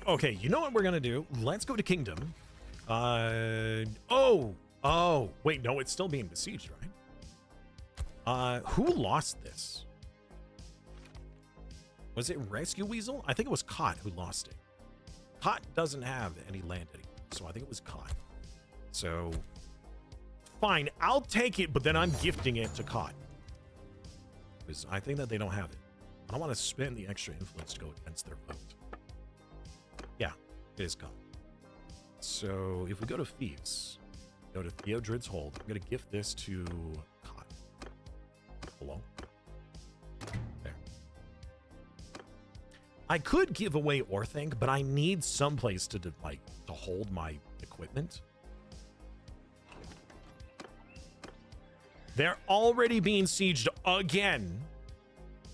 Okay, you know what we're gonna do? Let's go to Kingdom. Oh, wait, no, it's still being besieged, right? Who lost this? Was it Rescue Weasel? I think it was Cot who lost it. Cot doesn't have any land anymore, so I think it was Cot. So, fine, I'll take it, but then I'm gifting it to Cot. Because I think that they don't have it. I don't want to spend the extra influence to go against their vote. Yeah, it is gone. So if we go to Thieves, go to Theodred's Hold, I'm going to gift this to Cot. Hello? There. I could give away Orthanc, but I need some place to hold my equipment. They're already being sieged again.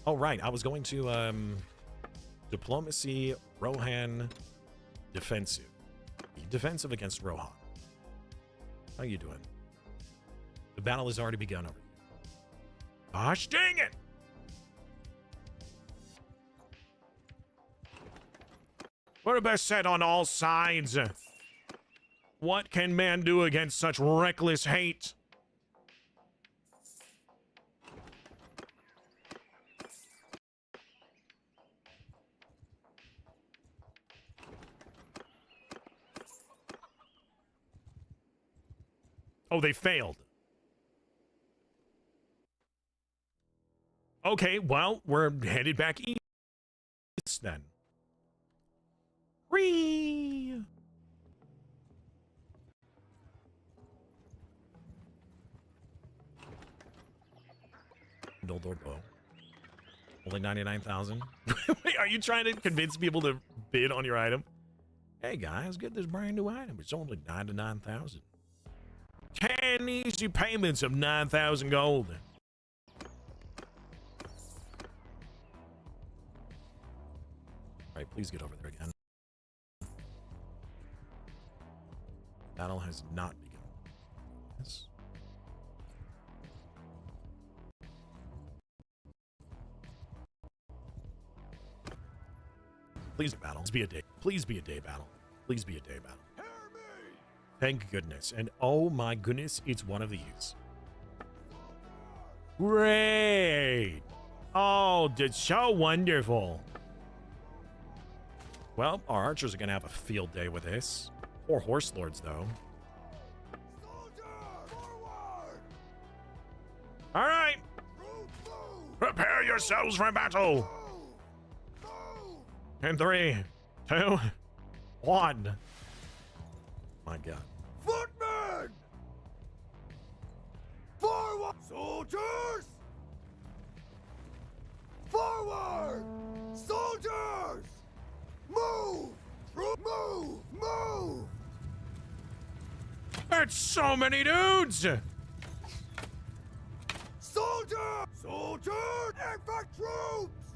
Oh, right. I was going to Diplomacy, Rohan, Defensive. Defensive against Rohan. How you doing? The battle has already begun over here. Gosh dang it! We're best set on all sides. What can man do against such reckless hate? Oh, they failed. Okay, well, we're headed back east then. Whee! Door bow. Only 99,000. Wait, are you trying to convince people to bid on your item? Hey guys, get this brand new item. It's only 99,000. 10 easy payments of 9,000 gold. Alright, please get over there again. Battle has not begun. Yes. Please battle. Please be a day. Please be a day battle. Please be a day battle. Thank goodness. And oh my goodness, it's one of these. Great. Oh, that's so wonderful. Well, our archers are going to have a field day with this. Or horse lords, though. All right. Prepare yourselves for battle. In 3, 2, 1. My God. Footmen! Forward! Soldiers! Forward! Soldiers! Move! Move! Move! That's so many dudes! Soldier! Soldiers! Infect troops!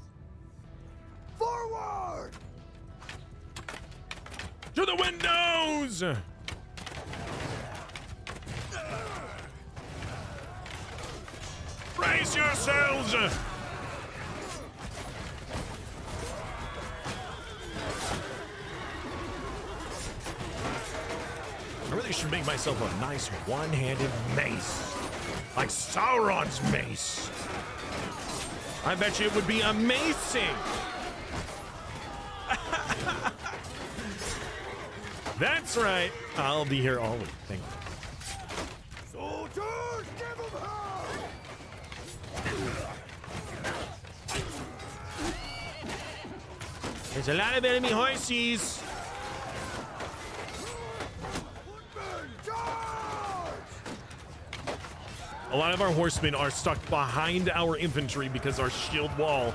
Forward! To the windows! Brace yourselves! I really really should make myself a nice one-handed mace. Like Sauron's mace. I bet you it would be amazing. That's right. I'll be here always. Thank you. Soldiers, give 'em hell! There's a lot of enemy horses. Footmen, charge! A lot of our horsemen are stuck behind our infantry because our shield wall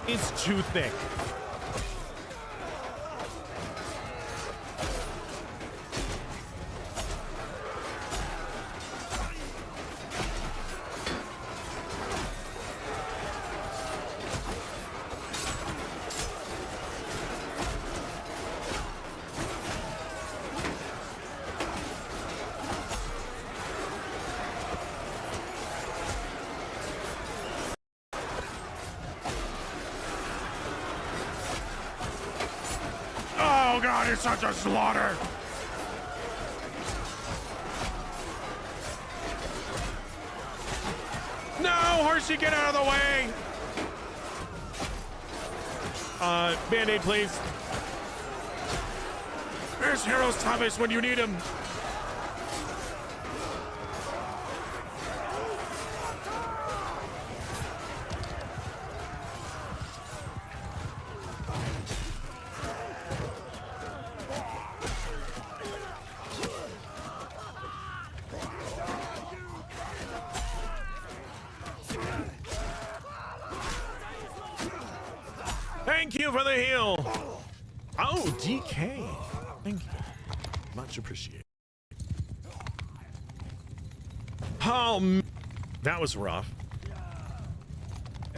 is too thick. Oh god, it's such a slaughter! No, horsey, get out of the way! Band-Aid, please. Where's Heroes Thomas when you need him? Thank you for the heal. Oh, DK. Thank you. Much appreciated. Oh, that was rough.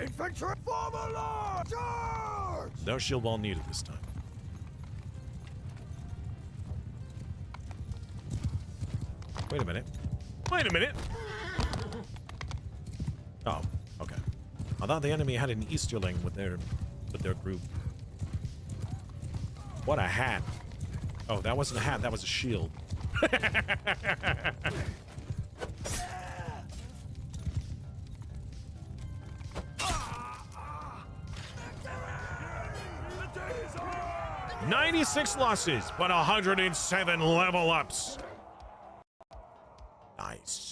Infantry, BANNERLORD, charge! No shield wall needed this time. Wait a minute. Wait a minute. Oh, okay. I thought the enemy had an Easterling with their group. What a hat. Oh, that wasn't a hat, that was a shield. "96 losses, but 107 level ups." Nice.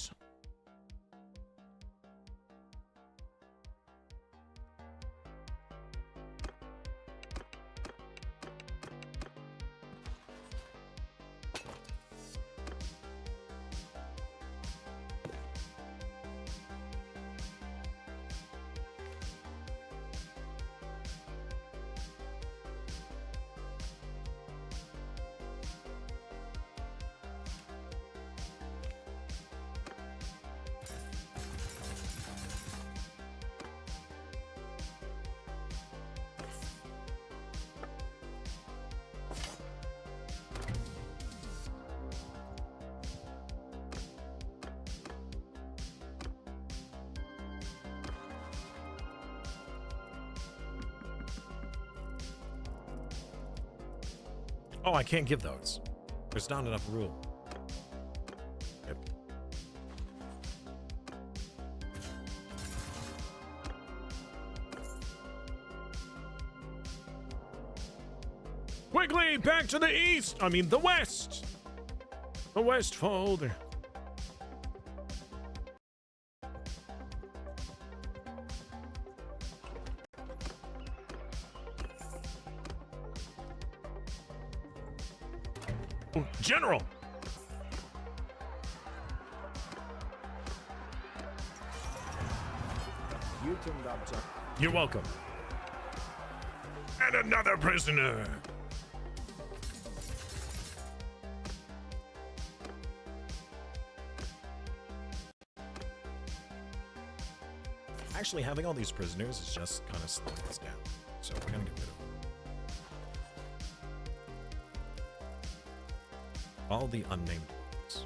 Oh, I can't give those. There's not enough room. Yep. Quickly, back to the east! I mean, the west! The west fold. General! You're welcome. And another prisoner! Actually, having all these prisoners is just kind of slowing us down. So we're gonna get rid of them. All the unnamed ones.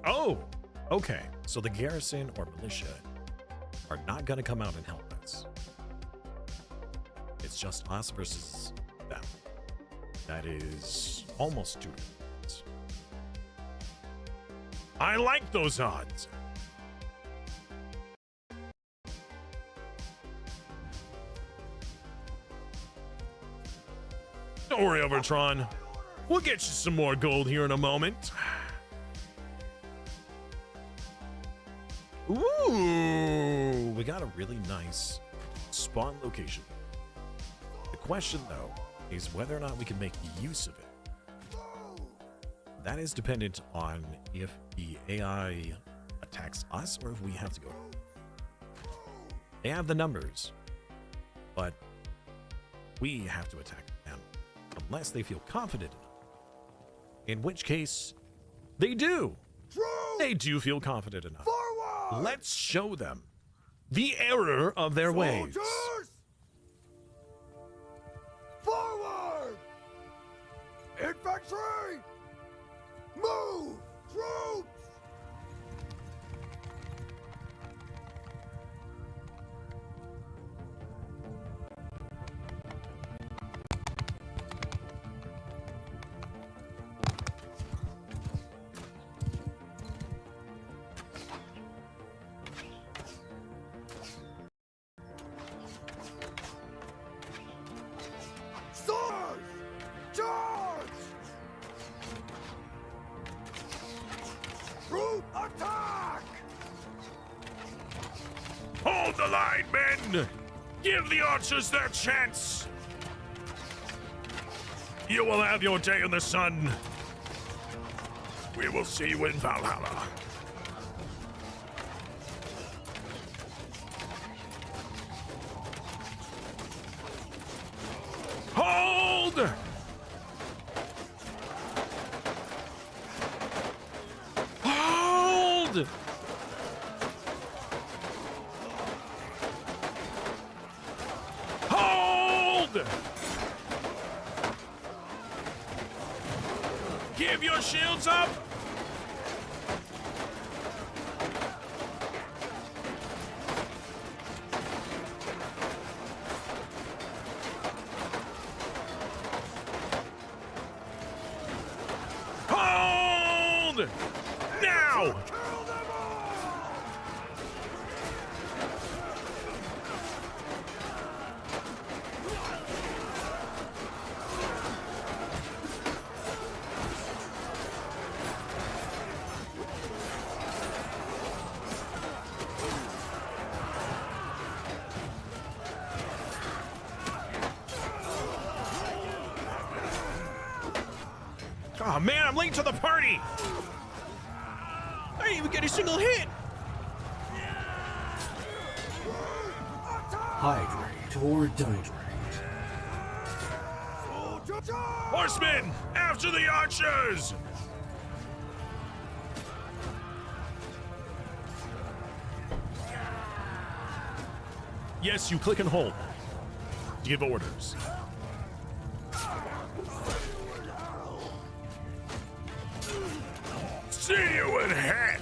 Oh, okay. So the garrison or militia are not going to come out and help us. It's just us versus them. That is almost 2 to 1. I like those odds. Don't worry, Overtron. We'll get you some more gold here in a moment. Ooh, we got a really nice spawn location. The question, though, is whether or not we can make use of it. That is dependent on if the AI attacks us or if we have to go. They have the numbers, but we have to attack them unless they feel confident enough. In which case, they do. They do feel confident enough. Forward! Let's show them the error of their ways. Soldiers! Forward! Infantry! Move! Troops! Swords! Charge! Troop attack! Hold the line, men! Give the archers their chance! You will have your day in the sun. We will see you in Valhalla. Hold! Hold! Hold! Give your shields up! Hold! Now! Kill them all! Oh man, I'm late to the party! I didn't even get a single hit! Hydrate or dihydrate. Soldier charge! Horsemen, after the archers! Yes, you click and hold to give orders. See you in heck!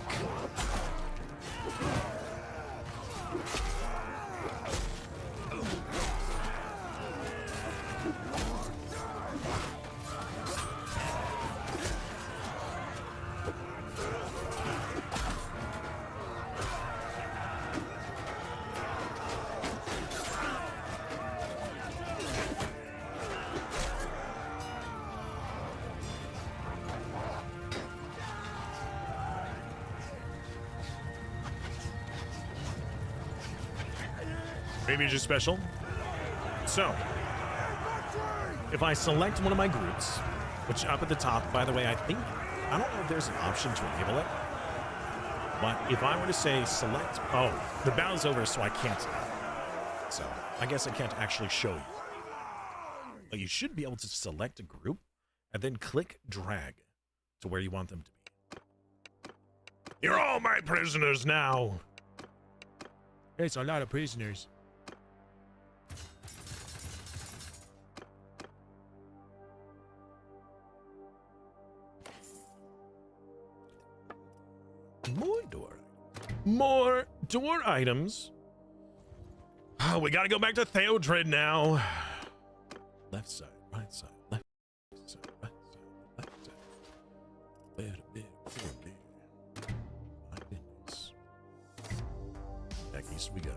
Maybe just special. So, if I select one of my groups, which up at the top, by the way, I don't know if there's an option to enable it, but if I were to say select, oh, the battle's over, so I can't. So, I guess I can't actually show you. But you should be able to select a group and then click drag to where you want them to be. You're all my prisoners now! It's a lot of prisoners. More door. More door items. Oh, we gotta go back to Theodred now. Left side, right side, left side, right side, left side. Better, my goodness. Back east we go.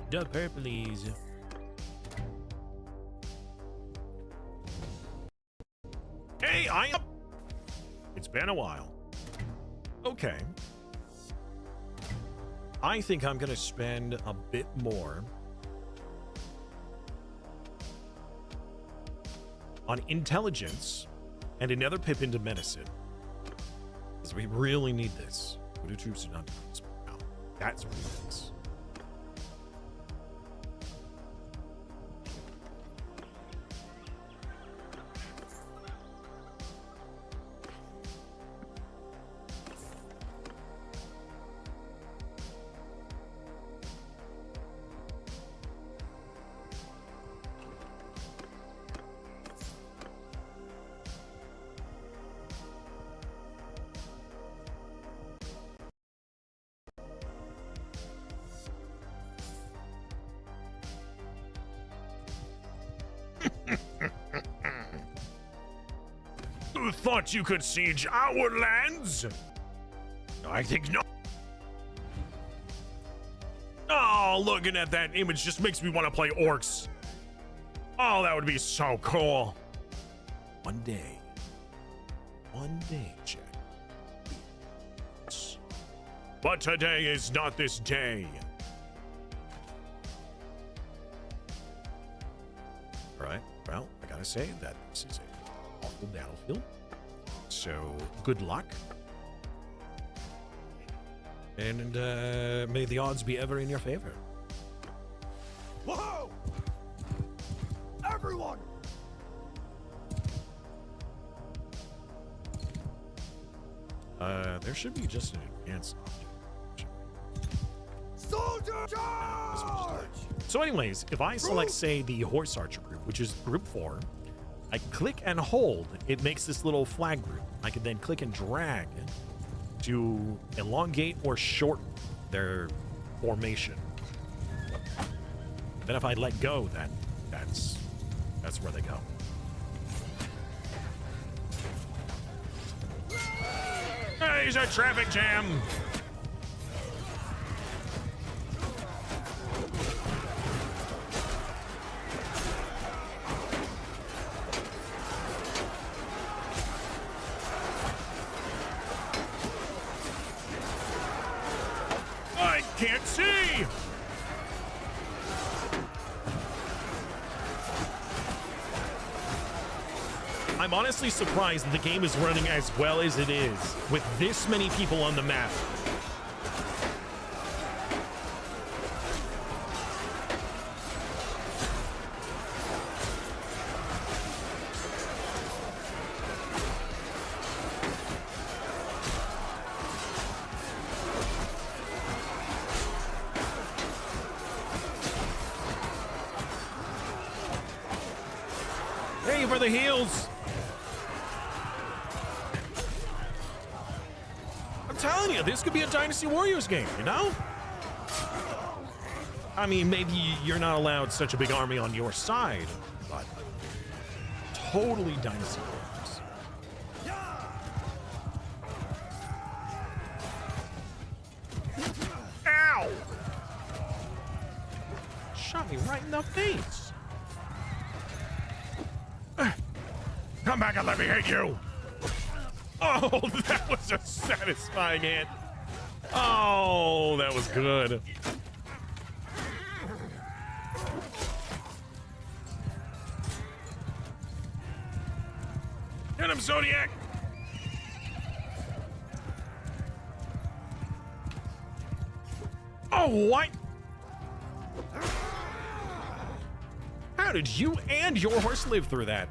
The purplies. Hey, I am. It's been a while. Okay. I think I'm gonna spend a bit more on intelligence and another pip into medicine. Because we really need this. Voodoo troops do not now. That's what it is. You thought you could siege our lands? I think not. Oh, looking at that image just makes me want to play orcs. Oh, that would be so cool. One day, Jack. But today is not this day. All right, well, I gotta say that this is a awful battlefield. So, good luck. And may the odds be ever in your favor. Whoa! Everyone! There should be just an advanced object. Soldier charge! So anyways, if I select, say, the horse archer group, which is group 4, I click and hold, it makes this little flag group. I can then click and drag to elongate or shorten their formation. Then if I let go, then that's where they go. Hey, he's a traffic jam. I can't see. I'm honestly surprised that the game is running as well as it is with this many people on the map. Hey, for the heals. I'm telling you, this could be a Dynasty Warriors game, you know? I mean, maybe you're not allowed such a big army on your side, but totally Dynasty Warriors. Ow! Shot me right in the face. Come back and let me hit you. Oh, that was a satisfying hit. Oh, that was good. Get him, Zodiac. Oh, what? How did you and your horse live through that?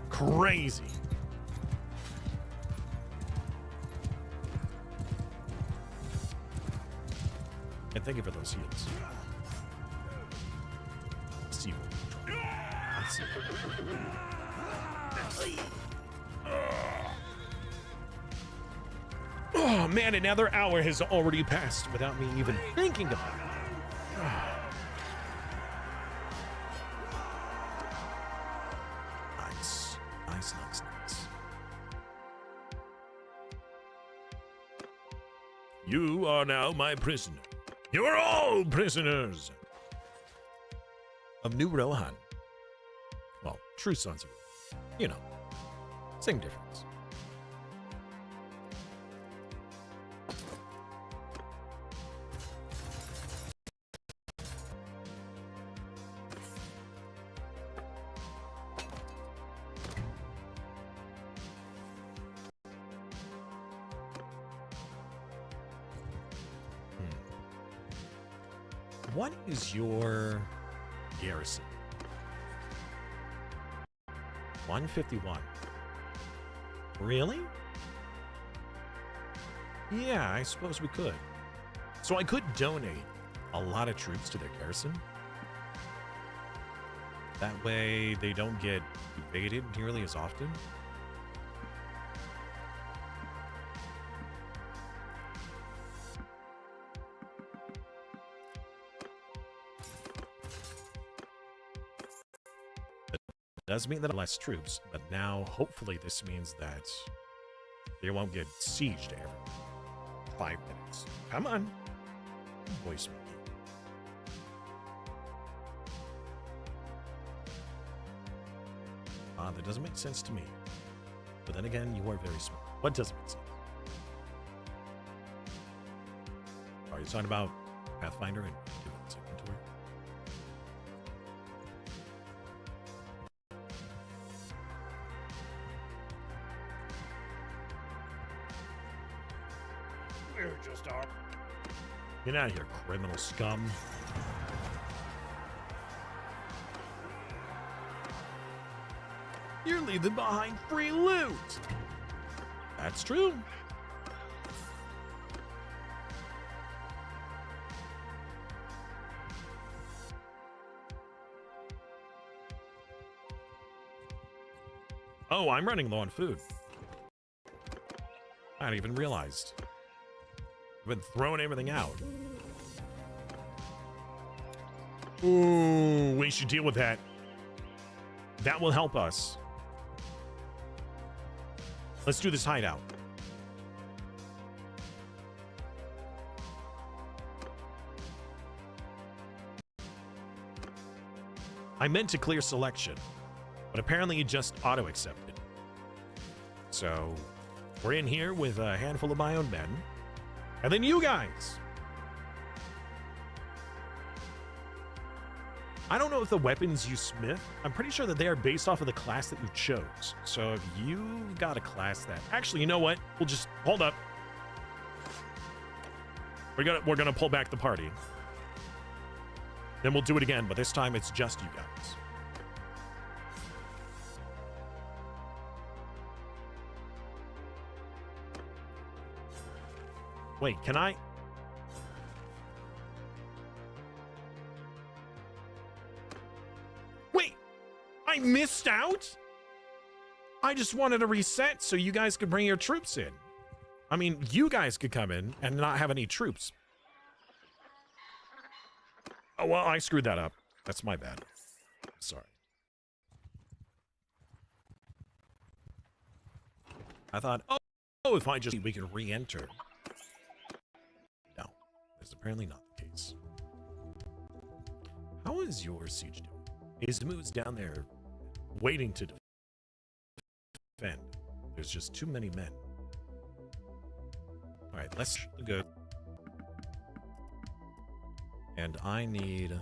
Crazy. And thank you for those heals. Let's see. Oh man, another hour has already passed without me even thinking about it. Nice. Nice, nice, nice. You are now my prisoner. You are all prisoners of New Rohan. Well, true sons of Rohan. You know, same difference. What is your garrison? 151. Really? Yeah, I suppose we could. So I could donate a lot of troops to their garrison. That way they don't get evaded nearly as often. Does mean that I have less troops, but now hopefully this means that they won't get sieged every 5 minutes. Come on, voice me. That doesn't make sense to me. But then again, you are very smart. What doesn't make sense? Are you talking about Pathfinder and inventory? We're just our... Get out of here, criminal scum. You're leaving behind free loot. That's true. Oh, I'm running low on food. I hadn't even realized. I've been throwing everything out. Ooh, we should deal with that. That will help us. Let's do this hideout. I meant to clear selection, but apparently it just auto-accepted. So, we're in here with a handful of my own men. And then you guys. I don't know if the weapons you smith, I'm pretty sure that they are based off of the class that you chose. So if you've got a class that... Actually, you know what? We'll just... Hold up. We're gonna pull back the party. Then we'll do it again, but this time it's just you guys. Wait, can I... Wait! I missed out? I just wanted to reset so you guys could bring your troops in. I mean, you guys could come in and not have any troops. Oh, well, I screwed that up. That's my bad. Sorry. I thought, oh, if I just... we can re-enter. No, that's apparently not the case. How is your siege doing? Is Moose down there waiting to defend? There's just too many men. All right, let's go. And I need...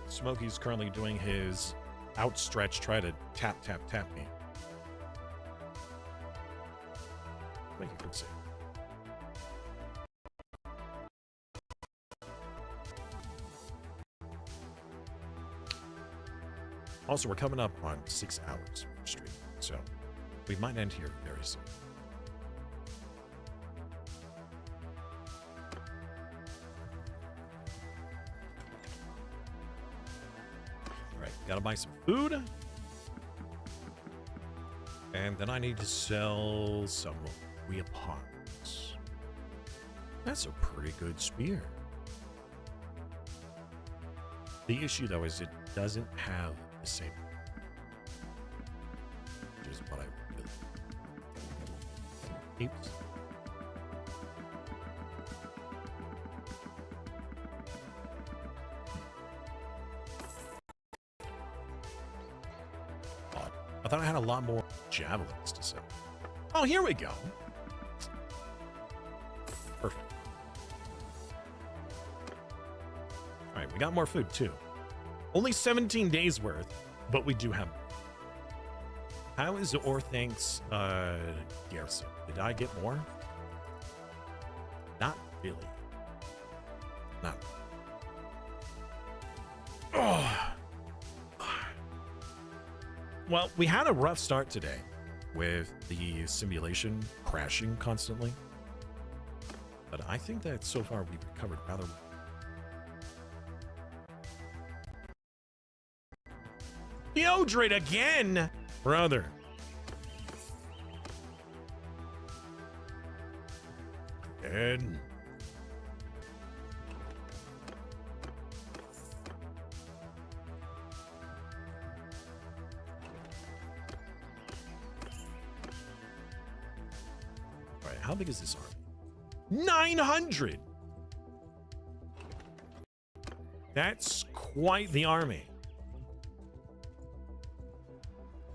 Smokey's currently doing his outstretch, try to tap me. Make a good save. Also, we're coming up on 6 hours of stream, so we might end here very soon. Gotta buy some food. And then I need to sell some wheel parts. That's a pretty good spear. The issue, though, is it doesn't have the same, which is what I really keeps. Odd. I thought I had a lot more javelins to sell. Oh, here we go. Perfect. All right, we got more food too. Only 17 days worth, but we do have. How is Orthank's garrison? Did I get more? Not really. Not. Oh. Well, we had a rough start today with the simulation crashing constantly, but I think that so far we've recovered rather well. The Odrid again, brother. And all right, how big is this army? 900. That's quite the army.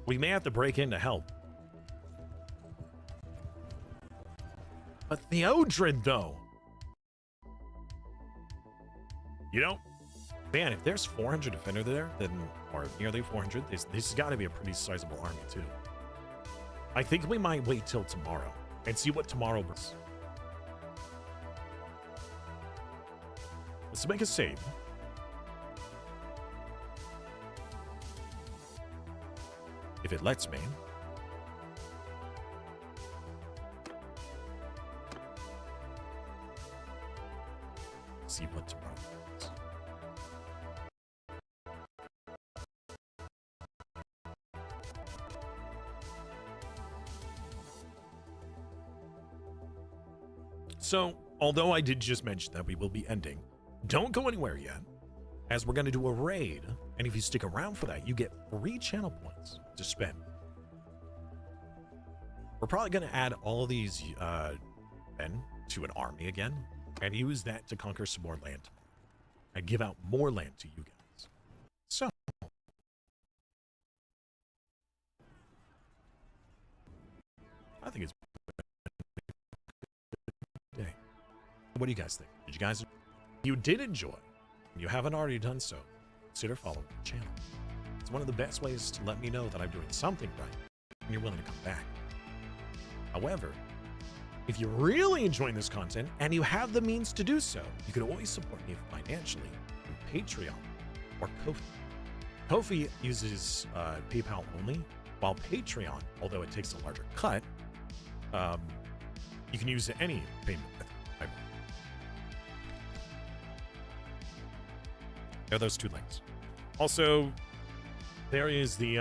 We may have to break in to help. But the Odrid, though. You know, man, if there's 400 defender there, then, or nearly 400, this has got to be a pretty sizable army, too. I think we might wait till tomorrow and see what tomorrow brings. Let's make a save. If it lets me. See what tomorrow is. So, although I did just mention that we will be ending, don't go anywhere yet, as we're going to do a raid, and if you stick around for that, you get 3 channel points to spend. We're probably going to add all of these men to an army again, and use that to conquer some more land, and give out more land to you guys. So, I think it's a good day. What do you guys think? Did you guys, if you did enjoy, and you haven't already done so, consider following the channel. It's one of the best ways to let me know that I'm doing something right, and you're willing to come back. However, if you're really enjoying this content and you have the means to do so, you can always support me financially through Patreon or Ko-fi. Ko-fi uses PayPal only, while Patreon, although it takes a larger cut, you can use any payment method. There are those 2 links. Also, there is the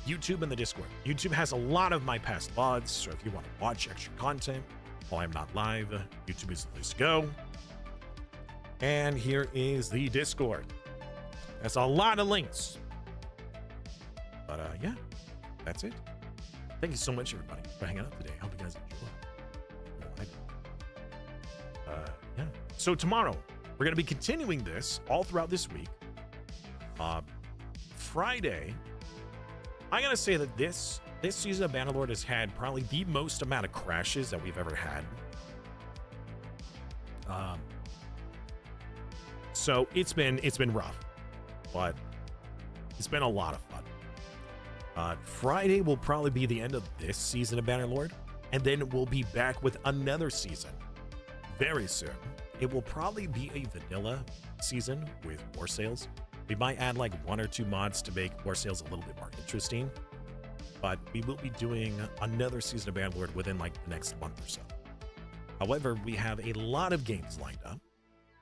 YouTube and the Discord. YouTube has a lot of my past VODs, so if you want to watch extra content while I'm not live, YouTube is the place to go. And here is the Discord. That's a lot of links. But yeah, that's it. Thank you so much, everybody, for hanging out today. I hope you guys enjoy. Yeah. So tomorrow, we're going to be continuing this all throughout this week. Friday, I gotta say that this season of Bannerlord has had probably the most amount of crashes that we've ever had. So it's been rough, but it's been a lot of fun. Friday will probably be the end of this season of Bannerlord, and then we'll be back with another season very soon. It will probably be a vanilla season with war sales. We might add like 1 or 2 mods to make war sales a little bit more interesting, but we will be doing another season of Bannerlord within like the next month or so. However, we have a lot of games lined up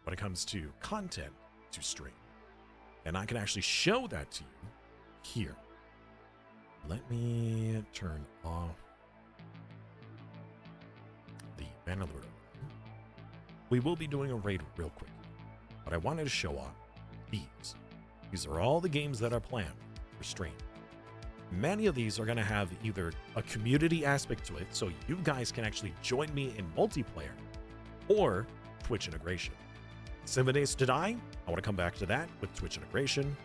when it comes to content to stream. And I can actually show that to you here. Let me turn off the Bannerlord. We will be doing a raid real quick, but I wanted to show off these. These are all the games that are planned for stream. Many of these are going to have either a community aspect to it, so you guys can actually join me in multiplayer, or Twitch integration. 7 Days to Die, I want to come back to that with Twitch integration.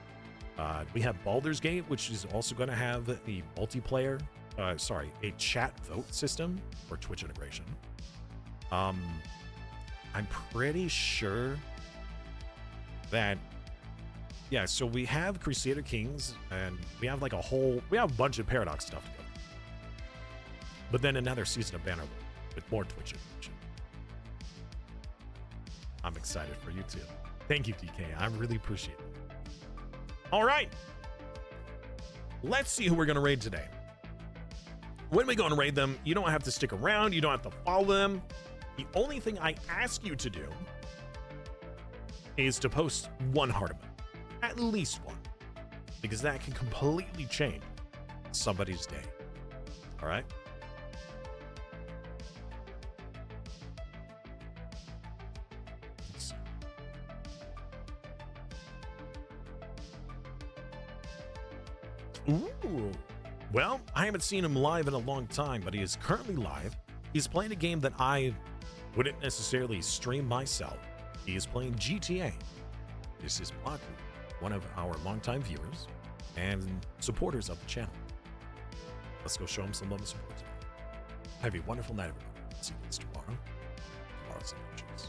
We have Baldur's Gate, which is also going to have a multiplayer, a chat vote system for Twitch integration. I'm pretty sure that, yeah, so we have Crusader Kings, and we have like we have a bunch of Paradox stuff to go. But then another season of Bannerlord with more Twitch integration. I'm excited for you too. Thank you, DK. I really appreciate it. All right. Let's see who we're going to raid today. When we go and raid them, you don't have to stick around. You don't have to follow them. The only thing I ask you to do is to post one heart emote. At least one. Because that can completely change somebody's day. All right? Ooh. Well, I haven't seen him live in a long time, but he is currently live. He's playing a game that I wouldn't necessarily stream myself. He is playing GTA. This is Baku, one of our longtime viewers and supporters of the channel. Let's go show him some love and support today. Have a wonderful night, everybody. See you guys tomorrow. Tomorrow's adventures.